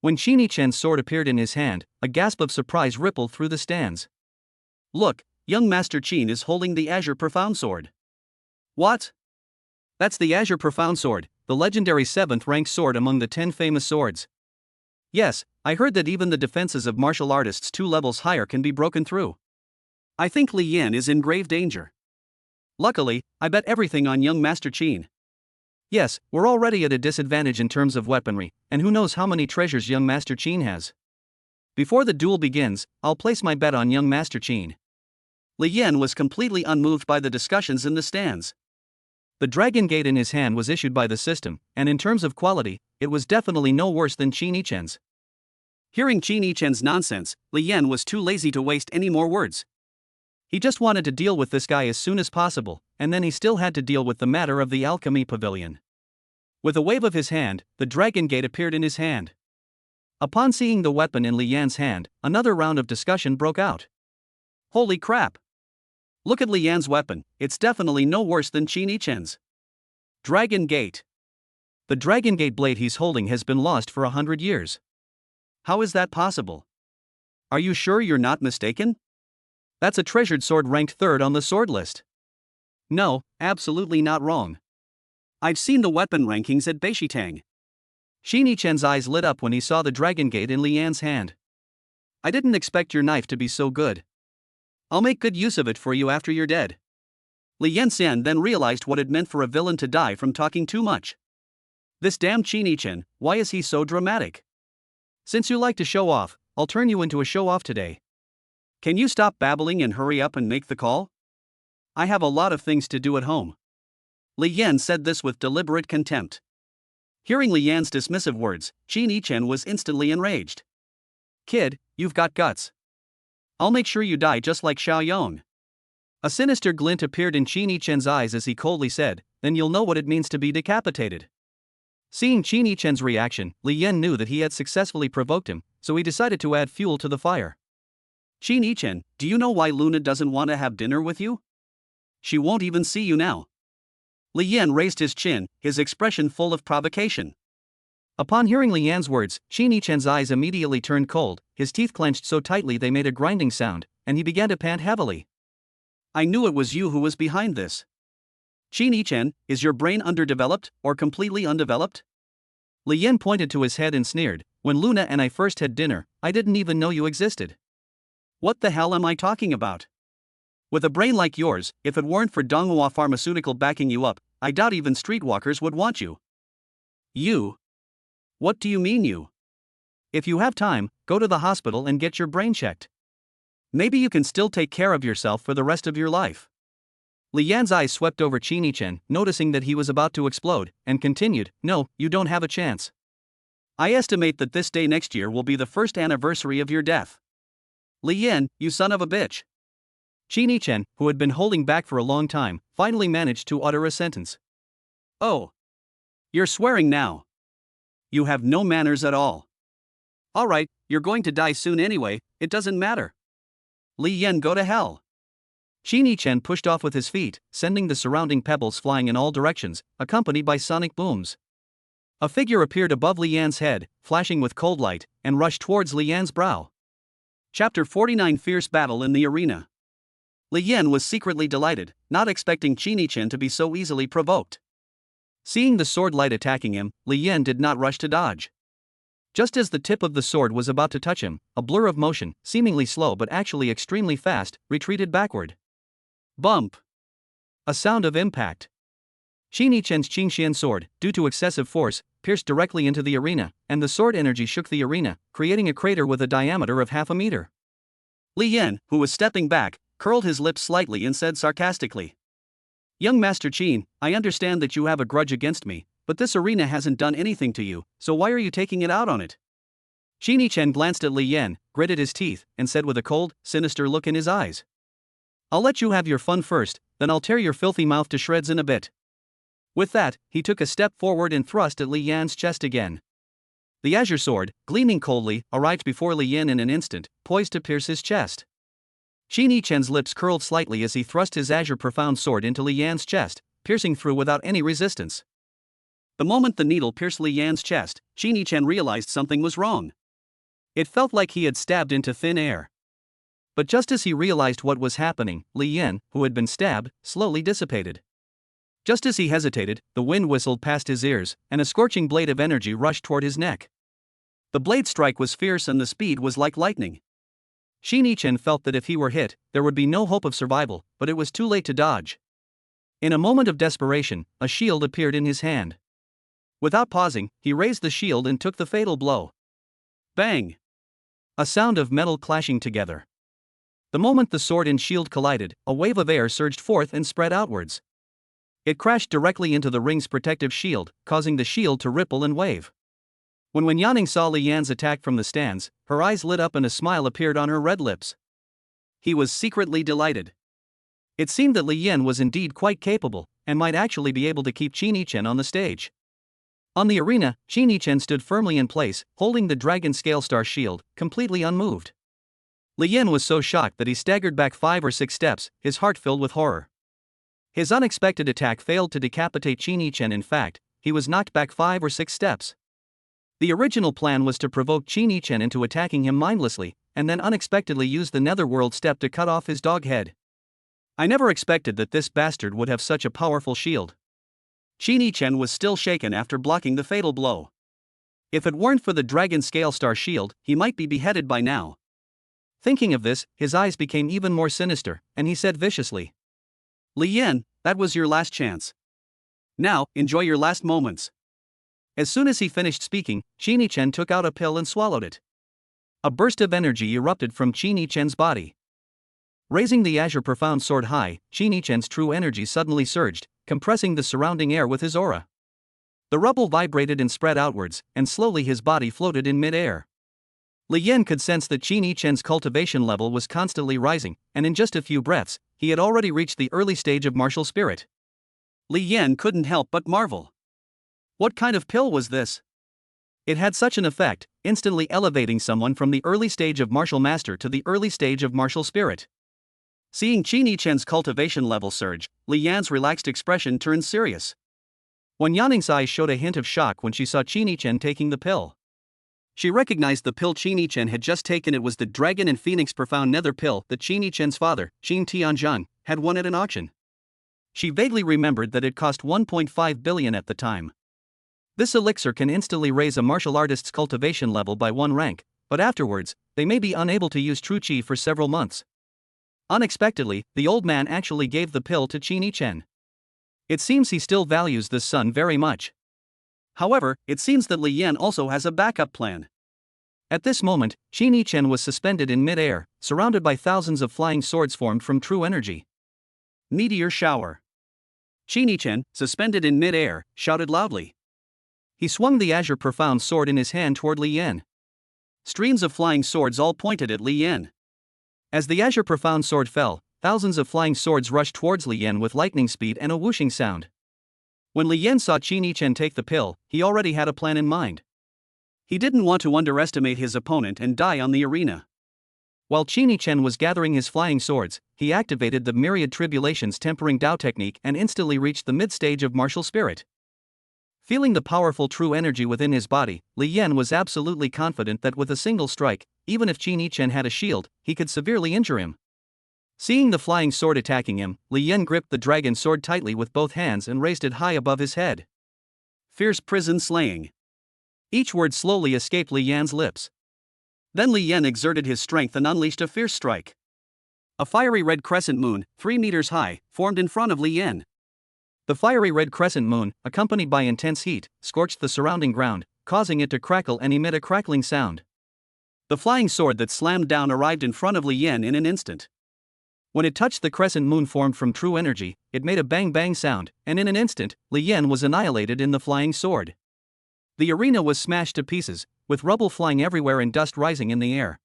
When Qin Chen's sword appeared in his hand, a gasp of surprise rippled through the stands. Look, young Master Qin is holding the Azure Profound Sword. What? That's the Azure Profound Sword, the legendary 7th rank sword among the 10 famous swords. Yes, I heard that even the defenses of martial artists 2 levels higher can be broken through. I think Li Yan is in grave danger. Luckily, I bet everything on young Master Qin. Yes, we're already at a disadvantage in terms of weaponry, and who knows how many treasures young Master Qin has. Before the duel begins, I'll place my bet on young Master Qin. Li Yan was completely unmoved by the discussions in the stands. The Dragon Gate in his hand was issued by the system, and in terms of quality, it was definitely no worse than Qin Yichen's. Hearing Qin Yichen's nonsense, Li Yan was too lazy to waste any more words. He just wanted to deal with this guy as soon as possible, and then he still had to deal with the matter of the Alchemy Pavilion. With a wave of his hand, the Dragon Gate appeared in his hand. Upon seeing the weapon in Li Yan's hand, another round of discussion broke out. Holy crap! Look at Li Yan's weapon, it's definitely no worse than Qin Yichen's. Dragon Gate. The Dragon Gate blade he's holding has been lost for 100 years. How is that possible? Are you sure you're not mistaken? That's a treasured sword ranked 3rd on the sword list. No, absolutely not wrong. I've seen the weapon rankings at Beishitang. Qin Yichen's eyes lit up when he saw the Dragon Gate in Li Yan's hand. I didn't expect your knife to be so good. I'll make good use of it for you after you're dead. Li Yanxian then realized what it meant for a villain to die from talking too much. This damn Qin Yichen, why is he so dramatic? Since you like to show off, I'll turn you into a show-off today. Can you stop babbling and hurry up and make the call? I have a lot of things to do at home. Li Yan said this with deliberate contempt. Hearing Li Yan's dismissive words, Qin Yichen was instantly enraged. Kid, you've got guts. I'll make sure you die just like Xiao Yong. A sinister glint appeared in Qin Yichen's eyes as he coldly said, then you'll know what it means to be decapitated. Seeing Qin Yichen's reaction, Li Yan knew that he had successfully provoked him, so he decided to add fuel to the fire. Qin Yichen, do you know why Luna doesn't want to have dinner with you? She won't even see you now. Li Yan raised his chin, his expression full of provocation. Upon hearing Li Yan's words, Qin Yichen's eyes immediately turned cold, his teeth clenched so tightly they made a grinding sound, and he began to pant heavily. I knew it was you who was behind this. Qin Yichen, is your brain underdeveloped, or completely undeveloped? Li Yan pointed to his head and sneered, when Luna and I first had dinner, I didn't even know you existed. What the hell am I talking about? With a brain like yours, if it weren't for Donghua Pharmaceutical backing you up, I doubt even streetwalkers would want you. You? What do you mean you? If you have time, go to the hospital and get your brain checked. Maybe you can still take care of yourself for the rest of your life. Li Yan's eyes swept over Qin Yichen, noticing that he was about to explode, and continued, no, you don't have a chance. I estimate that this day next year will be the first anniversary of your death. Li Yan, you son of a bitch. Qin Yichen, who had been holding back for a long time, finally managed to utter a sentence. Oh. You're swearing now. You have no manners at all. Alright, you're going to die soon anyway, it doesn't matter. Li Yan, go to hell. Qin Yichen pushed off with his feet, sending the surrounding pebbles flying in all directions, accompanied by sonic booms. A figure appeared above Li Yan's head, flashing with cold light, and rushed towards Li Yan's brow. Chapter 49 Fierce Battle in the Arena. Li Yan was secretly delighted, not expecting Qin Yichen to be so easily provoked. Seeing the sword light attacking him, Li Yan did not rush to dodge. Just as the tip of the sword was about to touch him, a blur of motion, seemingly slow but actually extremely fast, retreated backward. Bump! A sound of impact. Qin Yichen's Qingxian sword, due to excessive force, pierced directly into the arena, and the sword energy shook the arena, creating a crater with a diameter of half a meter. Li Yan, who was stepping back, curled his lips slightly and said sarcastically, Young Master Qin, I understand that you have a grudge against me, but this arena hasn't done anything to you, so why are you taking it out on it? Qin Yichen glanced at Li Yan, gritted his teeth, and said with a cold, sinister look in his eyes, I'll let you have your fun first, then I'll tear your filthy mouth to shreds in a bit. With that, he took a step forward and thrust at Li Yan's chest again. The azure sword, gleaming coldly, arrived before Li Yan in an instant, poised to pierce his chest. Qin Yichen's lips curled slightly as he thrust his azure profound sword into Li Yan's chest, piercing through without any resistance. The moment the needle pierced Li Yan's chest, Qin Yichen realized something was wrong. It felt like he had stabbed into thin air. But just as he realized what was happening, Li Yan, who had been stabbed, slowly dissipated. Just as he hesitated, the wind whistled past his ears, and a scorching blade of energy rushed toward his neck. The blade strike was fierce and the speed was like lightning. Qin Yichen felt that if he were hit, there would be no hope of survival, but it was too late to dodge. In a moment of desperation, a shield appeared in his hand. Without pausing, he raised the shield and took the fatal blow. Bang! A sound of metal clashing together. The moment the sword and shield collided, a wave of air surged forth and spread outwards. It crashed directly into the ring's protective shield, causing the shield to ripple and wave. When Wen Yaning saw Li Yan's attack from the stands, her eyes lit up and a smile appeared on her red lips. He was secretly delighted. It seemed that Li Yan was indeed quite capable, and might actually be able to keep Qin Yichen on the stage. On the arena, Qin Yichen stood firmly in place, holding the dragon scale star shield, completely unmoved. Li Yan was so shocked that he staggered back 5 or 6 steps, his heart filled with horror. His unexpected attack failed to decapitate Qin Yichen. In fact, he was knocked back 5 or 6 steps. The original plan was to provoke Qin Yichen into attacking him mindlessly, and then unexpectedly use the netherworld step to cut off his dog head. I never expected that this bastard would have such a powerful shield. Qin Yichen was still shaken after blocking the fatal blow. If it weren't for the dragon scale star shield, he might be beheaded by now. Thinking of this, his eyes became even more sinister, and he said viciously, "Li Yan, that was your last chance. Now, enjoy your last moments." As soon as he finished speaking, Qin Yichen took out a pill and swallowed it. A burst of energy erupted from Qin Yichen's body. Raising the azure profound sword high, Qin Yichen's true energy suddenly surged, compressing the surrounding air with his aura. The rubble vibrated and spread outwards, and slowly his body floated in mid-air. Li Yan could sense that Qin Yichen's cultivation level was constantly rising, and in just a few breaths, he had already reached the early stage of martial spirit. Li Yan couldn't help but marvel. What kind of pill was this? It had such an effect, instantly elevating someone from the early stage of martial master to the early stage of martial spirit. Seeing Qin Yichen's cultivation level surge, Li Yan's relaxed expression turned serious. Wen Yaning's eyes showed a hint of shock when she saw Qin Yichen taking the pill. She recognized the pill Qin Yichen had just taken. It was the Dragon and Phoenix Profound Nether pill that Qin Yichen's father, Qin Tianzheng, had won at an auction. She vaguely remembered that it cost 1.5 billion at the time. This elixir can instantly raise a martial artist's cultivation level by 1 rank, but afterwards, they may be unable to use true qi for several months. Unexpectedly, the old man actually gave the pill to Qin Yichen. It seems he still values this son very much. However, it seems that Li Yan also has a backup plan. At this moment, Qin Yichen was suspended in mid-air, surrounded by thousands of flying swords formed from true energy. Meteor shower. Qin Yichen, suspended in mid-air, shouted loudly. He swung the azure profound sword in his hand toward Li Yan. Streams of flying swords all pointed at Li Yan. As the azure profound sword fell, thousands of flying swords rushed towards Li Yan with lightning speed and a whooshing sound. When Li Yan saw Qin Yichen take the pill, he already had a plan in mind. He didn't want to underestimate his opponent and die on the arena. While Qin Yichen was gathering his flying swords, he activated the myriad tribulations tempering Dao technique and instantly reached the mid-stage of martial spirit. Feeling the powerful true energy within his body, Li Yan was absolutely confident that with a single strike, even if Qin Yichen had a shield, he could severely injure him. Seeing the flying sword attacking him, Li Yan gripped the dragon sword tightly with both hands and raised it high above his head. Fierce prison slaying. Each word slowly escaped Li Yan's lips. Then Li Yan exerted his strength and unleashed a fierce strike. A fiery red crescent moon, 3 meters high, formed in front of Li Yan. The fiery red crescent moon, accompanied by intense heat, scorched the surrounding ground, causing it to crackle and emit a crackling sound. The flying sword that slammed down arrived in front of Li Yan in an instant. When it touched the crescent moon formed from true energy, it made a bang-bang sound, and in an instant, Li Yan was annihilated in the flying sword. The arena was smashed to pieces, with rubble flying everywhere and dust rising in the air.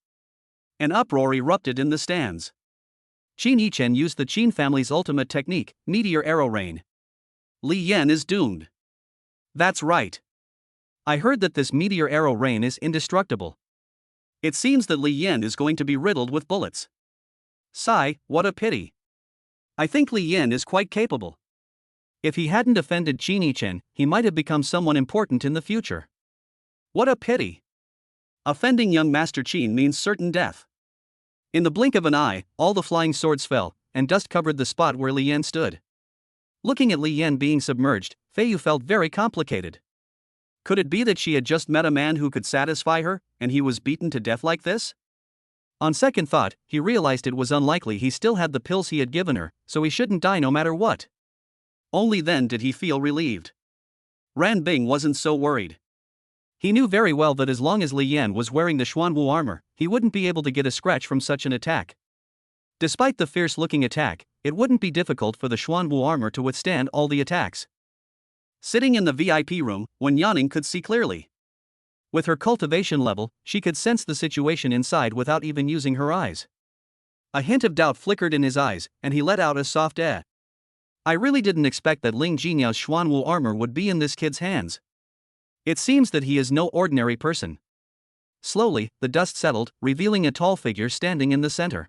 An uproar erupted in the stands. Qin Yichen used the Qin family's ultimate technique, Meteor Arrow Rain. Li Yan is doomed. That's right. I heard that this meteor arrow rain is indestructible. It seems that Li Yan is going to be riddled with bullets. Sigh, what a pity. I think Li Yan is quite capable. If he hadn't offended Qin Chen, he might have become someone important in the future. What a pity. Offending young Master Qin means certain death. In the blink of an eye, all the flying swords fell, and dust covered the spot where Li Yan stood. Looking at Li Yan being submerged, Fei Yu felt very complicated. Could it be that she had just met a man who could satisfy her, and he was beaten to death like this? On second thought, he realized it was unlikely he still had the pills he had given her, so he shouldn't die no matter what. Only then did he feel relieved. Ran Bing wasn't so worried. He knew very well that as long as Li Yan was wearing the Xuanwu armor, he wouldn't be able to get a scratch from such an attack. Despite the fierce-looking attack, it wouldn't be difficult for the Xuanwu armor to withstand all the attacks. Sitting in the VIP room, Wen Yaning could see clearly. With her cultivation level, she could sense the situation inside without even using her eyes. A hint of doubt flickered in his eyes, and he let out a soft "eh." I really didn't expect that Ling Jinyao's Xuanwu armor would be in this kid's hands. It seems that he is no ordinary person. Slowly, the dust settled, revealing a tall figure standing in the center.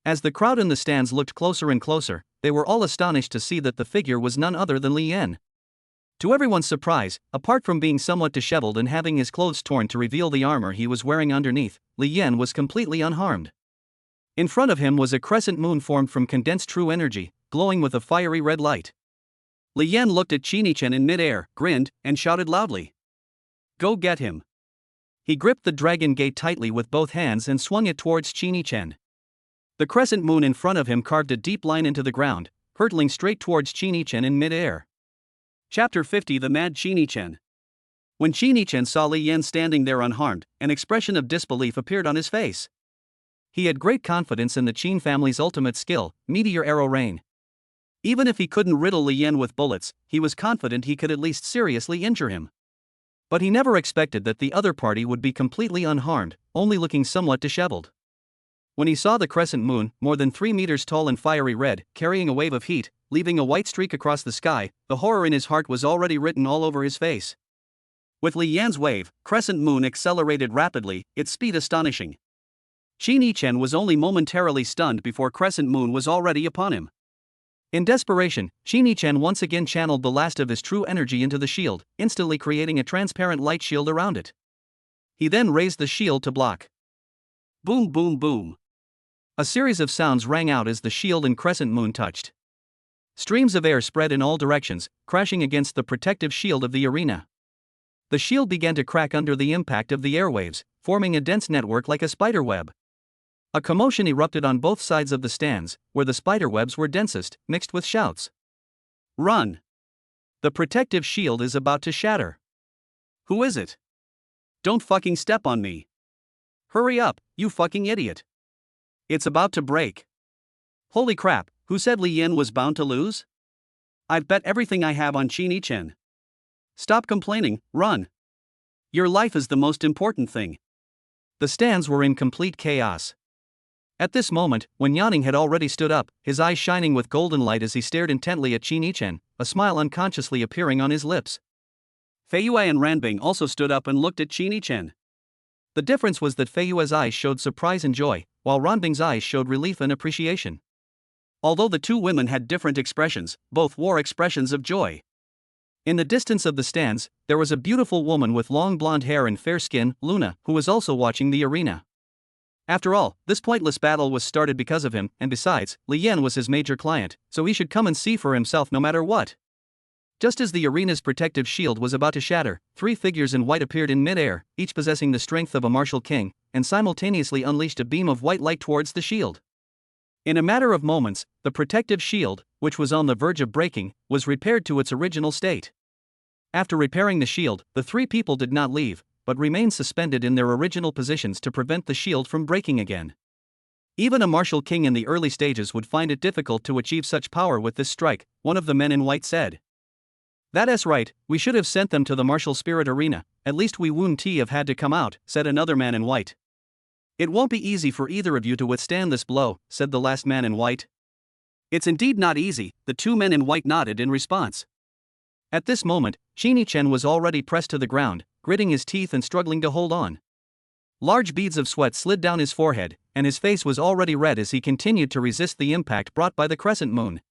As the crowd in the stands looked closer and closer, they were all astonished to see that the figure was none other than Li Yan. To everyone's surprise, apart from being somewhat disheveled and having his clothes torn to reveal the armor he was wearing underneath, Li Yan was completely unharmed. In front of him was a crescent moon formed from condensed true energy, glowing with a fiery red light. Li Yan looked at Qin Chen in midair, grinned, and shouted loudly. Go get him. He gripped the dragon gate tightly with both hands and swung it towards Qin Chen. The crescent moon in front of him carved a deep line into the ground, hurtling straight towards Qin Chen in midair. Chapter 50 The Mad Qin Chen. When Qin Chen saw Li Yan standing there unharmed, an expression of disbelief appeared on his face. He had great confidence in the Qin family's ultimate skill, meteor arrow rain. Even if he couldn't riddle Li Yan with bullets, he was confident he could at least seriously injure him. But he never expected that the other party would be completely unharmed, only looking somewhat disheveled. When he saw the crescent moon, more than 3 meters tall and fiery red, carrying a wave of heat, leaving a white streak across the sky, the horror in his heart was already written all over his face. With Li Yan's wave, crescent moon accelerated rapidly, its speed astonishing. Qin Chen was only momentarily stunned before crescent moon was already upon him. In desperation, Qin Chen once again channeled the last of his true energy into the shield, instantly creating a transparent light shield around it. He then raised the shield to block. Boom boom boom. A series of sounds rang out as the shield and crescent moon touched. Streams of air spread in all directions, crashing against the protective shield of the arena. The shield began to crack under the impact of the airwaves, forming a dense network like a spider web. A commotion erupted on both sides of the stands, where the spiderwebs were densest, mixed with shouts. Run! The protective shield is about to shatter. Who is it? Don't fucking step on me. Hurry up, you fucking idiot. It's about to break. Holy crap, who said Li Yan was bound to lose? I'd bet everything I have on Qin Chen. Stop complaining, run. Your life is the most important thing. The stands were in complete chaos. At this moment, Wen Yaning had already stood up, his eyes shining with golden light as he stared intently at Qin Chen, a smile unconsciously appearing on his lips. Fei Yue and Ranbing also stood up and looked at Qin Chen. The difference was that Fei Yue's eyes showed surprise and joy, while Ranbing's eyes showed relief and appreciation. Although the two women had different expressions, both wore expressions of joy. In the distance of the stands, there was a beautiful woman with long blonde hair and fair skin, Luna, who was also watching the arena. After all, this pointless battle was started because of him, and besides, Li Yan was his major client, so he should come and see for himself no matter what. Just as the arena's protective shield was about to shatter, 3 figures in white appeared in midair, each possessing the strength of a martial king, and simultaneously unleashed a beam of white light towards the shield. In a matter of moments, the protective shield, which was on the verge of breaking, was repaired to its original state. After repairing the shield, the 3 people did not leave, but remained suspended in their original positions to prevent the shield from breaking again. Even a martial king in the early stages would find it difficult to achieve such power with this strike, one of the men in white said. That's right, we should have sent them to the martial spirit arena, at least we wouldn't have had to come out, said another man in white. It won't be easy for either of you to withstand this blow, said the last man in white. It's indeed not easy, the 2 men in white nodded in response. At this moment, Qin Chen was already pressed to the ground, gritting his teeth and struggling to hold on. Large beads of sweat slid down his forehead, and his face was already red as he continued to resist the impact brought by the crescent moon.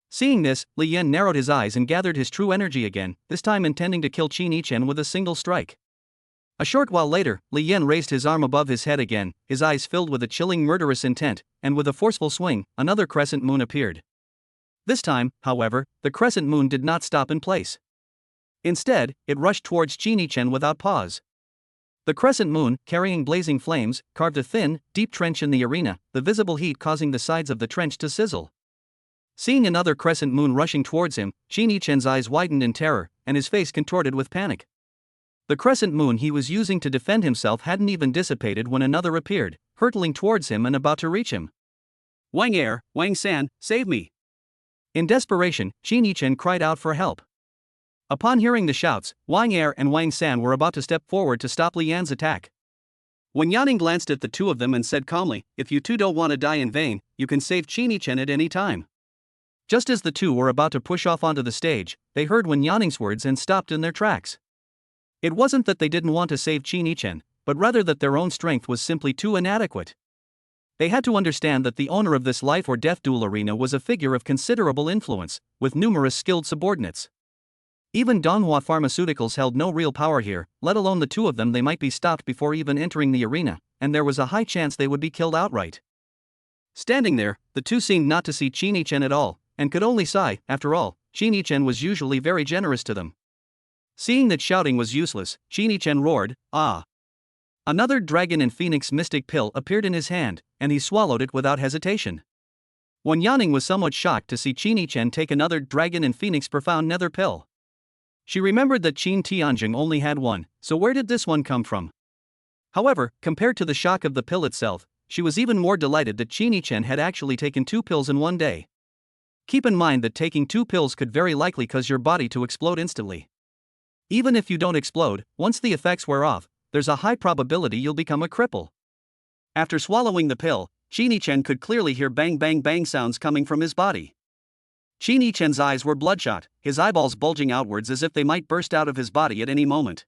Seeing this, Li Yan narrowed his eyes and gathered his true energy again, this time intending to kill Qin Chen with a single strike. A short while later, Li Yan raised his arm above his head again, his eyes filled with a chilling murderous intent, and with a forceful swing, another crescent moon appeared. This time, however, the crescent moon did not stop in place. Instead, it rushed towards Qin Chen without pause. The crescent moon, carrying blazing flames, carved a thin, deep trench in the arena, the visible heat causing the sides of the trench to sizzle. Seeing another crescent moon rushing towards him, Qin Chen's eyes widened in terror, and his face contorted with panic. The crescent moon he was using to defend himself hadn't even dissipated when another appeared, hurtling towards him and about to reach him. "Wang Er, Wang San, save me!" In desperation, Qin Chen cried out for help. Upon hearing the shouts, Wang Er and Wang San were about to step forward to stop Li Yan's attack. When Yanning glanced at the two of them and said calmly, "If you two don't want to die in vain, you can save Qin Chen at any time." Just as the two were about to push off onto the stage, they heard Wen Yanning's words and stopped in their tracks. It wasn't that they didn't want to save Qin Chen, but rather that their own strength was simply too inadequate. They had to understand that the owner of this life or death duel arena was a figure of considerable influence, with numerous skilled subordinates. Even Donghua Pharmaceuticals held no real power here, let alone the two of them. They might be stopped before even entering the arena, and there was a high chance they would be killed outright. Standing there, the two seemed not to see Qin Chen at all, and could only sigh. After all, Qin Chen was usually very generous to them. Seeing that shouting was useless, Qin Chen roared, "Ah!" Another dragon and phoenix mystic pill appeared in his hand, and he swallowed it without hesitation. Wen Yanning was somewhat shocked to see Qin Chen take another dragon and phoenix profound nether pill. She remembered that Qin Tianjing only had one, so where did this one come from? However, compared to the shock of the pill itself, she was even more delighted that Qin Chen had actually taken 2 pills in one day. Keep in mind that taking 2 pills could very likely cause your body to explode instantly. Even if you don't explode, once the effects wear off, there's a high probability you'll become a cripple. After swallowing the pill, Qin Chen could clearly hear bang bang bang sounds coming from his body. Qin Chen's eyes were bloodshot, his eyeballs bulging outwards as if they might burst out of his body at any moment.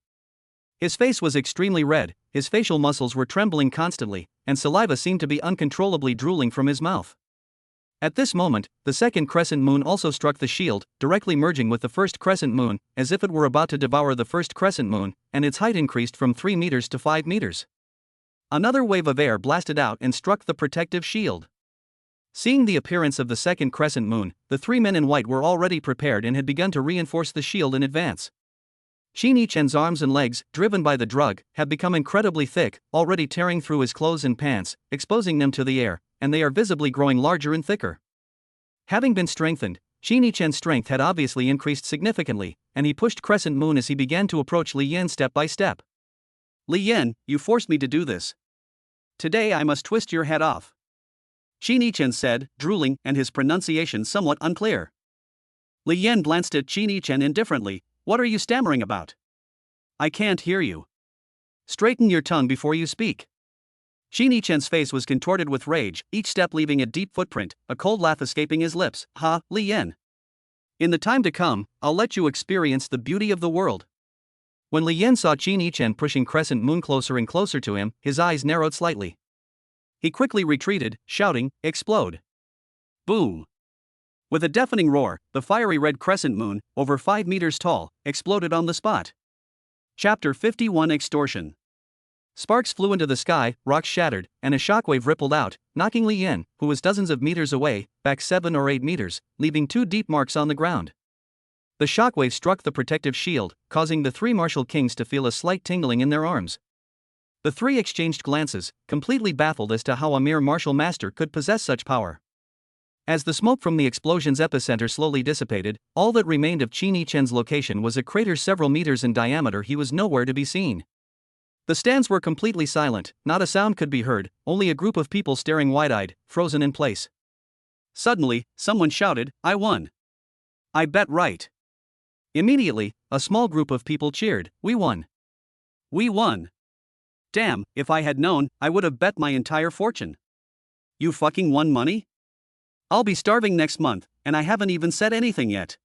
His face was extremely red, his facial muscles were trembling constantly, and saliva seemed to be uncontrollably drooling from his mouth. At this moment, the second crescent moon also struck the shield, directly merging with the first crescent moon, as if it were about to devour the first crescent moon, and its height increased from 3 meters to 5 meters. Another wave of air blasted out and struck the protective shield. Seeing the appearance of the second crescent moon, the 3 men in white were already prepared and had begun to reinforce the shield in advance. Qin Chen's arms and legs, driven by the drug, had become incredibly thick, already tearing through his clothes and pants, exposing them to the air, and they are visibly growing larger and thicker. Having been strengthened, Qin Chen's strength had obviously increased significantly, and he pushed Crescent Moon as he began to approach Li Yan step by step. "Li Yan, you forced me to do this. Today I must twist your head off," Qin Chen said, drooling and his pronunciation somewhat unclear. Li Yan glanced at Qin Chen indifferently. "What are you stammering about? I can't hear you. Straighten your tongue before you speak." Qin Chen's face was contorted with rage, each step leaving a deep footprint, a cold laugh escaping his lips. "Ha, Li Yan. In the time to come, I'll let you experience the beauty of the world." When Li Yan saw Qin Chen pushing Crescent Moon closer and closer to him, his eyes narrowed slightly. He quickly retreated, shouting, "Explode!" Boom! With a deafening roar, the fiery red crescent moon, over 5 meters tall, exploded on the spot. Chapter 51 Extortion. Sparks flew into the sky, rocks shattered, and a shockwave rippled out, knocking Li Yan, who was dozens of meters away, back 7 or 8 meters, leaving 2 deep marks on the ground. The shockwave struck the protective shield, causing the 3 martial kings to feel a slight tingling in their arms. The 3 exchanged glances, completely baffled as to how a mere martial master could possess such power. As the smoke from the explosion's epicenter slowly dissipated, all that remained of Qin Chen's location was a crater several meters in diameter. He was nowhere to be seen. The stands were completely silent, not a sound could be heard, only a group of people staring wide-eyed, frozen in place. Suddenly, someone shouted, "I won! I bet right!" Immediately, a small group of people cheered, "We won! We won! Damn, if I had known, I would have bet my entire fortune." "You fucking won money? I'll be starving next month, and I haven't even said anything yet."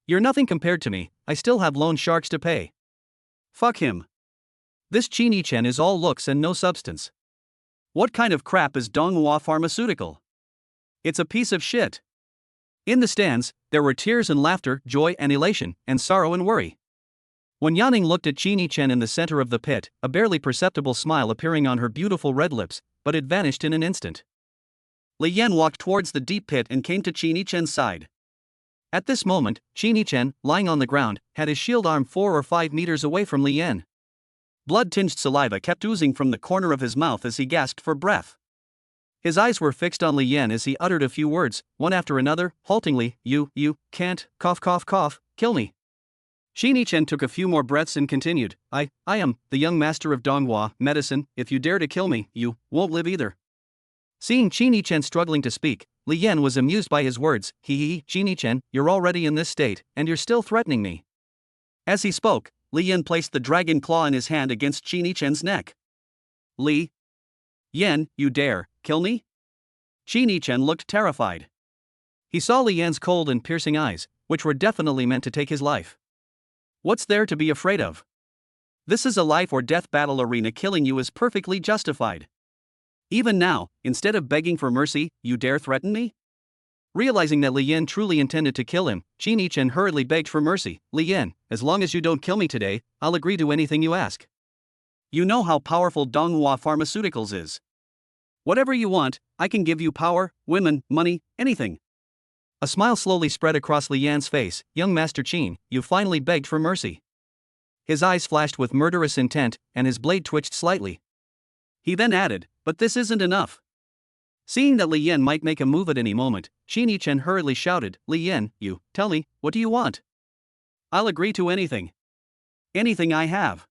You're nothing compared to me, I still have loan sharks to pay. Fuck him. This Qini Chen is all looks and no substance. What kind of crap is Donghua Pharmaceutical? It's a piece of shit. In the stands, there were tears and laughter, joy and elation, and sorrow and worry. When Yanning looked at Qini Chen in the center of the pit, a barely perceptible smile appearing on her beautiful red lips, but it vanished in an instant. Li Yan walked towards the deep pit and came to Qini Chen's side. At this moment, Qini Chen, lying on the ground, had his shield arm 4 or 5 meters away from Li Yan. Blood-tinged saliva kept oozing from the corner of his mouth as he gasped for breath. His eyes were fixed on Li Yan as he uttered a few words, one after another, haltingly, you can't, cough cough cough, kill me. Qini Chen took a few more breaths and continued, I am, the young master of Donghua, medicine, if you dare to kill me, you won't live either. Seeing Qini Chen struggling to speak, Li Yan was amused by his words, Qini Chen, you're already in this state, and you're still threatening me. As he spoke, Li Yan placed the dragon claw in his hand against Qini Chen's neck. Li Yan, you dare kill me? Qini Chen looked terrified. He saw Li Yan's cold and piercing eyes, which were definitely meant to take his life. What's there to be afraid of? This is a life or death battle arena. Killing you is perfectly justified. Even now, instead of begging for mercy, you dare threaten me? Realizing that Li Yan truly intended to kill him, Qini Chen hurriedly begged for mercy. Li Yan, as long as you don't kill me today, I'll agree to anything you ask. You know how powerful Donghua Pharmaceuticals is. Whatever you want, I can give you power, women, money, anything. A smile slowly spread across Li Yan's face. Young Master Qin, you finally begged for mercy. His eyes flashed with murderous intent, and his blade twitched slightly. He then added, but this isn't enough. Seeing that Li Yan might make a move at any moment, Qini Chen hurriedly shouted, Li Yan, you, tell me, what do you want? I'll agree to anything. Anything I have.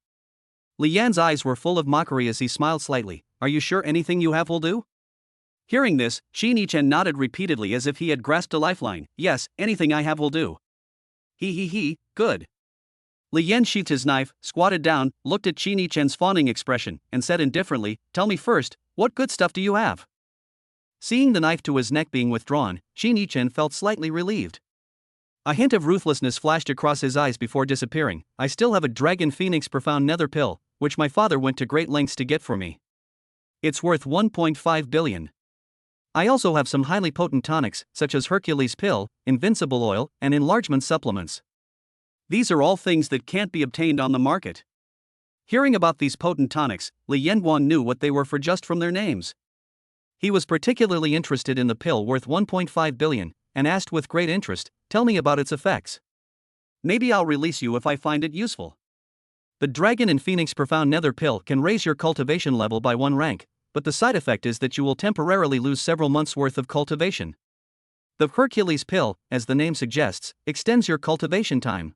Li Yan's eyes were full of mockery as he smiled slightly. Are you sure anything you have will do? Hearing this, Qini Chen nodded repeatedly as if he had grasped a lifeline. Yes, anything I have will do. Good. Li Yan sheathed his knife, squatted down, looked at Qini Chen's fawning expression, and said indifferently, tell me first, what good stuff do you have? Seeing the knife to his neck being withdrawn, Qini Chen felt slightly relieved. A hint of ruthlessness flashed across his eyes before disappearing. I still have a Dragon Phoenix Profound Nether Pill, which my father went to great lengths to get for me. It's worth 1.5 billion. I also have some highly potent tonics, such as Hercules Pill, Invincible Oil, and enlargement supplements. These are all things that can't be obtained on the market. Hearing about these potent tonics, Li Yanguan knew what they were for just from their names. He was particularly interested in the pill worth 1.5 billion, and asked with great interest, tell me about its effects. Maybe I'll release you if I find it useful. The Dragon and Phoenix Profound Nether Pill can raise your cultivation level by 1 rank, but the side effect is that you will temporarily lose several months' worth of cultivation. The Hercules Pill, as the name suggests, extends your cultivation time.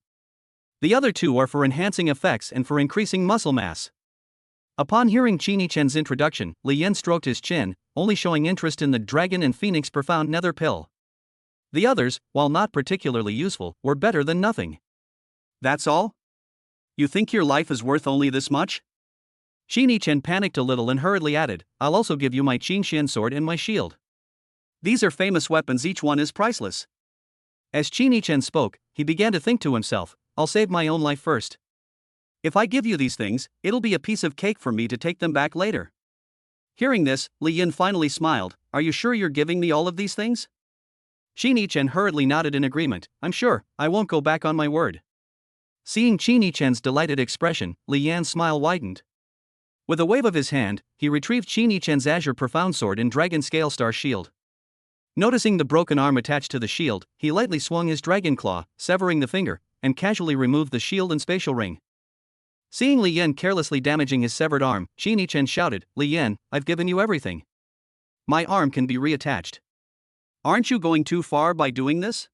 The other two are for enhancing effects and for increasing muscle mass. Upon hearing Qini Chen's introduction, Li Yan stroked his chin, only showing interest in the Dragon and Phoenix Profound Nether Pill. The others, while not particularly useful, were better than nothing. That's all? You think your life is worth only this much? Qini Chen panicked a little and hurriedly added, I'll also give you my Qin Xian sword and my shield. These are famous weapons, each one is priceless. As Qini Chen spoke, he began to think to himself, I'll save my own life first. If I give you these things, it'll be a piece of cake for me to take them back later. Hearing this, Li Yan finally smiled, are you sure you're giving me all of these things? Qini Chen hurriedly nodded in agreement, I'm sure, I won't go back on my word. Seeing Qini Chen's delighted expression, Li Yan's smile widened. With a wave of his hand, he retrieved Qini Chen's Azure Profound Sword and Dragon Scale Star Shield. Noticing the broken arm attached to the shield, he lightly swung his dragon claw, severing the finger, and casually removed the shield and spatial ring. Seeing Li Yan carelessly damaging his severed arm, Qini Chen shouted, Li Yan, I've given you everything. My arm can be reattached. Aren't you going too far by doing this?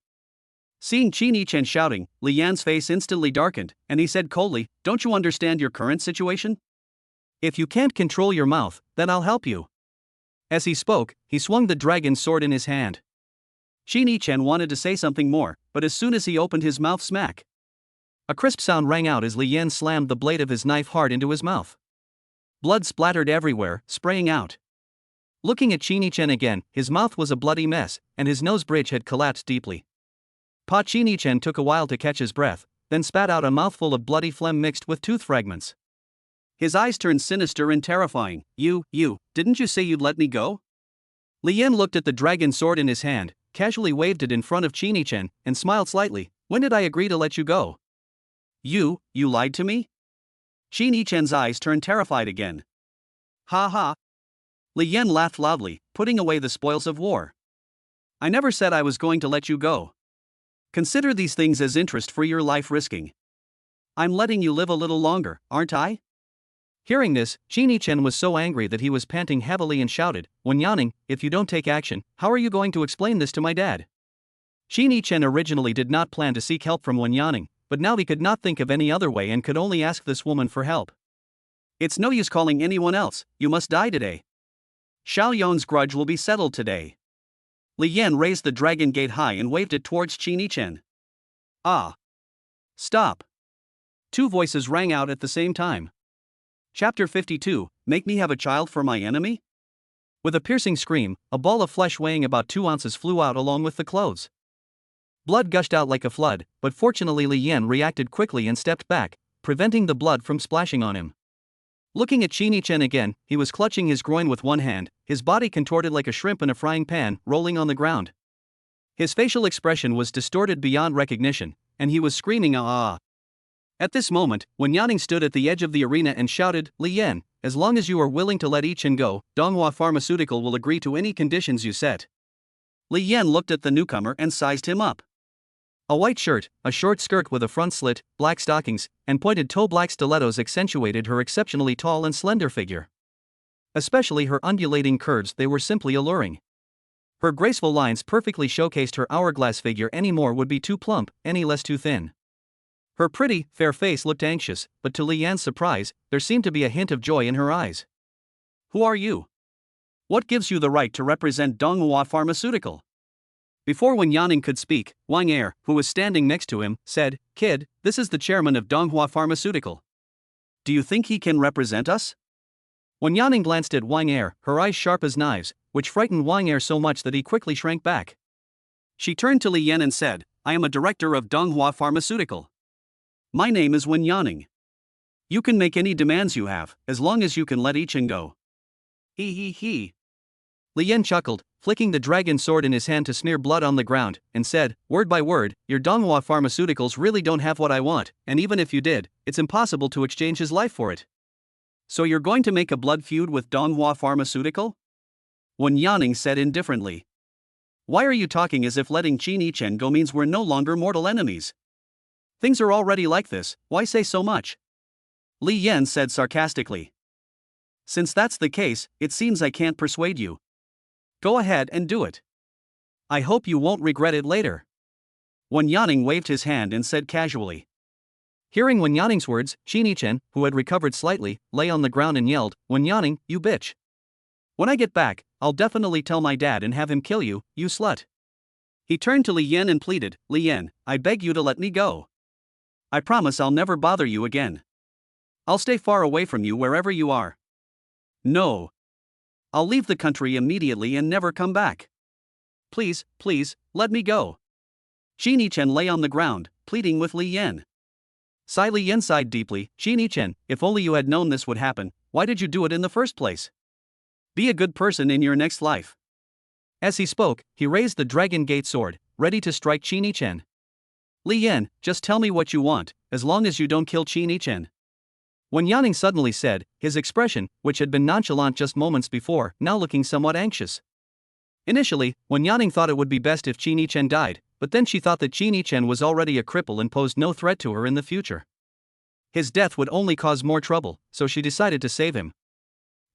Seeing Qini Chen shouting, Li Yan's face instantly darkened, and he said coldly, don't you understand your current situation? If you can't control your mouth, then I'll help you. As he spoke, he swung the dragon sword in his hand. Qini Chen wanted to say something more, but as soon as he opened his mouth, smack. A crisp sound rang out as Li Yan slammed the blade of his knife hard into his mouth. Blood splattered everywhere, spraying out. Looking at Qini Chen again, his mouth was a bloody mess, and his nose bridge had collapsed deeply. Pa Chin-Chen took a while to catch his breath, then spat out a mouthful of bloody phlegm mixed with tooth fragments. His eyes turned sinister and terrifying. Didn't you say you'd let me go? Li Yan looked at the dragon sword in his hand, casually waved it in front of Chin-Chen, and smiled slightly. When did I agree to let you go? You lied to me? Chin-Chen's eyes turned terrified again. Ha ha. Li Yan laughed loudly, putting away the spoils of war. I never said I was going to let you go. Consider these things as interest for your life risking. I'm letting you live a little longer, aren't I? Hearing this, Chin-Chen was so angry that he was panting heavily and shouted, Wen Yaning, if you don't take action, how are you going to explain this to my dad? Chin-Chen originally did not plan to seek help from Wen Yaning, but now he could not think of any other way and could only ask this woman for help. It's no use calling anyone else, you must die today. Xiao Yon's grudge will be settled today. Li Yan raised the dragon gate high and waved it towards Chin-Chen. Ah! Stop! Two voices rang out at the same time. Chapter 52, Make Me Have a Child for My Enemy? With a piercing scream, a ball of flesh weighing about 2 ounces flew out along with the clothes. Blood gushed out like a flood, but fortunately Li Yan reacted quickly and stepped back, preventing the blood from splashing on him. Looking at Chin-Chen again, he was clutching his groin with one hand, his body contorted like a shrimp in a frying pan, rolling on the ground. His facial expression was distorted beyond recognition, and he was screaming ah. At this moment, Wen Yaning stood at the edge of the arena and shouted, Li Yan, as long as you are willing to let Chen go, Donghua Pharmaceutical will agree to any conditions you set. Li Yan looked at the newcomer and sized him up. A white shirt, a short skirt with a front slit, black stockings, and pointed-toe black stilettos accentuated her exceptionally tall and slender figure. Especially her undulating curves, they were simply alluring. Her graceful lines perfectly showcased her hourglass figure. Any more would be too plump, any less too thin. Her pretty, fair face looked anxious, but to Li Yan's surprise, there seemed to be a hint of joy in her eyes. Who are you? What gives you the right to represent Donghua Pharmaceutical? Before Wen Yaning could speak, Wang Er, who was standing next to him, said, Kid, this is the chairman of Donghua Pharmaceutical. Do you think he can represent us? Wen Yaning glanced at Wang Er, her eyes sharp as knives, which frightened Wang Er so much that he quickly shrank back. She turned to Li Yan and said, I am a director of Donghua Pharmaceutical. My name is Wen Yaning. You can make any demands you have, as long as you can let Chen go. He. Li Yan chuckled, flicking the dragon sword in his hand to smear blood on the ground, and said, word by word, your Donghua Pharmaceuticals really don't have what I want, and even if you did, it's impossible to exchange his life for it. So you're going to make a blood feud with Donghua Pharmaceutical? Wen Yaning said indifferently. Why are you talking as if letting Chin-Chen go means we're no longer mortal enemies? Things are already like this, why say so much? Li Yan said sarcastically. Since that's the case, it seems I can't persuade you. Go ahead and do it. I hope you won't regret it later. Wen Yaning waved his hand and said casually. Hearing Wen Yaning's words, Chin-Chen, who had recovered slightly, lay on the ground and yelled, Wen Yaning, you bitch. When I get back, I'll definitely tell my dad and have him kill you, you slut. He turned to Li Yan and pleaded, Li Yan, I beg you to let me go. I promise I'll never bother you again. I'll stay far away from you wherever you are. No. I'll leave the country immediately and never come back. Please, let me go. Chin-Chen lay on the ground, pleading with Li Yan. Li Yan sighed deeply, Chin-Chen, if only you had known this would happen, why did you do it in the first place? Be a good person in your next life. As he spoke, he raised the dragon gate sword, ready to strike Chin-Chen. Li Yan, just tell me what you want, as long as you don't kill Chin-Chen. Wen Yaning suddenly said, his expression, which had been nonchalant just moments before, now looking somewhat anxious. Initially, Wen Yaning thought it would be best if Chin-Chen died, but then she thought that Chin-Chen was already a cripple and posed no threat to her in the future. His death would only cause more trouble, so she decided to save him.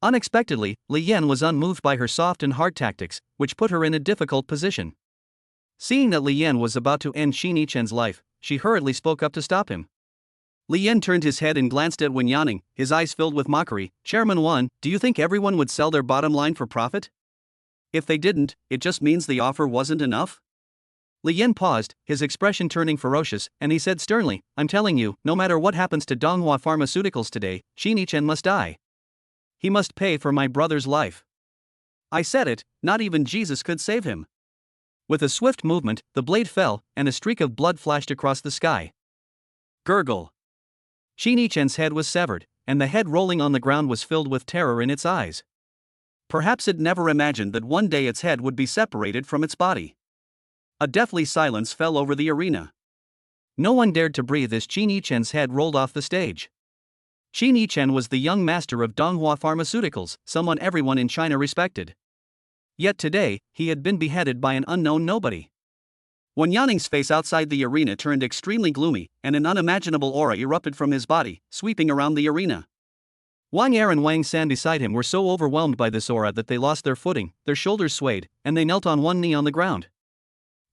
Unexpectedly, Li Yan was unmoved by her soft and hard tactics, which put her in a difficult position. Seeing that Li Yan was about to end Chin-Chen's life, she hurriedly spoke up to stop him. Li Yan turned his head and glanced at Wen Yaning, his eyes filled with mockery. Chairman Wen, do you think everyone would sell their bottom line for profit? If they didn't, it just means the offer wasn't enough? Li Yan paused, his expression turning ferocious, and he said sternly, I'm telling you, no matter what happens to Donghua Pharmaceuticals today, Chin-Chen must die. He must pay for my brother's life. I said it, not even Jesus could save him. With a swift movement, the blade fell, and a streak of blood flashed across the sky. Gurgle. Qin Yichen's head was severed, and the head rolling on the ground was filled with terror in its eyes. Perhaps it never imagined that one day its head would be separated from its body. A deathly silence fell over the arena. No one dared to breathe as Qin Yichen's head rolled off the stage. Qin Yichen was the young master of Donghua Pharmaceuticals, someone everyone in China respected. Yet today, he had been beheaded by an unknown nobody. Wen Yanning's face outside the arena turned extremely gloomy, and an unimaginable aura erupted from his body, sweeping around the arena. Wang Er and Wang San beside him were so overwhelmed by this aura that they lost their footing, their shoulders swayed, and they knelt on one knee on the ground.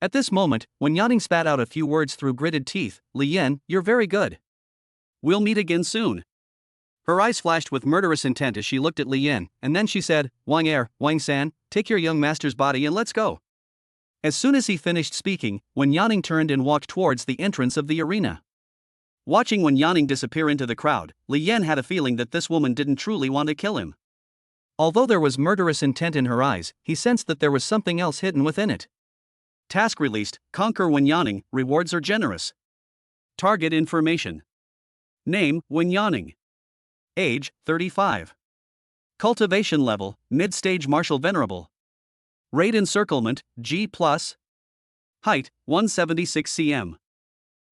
At this moment, Wen Yanning spat out a few words through gritted teeth. "Li Yan, you're very good. We'll meet again soon." Her eyes flashed with murderous intent as she looked at Li Yan, and then she said, "Wang Er, Wang San, take your young master's body and let's go." As soon as he finished speaking, Wen Yanning turned and walked towards the entrance of the arena. Watching Wen Yanning disappear into the crowd, Li Yan had a feeling that this woman didn't truly want to kill him. Although there was murderous intent in her eyes, he sensed that there was something else hidden within it. Task released, conquer Wen Yanning, rewards are generous. Target information. Name, Wen Yanning. Age, 35. Cultivation level, mid-stage martial venerable. Rate encirclement, G+. Height, 176 cm.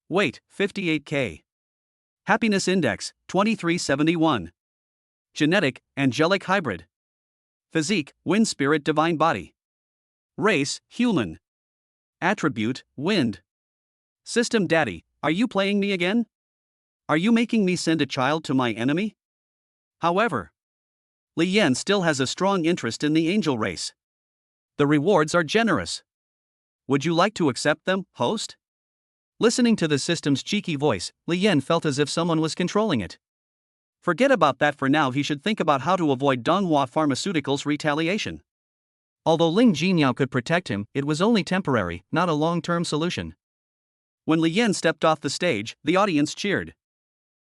Weight, 58 k. Happiness index, 2371. Genetic, angelic hybrid. Physique, wind spirit divine body. Race, human. Attribute, wind. System daddy, are you playing me again? Are you making me send a child to my enemy? However, Li Yan still has a strong interest in the angel race. The rewards are generous. Would you like to accept them, host? Listening to the system's cheeky voice, Li Yan felt as if someone was controlling it. Forget about that for now. He should think about how to avoid Donghua Pharmaceuticals' retaliation. Although Ling Jinyao could protect him, it was only temporary, not a long-term solution. When Li Yan stepped off the stage, the audience cheered.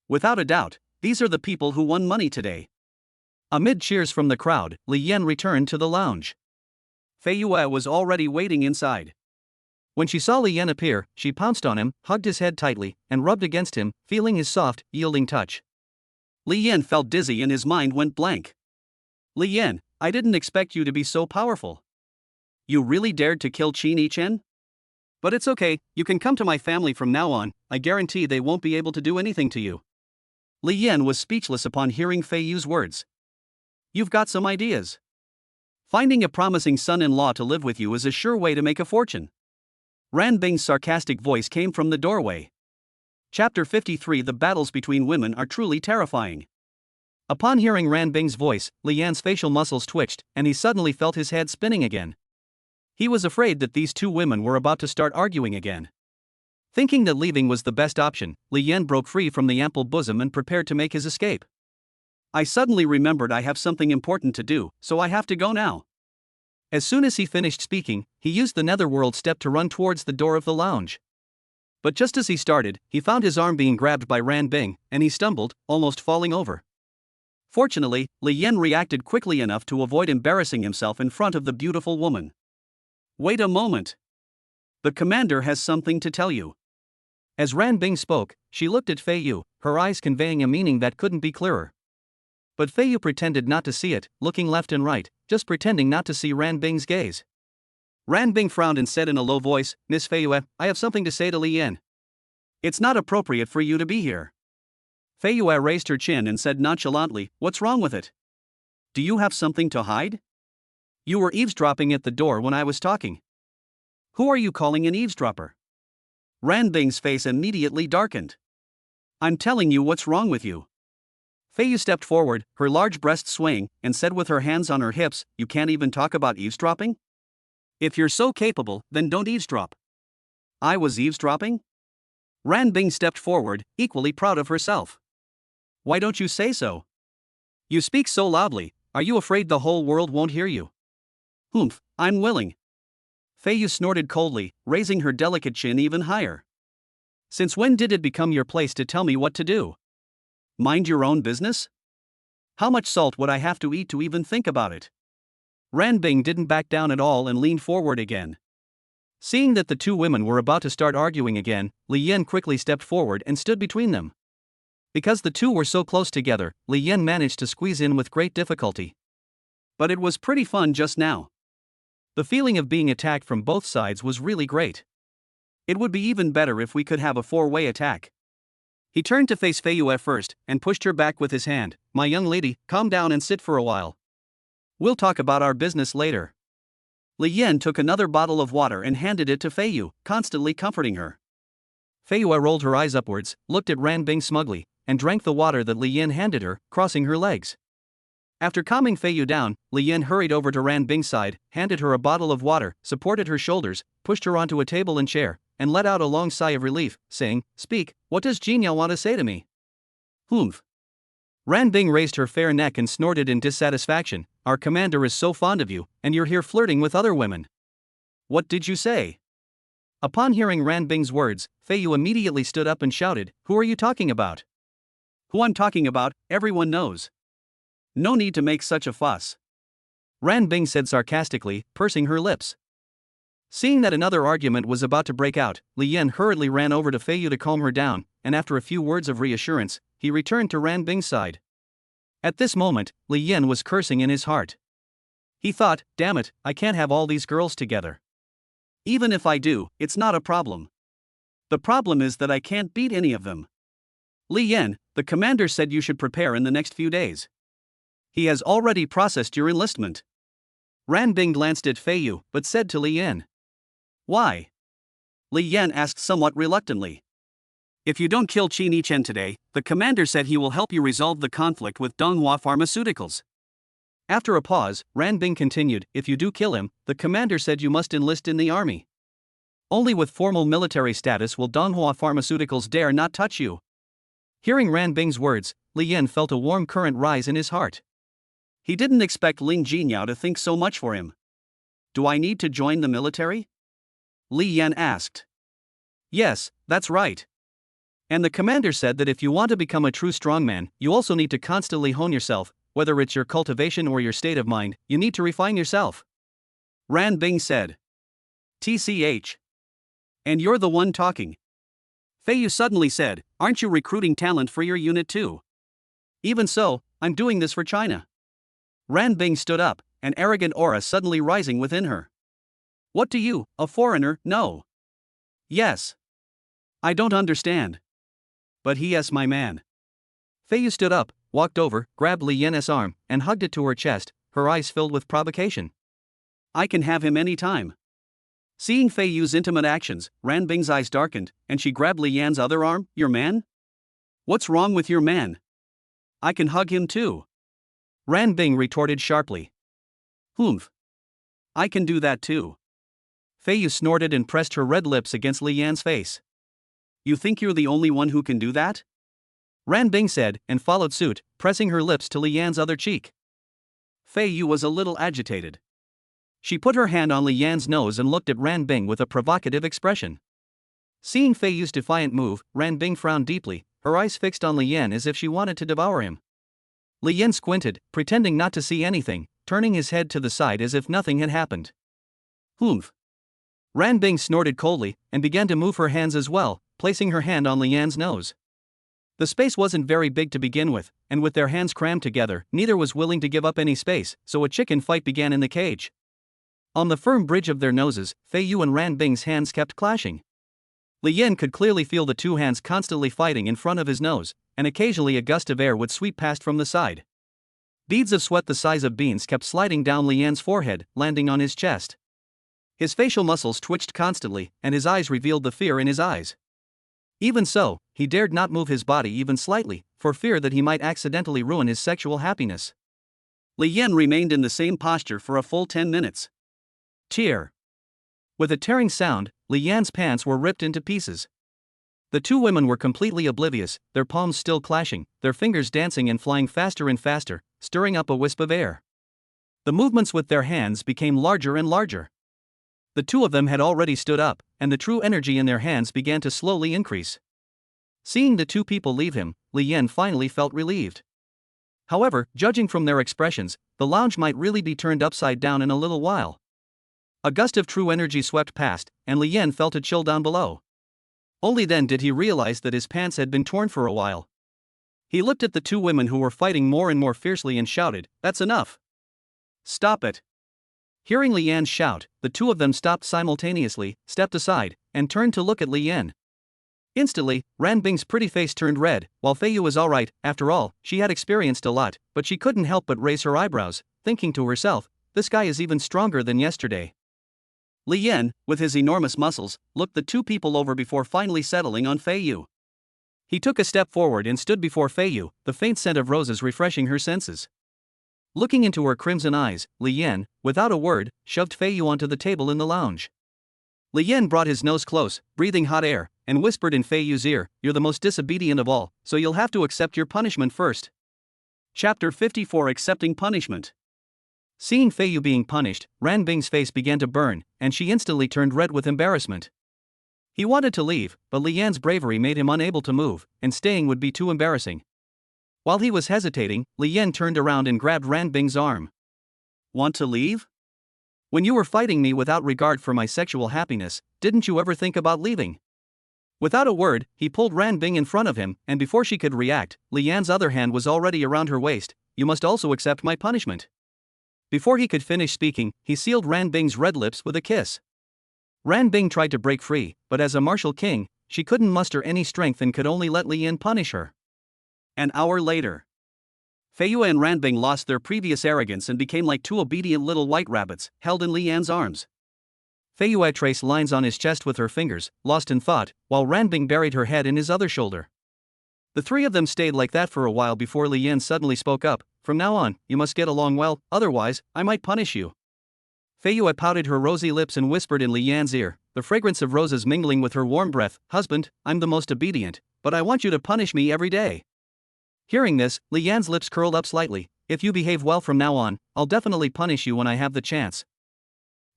Without a doubt, these are the people who won money today. Amid cheers from the crowd, Li Yan returned to the lounge. Fei Yue was already waiting inside. When she saw Li Yan appear, she pounced on him, hugged his head tightly, and rubbed against him, feeling his soft, yielding touch. Li Yan felt dizzy and his mind went blank. Li Yan, I didn't expect you to be so powerful. You really dared to kill Qin Yichen? But it's okay, you can come to my family from now on. I guarantee they won't be able to do anything to you. Li Yan was speechless upon hearing Fei Yu's words. You've got some ideas. Finding a promising son-in-law to live with you is a sure way to make a fortune. Ran Bing's sarcastic voice came from the doorway. Chapter 53. The battles between women are truly terrifying. Upon hearing Ran Bing's voice, Li Yan's facial muscles twitched, and he suddenly felt his head spinning again. He was afraid that these two women were about to start arguing again. Thinking that leaving was the best option, Li Yan broke free from the ample bosom and prepared to make his escape. I suddenly remembered I have something important to do, so I have to go now. As soon as he finished speaking, he used the netherworld step to run towards the door of the lounge. But just as he started, he found his arm being grabbed by Ran Bing, and he stumbled, almost falling over. Fortunately, Li Yan reacted quickly enough to avoid embarrassing himself in front of the beautiful woman. Wait a moment. The commander has something to tell you. As Ran Bing spoke, she looked at Fei Yu, her eyes conveying a meaning that couldn't be clearer. But Fei Yu pretended not to see it, looking left and right, just pretending not to see Ran Bing's gaze. Ran Bing frowned and said in a low voice, Miss Fei Yu, I have something to say to Li Yan. It's not appropriate for you to be here. Fei Yu raised her chin and said nonchalantly, what's wrong with it? Do you have something to hide? You were eavesdropping at the door when I was talking. Who are you calling an eavesdropper? Ran Bing's face immediately darkened. I'm telling you what's wrong with you. Fei Yu stepped forward, her large breasts swaying, and said with her hands on her hips, you can't even talk about eavesdropping? If you're so capable, then don't eavesdrop. I was eavesdropping? Ran Bing stepped forward, equally proud of herself. Why don't you say so? You speak so loudly, are you afraid the whole world won't hear you? Humph, I'm willing. Fei Yu snorted coldly, raising her delicate chin even higher. Since when did it become your place to tell me what to do? Mind your own business? How much salt would I have to eat to even think about it? Ran Bing didn't back down at all and leaned forward again. Seeing that the two women were about to start arguing again, Li Yan quickly stepped forward and stood between them. Because the two were so close together, Li Yan managed to squeeze in with great difficulty. But it was pretty fun just now. The feeling of being attacked from both sides was really great. It would be even better if we could have a four-way attack. He turned to face Fei Yu at first and pushed her back with his hand. My young lady, calm down and sit for a while. We'll talk about our business later. Li Yan took another bottle of water and handed it to Fei Yu, constantly comforting her. Fei Yu rolled her eyes upwards, looked at Ran Bing smugly, and drank the water that Li Yan handed her, crossing her legs. After calming Fei Yu down, Li Yan hurried over to Ran Bing's side, handed her a bottle of water, supported her shoulders, pushed her onto a table and chair, and let out a long sigh of relief, saying, "Speak, what does Jinyao want to say to me?" "Humph." Ran Bing raised her fair neck and snorted in dissatisfaction. "Our commander is so fond of you, and you're here flirting with other women." "What did you say?" Upon hearing Ran Bing's words, Fei Yu immediately stood up and shouted, "Who are you talking about?" "Who I'm talking about, everyone knows. No need to make such a fuss," Ran Bing said sarcastically, pursing her lips. Seeing that another argument was about to break out, Li Yan hurriedly ran over to Fei Yu to calm her down, and after a few words of reassurance, he returned to Ran Bing's side. At this moment, Li Yan was cursing in his heart. He thought, damn it, I can't have all these girls together. Even if I do, it's not a problem. The problem is that I can't beat any of them. Li Yan, the commander said you should prepare in the next few days. He has already processed your enlistment. Ran Bing glanced at Fei Yu, but said to Li Yan. Why? Li Yan asked somewhat reluctantly. If you don't kill Qin Yichen today, the commander said he will help you resolve the conflict with Donghua Pharmaceuticals. After a pause, Ran Bing continued, if you do kill him, the commander said you must enlist in the army. Only with formal military status will Donghua Pharmaceuticals dare not touch you. Hearing Ran Bing's words, Li Yan felt a warm current rise in his heart. He didn't expect Ling Jinyao to think so much for him. Do I need to join the military? Li Yan asked. Yes, that's right. And the commander said that if you want to become a true strongman, you also need to constantly hone yourself, whether it's your cultivation or your state of mind, you need to refine yourself. Ran Bing said. TCH. And you're the one talking. Fei Yu suddenly said, aren't you recruiting talent for your unit too? Even so, I'm doing this for China. Ran Bing stood up, an arrogant aura suddenly rising within her. What do you, a foreigner, know? Yes. I don't understand. But he is my man. Fei Yu stood up, walked over, grabbed Li Yan's arm, and hugged it to her chest, her eyes filled with provocation. I can have him any time. Seeing Fei Yu's intimate actions, Ran Bing's eyes darkened, and she grabbed Li Yan's other arm. Your man? What's wrong with your man? I can hug him too. Ran Bing retorted sharply. Humph. I can do that too. Fei Yu snorted and pressed her red lips against Li Yan's face. You think you're the only one who can do that? Ran Bing said, and followed suit, pressing her lips to Li Yan's other cheek. Fei Yu was a little agitated. She put her hand on Li Yan's nose and looked at Ran Bing with a provocative expression. Seeing Fei Yu's defiant move, Ran Bing frowned deeply, her eyes fixed on Li Yan as if she wanted to devour him. Li Yan squinted, pretending not to see anything, turning his head to the side as if nothing had happened. Humph. Ran Bing snorted coldly, and began to move her hands as well, placing her hand on Li Yan's nose. The space wasn't very big to begin with, and with their hands crammed together, neither was willing to give up any space, so a chicken fight began in the cage. On the firm bridge of their noses, Fei Yu and Ran Bing's hands kept clashing. Li Yan could clearly feel the two hands constantly fighting in front of his nose, and occasionally a gust of air would sweep past from the side. Beads of sweat the size of beans kept sliding down Li Yan's forehead, landing on his chest. His facial muscles twitched constantly, and his eyes revealed the fear in his eyes. Even so, he dared not move his body even slightly, for fear that he might accidentally ruin his sexual happiness. Li Yan remained in the same posture for a full 10 minutes. Tear. With a tearing sound, Li Yan's pants were ripped into pieces. The two women were completely oblivious, their palms still clashing, their fingers dancing and flying faster and faster, stirring up a wisp of air. The movements with their hands became larger and larger. The two of them had already stood up, and the true energy in their hands began to slowly increase. Seeing the two people leave him, Li Yan finally felt relieved. However, judging from their expressions, the lounge might really be turned upside down in a little while. A gust of true energy swept past, and Li Yan felt a chill down below. Only then did he realize that his pants had been torn for a while. He looked at the two women who were fighting more and more fiercely and shouted, "That's enough! Stop it!" Hearing Li Yan's shout, the two of them stopped simultaneously, stepped aside, and turned to look at Li Yan. Instantly, Ran Bing's pretty face turned red. While Fei Yu was alright, after all, she had experienced a lot, but she couldn't help but raise her eyebrows, thinking to herself, this guy is even stronger than yesterday. Li Yan, with his enormous muscles, looked the two people over before finally settling on Fei Yu. He took a step forward and stood before Fei Yu, the faint scent of roses refreshing her senses. Looking into her crimson eyes, Li Yan, without a word, shoved Fei Yu onto the table in the lounge. Li Yan brought his nose close, breathing hot air, and whispered in Fei Yu's ear, "You're the most disobedient of all, so you'll have to accept your punishment first." Chapter 54 Accepting Punishment. Seeing Fei Yu being punished, Ran Bing's face began to burn, and she instantly turned red with embarrassment. He wanted to leave, but Li Yan's bravery made him unable to move, and staying would be too embarrassing. While he was hesitating, Li Yan turned around and grabbed Ran Bing's arm. "Want to leave? When you were fighting me without regard for my sexual happiness, didn't you ever think about leaving?" Without a word, he pulled Ran Bing in front of him, and before she could react, Li Yan's other hand was already around her waist. "You must also accept my punishment." Before he could finish speaking, he sealed Ran Bing's red lips with a kiss. Ran Bing tried to break free, but as a martial king, she couldn't muster any strength and could only let Li Yan punish her. An hour later, Fei Yu and Ran Bing lost their previous arrogance and became like two obedient little white rabbits, held in Li Yan's arms. Fei Yu had traced lines on his chest with her fingers, lost in thought, while Ran Bing buried her head in his other shoulder. The three of them stayed like that for a while before Li Yan suddenly spoke up, "From now on, you must get along well, otherwise, I might punish you." Fei Yu had pouted her rosy lips and whispered in Li Yan's ear, the fragrance of roses mingling with her warm breath, "Husband, I'm the most obedient, but I want you to punish me every day." Hearing this, Li Yan's lips curled up slightly. "If you behave well from now on, I'll definitely punish you when I have the chance."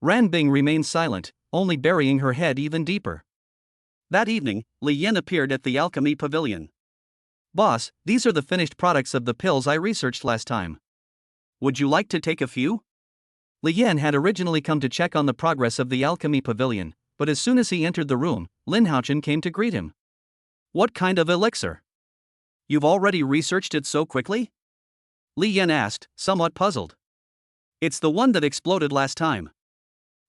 Ran Bing remained silent, only burying her head even deeper. That evening, Li Yan appeared at the alchemy pavilion. "Boss, these are the finished products of the pills I researched last time. Would you like to take a few?" Li Yan had originally come to check on the progress of the alchemy pavilion, but as soon as he entered the room, Lin Haochen came to greet him. "What kind of elixir? You've already researched it so quickly?" Li Yan asked, somewhat puzzled. "It's the one that exploded last time,"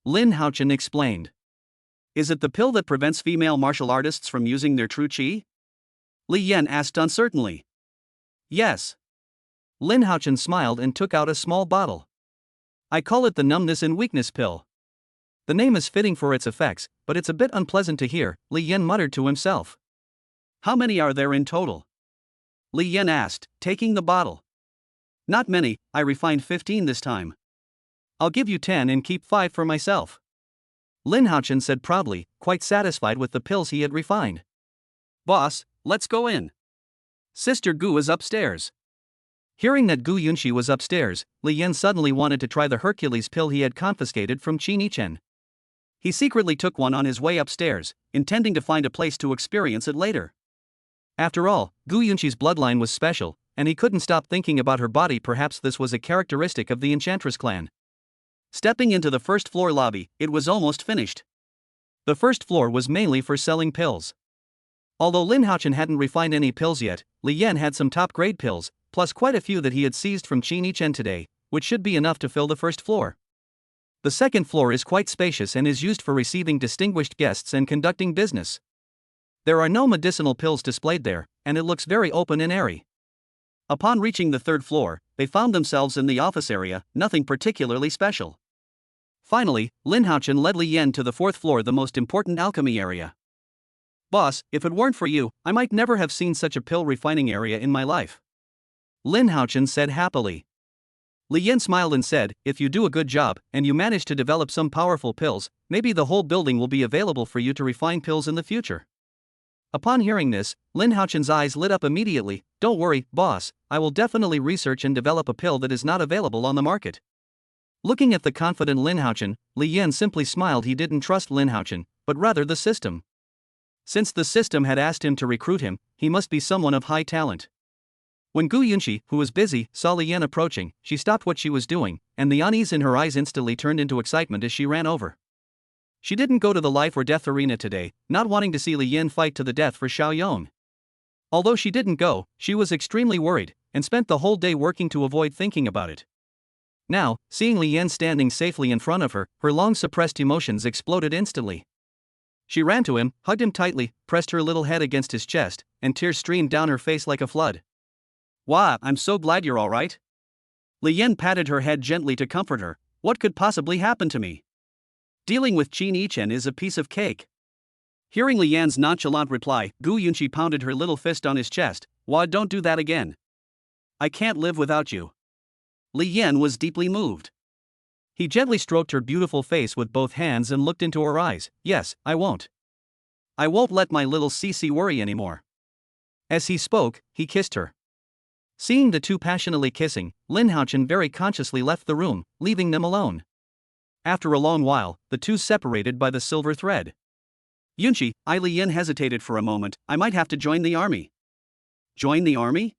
Lin Haochen explained. "Is it the pill that prevents female martial artists from using their true qi?" Li Yan asked uncertainly. "Yes." Lin Haochen smiled and took out a small bottle. "I call it the numbness and weakness pill." The name is fitting for its effects, but it's a bit unpleasant to hear, Li Yan muttered to himself. "How many are there in total?" Li Yan asked, taking the bottle. "Not many, I refined 15 this time. I'll give you 10 and keep 5 for myself," Lin Haochen said proudly, quite satisfied with the pills he had refined. "Boss, let's go in. Sister Gu is upstairs." Hearing that Gu Yunxi was upstairs, Li Yan suddenly wanted to try the Hercules pill he had confiscated from Qin Yichen. He secretly took one on his way upstairs, intending to find a place to experience it later. After all, Gu Yunxi's bloodline was special, and he couldn't stop thinking about her body. Perhaps this was a characteristic of the Enchantress clan. Stepping into the first floor lobby, it was almost finished. The first floor was mainly for selling pills. Although Lin Haochen hadn't refined any pills yet, Li Yan had some top-grade pills, plus quite a few that he had seized from Qin Yichen today, which should be enough to fill the first floor. The second floor is quite spacious and is used for receiving distinguished guests and conducting business. There are no medicinal pills displayed there, and it looks very open and airy. Upon reaching the third floor, they found themselves in the office area, nothing particularly special. Finally, Lin Haochen led Li Yan to the fourth floor, the most important alchemy area. "Boss, if it weren't for you, I might never have seen such a pill refining area in my life," Lin Haochen said happily. Li Yan smiled and said, "If you do a good job, and you manage to develop some powerful pills, maybe the whole building will be available for you to refine pills in the future." Upon hearing this, Lin Haochen's eyes lit up immediately. "Don't worry, boss, I will definitely research and develop a pill that is not available on the market." Looking at the confident Lin Haochen, Li Yan simply smiled. He didn't trust Lin Haochen, but rather the system. Since the system had asked him to recruit him, he must be someone of high talent. When Gu Yunxi, who was busy, saw Li Yan approaching, she stopped what she was doing, and the unease in her eyes instantly turned into excitement as she ran over. She didn't go to the life or death arena today, not wanting to see Li Yan fight to the death for Xiao Yong. Although she didn't go, she was extremely worried, and spent the whole day working to avoid thinking about it. Now, seeing Li Yan standing safely in front of her, her long-suppressed emotions exploded instantly. She ran to him, hugged him tightly, pressed her little head against his chest, and tears streamed down her face like a flood. "Wow, I'm so glad you're alright." Li Yan patted her head gently to comfort her. "What could possibly happen to me? Dealing with Qin Yichen is a piece of cake." Hearing Li Yan's nonchalant reply, Gu Yunxi pounded her little fist on his chest. "Wah, don't do that again. I can't live without you." Li Yan was deeply moved. He gently stroked her beautiful face with both hands and looked into her eyes. "Yes, I won't. I won't let my little Cece worry anymore." As he spoke, he kissed her. Seeing the two passionately kissing, Lin Haochen very consciously left the room, leaving them alone. After a long while, the two separated by the silver thread. "Yunxi," Li Yan hesitated for a moment, "I might have to join the army." "Join the army?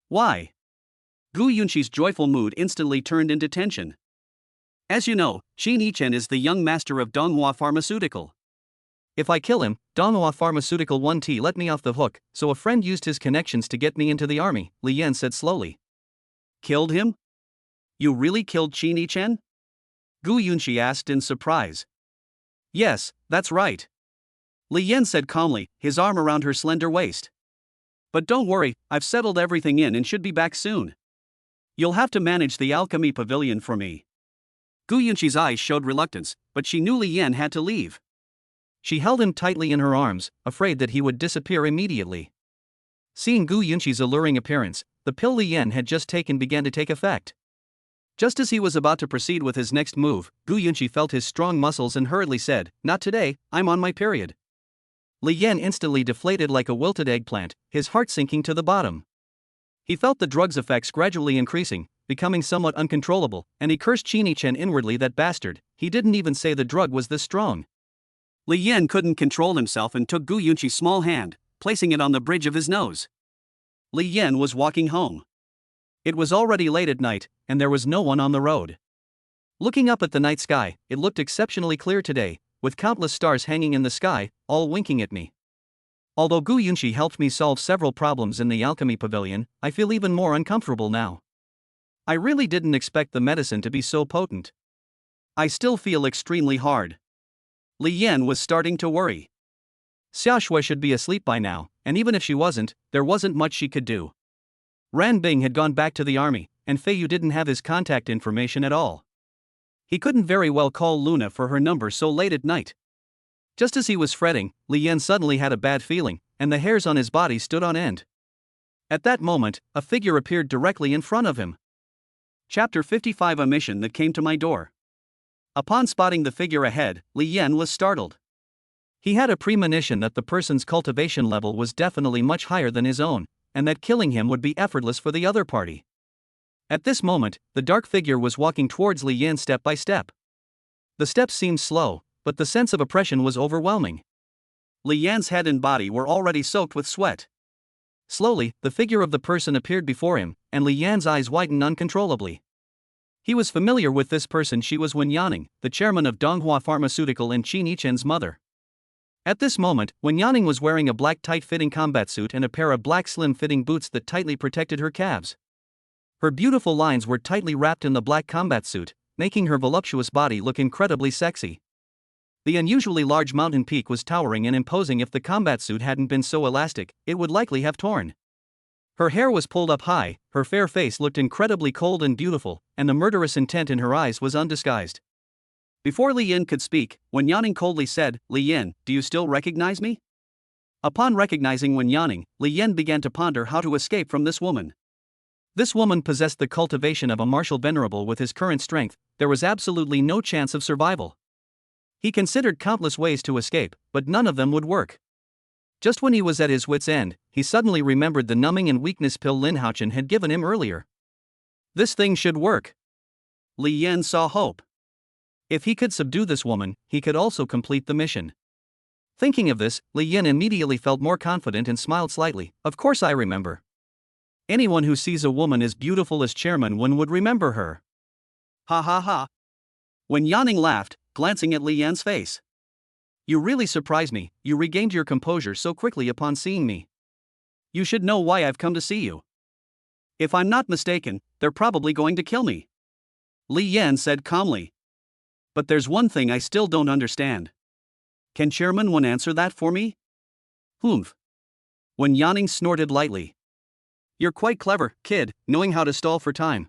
Why?" Gu Yunxi's joyful mood instantly turned into tension. "As you know, Qin Yichen is the young master of Donghua Pharmaceutical. If I kill him, Donghua Pharmaceutical 1T let me off the hook, so a friend used his connections to get me into the army," Li Yan said slowly. "Killed him? You really killed Qin Yichen?" Gu Yunxi asked in surprise. "Yes, that's right," Li Yan said calmly, his arm around her slender waist. "But don't worry, I've settled everything in and should be back soon. You'll have to manage the alchemy pavilion for me." Gu Yunxi's eyes showed reluctance, but she knew Li Yan had to leave. She held him tightly in her arms, afraid that he would disappear immediately. Seeing Gu Yunxi's alluring appearance, the pill Li Yan had just taken began to take effect. Just as he was about to proceed with his next move, Gu Yunxi felt his strong muscles and hurriedly said, "Not today, I'm on my period." Li Yan instantly deflated like a wilted eggplant, his heart sinking to the bottom. He felt the drug's effects gradually increasing, becoming somewhat uncontrollable, and he cursed Qin Yichen inwardly. That bastard, he didn't even say the drug was this strong. Li Yan couldn't control himself and took Gu Yunxi's small hand, placing it on the bridge of his nose. Li Yan was walking home. It was already late at night, and there was no one on the road. Looking up at the night sky, it looked exceptionally clear today, with countless stars hanging in the sky, all winking at me. Although Gu Yunxi helped me solve several problems in the alchemy pavilion, I feel even more uncomfortable now. I really didn't expect the medicine to be so potent. I still feel extremely hard. Li Yan was starting to worry. Xia Shui should be asleep by now, and even if she wasn't, there wasn't much she could do. Ran Bing had gone back to the army, and Fei Yu didn't have his contact information at all. He couldn't very well call Luna for her number so late at night. Just as he was fretting, Li Yan suddenly had a bad feeling, and the hairs on his body stood on end. At that moment, a figure appeared directly in front of him. Chapter 55: A mission that came to my door. Upon spotting the figure ahead, Li Yan was startled. He had a premonition that the person's cultivation level was definitely much higher than his own, and that killing him would be effortless for the other party. At this moment, the dark figure was walking towards Li Yan step by step. The steps seemed slow, but the sense of oppression was overwhelming. Li Yan's head and body were already soaked with sweat. Slowly, the figure of the person appeared before him, and Li Yan's eyes widened uncontrollably. He was familiar with this person. She was Wen Yaning, the chairman of Donghua Pharmaceutical and Qin Yichen's mother. At this moment, Wen Yaning was wearing a black tight-fitting combat suit and a pair of black slim-fitting boots that tightly protected her calves. Her beautiful lines were tightly wrapped in the black combat suit, making her voluptuous body look incredibly sexy. The unusually large mountain peak was towering and imposing. If the combat suit hadn't been so elastic, it would likely have torn. Her hair was pulled up high, her fair face looked incredibly cold and beautiful, and the murderous intent in her eyes was undisguised. Before Li Yan could speak, Wen Yaning coldly said, "Li Yan, do you still recognize me?" Upon recognizing Wen Yaning, Li Yan began to ponder how to escape from this woman. This woman possessed the cultivation of a martial venerable. With his current strength, there was absolutely no chance of survival. He considered countless ways to escape, but none of them would work. Just when he was at his wit's end, he suddenly remembered the numbing and weakness pill Lin Haochen had given him earlier. This thing should work. Li Yan saw hope. If he could subdue this woman, he could also complete the mission. Thinking of this, Li Yan immediately felt more confident and smiled slightly. "Of course I remember. Anyone who sees a woman as beautiful as Chairman Wen would remember her. Ha ha ha. Wen Yaning laughed, glancing at Li Yan's face. You really surprise me, you regained your composure so quickly upon seeing me. You should know why I've come to see you. If I'm not mistaken, they're probably going to kill me. Li Yan said calmly. But there's one thing I still don't understand. Can Chairman Wen answer that for me? Humph. Wen Yaning snorted lightly. You're quite clever, kid, knowing how to stall for time.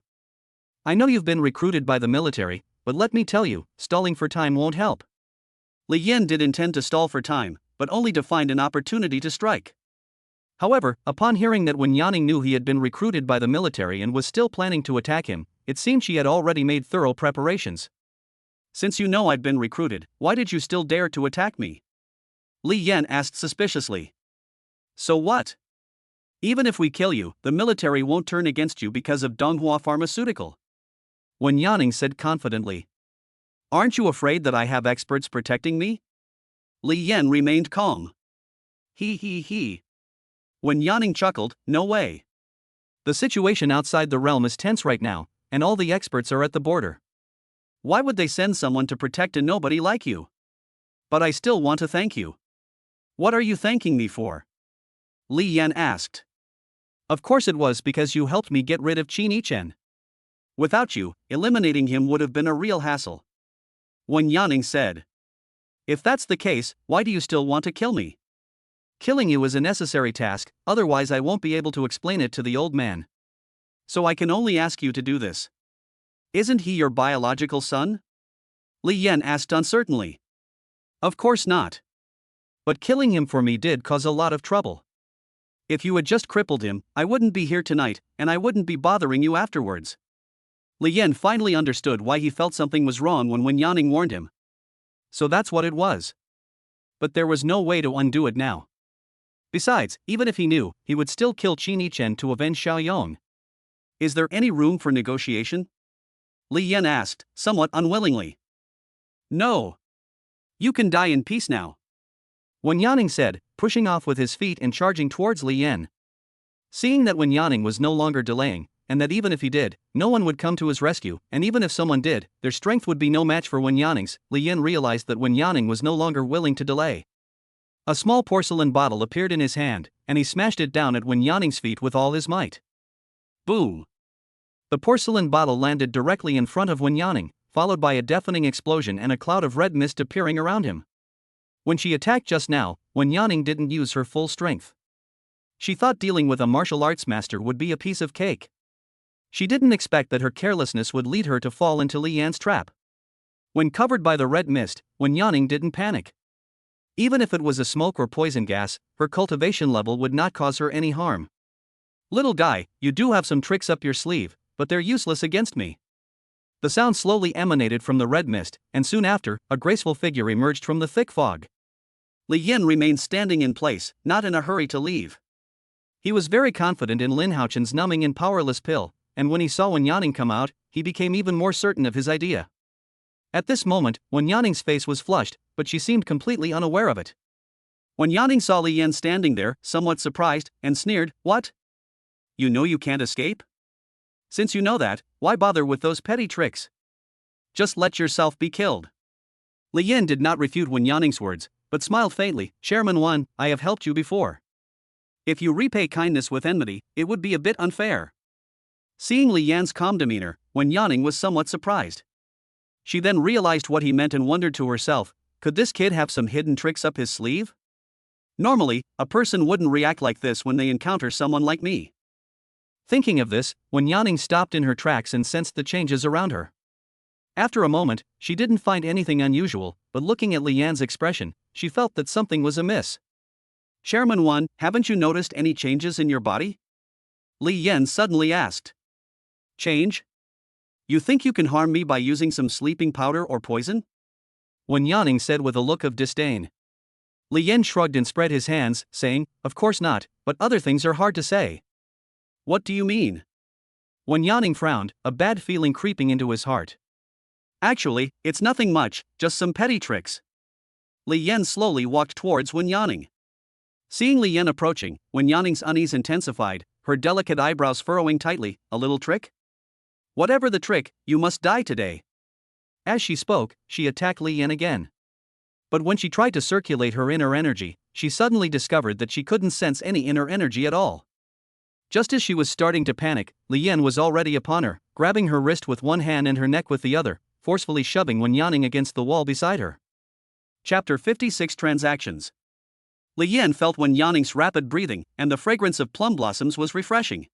I know you've been recruited by the military, but let me tell you, stalling for time won't help. Li Yan did intend to stall for time, but only to find an opportunity to strike. However, upon hearing that Wen Yaning knew he had been recruited by the military and was still planning to attack him, it seemed she had already made thorough preparations. Since you know I've been recruited, why did you still dare to attack me? Li Yan asked suspiciously. So what? Even if we kill you, the military won't turn against you because of Donghua Pharmaceutical. Wen Yaning said confidently. Aren't you afraid that I have experts protecting me? Li Yan remained calm. He. Wen Yaning chuckled, no way. The situation outside the realm is tense right now, and all the experts are at the border. Why would they send someone to protect a nobody like you? But I still want to thank you. What are you thanking me for? Li Yan asked. Of course it was because you helped me get rid of Qin Yichen. Without you, eliminating him would have been a real hassle. Wen Yaning said. If that's the case, why do you still want to kill me? Killing you is a necessary task, otherwise I won't be able to explain it to the old man. So I can only ask you to do this. Isn't he your biological son? Li Yan asked uncertainly. Of course not. But killing him for me did cause a lot of trouble. If you had just crippled him, I wouldn't be here tonight, and I wouldn't be bothering you afterwards. Li Yan finally understood why he felt something was wrong when Wen Yaning warned him. So that's what it was. But there was no way to undo it now. Besides, even if he knew, he would still kill Qin Yichen to avenge Xiaoyong. Is there any room for negotiation? Li Yan asked, somewhat unwillingly. No. You can die in peace now. Wen Yaning said, pushing off with his feet and charging towards Li Yan. Seeing that Wen Yaning was no longer delaying, and that even if he did, no one would come to his rescue, and even if someone did, their strength would be no match for Wen Yaning's, Li Yan realized that Wen Yaning was no longer willing to delay. A small porcelain bottle appeared in his hand, and he smashed it down at Wen Yaning's feet with all his might. Boom! The porcelain bottle landed directly in front of Wen Yaning, followed by a deafening explosion and a cloud of red mist appearing around him. When she attacked just now, Wen Yaning didn't use her full strength. She thought dealing with a martial arts master would be a piece of cake. She didn't expect that her carelessness would lead her to fall into Li Yan's trap. When covered by the red mist, Wen Yaning didn't panic. Even if it was a smoke or poison gas, her cultivation level would not cause her any harm. Little guy, you do have some tricks up your sleeve, but they're useless against me. The sound slowly emanated from the red mist, and soon after, a graceful figure emerged from the thick fog. Li Yan remained standing in place, not in a hurry to leave. He was very confident in Lin Haochen's numbing and powerless pill, and when he saw Wen Yaning come out, he became even more certain of his idea. At this moment, Wen Yaning's face was flushed, but she seemed completely unaware of it. Wen Yaning saw Li Yan standing there, somewhat surprised, and sneered, "What? You know you can't escape? Since you know that, why bother with those petty tricks? Just let yourself be killed." Li Yan did not refute Wen Yaning's words, but smiled faintly. "Chairman Wan, I have helped you before. If you repay kindness with enmity, it would be a bit unfair." Seeing Li Yan's calm demeanor, Wen Yaning was somewhat surprised. She then realized what he meant and wondered to herself, could this kid have some hidden tricks up his sleeve? Normally, a person wouldn't react like this when they encounter someone like me. Thinking of this, Wen Yaning stopped in her tracks and sensed the changes around her. After a moment, she didn't find anything unusual, but looking at Li Yan's expression, she felt that something was amiss. "Chairman Wan, haven't you noticed any changes in your body?" Li Yan suddenly asked. "Change? You think you can harm me by using some sleeping powder or poison?" Wen Yaning said with a look of disdain. Li Yan shrugged and spread his hands, saying, "Of course not, but other things are hard to say." "What do you mean?" Wen Yaning frowned, a bad feeling creeping into his heart. "Actually, it's nothing much, just some petty tricks." Li Yan slowly walked towards Wen Yaning. Seeing Li Yan approaching, Wen Yaning's unease intensified, her delicate eyebrows furrowing tightly. A little trick? Whatever the trick, you must die today. As she spoke, she attacked Li Yan again. But when she tried to circulate her inner energy, she suddenly discovered that she couldn't sense any inner energy at all. Just as she was starting to panic, Li Yan was already upon her, grabbing her wrist with one hand and her neck with the other, forcefully shoving Wen Yaning against the wall beside her. Chapter 56 Transactions. Li Yan felt Wen Yaning's rapid breathing, and the fragrance of plum blossoms was refreshing.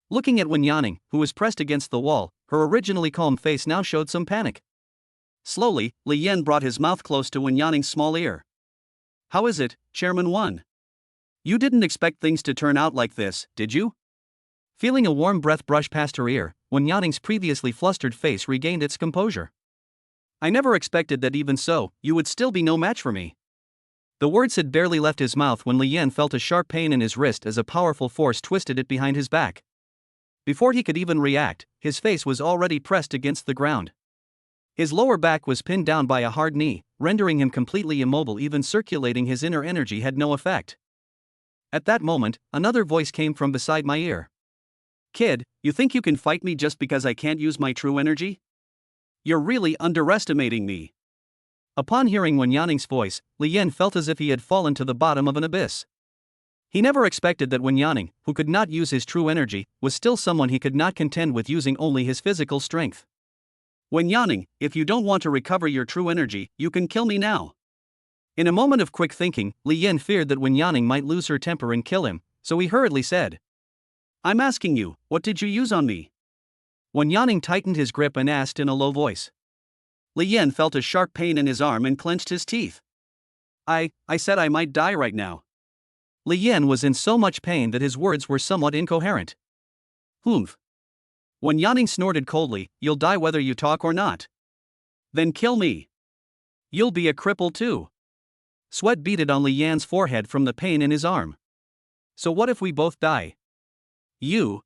Looking at Wen Yaning, who was pressed against the wall, her originally calm face now showed some panic. Slowly, Li Yan brought his mouth close to Wen Yaning's small ear. How is it, Chairman 1? You didn't expect things to turn out like this, did you? Feeling a warm breath brush past her ear, Wen Yaning's previously flustered face regained its composure. I never expected that even so, you would still be no match for me. The words had barely left his mouth when Li Yan felt a sharp pain in his wrist as a powerful force twisted it behind his back. Before he could even react, his face was already pressed against the ground. His lower back was pinned down by a hard knee, rendering him completely immobile. Even circulating his inner energy had no effect. At that moment, another voice came from beside my ear. Kid, you think you can fight me just because I can't use my true energy? You're really underestimating me. Upon hearing Wen Yaning's voice, Li Yan felt as if he had fallen to the bottom of an abyss. He never expected that Wen Yaning, who could not use his true energy, was still someone he could not contend with using only his physical strength. Wen Yaning, if you don't want to recover your true energy, you can kill me now. In a moment of quick thinking, Li Yan feared that Wen Yaning might lose her temper and kill him, so he hurriedly said, I'm asking you, what did you use on me? Wen Yaning tightened his grip and asked in a low voice. Li Yan felt a sharp pain in his arm and clenched his teeth. I said I might die right now. Li Yan was in so much pain that his words were somewhat incoherent. Humph. Wen Yaning snorted coldly, you'll die whether you talk or not. Then kill me. You'll be a cripple too. Sweat beaded on Li Yan's forehead from the pain in his arm. So what if we both die? You?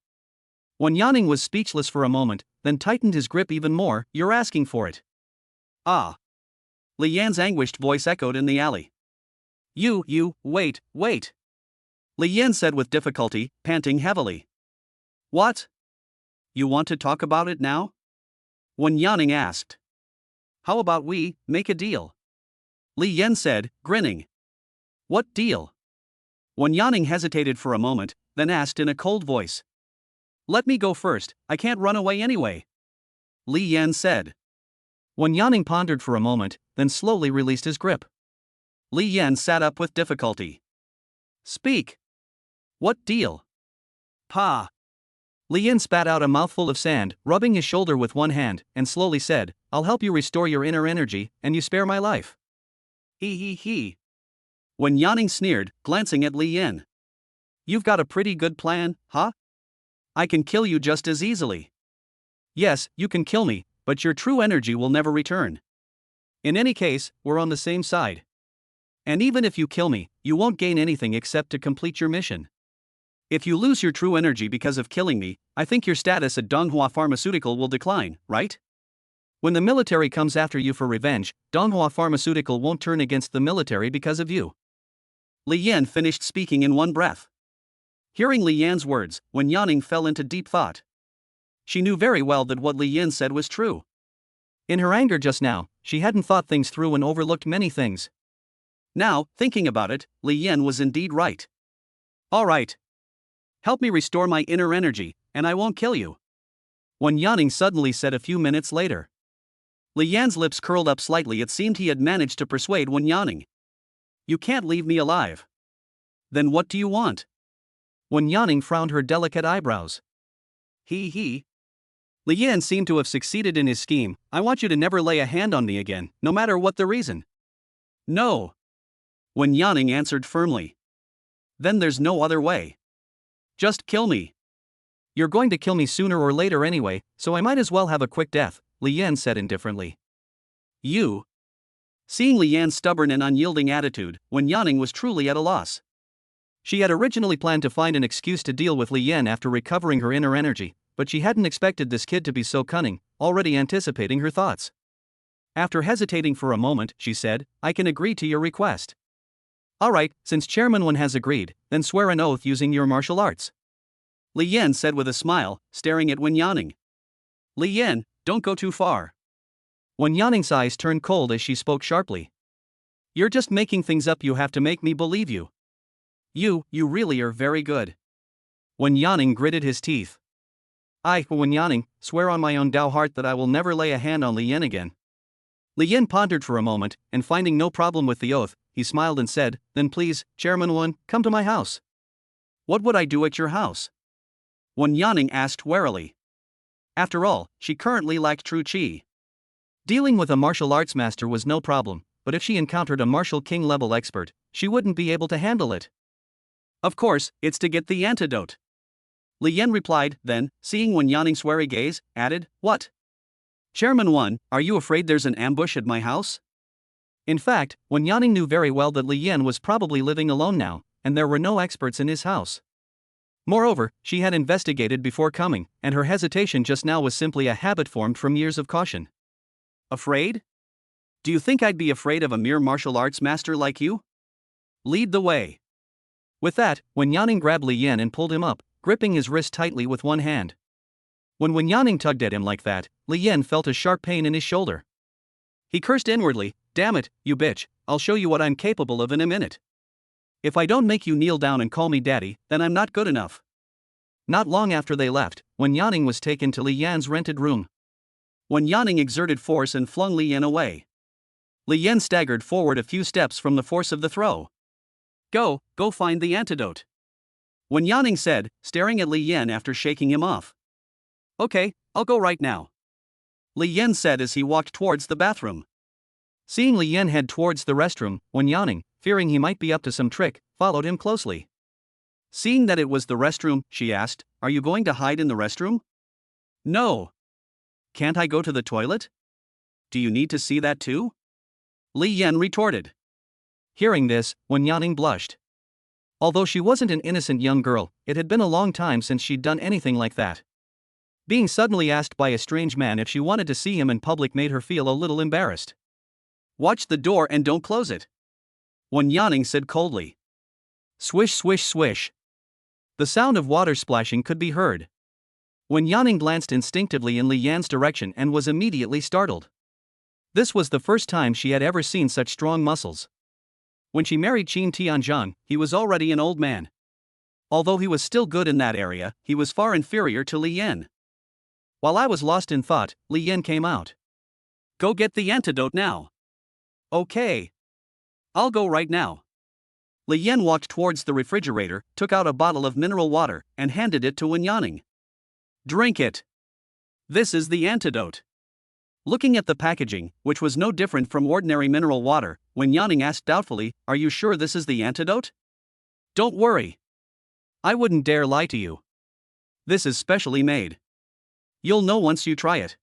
Wen Yaning was speechless for a moment, then tightened his grip even more. You're asking for it. Ah. Li Yan's anguished voice echoed in the alley. Wait. Li Yan said with difficulty, panting heavily. What? You want to talk about it now? Wen Yaning asked. How about we make a deal? Li Yan said, grinning. What deal? Wen Yaning hesitated for a moment, then asked in a cold voice. Let me go first, I can't run away anyway. Li Yan said. Wen Yaning pondered for a moment, then slowly released his grip. Li Yan sat up with difficulty. Speak. What deal? Pa. Li Yan spat out a mouthful of sand, rubbing his shoulder with one hand, and slowly said, I'll help you restore your inner energy, and you spare my life. He. Wen Yaning sneered, glancing at Li Yan. You've got a pretty good plan, huh? I can kill you just as easily. Yes, you can kill me, but your true energy will never return. In any case, we're on the same side. And even if you kill me, you won't gain anything except to complete your mission. If you lose your true energy because of killing me, I think your status at Donghua Pharmaceutical will decline, right? When the military comes after you for revenge, Donghua Pharmaceutical won't turn against the military because of you. Li Yan finished speaking in one breath. Hearing Li Yan's words, Wen Yaning fell into deep thought. She knew very well that what Li Yan said was true. In her anger just now, she hadn't thought things through and overlooked many things. Now, thinking about it, Li Yan was indeed right. All right. Help me restore my inner energy, and I won't kill you. Wen Yaning suddenly said a few minutes later. Li Yan's lips curled up slightly. It seemed he had managed to persuade Wen Yaning. You can't leave me alive. Then what do you want? Wen Yaning frowned her delicate eyebrows. He. Li Yan seemed to have succeeded in his scheme. I want you to never lay a hand on me again, no matter what the reason. No. Wen Yaning answered firmly. Then there's no other way. Just kill me. You're going to kill me sooner or later anyway, so I might as well have a quick death, Li Yan said indifferently. You? Seeing Li Yan's stubborn and unyielding attitude, Wen Yaning was truly at a loss. She had originally planned to find an excuse to deal with Li Yan after recovering her inner energy, but she hadn't expected this kid to be so cunning, already anticipating her thoughts. After hesitating for a moment, she said, I can agree to your request. Alright, since Chairman Wen has agreed, then swear an oath using your martial arts. Li Yan said with a smile, staring at Wen Yaning. Li Yan, don't go too far. Wen Yaning's eyes turned cold as she spoke sharply. You're just making things up, you have to make me believe you. You really are very good. Wen Yaning gritted his teeth. I, Wen Yaning, swear on my own Dao heart that I will never lay a hand on Li Yan again. Li Yan pondered for a moment, and finding no problem with the oath, he smiled and said, then please, Chairman Wen, come to my house. What would I do at your house? Wen Yaning asked warily. After all, she currently lacked true qi. Dealing with a martial arts master was no problem, but if she encountered a martial king level expert, she wouldn't be able to handle it. Of course, it's to get the antidote. Li Yan replied, then, seeing Wen Yaning's wary gaze, added, what? Chairman Wen, are you afraid there's an ambush at my house? In fact, Wen Yaning knew very well that Li Yan was probably living alone now, and there were no experts in his house. Moreover, she had investigated before coming, and her hesitation just now was simply a habit formed from years of caution. Afraid? Do you think I'd be afraid of a mere martial arts master like you? Lead the way. With that, Wen Yaning grabbed Li Yan and pulled him up, gripping his wrist tightly with one hand. When Wen Yaning tugged at him like that, Li Yan felt a sharp pain in his shoulder. He cursed inwardly, damn it, you bitch, I'll show you what I'm capable of in a minute. If I don't make you kneel down and call me daddy, then I'm not good enough. Not long after they left, Wen Yaning was taken to Li Yan's rented room. Wen Yaning exerted force and flung Li Yan away. Li Yan staggered forward a few steps from the force of the throw. Go find the antidote. Wen Yaning said, staring at Li Yan after shaking him off. Okay, I'll go right now. Li Yan said as he walked towards the bathroom. Seeing Li Yan head towards the restroom, Wen Yaning, fearing he might be up to some trick, followed him closely. Seeing that it was the restroom, she asked, are you going to hide in the restroom? No. Can't I go to the toilet? Do you need to see that too? Li Yan retorted. Hearing this, Wen Yaning blushed. Although she wasn't an innocent young girl, it had been a long time since she'd done anything like that. Being suddenly asked by a strange man if she wanted to see him in public made her feel a little embarrassed. Watch the door and don't close it. Wen Yaning said coldly. Swish swish swish. The sound of water splashing could be heard. Wen Yaning glanced instinctively in Li Yan's direction and was immediately startled. This was the first time she had ever seen such strong muscles. When she married Qin Tianzhang, he was already an old man. Although he was still good in that area, he was far inferior to Li Yan. While I was lost in thought, Li Yan came out. Go get the antidote now. Okay. I'll go right now. Li Yan walked towards the refrigerator, took out a bottle of mineral water, and handed it to Wen Yaning. Drink it. This is the antidote. Looking at the packaging, which was no different from ordinary mineral water, Wen Yaning asked doubtfully, are you sure this is the antidote? Don't worry. I wouldn't dare lie to you. This is specially made. You'll know once you try it.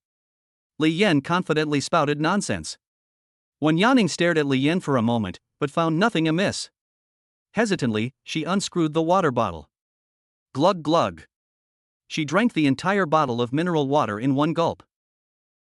Li Yan confidently spouted nonsense. Wen Yaning stared at Li Yan for a moment, but found nothing amiss. Hesitantly, she unscrewed the water bottle. Glug glug. She drank the entire bottle of mineral water in one gulp.